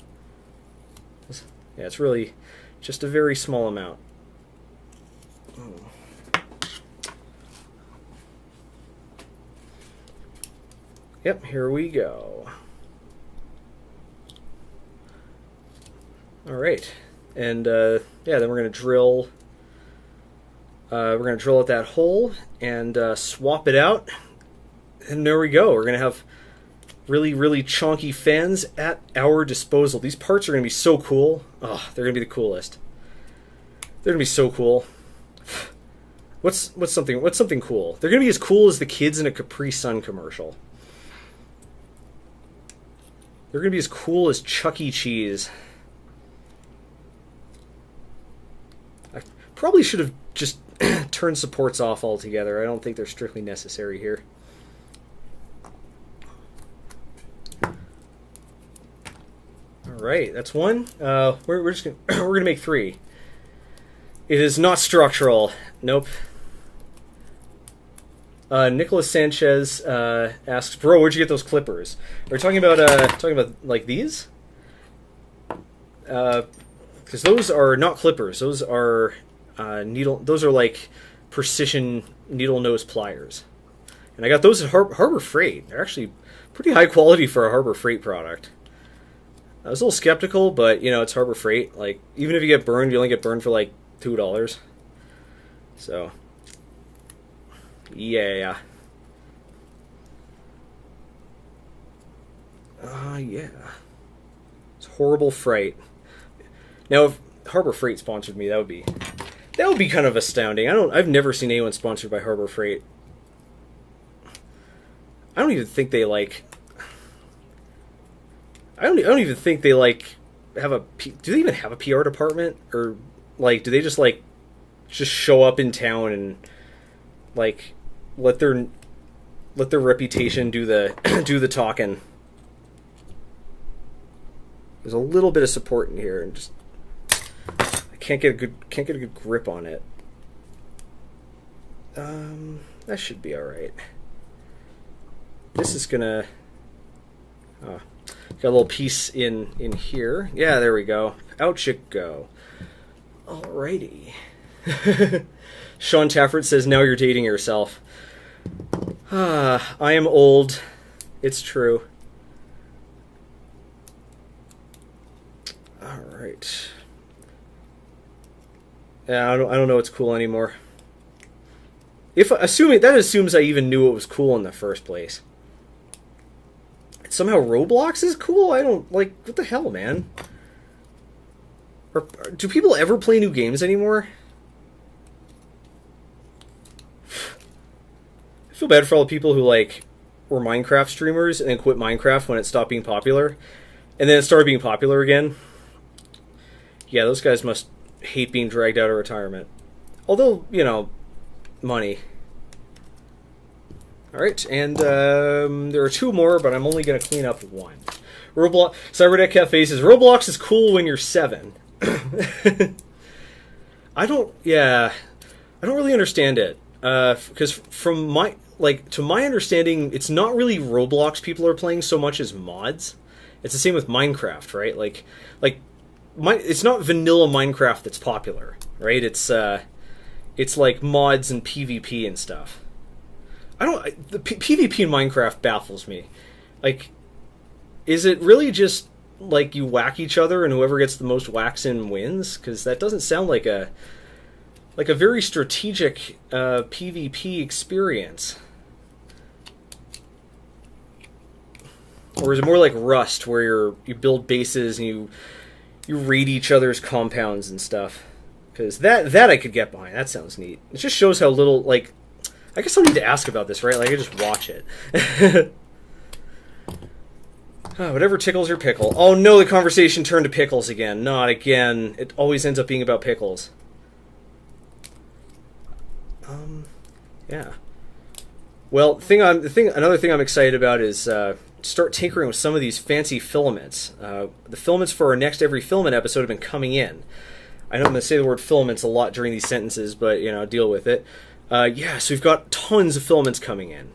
Yeah, it's really just a very small amount. Yep, here we go. All right, and yeah, then we're gonna drill. We're gonna drill at that hole and swap it out, and there we go. We're gonna have really, really chunky fans at our disposal. These parts are gonna be so cool. Oh, they're gonna be the coolest. They're gonna be so cool. What's something cool? They're gonna be as cool as the kids in a Capri Sun commercial. They're gonna be as cool as Chuck E. Cheese. I probably should have just turned supports off altogether. I don't think they're strictly necessary here. All right, that's one. We're just gonna we're gonna make three. It is not structural. Nope. Nicholas Sanchez asks, "Bro, where'd you get those clippers?" Are we talking about like these? Because those are not clippers. Those are needle. Those are like precision needle nose pliers, and I got those at Harbor Freight. They're actually pretty high quality for a Harbor Freight product. I was a little skeptical, but you know, it's Harbor Freight. Like, even if you get burned, you only get burned for like $2. So, yeah. Yeah. It's Horrible Freight. Now, if Harbor Freight sponsored me, that would be kind of astounding. I've never seen anyone sponsored by Harbor Freight. I don't even think they like. I don't even think they like have a. Do they even have a PR department, or like do they just show up in town and like let their reputation do the talking? There's a little bit of support in here, and just I can't get a good grip on it. That should be all right. This is gonna. Got a little piece in here. Yeah, there we go. Out you go. Alrighty. Sean Taffert says, "Now you're dating yourself." I am old. It's true. Alright. Yeah, I don't know what's cool anymore. That assumes I even knew it was cool in the first place. Somehow Roblox is cool? I don't, like, what the hell, man? Do people ever play new games anymore? I feel bad for all the people who, like, were Minecraft streamers and then quit Minecraft when it stopped being popular. And then it started being popular again. Yeah, those guys must hate being dragged out of retirement. Although, you know, money. Alright, and there are two more, but I'm only going to clean up one. Roblox. Cyberdeck Cafe says, "Roblox is cool when you're 7. I don't really understand it. Because from to my understanding, it's not really Roblox people are playing so much as mods. It's the same with Minecraft, right? It's not vanilla Minecraft that's popular, right? It's like mods and PvP and stuff. The PvP in Minecraft baffles me. Like, is it really just like you whack each other and whoever gets the most whacks in wins? Because that doesn't sound like a very strategic PvP experience. or is it more like Rust, where you build bases and you raid each other's compounds and stuff? Because that I could get behind. That sounds neat. It just shows how little, like, I guess I'll need to ask about this, right? Like, I just watch it. Whatever tickles your pickle. Oh no, the conversation turned to pickles again. Not again. It always ends up being about pickles. Yeah. Well, another thing I'm excited about is start tinkering with some of these fancy filaments. The filaments for our next Every Filament episode have been coming in. I know I'm going to say the word filaments a lot during these sentences, but, deal with it. Yeah, so we've got tons of filaments coming in.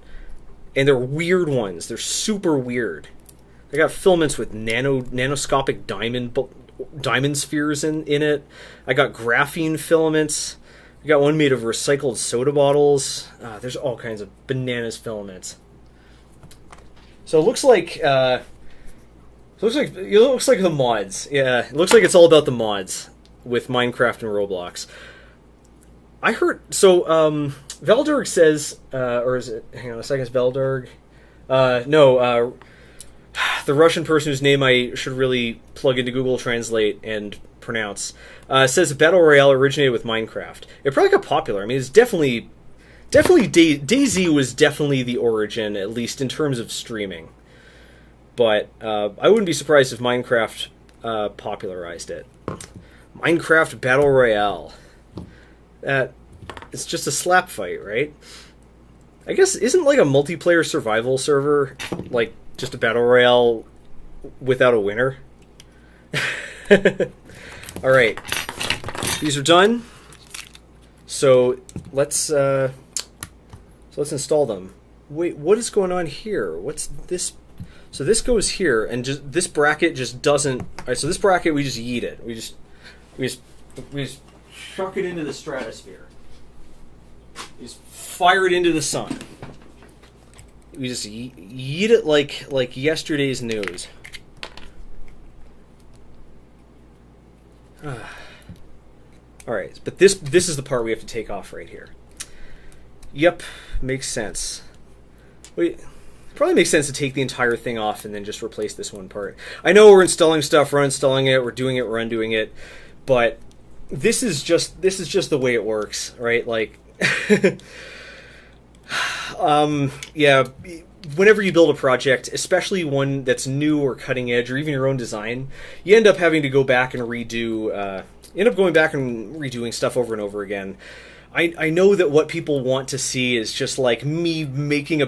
And they're weird ones. They're super weird. I got filaments with nanoscopic diamond spheres in it. I got graphene filaments. I got one made of recycled soda bottles. There's all kinds of bananas filaments. So it looks like it looks like the mods. Yeah, it looks like it's all about the mods with Minecraft and Roblox. I heard Valdarg says, or is it? Hang on a second, it's Valdarg. No. The Russian person whose name I should really plug into Google Translate and pronounce says Battle Royale originated with Minecraft. It probably got popular. I mean, it's definitely DayZ was definitely the origin, at least in terms of streaming. But I wouldn't be surprised if Minecraft popularized it. Minecraft Battle Royale. It's just a slap fight, right? I guess isn't like a multiplayer survival server like just a battle royale without a winner? All right, these are done. So let's install them. Wait, what is going on here? What's this? So this goes here, and just this bracket just doesn't. All right, so this bracket we just yeet it. We just chuck it into the stratosphere. We just fire it into the sun. We just yeet it like yesterday's news. All right, but this is the part we have to take off right here. Yep, makes sense. Wait, probably makes sense to take the entire thing off and then just replace this one part. I know we're installing stuff, we're uninstalling it, we're doing it, we're undoing it, but this is just the way it works, right? Like. Yeah, whenever you build a project, especially one that's new or cutting edge, or even your own design, you end up having to go back and redoing stuff over and over again. I know that what people want to see is just like me making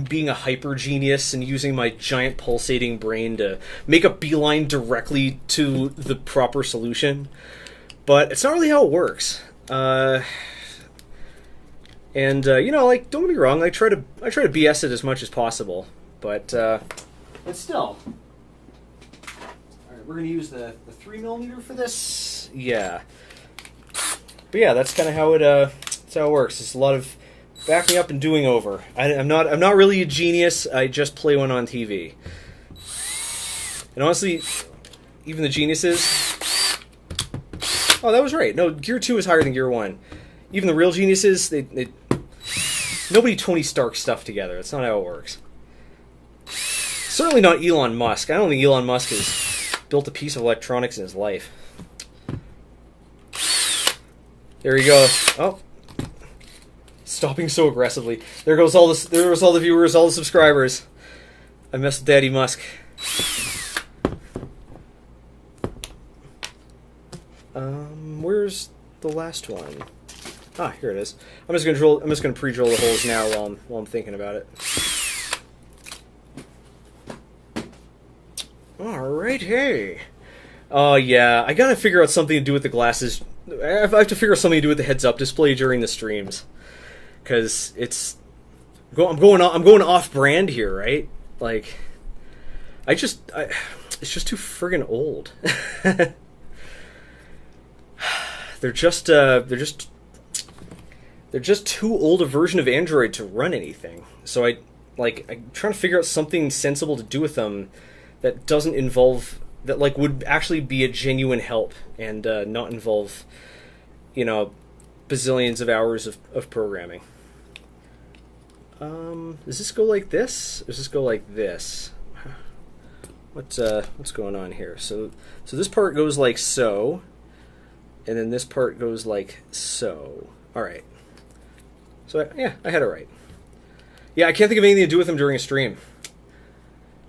being a hyper genius and using my giant pulsating brain to make a beeline directly to the proper solution, but it's not really how it works. And don't get me wrong, I try to BS it as much as possible, but still. All right, we're gonna use the 3mm for this. Yeah, but yeah, that's kind of how it works. It's a lot of backing up and doing over. I'm not really a genius. I just play one on TV. And honestly, even the geniuses. Oh, that was right. No, Gear 2 is higher than Gear 1. Even the real geniuses, they nobody Tony Stark stuff together. That's not how it works. Certainly not Elon Musk. I don't think Elon Musk has built a piece of electronics in his life. There you go. Oh, stopping so aggressively. There goes all the viewers, all the subscribers. I messed with Daddy Musk. Where's the last one? Ah, here it is. I'm just gonna pre-drill the holes now while I'm thinking about it. All right, hey. Oh yeah, I gotta figure out something to do with the glasses. I have to figure out something to do with the heads-up display during the streams, because I'm going off-brand here, right? Like, it's just too friggin' old. They're just too old a version of Android to run anything. So I'm trying to figure out something sensible to do with them that doesn't involve, that would actually be a genuine help and not involve, bazillions of hours of programming. Does this go like this? Or does this go like this? what's going on here? So this part goes like so, and then this part goes like so. All right. So yeah, I had it right. Yeah, I can't think of anything to do with them during a stream.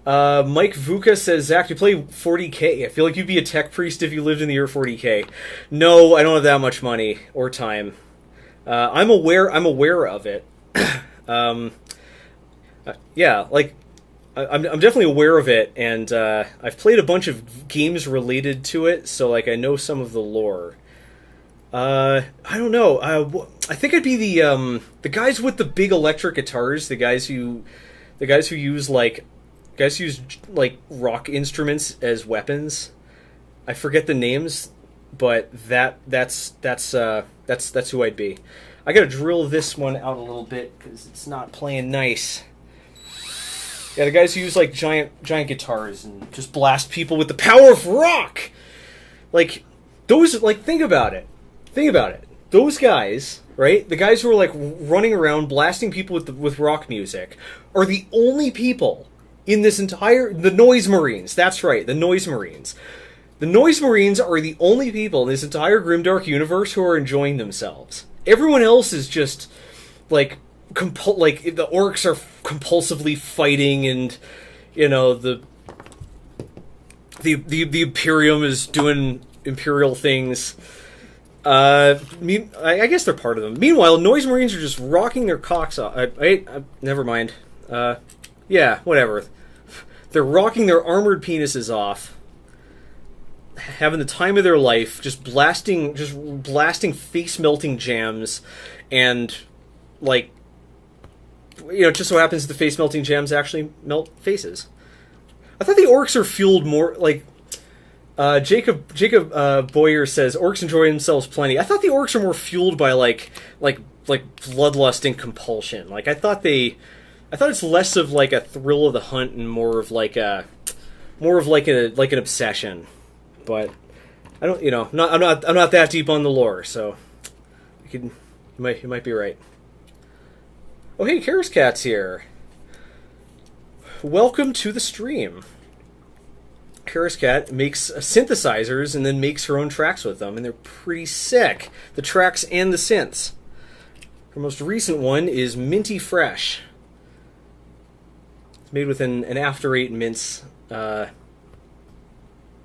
Mike Vuka says, Zach, you play 40K. I feel like you'd be a tech priest if you lived in the year 40K. No, I don't have that much money or time. I'm aware of it. Yeah, like I'm definitely aware of it, and I've played a bunch of games related to it, so like I know some of the lore. I don't know. I think I'd be the guys with the big electric guitars, the guys who use rock instruments as weapons. I forget the names, but that's who I'd be. I gotta drill this one out a little bit because it's not playing nice. Yeah, the guys who use like giant guitars and just blast people with the power of rock. Like those, like think about it. Those guys, right? The guys who are like running around blasting people with rock music are the only people in this the Noise Marines. That's right, the Noise Marines. The Noise Marines are the only people in this entire grimdark universe who are enjoying themselves. Everyone else is just like the orcs are compulsively fighting, and you know the Imperium is doing imperial things. I guess they're part of them. Meanwhile, Noise Marines are just rocking their cocks off. Never mind. Yeah, whatever. They're rocking their armored penises off, having the time of their life, just blasting face-melting jams, and like, you know, it just so happens the face-melting jams actually melt faces. I thought the orcs are fueled more like. Jacob Boyer says orcs enjoy themselves plenty. I thought the orcs are more fueled by like bloodlust and compulsion. Like I thought it's less of like a thrill of the hunt and more of like an obsession. But I don't, you know, I'm not that deep on the lore, so you might be right. Oh hey, Karis Cat's here. Welcome to the stream. Karis Cat makes synthesizers and then makes her own tracks with them, and they're pretty sick. The tracks and the synths. Her most recent one is Minty Fresh. It's made with an After 8 Mints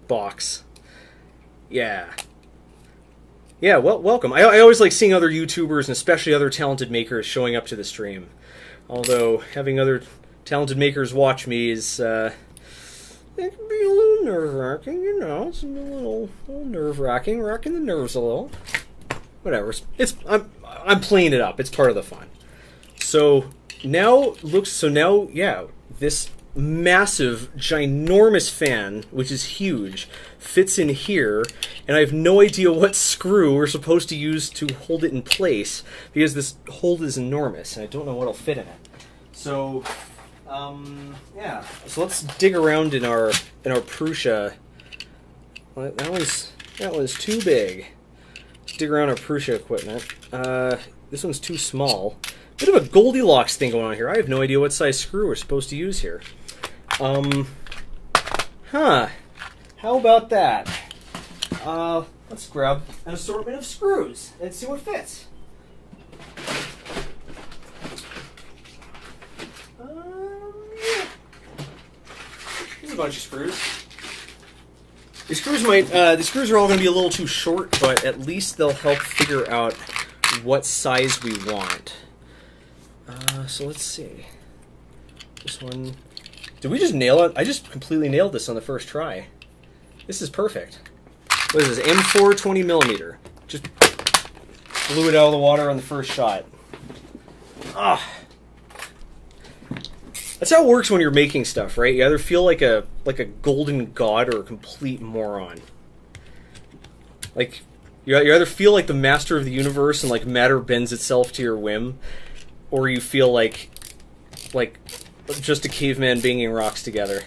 box. Yeah. Yeah, well, welcome. I always like seeing other YouTubers, and especially other talented makers, showing up to the stream. Although, having other talented makers watch me is... it can be a little nerve-wracking, you know. It's a little nerve-wracking, rocking the nerves a little. Whatever. I'm playing it up. It's part of the fun. So now, yeah, this massive, ginormous fan, which is huge, fits in here, and I have no idea what screw we're supposed to use to hold it in place because this hole is enormous, and I don't know what'll fit in it. So. Yeah. So let's dig around in our Prusa. That one's too big. Let's dig around our Prusa equipment. This one's too small. Bit of a Goldilocks thing going on here. I have no idea what size screw we're supposed to use here. How about that? Let's grab an assortment of screws and see what fits. Here's a bunch of screws. These screws are all going to be a little too short, but at least they'll help figure out what size we want. So let's see. This one. Did we just nail it? I just completely nailed this on the first try. This is perfect. What is this? M4 20mm. Just blew it out of the water on the first shot. That's how it works when you're making stuff, right? You either feel like a golden god or a complete moron. Like you either feel like the master of the universe and like matter bends itself to your whim, or you feel like just a caveman banging rocks together.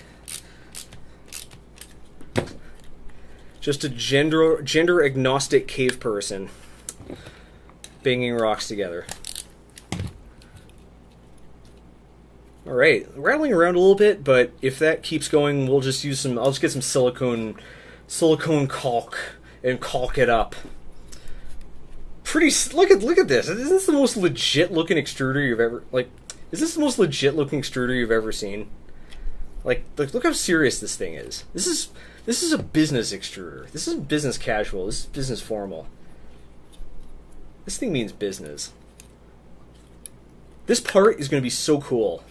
Just a gender agnostic cave person banging rocks together. All right, rattling around a little bit, but if that keeps going, we'll just use some. I'll just get some silicone caulk and caulk it up. Look at this. Is this the most legit looking extruder you've ever Is this the most legit looking extruder you've ever seen? Look how serious this thing is. This is a business extruder. This isn't business casual. This is business formal. This thing means business. This part is going to be so cool.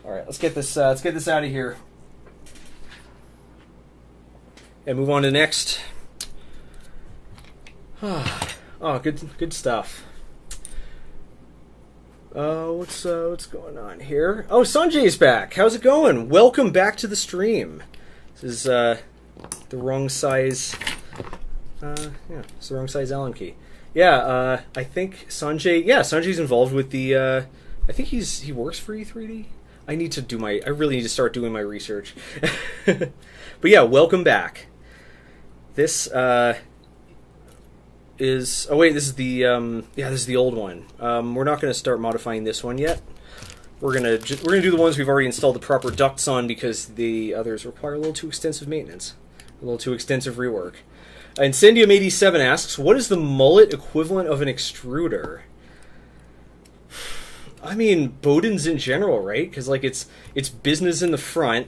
All right, let's get this out of here and move on to the next. Oh, good stuff. What's going on here? Oh, Sanjay's back. How's it going? Welcome back to the stream. This is the wrong size. It's the wrong size Allen key. Yeah, I think Sanjay. Yeah, Sanjay's involved with the. I think he works for E3D. I really need to start doing my research. But yeah, welcome back. This is. Oh wait, this is the. This is the old one. We're not going to start modifying this one yet. We're gonna do the ones we've already installed the proper ducts on because the others require a little too extensive maintenance, a little too extensive rework. Incendium87 asks, what is the mullet equivalent of an extruder? I mean, Bowdens in general, right? Because it's business in the front,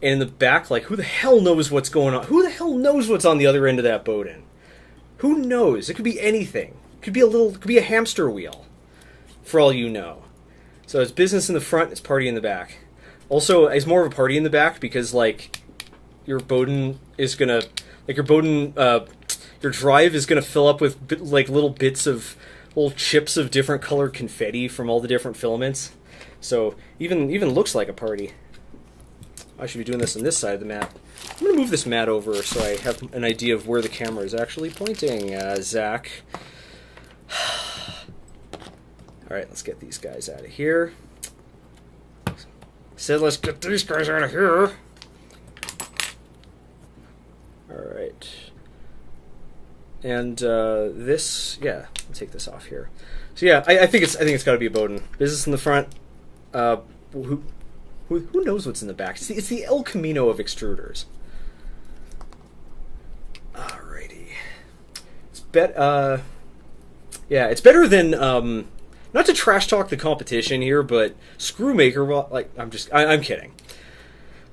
and in the back, who the hell knows what's going on? Who the hell knows what's on the other end of that Bowden? Who knows? It could be anything. It could be a hamster wheel, for all you know. So it's business in the front, it's party in the back. Also, it's more of a party in the back because your Bowden is gonna. Your drive is going to fill up with little bits of little chips of different colored confetti from all the different filaments. So even looks like a party. I should be doing this on this side of the mat. I'm going to move this mat over so I have an idea of where the camera is actually pointing. Zack. All right, let's get these guys out of here. Said let's get these guys out of here. All right, and this, yeah, I'll take this off here. So yeah, I think it's got to be a Bowden. Business in the front. Who knows what's in the back? It's the El Camino of extruders. Alrighty, it's better than not to trash talk the competition here, but screw MakerBot. I'm kidding.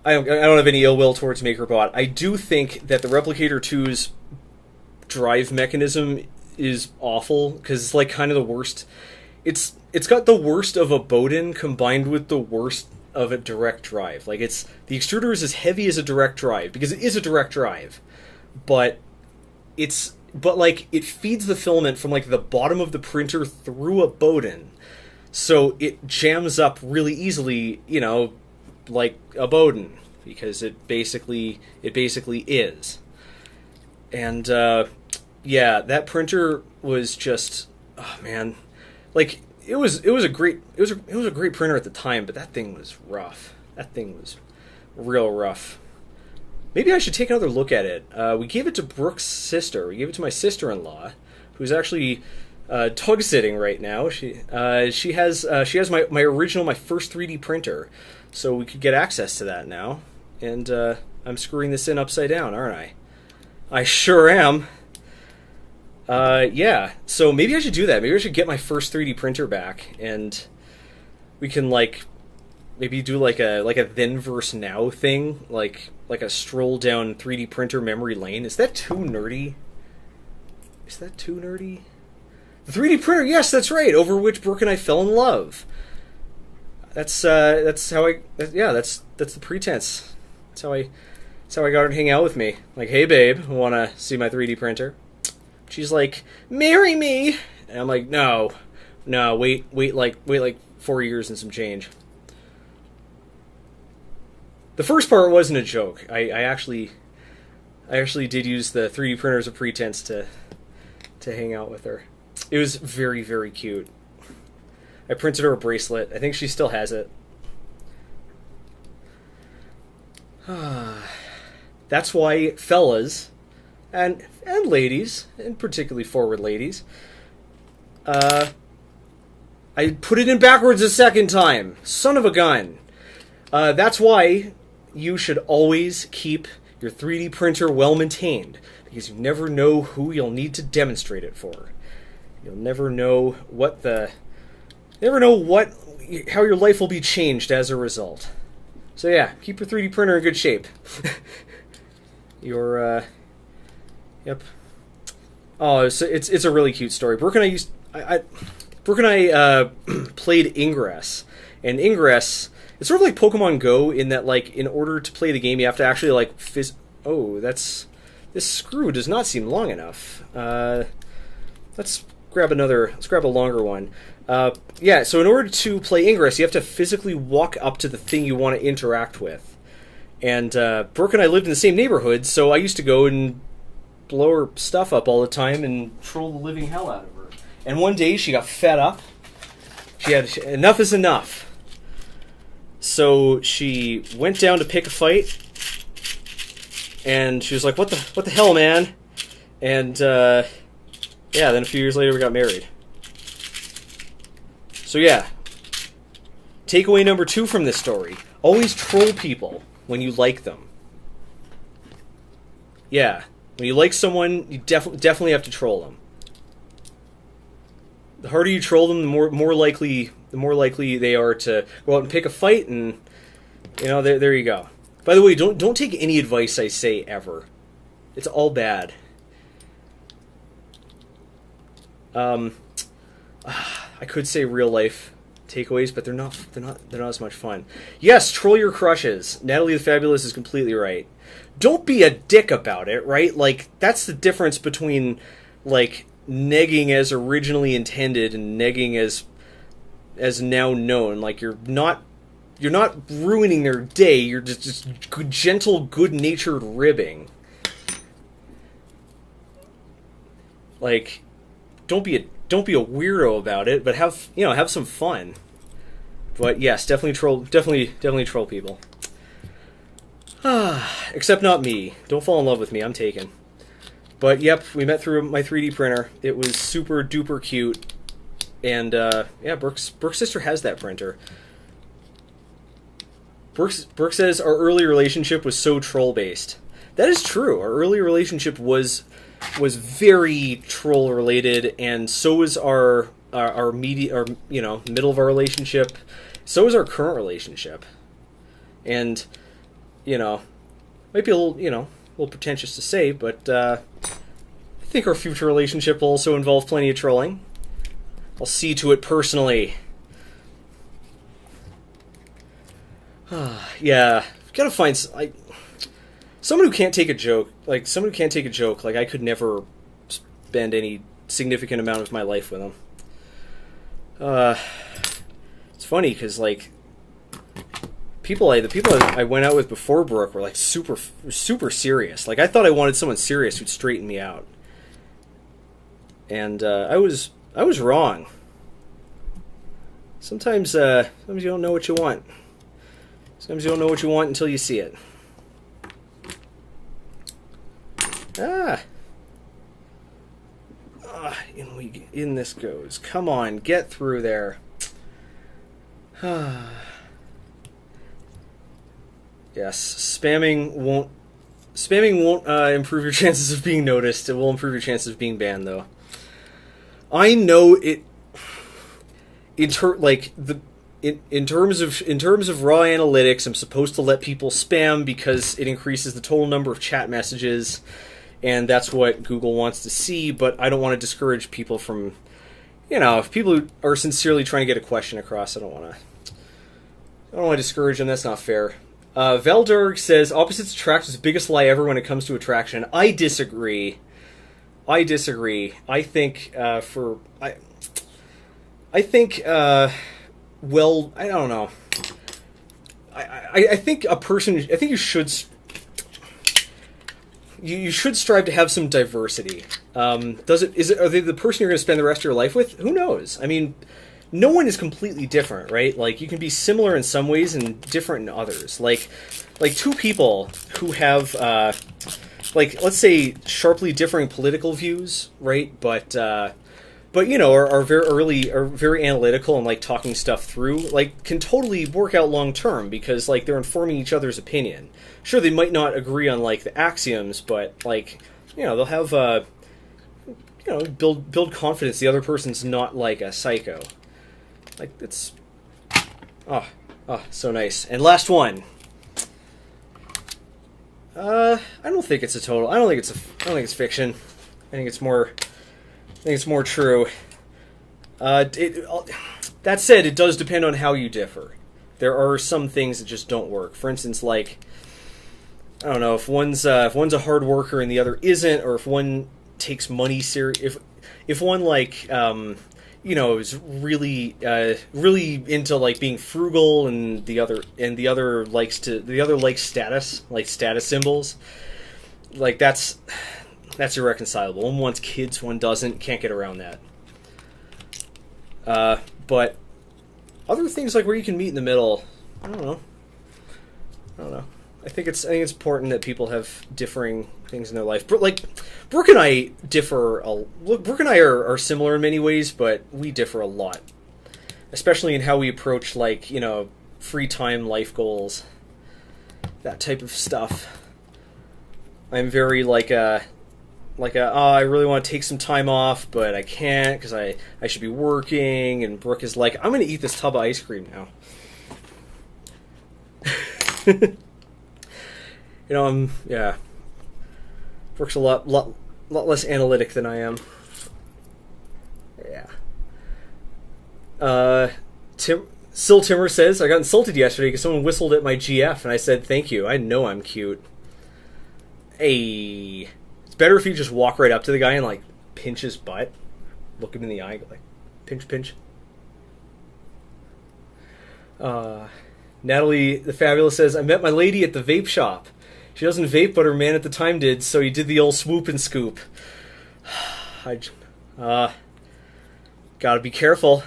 I don't have any ill will towards MakerBot. I do think that the Replicator 2's drive mechanism is awful because it's kind of the worst. It's got the worst of a Bowden combined with the worst of a direct drive. The extruder is as heavy as a direct drive because it is a direct drive, but it feeds the filament from the bottom of the printer through a Bowden, so it jams up really easily. Like a Bowden, because it basically is. And that printer was just, oh man, it was a great printer at the time, but that thing was rough. That thing was real rough. Maybe I should take another look at it. We gave it to Brooke's sister. We gave it to my sister-in-law, who's actually tug sitting right now. She has my first 3D printer. So we could get access to that now. And I'm screwing this in upside down, aren't I? I sure am. Yeah, so maybe I should do that. Maybe I should get my first 3D printer back, and we can maybe do a then versus now thing, like a stroll down 3D printer memory lane. Is that too nerdy? The 3D printer, yes, that's right, over which Brooke and I fell in love. That's how I. That's the pretense. That's how I got her to hang out with me. Hey babe, want to see my 3D printer? She's like, marry me, and I'm like, no, wait 4 years and some change. The first part wasn't a joke. I actually did use the 3D printer as a pretense to hang out with her. It was very, very cute. I printed her a bracelet. I think she still has it. That's why fellas and ladies, and particularly forward ladies, I put it in backwards a second time. Son of a gun. That's why you should always keep your 3D printer well maintained, because you never know who you'll need to demonstrate it for. You'll never know how your life will be changed as a result. So yeah, keep your 3D printer in good shape. Yep. Oh, it's a really cute story. Brooke and I played Ingress, and Ingress, it's sort of like Pokemon Go in that, like, in order to play the game, you have to actually, like, this screw does not seem long enough. Let's grab a longer one. Yeah, so in order to play Ingress, you have to physically walk up to the thing you want to interact with. And Brooke and I lived in the same neighborhood, so I used to go and blow her stuff up all the time and troll the living hell out of her. And one day she got fed up. She had enough is enough. So she went down to pick a fight, and she was like, "What the hell, man?" And yeah, then a few years later we got married. So yeah, takeaway number 2 from this story: always troll people when you like them. Yeah, when you like someone, you definitely have to troll them. The harder you troll them, the more likely they are to go out and pick a fight, and there you go. By the way, don't take any advice I say ever. It's all bad. I could say real life takeaways, but they're not as much fun. Yes, troll your crushes. Natalie the Fabulous is completely right. Don't be a dick about it, right? Like, that's the difference between, like, negging as originally intended and negging as now known. Like, you're not ruining their day. You're just gentle, good-natured ribbing. Like, don't be a weirdo about it, but have some fun. But yes, definitely troll people. Except not me. Don't fall in love with me. I'm taken. But yep, we met through my 3D printer. It was super duper cute, and yeah, Brooke's sister has that printer. Brooke says our early relationship was so troll based. That is true. Our early relationship was very troll related, and so was our middle of our relationship. So is our current relationship, and might be a little pretentious to say, but I think our future relationship will also involve plenty of trolling. I'll see to it personally. Yeah, gotta find someone who can't take a joke. Like, someone who can't take a joke. Like, I could never spend any significant amount of my life with them. It's funny because, like, the people I went out with before Brooke were, like, super serious. Like, I thought I wanted someone serious who'd straighten me out, and I was wrong. Sometimes you don't know what you want. Sometimes you don't know what you want until you see it. In this goes. Come on, get through there. Yes, spamming won't improve your chances of being noticed. It will improve your chances of being banned, though. I know it. In terms of raw analytics, I'm supposed to let people spam because it increases the total number of chat messages, and that's what Google wants to see. But I don't want to discourage people from, if people who are sincerely trying to get a question across, I don't want to discourage them. That's not fair. Veldurg says opposites attract is the biggest lie ever when it comes to attraction. I disagree. I think well, I don't know. I think you should strive to have some diversity. Are they the person you're going to spend the rest of your life with? Who knows? I mean, no one is completely different, right? Like, you can be similar in some ways and different in others. Like two people who have, let's say, sharply differing political views, right? But but are very analytical and like talking stuff through, like can totally work out long term because like they're informing each other's opinion. Sure, they might not agree on like the axioms, but like they'll have build confidence. The other person's not like a psycho. Like it's so nice. And last one. I don't think it's fiction. I think it's more true. That said, it does depend on how you differ. There are some things that just don't work. For instance, like I don't know if one's a hard worker and the other isn't, or if one takes money serious. If one like is really into like being frugal, and the other likes status, like status symbols. Like that's irreconcilable. One wants kids, one doesn't. Can't get around that. But other things like where you can meet in the middle, I don't know. I think it's important that people have differing things in their life. Like Brooke and I differ. Brooke and I are similar in many ways, but we differ a lot, especially in how we approach like free time, life goals, that type of stuff. I'm very I really want to take some time off, but I can't because I should be working. And Brooke is like, I'm going to eat this tub of ice cream now. Brooke's a lot less analytic than I am. Yeah. Sil Timmer says, I got insulted yesterday because someone whistled at my GF, and I said, thank you. I know I'm cute. Hey. It's better if you just walk right up to the guy and, like, pinch his butt. Look him in the eye, go like, pinch, pinch. Natalie the Fabulous says, I met my lady at the vape shop. She doesn't vape, but her man at the time did, so he did the old swoop and scoop. Gotta be careful.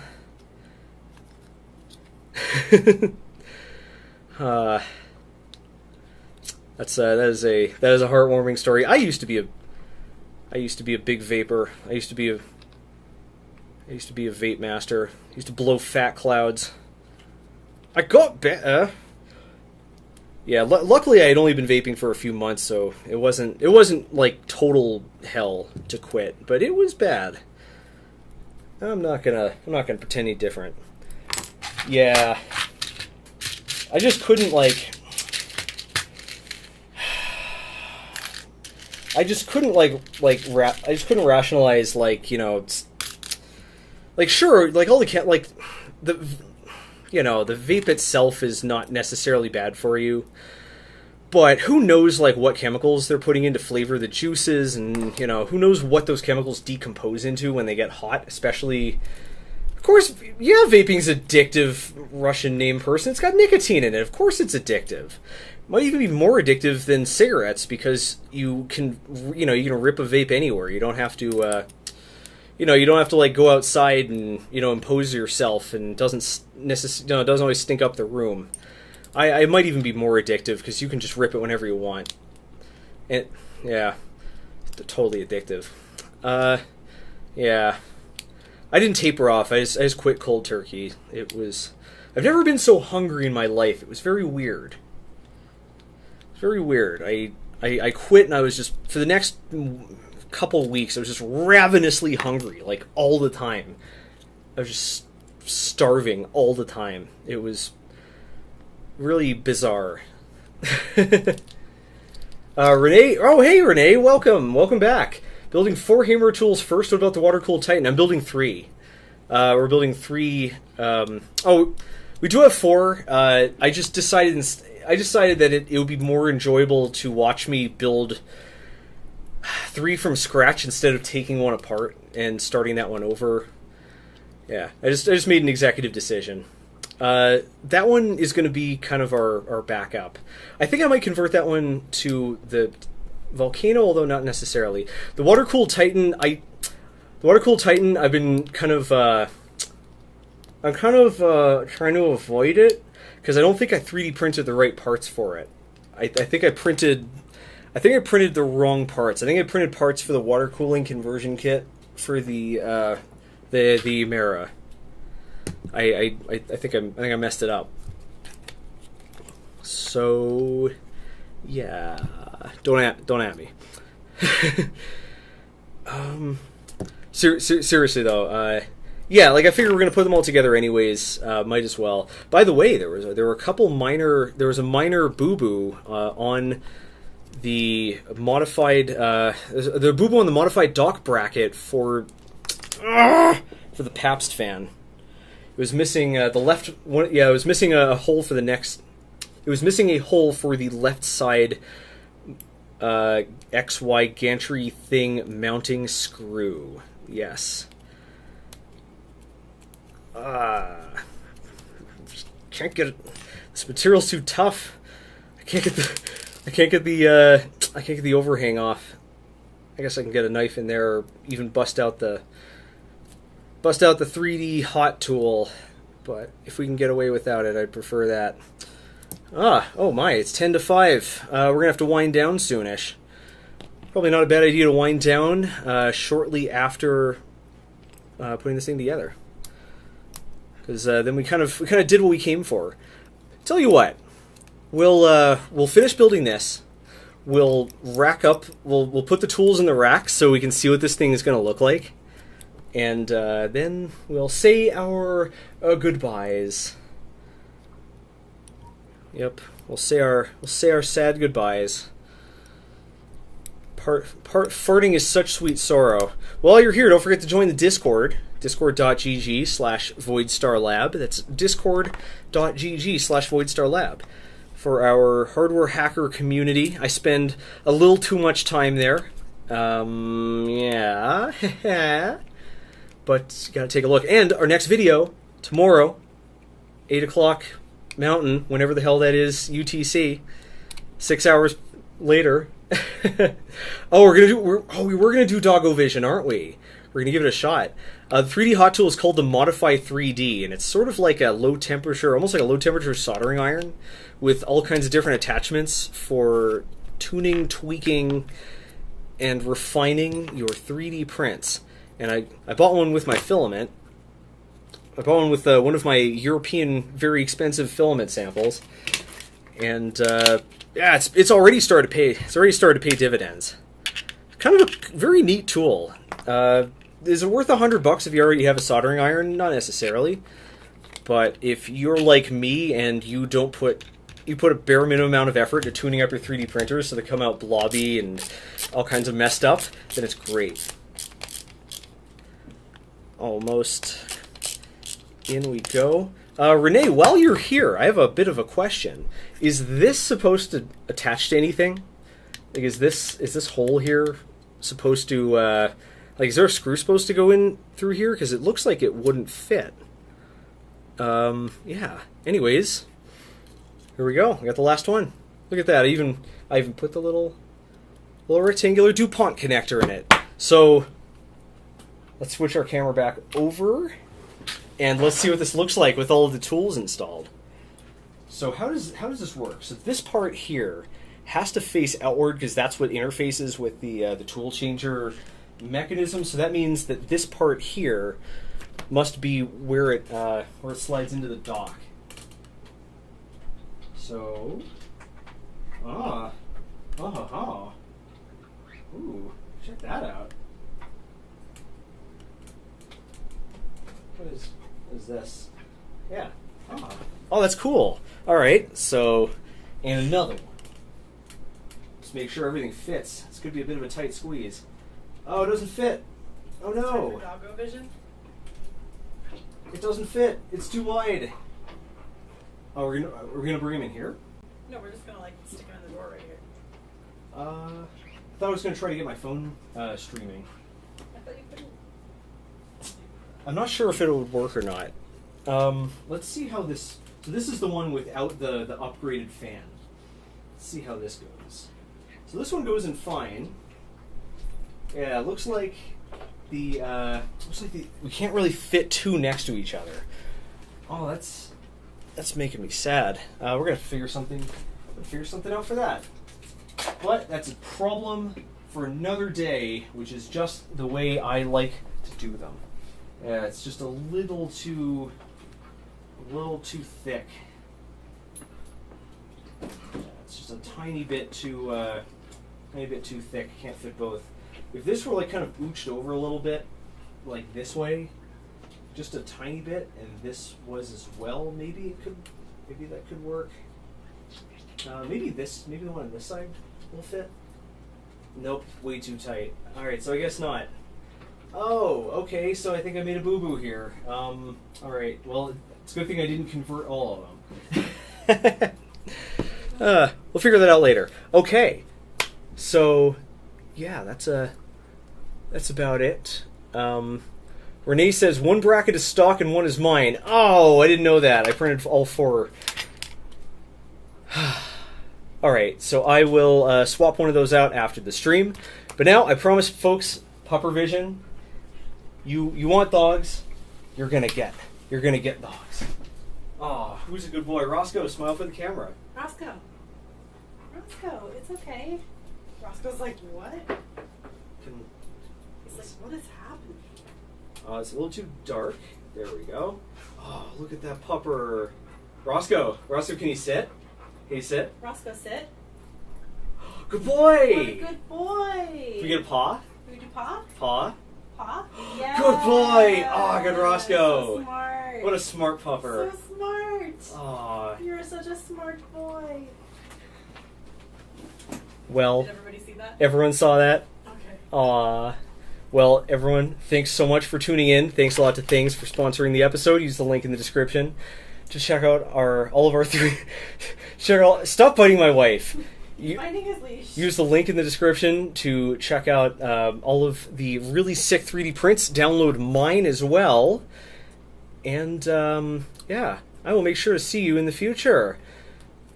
That is a heartwarming story. I used to be a big vapor. I used to be a vape master. I used to blow fat clouds. I got better. Yeah, luckily I had only been vaping for a few months, so it wasn't like total hell to quit, but it was bad. I'm not gonna pretend any different. Yeah, I just couldn't rationalize sure, like all the the vape itself is not necessarily bad for you, but who knows what chemicals they're putting in to flavor the juices, and who knows what those chemicals decompose into when they get hot, especially. Of course, yeah, vaping's addictive. Russian name person. It's got nicotine in it. Of course, it's addictive. It might even be more addictive than cigarettes because you can rip a vape anywhere. You don't have to. You don't have to go outside and impose yourself, and it doesn't always stink up the room. I might even be more addictive because you can just rip it whenever you want. And yeah, totally addictive. Yeah. I didn't taper off. I just quit cold turkey. I've never been so hungry in my life. It was very weird. It's very weird. I quit, and I was just, for the next couple weeks, I was just ravenously hungry, all the time. I was just starving all the time. It was really bizarre. Renee, oh hey Renee, welcome back. Building 4 Hammer tools first. What about the water-cooled Titan? I'm building 3. We're building 3. We do have 4. I just decided that it would be more enjoyable to watch me build 3 from scratch instead of taking one apart and starting that one over. Yeah, I just made an executive decision. That one is going to be kind of our backup. I think I might convert that one to the Volcano, although not necessarily. The water-cooled Titan, I've been kind of trying to avoid it because I don't think I 3D printed the right parts for it. I think I printed the wrong parts. I think I printed parts for the water cooling conversion kit for the the Hemera. I think I messed it up. So yeah, don't at me. Seriously though, yeah, like I figured we're gonna put them all together anyways. Might as well. By the way, there were a couple minor. There was a minor boo boo on the modified the boo boo on the modified dock bracket for the Pabst fan. It was missing the left one. Yeah, it was missing a hole for the next. It was missing a hole for the left side XY gantry thing mounting screw. Yes. Can't get it. This material's too tough. I can't get the overhang off. I guess I can get a knife in there, or even bust out the 3D hot tool. But if we can get away without it, I'd prefer that. Oh my! It's 10 to 5. We're gonna have to wind down soonish. Probably not a bad idea to wind down shortly after putting this thing together, because then we kind of did what we came for. Tell you what, we'll finish building this. We'll rack up. We'll put the tools in the rack so we can see what this thing is going to look like, and then we'll say our goodbyes. Yep, we'll say our sad goodbyes. Farting is such sweet sorrow. While you're here, don't forget to join the Discord. Discord.gg/VoidStarLab. That's Discord.gg/VoidStarLab. For our hardware hacker community. I spend a little too much time there. Yeah. But gotta take a look. And our next video, tomorrow, 8 o'clock Mountain, whenever the hell that is, UTC, 6 hours later. We were gonna do Doggo Vision, aren't we? We're gonna give it a shot. The 3D hot tool is called the Modify 3D, and it's sort of like a low temperature, almost like a low temperature soldering iron, with all kinds of different attachments for tuning, tweaking, and refining your 3D prints. And I bought one with my filament. I bought one with one of my European very expensive filament samples, and yeah, it's already started to pay. It's already started to pay dividends. Kind of a very neat tool. Is it worth $100 if you already have a soldering iron? Not necessarily. But if you're like me and you put a bare minimum amount of effort into tuning up your 3D printers so they come out blobby and all kinds of messed up, then it's great. Almost. In we go. Rene, while you're here, I have a bit of a question. Is this supposed to attach to anything? Like, is this hole here supposed to, like, is there a screw supposed to go in through here? Because it looks like it wouldn't fit. Yeah. Anyways, here we go. I got the last one. Look at that. I even put the little rectangular DuPont connector in it. So let's switch our camera back over, and let's see what this looks like with all of the tools installed. So how does this work? So this part here has to face outward because that's what interfaces with the tool changer mechanism. So that means that this part here must be where it slides into the dock. So, ooh, check that out. What is this? Yeah. Oh, that's cool. All right. So, and another one. Just make sure everything fits. This could be a bit of a tight squeeze. Oh, it doesn't fit. Oh no. Doggo Vision? It doesn't fit. It's too wide. Oh, we're gonna bring him in here? No, we're just gonna like stick him in the door right here. I thought I was gonna try to get my phone streaming. I thought you couldn't. I'm not sure if it would work or not. Let's see how this. So this is the one without the upgraded fan. Let's see how this goes. So this one goes in fine. Yeah, it looks like we can't really fit two next to each other. Oh, that's making me sad. We're gonna figure something out for that. But that's a problem for another day, which is just the way I like to do them. Yeah, it's just a little too thick. Yeah, it's just a tiny bit too thick. Can't fit both. If this were like kind of ooched over a little bit, like this way, just a tiny bit, and this was as well, maybe that could work. Maybe the one on this side will fit. Nope, way too tight. All right, so I guess not. Oh, okay, so I think I made a boo-boo here. All right, well, it's a good thing I didn't convert all of them. We'll figure that out later. Okay, so yeah, that's about it. Rene says one bracket is stock and one is mine. Oh, I didn't know that. I printed all four. All right, so I will swap one of those out after the stream. But now, I promise, folks, Pupper Vision, you want dogs, you're gonna get dogs. Oh, who's a good boy? Roscoe, smile for the camera. Roscoe, it's okay. Roscoe's like, what? He's like, what is happening? It's a little too dark. There we go. Oh, look at that pupper. Roscoe, can you sit? Can you sit? Roscoe, sit. Good boy! What a good boy! Can we get a paw? Can we do paw? Paw? Paw? Yeah! Good boy! Oh, good Roscoe! So smart. What a smart pupper. So smart. Aw. You're such a smart boy. Well, Did everybody see that? everyone saw that? Okay. Aw. Well, everyone, thanks so much for tuning in. Thanks a lot to Things for sponsoring the episode. Use the link in the description to check out all of our three. Stop biting my wife. Finding his leash. Use the link in the description to check out all of the really sick 3D prints. Download mine as well. And, yeah, I will make sure to see you in the future.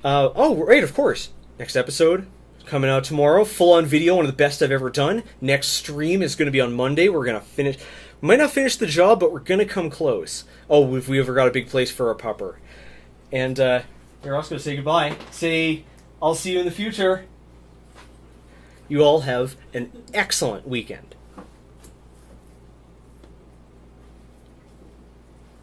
Oh, right, of course. Next episode coming out tomorrow. Full-on video, one of the best I've ever done. Next stream is going to be on Monday. We're going to finish... Might not finish the job, but we're going to come close. Oh, if we ever got a big place for our pupper. And, here, I was going to say goodbye. Say... I'll see you in the future. You all have an excellent weekend.